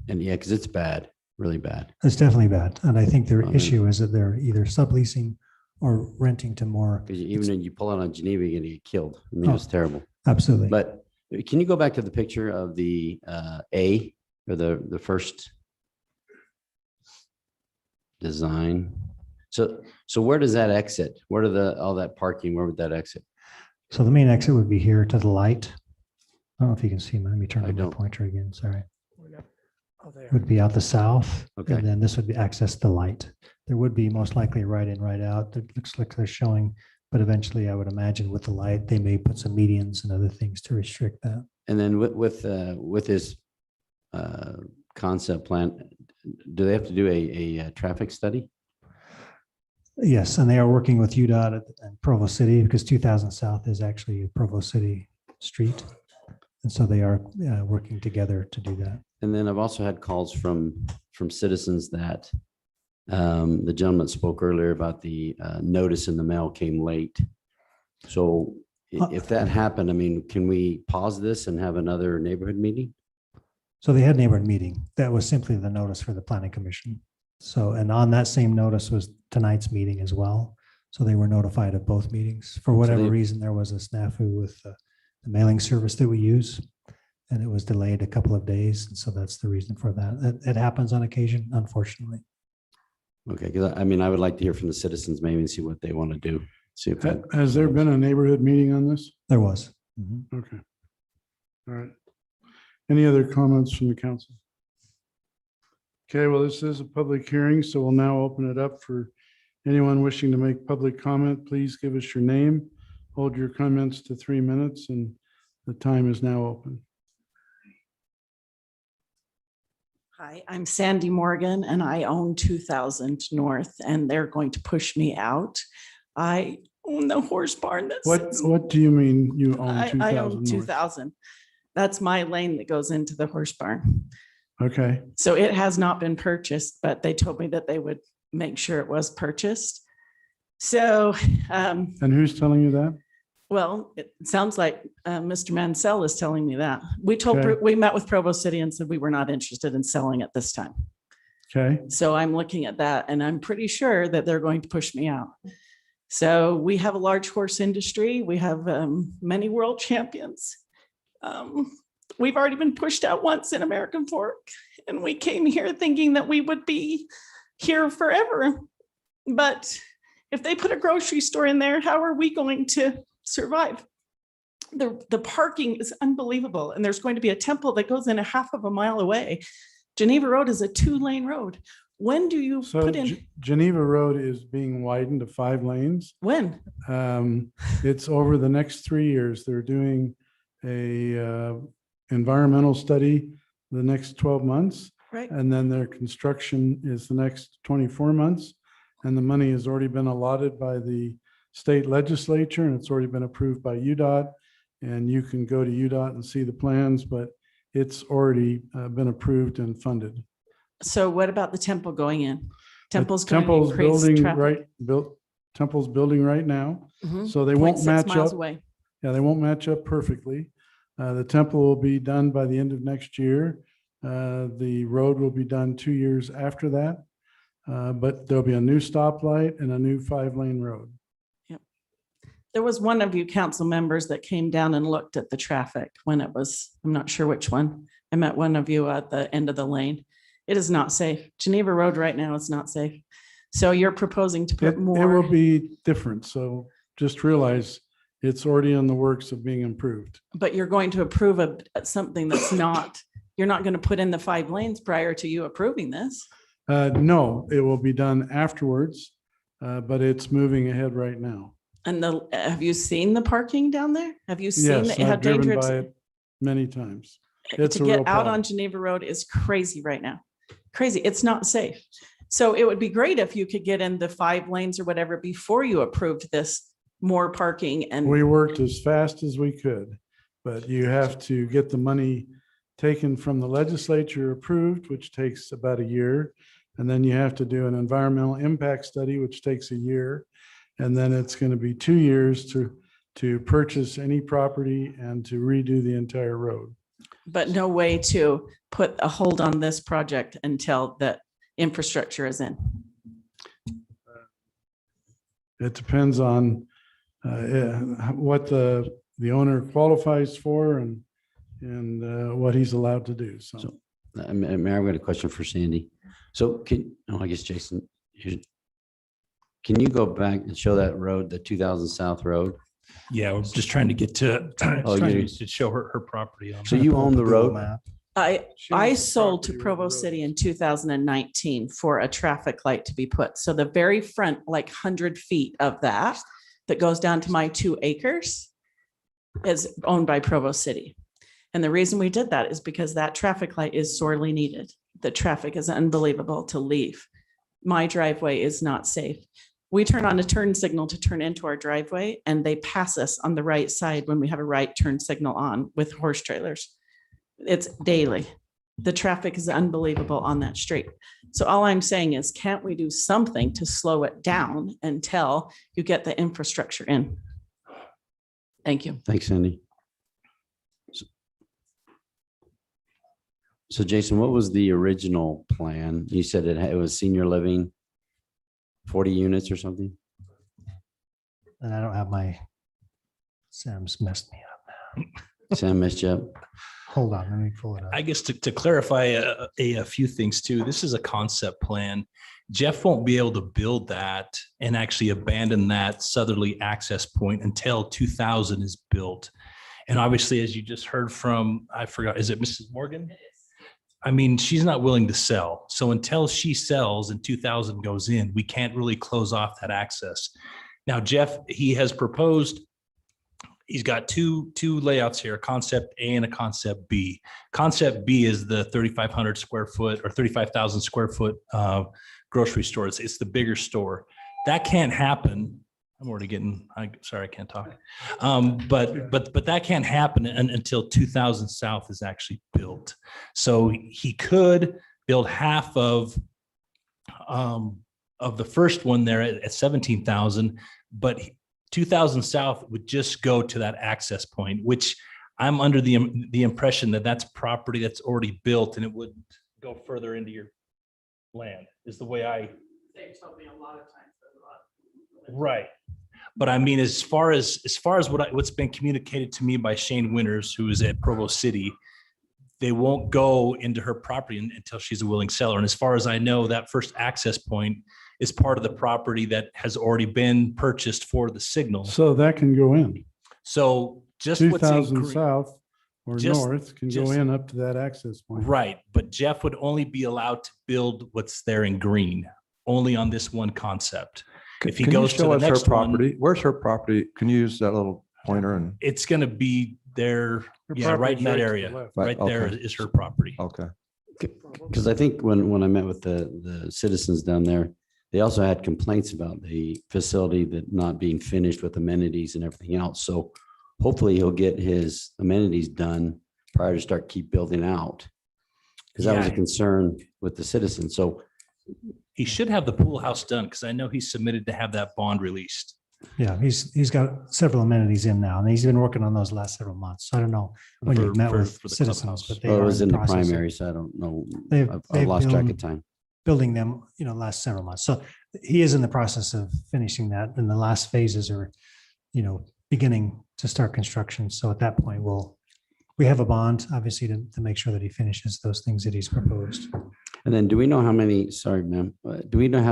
And yeah, because it's bad, really bad. It's definitely bad. And I think their issue is that they're either subleasing or renting to more. Because even when you pull out on Geneva, you're gonna get killed. I mean, it's terrible. Absolutely. But can you go back to the picture of the A or the first design? So where does that exit? Where do all that parking, where would that exit? So the main exit would be here to the light. I don't know if you can see. Let me turn on my pointer again. Sorry. Would be out the south. Okay. And then this would be access the light. There would be most likely right in, right out. It looks like they're showing, but eventually I would imagine with the light, they may put some medians and other things to restrict that. And then with this concept plan, do they have to do a traffic study? Yes, and they are working with UDOT and Provo City because 2000 South is actually a Provo City street. And so they are working together to do that. And then I've also had calls from citizens that the gentleman spoke earlier about the notice in the mail came late. So if that happened, I mean, can we pause this and have another neighborhood meeting? So they had neighborhood meeting. That was simply the notice for the Planning Commission. So, and on that same notice was tonight's meeting as well. So they were notified of both meetings. For whatever reason, there was a snafu with the mailing service that we use, and it was delayed a couple of days. And so that's the reason for that. It happens on occasion, unfortunately. Okay, because I mean, I would like to hear from the citizens maybe and see what they want to do. See if that, Has there been a neighborhood meeting on this? There was. Okay. All right. Any other comments from the council? Okay, well, this is a public hearing, so we'll now open it up for anyone wishing to make public comment. Please give us your name. Hold your comments to 3 minutes, and the time is now open. Hi, I'm Sandy Morgan and I own 2000 North and they're going to push me out. I own the horse barn that's. What do you mean you own I own 2000 North? 2000. That's my lane that goes into the horse barn. Okay, So it has not been purchased, but they told me that they would make sure it was purchased. So, and who's telling you that? well, it sounds like Mr. Mansell is telling me that. Okay. We met with Provo City and said we were not interested in selling it this time. Okay, So I'm looking at that and I'm pretty sure that they're going to push me out. So we have a large horse industry. We have many world champions. We've already been pushed out once in American Fork and we came here thinking that we would be here forever. But if they put a grocery store in there, how are we going to survive? The parking is unbelievable. And there's going to be a temple that goes in a half of a mile away. Geneva Road is a 2-lane road. When do you so put in? Geneva Road is being widened to 5 lanes. When? It's over the next 3 years. They're doing a environmental study the next 12 months. Right. And then their construction is the next 24 months. And the money has already been allotted by the state legislature and it's already been approved by UDOT. And you can go to UDOT and see the plans, but it's already been approved and funded. So what about the temple going in? Temple's The going to Temple's increase building traffic. Temple's building right now. Mhm. So they won't 0.6 match miles up. away. Yeah, they won't match up perfectly. The temple will be done by the end of next year. The road will be done 2 years after that. But there'll be a new stoplight and a new 5-lane road. There was one of you council members that came down and looked at the traffic when it was, I'm not sure which one. I met one of you at the end of the lane. It is not safe. Geneva Road right now is not safe. So you're proposing to put It more. will be different. So just realize it's already in the works of being improved. But you're going to approve of something that's not, you're not going to put in the 5 lanes prior to you approving this. No, it will be done afterwards, but it's moving ahead right now. And have you seen the parking down there? Have you seen Yes, how I've driven dangerous? by it many times. It's To a real get out problem. on Geneva Road is crazy right now. Crazy. It's not safe. So it would be great if you could get in the 5 lanes or whatever before you approved this more parking and. We worked as fast as we could, but you have to get the money taken from the legislature approved, which takes about a year. And then you have to do an environmental impact study, which takes a year. And then it's going to be 2 years to purchase any property and to redo the entire road. But no way to put a hold on this project until the infrastructure is in. It depends on what the owner qualifies for and what he's allowed to do. So Mayor, I've got a question for Sandy. So I guess Jason, can you go back and show that road, the 2000 South Road? Yeah, we're just trying to get to, Oh, trying you- to show her property. So you own the road? I sold to Provo City in 2019 for a traffic light to be put. So the very front, like 100 feet of that goes down to my 2 acres is owned by Provo City. And the reason we did that is because that traffic light is sorely needed. The traffic is unbelievable to leave. My driveway is not safe. We turn on a turn signal to turn into our driveway and they pass us on the right side when we have a right turn signal on with horse trailers. It's daily. The traffic is unbelievable on that street. So all I'm saying is, can't we do something to slow it down until you get the infrastructure in? Thank you. Thanks, Sandy. So Jason, what was the original plan? You said it was senior living, 40 units or something? And I don't have Sam's messed me up now. Sam messed you up. Hold on, let me pull it up. I guess to clarify a few things too, this is a concept plan. Jeff won't be able to build that and actually abandon that southerly access point until 2000 is built. And obviously, as you just heard from, I forgot, is it Mrs. Morgan? I mean, she's not willing to sell. So until she sells and 2000 goes in, we can't really close off that access. Now, Jeff, he has proposed he's got two layouts here, concept A and a concept B. Concept B is the 3,500 square foot or 35,000 square foot grocery store. It's the bigger store. That can't happen. I'm already getting, sorry, I can't talk. But that can't happen until 2000 South is actually built. So he could build half of the first one there at 17,000, but 2000 South would just go to that access point, which I'm under the impression that that's property that's already built and it would go further into your land is the way I. They told me a lot of times. Right. But I mean, as far as what's been communicated to me by Shane Winters, who is at Provo City, they won't go into her property until she's a willing seller. And as far as I know, that first access point is part of the property that has already been purchased for the signal. So that can go in. So just 2000 South or just- north can go in up to that access point. Right. But Jeff would only be allowed to build what's there in green, only on this one concept. If he Can you goes to show the us her next one, property? Where's her property? Can you use that little pointer and? it's going to be there. Her Yeah, right property's in that right to the area. left. Right there okay. is her property. Okay. Because I think when I met with the citizens down there, they also had complaints about the facility that not being finished with amenities and everything else. So hopefully he'll get his amenities done prior to keep building out. Because that was a Yeah. concern with the citizens. So He should have the pool house done because I know he submitted to have that bond released. Yeah, he's got several amenities in now, and he's been working on those last several months. So I don't know when you met with for the citizens, clubhouse. but they it are was in the process of primary, so I don't know. They've- I've they've lost track been- of time. building them, last several months. So he is in the process of finishing that, and the last phases are, beginning to start construction. So at that point, we have a bond, obviously, to make sure that he finishes those things that he's proposed. And then do we know how many, sorry, ma'am, do we know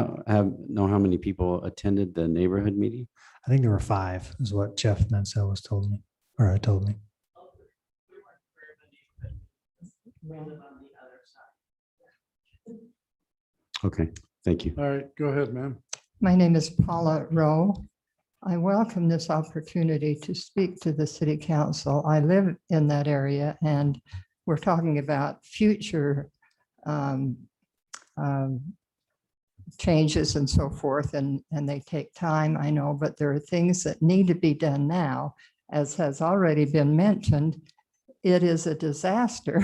how many people attended the neighborhood meeting? I think there were 5, is what Jeff Mansell was told me, or told me. Okay, thank you. All right, go ahead, ma'am. My name is Paula Rowe. I welcome this opportunity to speak to the city council. I live in that area and we're talking about future changes and so forth, and they take time, I know, but there are things that need to be done now. As has already been mentioned, it is a disaster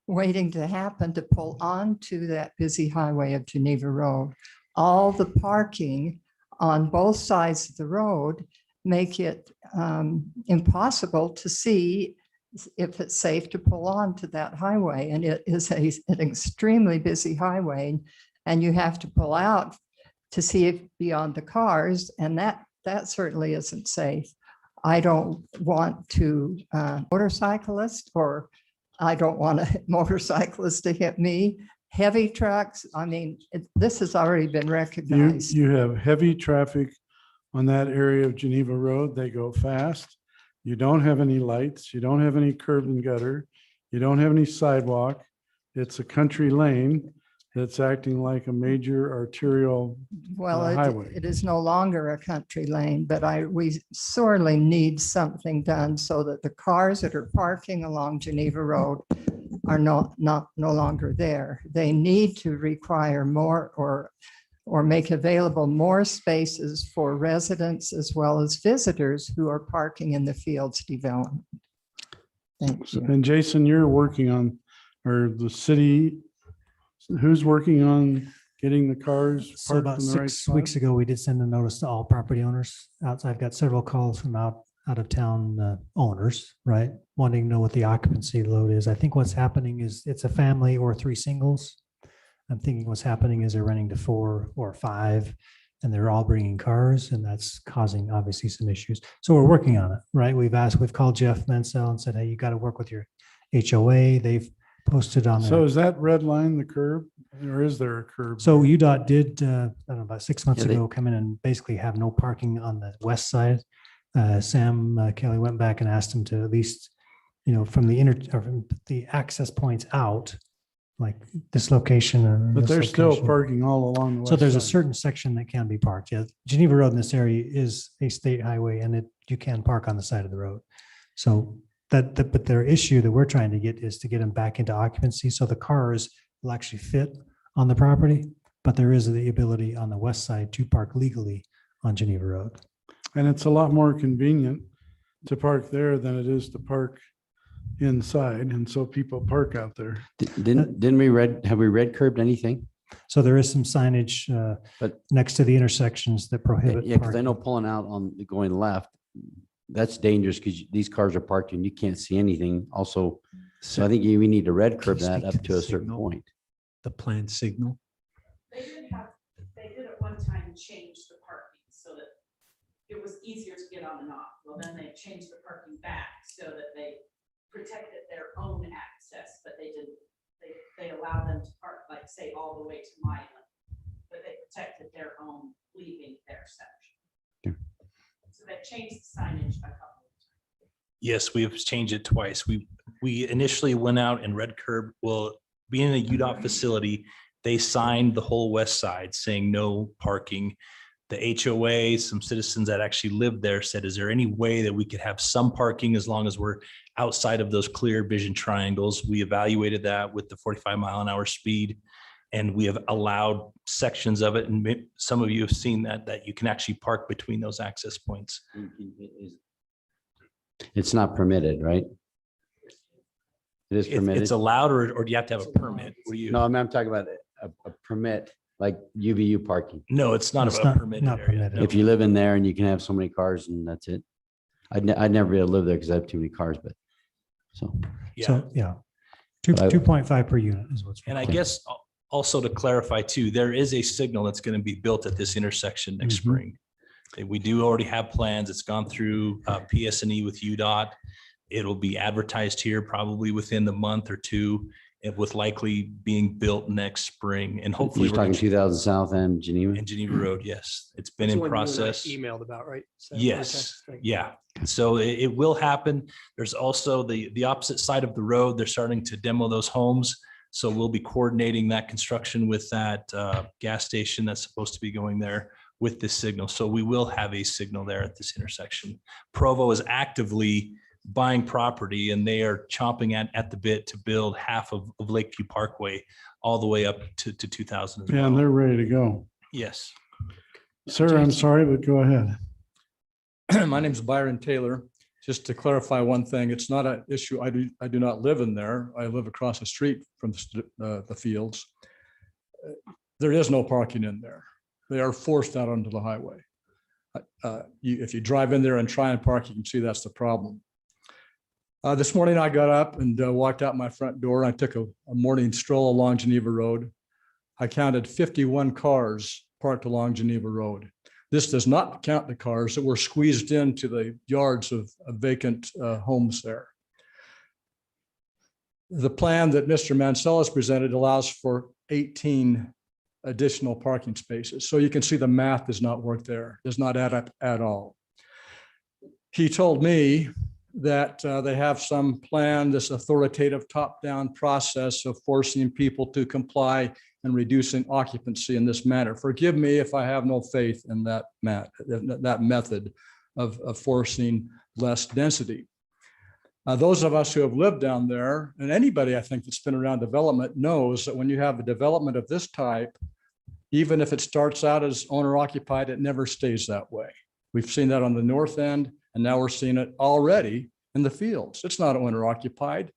waiting to happen to pull onto that busy highway of Geneva Road. All the parking on both sides of the road make it impossible to see if it's safe to pull on to that highway. And it is an extremely busy highway, and you have to pull out to see if beyond the cars, and that certainly isn't safe. I don't want to motorcyclist, or I don't want a motorcyclist to hit me. Heavy trucks, I mean, this has already been recognized. You have heavy traffic on that area of Geneva Road. They go fast. You don't have any lights. You don't have any curb and gutter. You don't have any sidewalk. It's a country lane that's acting like a major arterial Well, highway. it is no longer a country lane, but we sorely need something done so that the cars that are parking along Geneva Road are no longer there. They need to require more or make available more spaces for residents as well as visitors who are parking in the Fields development. Thank you. And Jason, you're working on, or the city, who's working on getting the cars So parked about in the right 6 spot? weeks ago, we did send a notice to all property owners. I've got several calls from out of town owners, right? Wanting to know what the occupancy load is. I think what's happening is it's a family or 3 singles. I'm thinking what's happening is they're renting to 4 or 5 and they're all bringing cars, and that's causing obviously some issues. So we're working on it, right? We've called Jeff Mansell and said, hey, you got to work with your HOA. They've posted on So their. is that red line the curb, or is there a curb? So UDOT did, I don't know, about 6 months Yeah, they- ago, come in and basically have no parking on the west side. Sam Kelly went back and asked him to at least, from the access points out, like this location. And But this they're still location. parking all along the west So there's a side. certain section that can be parked. Yeah, Geneva Road in this area is a state highway and you can park on the side of the road. So but their issue that we're trying to get is to get them back into occupancy. So the cars will actually fit on the property, but there is the ability on the west side to park legally on Geneva Road. And it's a lot more convenient to park there than it is to park inside. And so people park out there. Didn't we have we red curbed anything? So there is some signage But next to the intersections that prohibit. yeah, because I parking. know pulling out on going left, that's dangerous because these cars are parked and you can't see anything also. So I think we need to red curb Can you that speak up to to the a certain signal? point. The planned signal. They did at one time change the parking so that it was easier to get on and off. Well, then they changed the parking back so that they protected their own access, but they didn't, they allowed them to park, like, say, all the way to Milan, but they protected their own leaving their section. So they changed the signage a couple of times. Yes, we have changed it twice. We initially went out and red curb, well, being a UDOT facility, they signed the whole west side saying no parking. The HOA, some citizens that actually lived there said, is there any way that we could have some parking as long as we're outside of those clear vision triangles? We evaluated that with the 45-mile-an-hour speed, and we have allowed sections of it. And some of you have seen that you can actually park between those access points. It's not permitted, right? It is permitted. It's allowed, or do you have to have a permit? What do you? No, I'm talking about a permit, like UVU parking. No, it's not It's a not- permitted not area. permitted. no. If you live in there and you can have so many cars and that's it. I'd never be able to live there because I have too many cars, but so. Yeah. So, yeah, But I- 2.5 per unit is what's. And I required. guess also to clarify too, there is a signal that's going to be built at this intersection next Mhm. spring. We do already have plans. It's gone through PS&E with UDOT. It'll be advertised here probably within the month or two, and with likely being built next spring. And hopefully You're talking 2000 South and Geneva? in Geneva Road, yes. It's been It's in the one you and I process. Emailed about, right? Yes, yeah. So it will happen. There's also the opposite side of the road. They're starting to demo those homes. So we'll be coordinating that construction with that gas station that's supposed to be going there with this signal. So we will have a signal there at this intersection. Provo is actively buying property and they are chomping at the bit to build half of Lakeview Parkway all the way up to 2000 as Yeah, and well. they're ready to go. Yes. Sir, I'm sorry, but go ahead. My name is Byron Taylor. Just to clarify one thing, it's not an issue. I do not live in there. I live across the street from the fields. There is no parking in there. They are forced out onto the highway. If you drive in there and try and park, you can see that's the problem. This morning I got up and walked out my front door. I took a morning stroll along Geneva Road. I counted 51 cars parked along Geneva Road. This does not count the cars that were squeezed into the yards of vacant homes there. The plan that Mr. Mansell has presented allows for 18 additional parking spaces. So you can see the math does not work there, does not add up at all. He told me that they have some plan, this authoritative top-down process of forcing people to comply and reducing occupancy in this manner. Forgive me if I have no faith in that method of forcing less density. Those of us who have lived down there, and anybody I think that's been around development knows that when you have a development of this type, even if it starts out as owner occupied, it never stays that way. We've seen that on the north end, and now we're seeing it already in the fields. It's not owner occupied.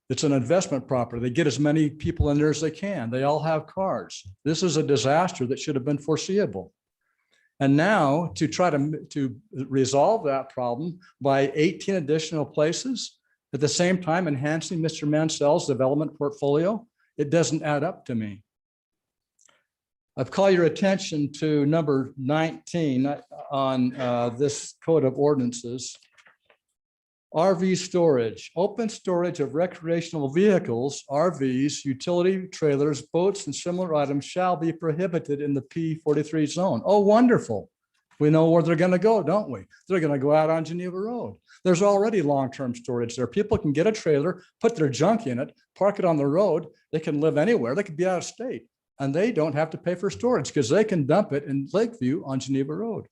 It's an investment property. They get as many people in there as they can. They all have cars. This is a disaster that should have been foreseeable. And now to try to resolve that problem by 18 additional places, at the same time enhancing Mr. Mansell's development portfolio, it doesn't add up to me. I've called your attention to number 19 on this code of ordinances. RV storage, open storage of recreational vehicles, RVs, utility trailers, boats, and similar items shall be prohibited in the P43 zone. Oh, wonderful. We know where they're going to go, don't we? They're going to go out on Geneva Road. There's already long-term storage there. People can get a trailer, put their junk in it, park it on the road. They can live anywhere. They could be out of state, and they don't have to pay for storage because they can dump it in Lakeview on Geneva Road.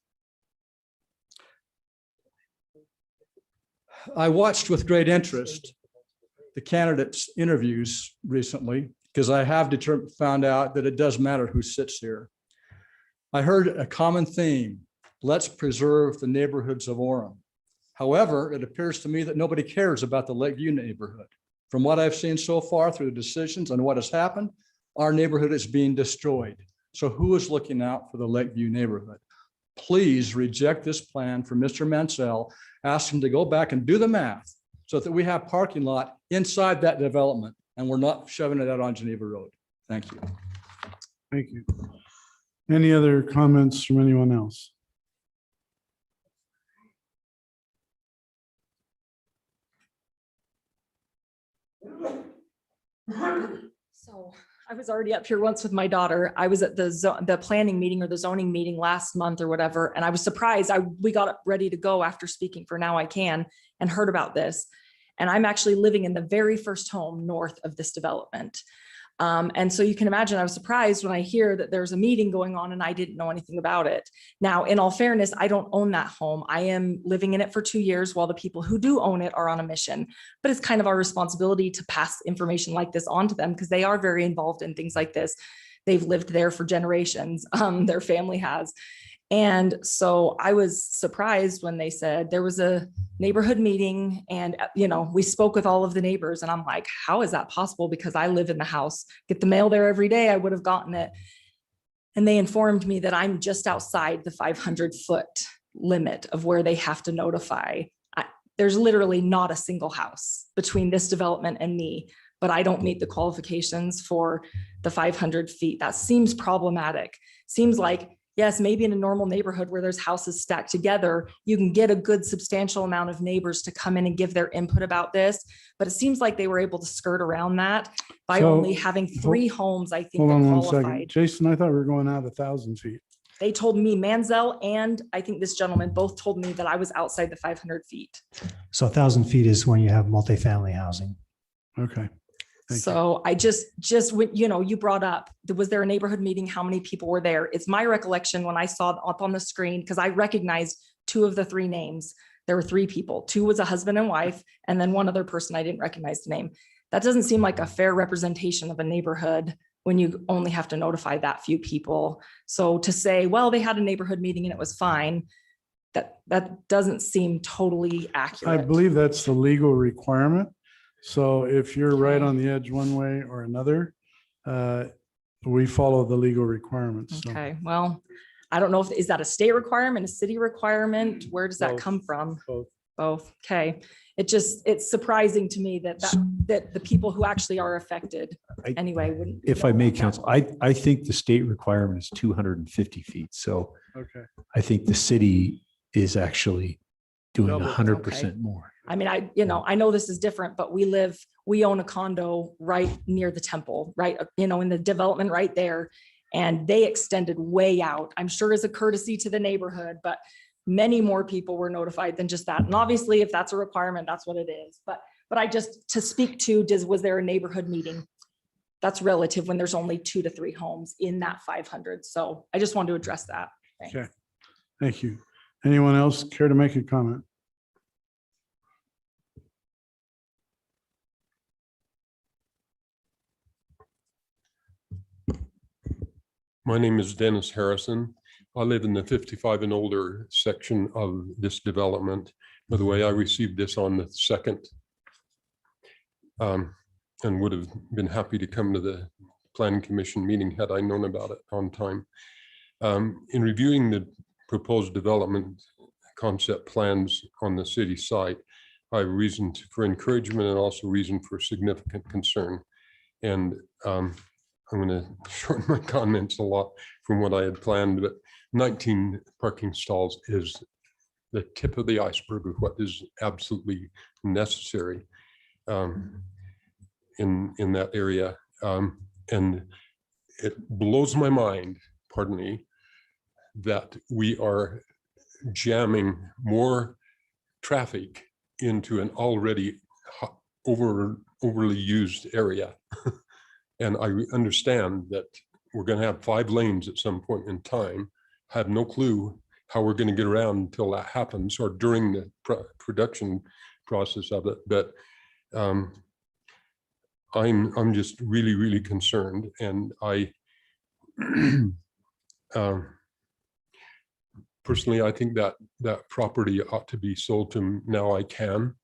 I watched with great interest the candidates' interviews recently because I have found out that it does matter who sits here. I heard a common theme: let's preserve the neighborhoods of Orem. However, it appears to me that nobody cares about the Lakeview neighborhood. From what I've seen so far through the decisions and what has happened, our neighborhood is being destroyed. So who is looking out for the Lakeview neighborhood? Please reject this plan for Mr. Mansell. Ask him to go back and do the math so that we have parking lot inside that development and we're not shoving it out on Geneva Road. Thank you. Thank you. Any other comments from anyone else? So I was already up here once with my daughter. I was at the planning meeting or the zoning meeting last month or whatever, and I was surprised. We got ready to go after speaking for Now I Can and heard about this. And I'm actually living in the very first home north of this development. And so you can imagine I was surprised when I hear that there's a meeting going on and I didn't know anything about it. Now, in all fairness, I don't own that home. I am living in it for 2 years while the people who do own it are on a mission. But it's kind of our responsibility to pass information like this on to them because they are very involved in things like this. They've lived there for generations. Their family has. And so I was surprised when they said there was a neighborhood meeting and, we spoke with all of the neighbors, and I'm like, how is that possible? Because I live in the house, get the mail there every day. I would have gotten it. And they informed me that I'm just outside the 500-foot limit of where they have to notify. There's literally not a single house between this development and me, but I don't meet the qualifications for the 500 feet. That seems problematic. Seems like, yes, maybe in a normal neighborhood where there's houses stacked together, you can get a good substantial amount of neighbors to come in and give their input about this. But it seems like they were able to skirt around that by only having 3 homes, I think, Hold on that 1 second. qualified. Jason, I thought we were going out 1,000 feet. They told me, Manziel and I think this gentleman both told me that I was outside the 500 feet. So 1,000 feet is when you have multifamily housing. Okay. So I just when, you brought up, was there a neighborhood meeting? How many people were there? It's my recollection when I saw up on the screen, because I recognized 2 of the 3 names. There were 3 people. 2 was a husband and wife, and then 1 other person I didn't recognize the name. That doesn't seem like a fair representation of a neighborhood when you only have to notify that few people. So to say, well, they had a neighborhood meeting and it was fine, that doesn't seem totally accurate. I believe that's the legal requirement. So if you're right on the edge one way or another, we follow the legal requirements. So. Okay, well, I don't know is that a state requirement, a city requirement? Where does that Both. come from? Both. Okay. It's surprising to me that the people who actually are affected anyway wouldn't. If I may, counsel, I think the state requirement is 250 feet. So Okay. I think the city is actually doing Double. 100% more. I mean, I know this is different, but we own a condo right near the temple, right? In the development right there. And they extended way out, I'm sure as a courtesy to the neighborhood, but many more people were notified than just that. And obviously if that's a requirement, that's what it is. But I just, to speak to, was there a neighborhood meeting? That's relative when there's only 2 to 3 homes in that 500. So I just wanted to address that. Thanks. Okay. Thank you. Anyone else care to make a comment? My name is Dennis Harrison. I live in the 55 and older section of this development. By the way, I received this on the 2nd and would have been happy to come to the Planning Commission meeting had I known about it on time. In reviewing the proposed development concept plans on the city site, I have reason for encouragement and also reason for significant concern. And I'm going to shorten my comments a lot from what I had planned, but 19 parking stalls is the tip of the iceberg of what is absolutely necessary in that area. And it blows my mind, pardon me, that we are jamming more traffic into an already overly used area. And I understand that we're going to have 5 lanes at some point in time. Have no clue how we're going to get around until that happens or during the production process of it. But I'm just really, really concerned, and I personally, I think that that property ought to be sold to Now I Can.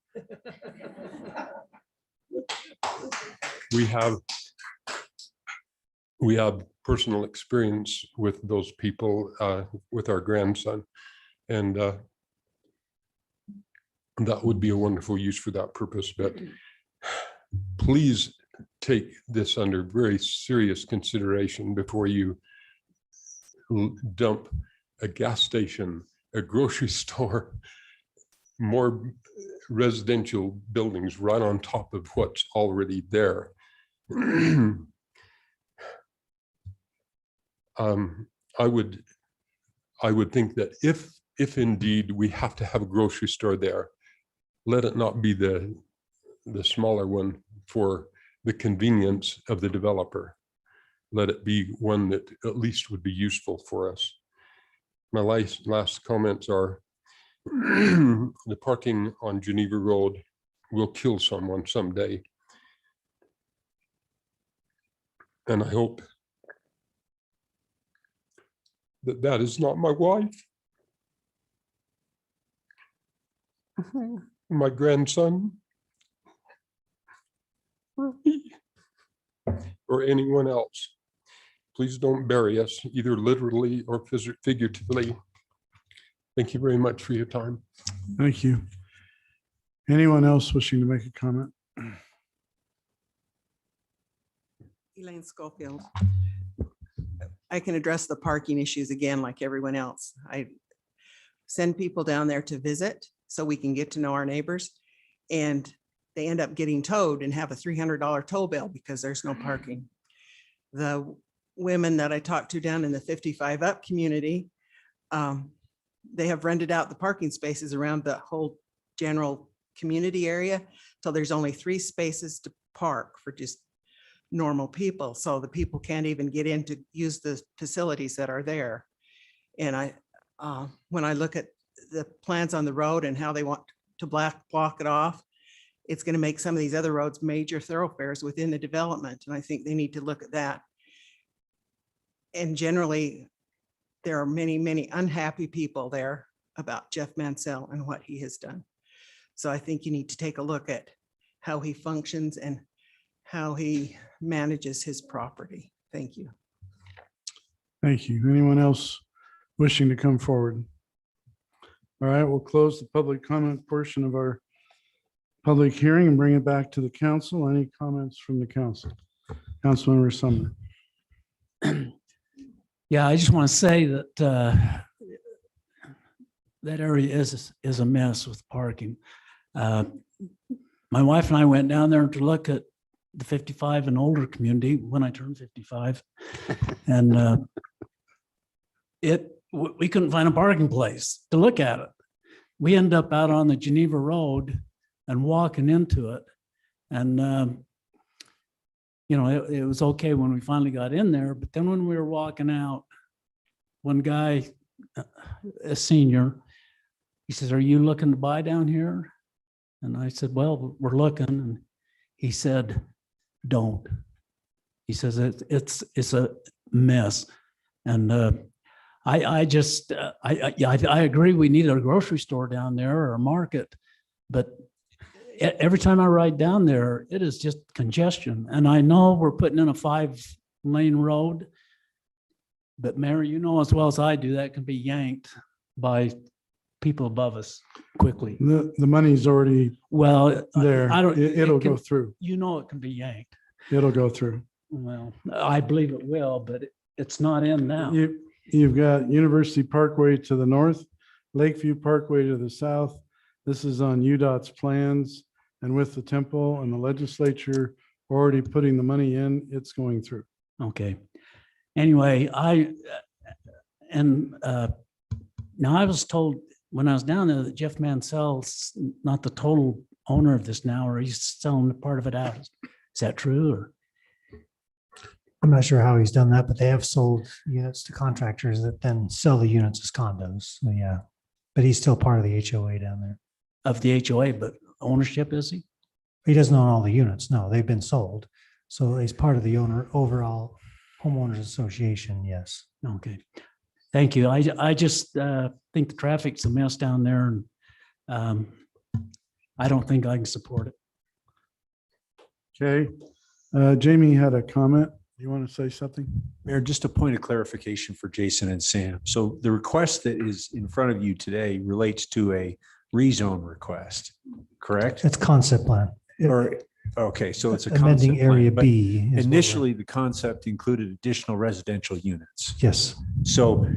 We have personal experience with those people, with our grandson, and that would be a wonderful use for that purpose. But please take this under very serious consideration before you dump a gas station, a grocery store, more residential buildings right on top of what's already there. I would think that if indeed we have to have a grocery store there, let it not be the smaller one for the convenience of the developer. Let it be one that at least would be useful for us. My last comments are the parking on Geneva Road will kill someone someday. And I hope that that is not my wife, my grandson, or anyone else. Please don't bury us, either literally or figuratively. Thank you very much for your time. Thank you. Anyone else wishing to make a comment? Elaine Schofield. I can address the parking issues again, like everyone else. I send people down there to visit so we can get to know our neighbors, and they end up getting towed and have a $300 toll bill because there's no parking. The women that I talked to down in the 55 up community, they have rented out the parking spaces around the whole general community area till there's only 3 spaces to park for just normal people. So the people can't even get in to use the facilities that are there. And when I look at the plans on the road and how they want to block it off, it's going to make some of these other roads major thoroughfares within the development. And I think they need to look at that. And generally, there are many, many unhappy people there about Jeff Mansell and what he has done. So I think you need to take a look at how he functions and how he manages his property. Thank you. Thank you. Anyone else wishing to come forward? All right, we'll close the public comment portion of our public hearing and bring it back to the council. Any comments from the council? Councilmember Sumner. Yeah, I just want to say that that area is a mess with parking. My wife and I went down there to look at the 55 and older community when I turned 55, and we couldn't find a parking place to look at it. We ended up out on the Geneva Road and walking into it, and you know, it was okay when we finally got in there, but then when we were walking out, one guy, a senior, he says, "Are you looking to buy down here?" And I said, "Well, we're looking." And he said, "Don't." He says, it's a mess. And I agree, we need a grocery store down there or a market, but every time I ride down there, it is just congestion. And I know we're putting in a 5-lane road, but Mary, you know as well as I do, that can be yanked by people above us quickly. The money's already there. It'll go through. You know, it can be yanked. It'll go through. Well, I believe it will, but it's not in now. You've got University Parkway to the north, Lakeview Parkway to the south. This is on UDOT's plans, and with the temple and the legislature already putting the money in, it's going through. Now, I was told when I was down there that Jeff Mansell's not the total owner of this now, or he's selling part of it out. Is that true? Or I'm not sure how he's done that, but they have sold units to contractors that then sell the units as condos. So yeah, but he's still part of the HOA down there. of the HOA, but ownership, is he? He doesn't own all the units. No, they've been sold. So he's part of the overall homeowners association. Yes. Okay. Thank you. I just think the traffic's a mess down there, and I don't think I can support it. Okay. Jamie had a comment. You want to say something? Mayor, just a point of clarification for Jason and Sam. So the request that is in front of you today relates to a rezone request, correct? It's concept plan. Or, okay, so it's a Amending concept plan, area but B. is what we're- Initially, the concept included additional residential units. Yes. So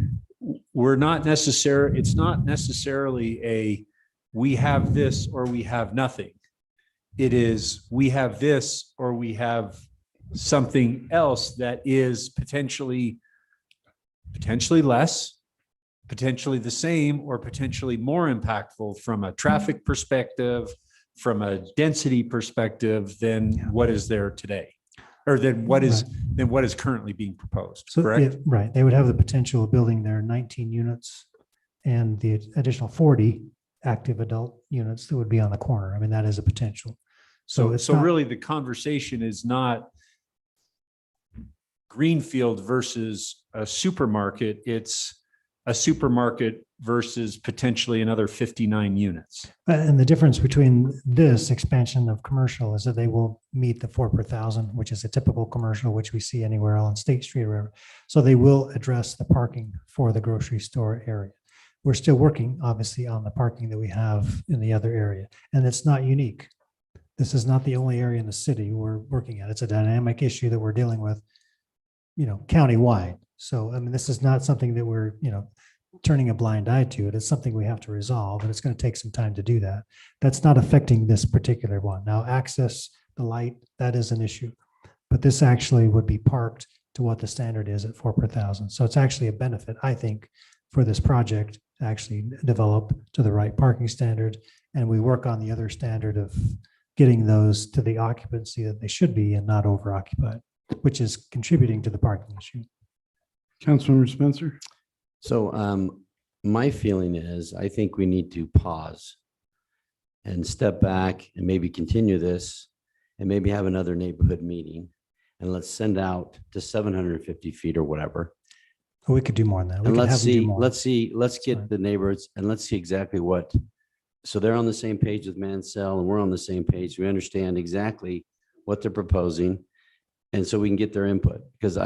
it's not necessarily a, we have this or we have nothing. It is, we have this or we have something else that is potentially less, potentially the same, or potentially more impactful from a traffic perspective, from a density perspective than what is there today, or than what is currently being proposed, So, correct? yeah, right. They would have the potential of building their 19 units and the additional 40 active adult units that would be on the corner. I mean, that is a potential. So it's So not- really the conversation is not greenfield versus a supermarket. It's a supermarket versus potentially another 59 units. And the difference between this expansion of commercial is that they will meet the 4 per 1,000, which is a typical commercial, which we see anywhere on State Street or wherever. So they will address the parking for the grocery store area. We're still working, obviously, on the parking that we have in the other area, and it's not unique. This is not the only area in the city we're working at. It's a dynamic issue that we're dealing with, countywide. So, I mean, this is not something that we're, turning a blind eye to it. It's something we have to resolve, and it's going to take some time to do that. That's not affecting this particular one. Now, access, the light, that is an issue, but this actually would be parked to what the standard is at 4 per 1,000. So it's actually a benefit, I think, for this project to actually develop to the right parking standard. And we work on the other standard of getting those to the occupancy that they should be and not over occupied, which is contributing to the parking issue. Councilmember Spencer? So my feeling is, I think we need to pause and step back and maybe continue this and maybe have another neighborhood meeting. And let's send out to 750 feet or whatever. We could do more than that. We And could let's have them do see, more. let's get the neighborhoods and let's see exactly what. So they're on the same page with Mansell and we're on the same page. We understand exactly what they're proposing. And so we can get their input, because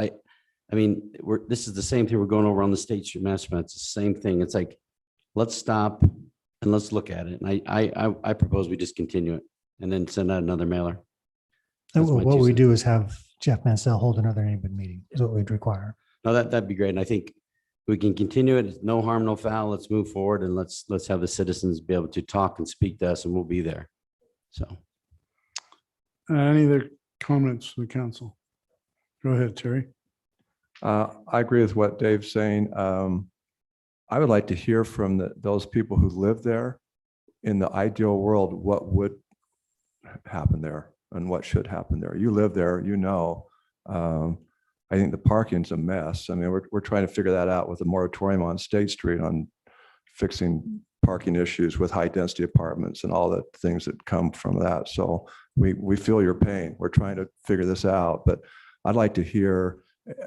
I mean, this is the same thing we're going over on the State Street Master Plan. It's the same thing. It's like, let's stop and let's look at it. And I propose we just continue it and then send out another mailer. And That's my what 2 we cents. do is have Jeff Mansell hold another neighborhood meeting is what we'd require. No, that'd be great. And I think we can continue it. It's no harm, no foul. Let's move forward and let's have the citizens be able to talk and speak to us, and we'll be there. So. Any other comments from the council? Go ahead, Terry. I agree with what Dave's saying. I would like to hear from those people who live there. In the ideal world, what would happen there and what should happen there? You live there, I think the parking's a mess. I mean, we're trying to figure that out with a moratorium on State Street on fixing parking issues with high density apartments and all the things that come from that. So we feel your pain. We're trying to figure this out, but I'd like to hear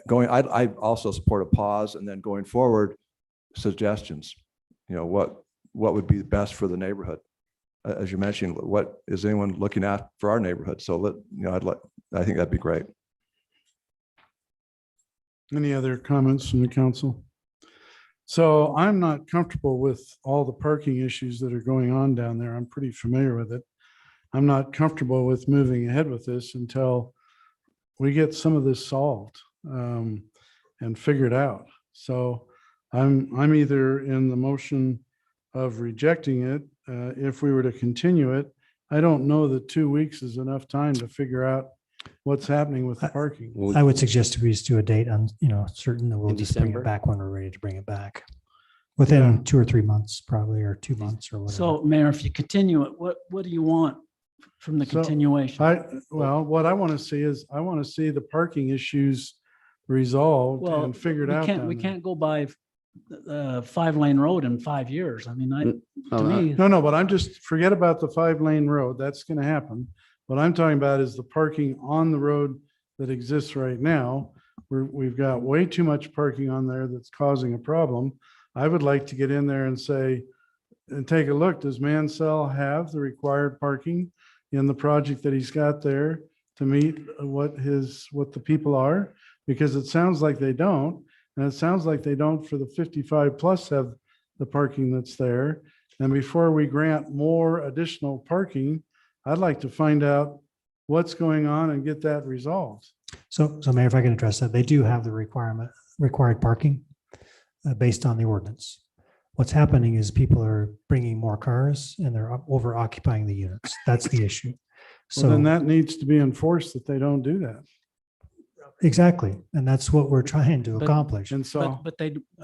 I also support a pause and then going forward, suggestions, what would be best for the neighborhood? As you mentioned, what is anyone looking at for our neighborhood? So I think that'd be great. Any other comments from the council? So I'm not comfortable with all the parking issues that are going on down there. I'm pretty familiar with it. I'm not comfortable with moving ahead with this until we get some of this solved and figured out. So I'm either in the motion of rejecting it. If we were to continue it, I don't know that 2 weeks is enough time to figure out what's happening with the parking. I would suggest we just do a date on, certain that we'll In just bring December? it back when we're ready to bring it back. within 2 or 3 months, probably, or 2 months or whatever. So Mayor, if you continue it, what do you want from the So, continuation? Well, what I want to see is, I want to see the parking issues resolved Well, and figured we out. can't, down we there. can't go by 5-lane road in 5 years. I mean, to me, No, but I'm just, forget about the 5-lane road. That's going to happen. What I'm talking about is the parking on the road that exists right now. We've got way too much parking on there that's causing a problem. I would like to get in there and say, and take a look, does Mansell have the required parking in the project that he's got there to meet what the people are? Because it sounds like they don't. And it sounds like they don't for the 55 plus have the parking that's there. And before we grant more additional parking, I'd like to find out what's going on and get that resolved. So Mayor, if I can address that, they do have the required parking based on the ordinance. What's happening is people are bringing more cars and they're over occupying the units. That's the issue. So then So that needs to be enforced that they don't do that. exactly. And that's what we're trying to But- accomplish. And so but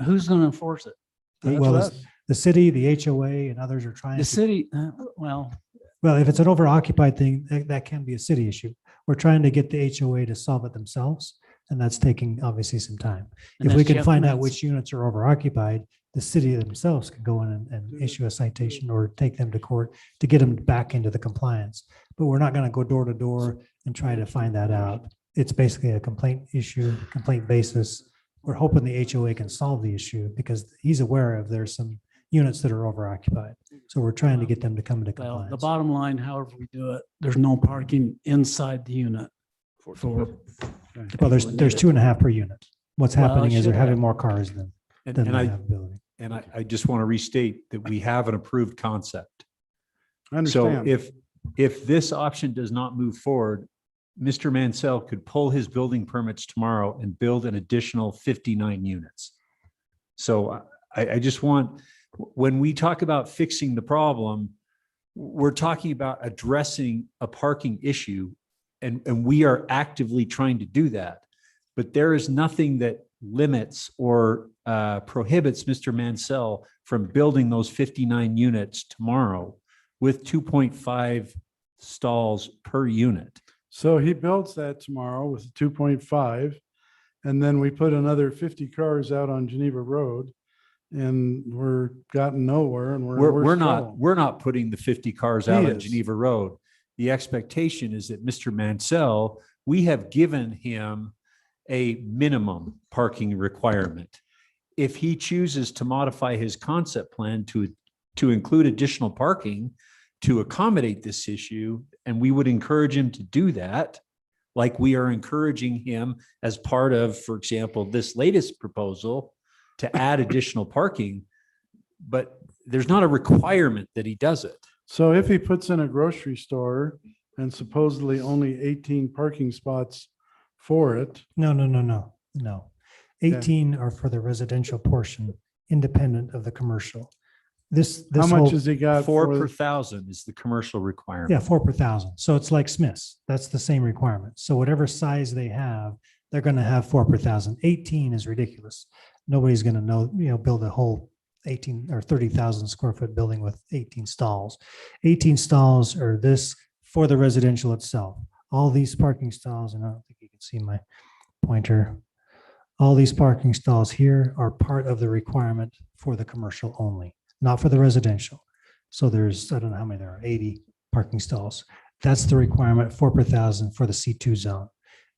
who's going to enforce it? that's Well, us. the city, the HOA and others are trying The to. city, well, Well, if it's an over occupied thing, that can be a city issue. We're trying to get the HOA to solve it themselves. And that's taking obviously some time. And If we that's can Jeff find out Mans- which units are over occupied, the city themselves can go in and issue a citation or take them to court to get them back into the compliance. But we're not going to go door to door and try to find that out. It's basically a complaint issue, complaint basis. We're hoping the HOA can solve the issue because he's aware of there's some units that are over occupied. So we're trying to get them to come into well, the compliance. bottom line, however we do it, there's no parking inside the unit. For Well, there's 2.5 per unit. What's Well, happening is they're should having have. more cars than And they I, have ability. and I just want to restate that we have an approved concept. I So understand. if this option does not move forward, Mr. Mansell could pull his building permits tomorrow and build an additional 59 units. So I just want, when we talk about fixing the problem, we're talking about addressing a parking issue, and we are actively trying to do that. But there is nothing that limits or prohibits Mr. Mansell from building those 59 units tomorrow with 2.5 stalls per unit. So he builds that tomorrow with 2.5. And then we put another 50 cars out on Geneva Road and we're gotten nowhere and we're in We're worse not, trouble. we're not putting the 50 cars He out on is. Geneva Road. The expectation is that Mr. Mansell, we have given him a minimum parking requirement. If he chooses to modify his concept plan to include additional parking to accommodate this issue, and we would encourage him to do that, like we are encouraging him as part of, for example, this latest proposal to add additional parking, but there's not a requirement that he does it. So if he puts in a grocery store and supposedly only 18 parking spots for it, No. 18 are for the residential portion, independent of the commercial. This how much whole- has he got? 4 for- per thousand is the commercial requirement. Yeah, 4 per thousand. So it's like Smith's. That's the same requirement. So whatever size they have, they're going to have 4 per thousand. 18 is ridiculous. Nobody's going to build a whole 18 or 30,000 square foot building with 18 stalls. 18 stalls are this for the residential itself. All these parking stalls, and I don't think you can see my pointer. All these parking stalls here are part of the requirement for the commercial only, not for the residential. So there's, I don't know how many there are, 80 parking stalls. That's the requirement, 4 per thousand for the C2 zone.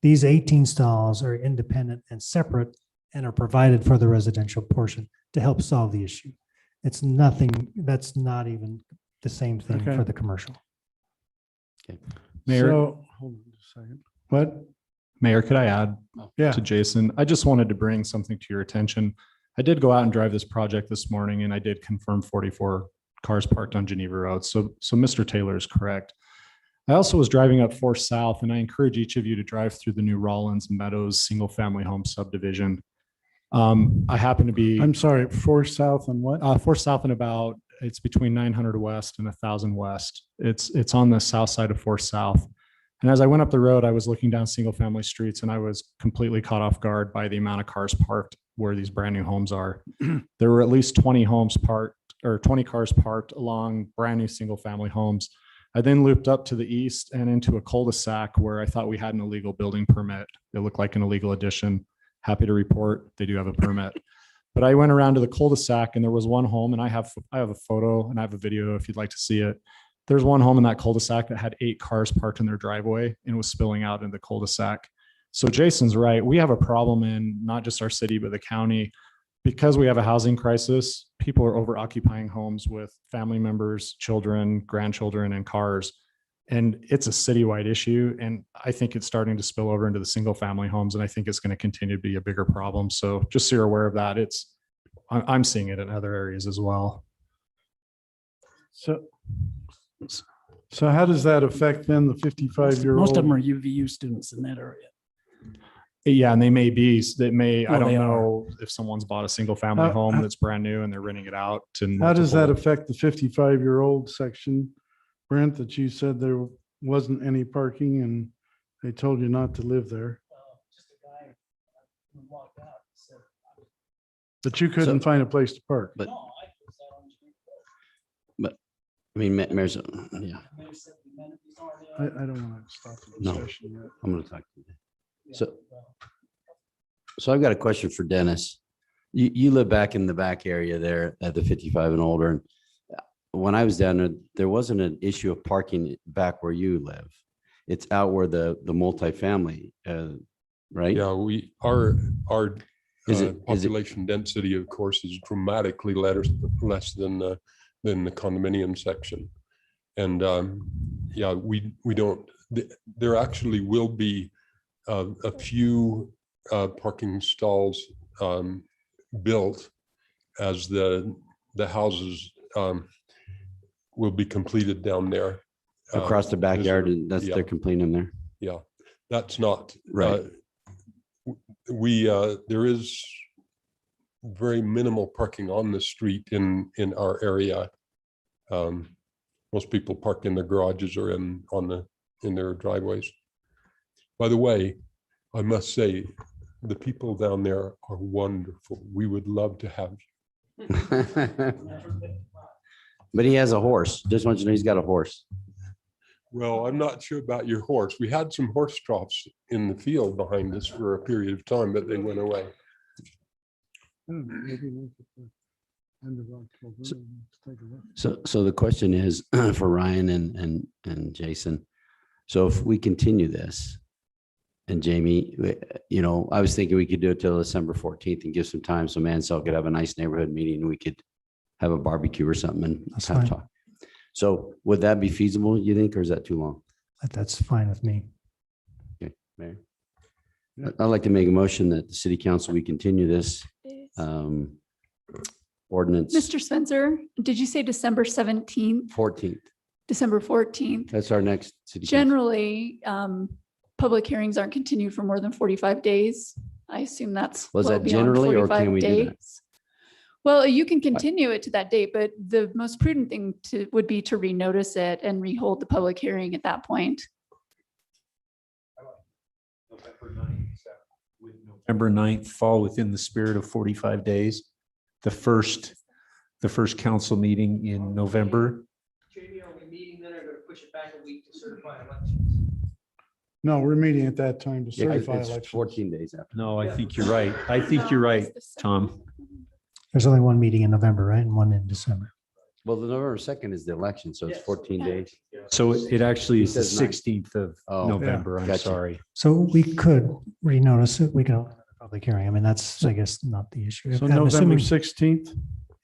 These 18 stalls are independent and separate and are provided for the residential portion to help solve the issue. It's nothing, that's not even the same thing Okay. for the commercial. Mayor, So, hold on just a second. What? Mayor, could I add Yeah. to Jason? I just wanted to bring something to your attention. I did go out and drive this project this morning and I did confirm 44 cars parked on Geneva Road. So Mr. Taylor is correct. I also was driving up 4 South and I encourage each of you to drive through the new Rollins Meadows single family home subdivision. I happen to be I'm sorry, 4 South and what? 4 South and about, it's between 900 West and 1000 West. It's on the south side of 4 South. And as I went up the road, I was looking down single family streets and I was completely caught off guard by the amount of cars parked where these brand new homes are. There were at least 20 homes parked or 20 cars parked along brand new single family homes. I then looped up to the east and into a cul-de-sac where I thought we had an illegal building permit. It looked like an illegal addition. Happy to report they do have a permit. But I went around to the cul-de-sac and there was one home, and I have a photo and I have a video if you'd like to see it. There's one home in that cul-de-sac that had 8 cars parked in their driveway and was spilling out into the cul-de-sac. So Jason's right. We have a problem in not just our city, but the county. Because we have a housing crisis, people are over occupying homes with family members, children, grandchildren, and cars. And it's a citywide issue. And I think it's starting to spill over into the single family homes. And I think it's going to continue to be a bigger problem. So just so you're aware of that, I'm seeing it in other areas as well. So how does that affect then the 55-year-old? Most of them are UVU students in that area. Yeah, and they may be, I don't they know if someone's bought a single family home that's brand new and they're renting it out. How does that affect the 55-year-old section, Brent, that you said there wasn't any parking and they told you not to live there? But you couldn't find a place to park. But I mean, Mayor's, yeah. I don't want to stop the No, discussion yet. I'm going to talk to you. So I've got a question for Dennis. You live back in the back area there at the 55 and older. And when I was down there wasn't an issue of parking back where you live. It's out where the multifamily, right? Yeah, our population density, of course, is dramatically less than the condominium section. And yeah, we don't, there actually will be a few parking stalls built as the houses will be completed down there. Across the backyard, and that's they're complaining there. Yeah, that's not right. There is very minimal parking on the street in our area. Most people park in their garages or in their driveways. By the way, I must say, the people down there are wonderful. We would love to have you. But he has a horse. Just want you to know he's got a horse. Well, I'm not sure about your horse. We had some horse troughs in the field behind us for a period of time, but they went away. So the question is for Ryan and Jason. So if we continue this, and Jamie, you know, I was thinking we could do it till December 14th and give some time so Mansell could have a nice neighborhood meeting. We could have a barbecue or something and have talk. So would that be feasible, you think, or is that too long? That's fine with me. Okay, Mayor. I'd like to make a motion that the city council, we continue this ordinance. Mr. Spencer, did you say December 17th? 14th. December 14th. That's our next city council. Generally, public hearings aren't continued for more than 45 days. I assume that's Was well that beyond generally, or 45 can we do that? days. Well, you can continue it to that date, but the most prudent thing would be to renotice it and rehold the public hearing at that point. November 9th fall within the spirit of 45 days. The first council meeting in November. Jamie, are we meeting then or going to push it back a week to certify elections? No, we're meeting at that time to Yeah, 'cause certify it's elections. 14 days after. No, I think you're right. I think you're right, Tom. There's only one meeting in November, right? And one in December. Well, the November 2nd is the election, so it's 14 days. So it actually is the says 9th. 16th of Oh, November. I'm gotcha. sorry. So we could renotice it. We can open a public hearing. I mean, that's, I guess, not the issue. So I'm November assuming 16th?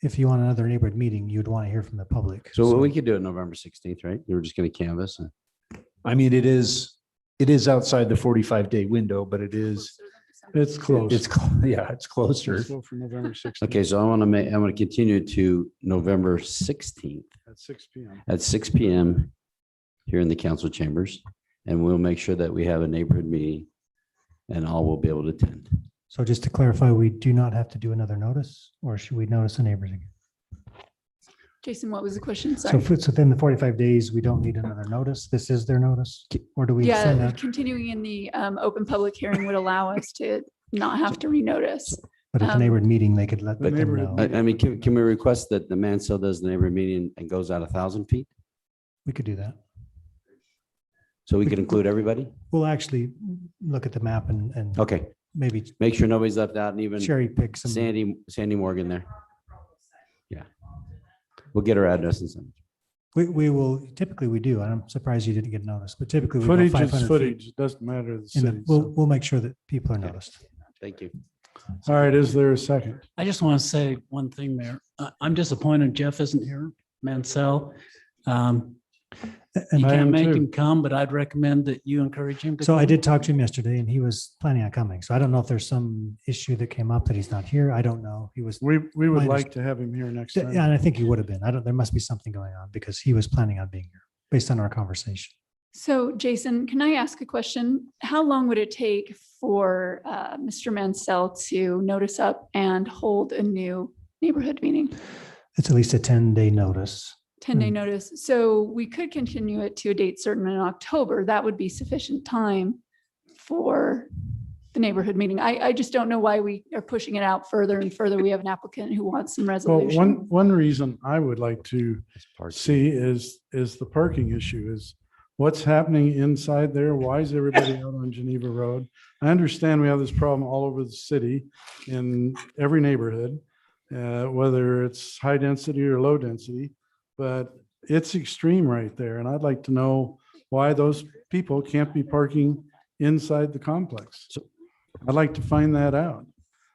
if you want another neighborhood meeting, you'd want to hear from the public. So we could do it November 16th, right? We were just going to canvass. I mean, it is outside the 45-day window, but It's close. Yeah, it's closer. Let's go for November 16th. Okay, so I want to continue to November 16th At 6 p.m. at 6 p.m. here in the council chambers. And we'll make sure that we have a neighborhood meeting and all will be able to attend. So just to clarify, we do not have to do another notice, or should we notice the neighbors again? Jason, what was the question? So Sorry. if it's within the 45 days, we don't need another notice. This is their notice? Or do we send Yeah, that? continuing in the open public hearing would allow us to not have to renotice. But at the neighborhood meeting, they could let The them neighborhood know. I mean, can we request that the Mansell does the neighborhood meeting and goes out 1,000 feet? We could do that. So we can include everybody? We'll actually look at the map and Okay. maybe Make sure nobody's left out and even cherry pick some. Sandy Morgan there. Yeah. We'll get her address and send. We will, typically we do. I'm surprised you didn't get noticed, but typically we go Footage 500 is feet. footage. It doesn't matter to the And city. we'll make sure that people are noticed. Thank you. All right, is there a second? I just want to say one thing, Mayor. I'm disappointed Jeff isn't here, Mansell. And You I am can't make too. him come, but I'd recommend that you encourage him to So I come. did talk to him yesterday and he was planning on coming. So I don't know if there's some issue that came up that he's not here. I don't know. He was. We would my like to have him here next Yeah, time. and I think he would have been. There must be something going on because he was planning on being here based on our conversation. So Jason, can I ask a question? How long would it take for Mr. Mansell to notice up and hold a new neighborhood meeting? It's at least a 10-day notice. 10-day notice. So we could continue it to a date certain in October. That would be sufficient time for the neighborhood meeting. I just don't know why we are pushing it out further and further. We have an applicant who wants some Well, resolution. one reason I would like to see is the parking issue is what's happening inside there? Why is everybody out on Geneva Road? I understand we have this problem all over the city in every neighborhood, whether it's high density or low density, but it's extreme right there. And I'd like to know why those people can't be parking inside the complex. I'd like to find that out.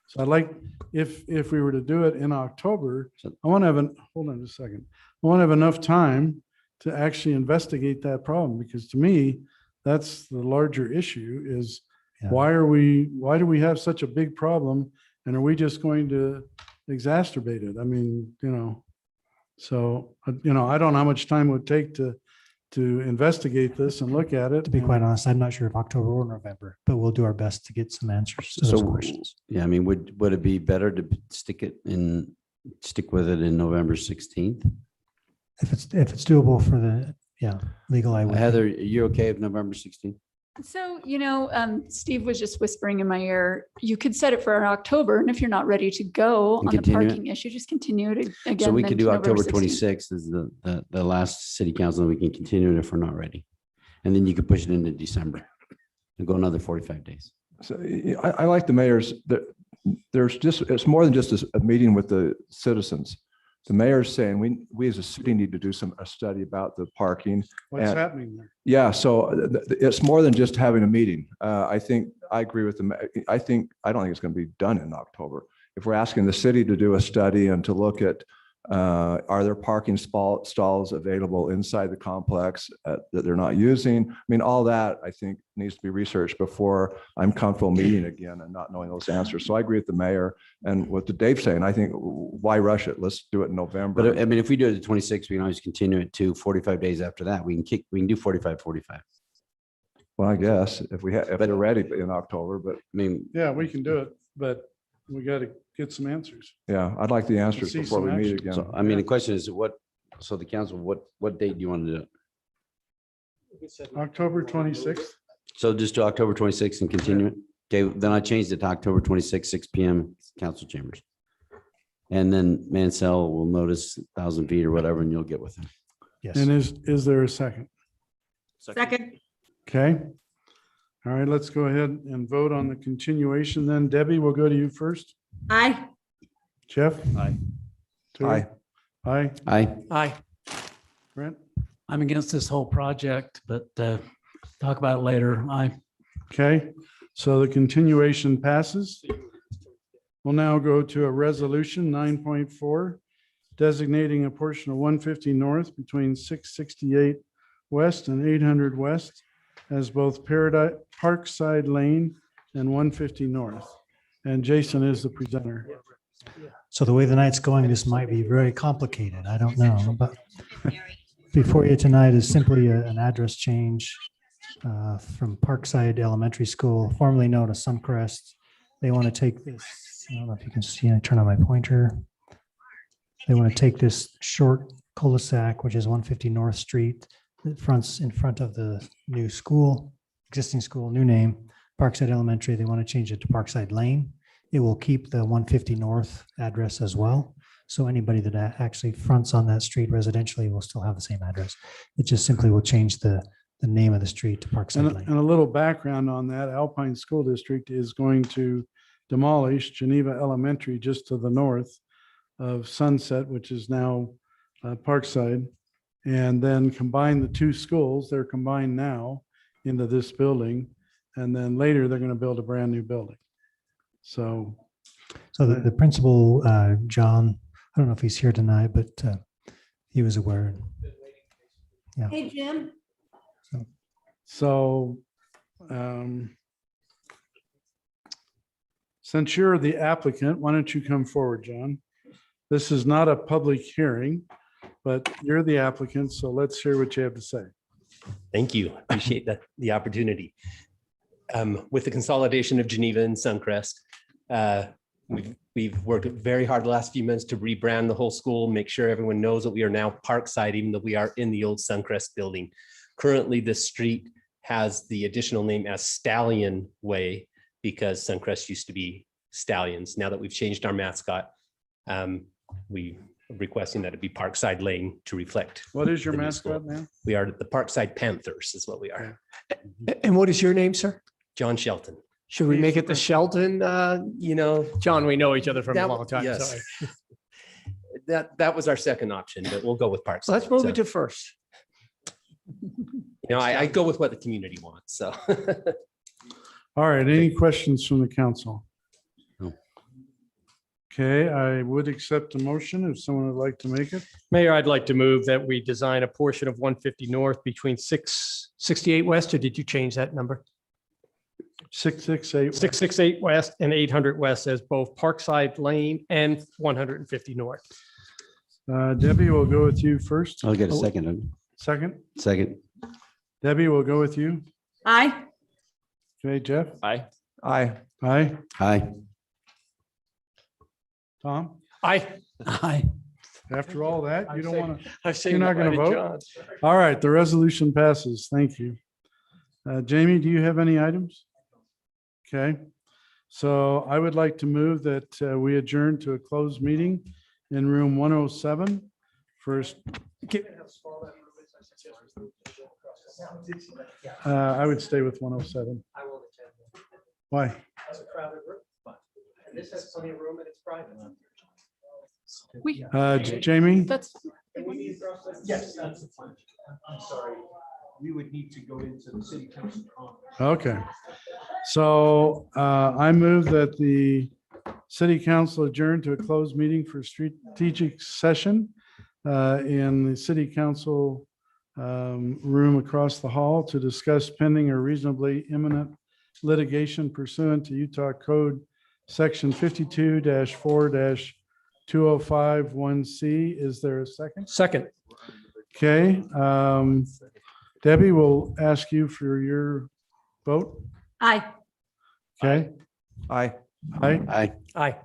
So I'd like, if we were to do it in October, I want to have hold on just a second. I want to have enough time to actually investigate that problem, because to me, that's the larger issue is why do we have such a big problem? And are we just going to exacerbate it? I mean, so, I don't know how much time it would take to investigate this and look at it. To be quite honest, I'm not sure if October or November, but we'll do our best to get some answers to those So, questions. yeah, I mean, would it be better to stick with it in November 16th? If it's doable for the, legal, I would. Heather, are you okay with November 16th? So, Steve was just whispering in my ear, you could set it for October. And if you're not ready to go And on the continue it? parking issue, just continue it again. So we then could to do November October 16th. 26th is the last city council, and we can continue it if we're not ready. And then you could push it into December and go another 45 days. So I like the mayor's, it's more than just a meeting with the citizens. The mayor's saying we as a city need to do a study about the parking. What's happening there? Yeah, so it's more than just having a meeting. I think I agree with them. I don't think it's going to be done in October. If we're asking the city to do a study and to look at are there parking stalls available inside the complex that they're not using? I mean, all that I think needs to be researched before I'm comfortable meeting again and not knowing those answers. So I agree with the mayor and what Dave's saying. I think why rush it? Let's do it in November. But I mean, if we do it at 26, we can always continue it to 45 days after that. We can do 45. Well, I guess if they're ready in October, but I mean, Yeah, we can do it, but we got to get some answers. yeah, I'd like the answers See before some we meet action. again. so I mean, the question is so the council, what date do you want to do it? October 26th. So just do October 26th and continue it? Okay, then I changed it to October 26th, 6 PM, council chambers. And then Mansell will notice 1,000 feet or whatever, and you'll get with him. Yes. And is there a second? Second. Okay. All right, let's go ahead and vote on the continuation then. Debbie, we'll go to you first. Aye. Jeff? Aye. Terry? Aye. Aye. Aye. Brent? I'm against this whole project, but talk about it later. Aye. Okay, so the continuation passes. We'll now go to a resolution 9.4, designating a portion of 150 North between 668 West and 800 West as both Parkside Lane and 150 North. And Jason is the presenter. So the way the night's going, this might be very complicated. I don't know, but before you tonight is simply an address change from Parkside Elementary School, formerly known as Suncrest. They want to take this, I don't know if you can see, I turn on my pointer. They want to take this short cul-de-sac, which is 150 North Street, that fronts in front of the new school, existing school, new name, Parkside Elementary. They want to change it to Parkside Lane. It will keep the 150 North address as well. So anybody that actually fronts on that street residentially will still have the same address. It just simply will change the name of the street to Parkside Lane. And a little background on that, Alpine School District is going to demolish Geneva Elementary just to the north of Sunset, which is now Parkside, and then combine the two schools. They're combined now into this building. And then later they're going to build a brand new building. So the principal, John, I don't know if he's here tonight, but he was aware. Yeah. Hey, Jim. So since you're the applicant, why don't you come forward, John? This is not a public hearing, but you're the applicant, so let's hear what you have to say. Thank you. Appreciate the opportunity. With the consolidation of Geneva and Suncrest, we've worked very hard the last few months to rebrand the whole school, make sure everyone knows that we are now Parkside, even though we are in the old Suncrest building. Currently, this street has the additional name as Stallion Way because Suncrest used to be Stallions. Now that we've changed our mascot, we are requesting that it be Parkside Lane to reflect. What is your the new mascot school. now? We are the Parkside Panthers is what we are. And what is your name, sir? John Shelton. Should we make it the Shelton? You know, John, we know each other from a that- long time. yes. Sorry. That was our second option, but we'll go with Parkside. So let's move So, it to first. You know, I go with what the community wants, so. All right, any questions from the council? No. Okay, I would accept a motion if someone would like to make it. Mayor, I'd like to move that we design a portion of 150 North between 668 West, or did you change that number? 668. 668 West and 800 West as both Parkside Lane and 150 North. Debbie, we'll go with you first. I'll get a second. Second. Second. Debbie, we'll go with you. Aye. Okay, Jeff? Aye. Aye. Aye. Aye. Tom? Aye. Aye. After all that, you don't want I'm to, saying you're not going to goodbye vote? John. All right, the resolution passes. Thank you. Jamie, do you have any items? Okay, so I would like to move that we adjourn to a closed meeting in room 107. First, I would stay with 107. Why? This has plenty of room and it's private. Jamie? That's, Yes, that's the plan. I'm sorry. We would need to go into the city council. Okay. So I move that the city council adjourn to a closed meeting for strategic session in the city council room across the hall to discuss pending or reasonably imminent litigation pursuant to Utah Code Section 52-4-2051C. Is there a second? Second. Okay. Debbie will ask you for your vote. Aye. Okay. Aye. Aye. Aye. Aye.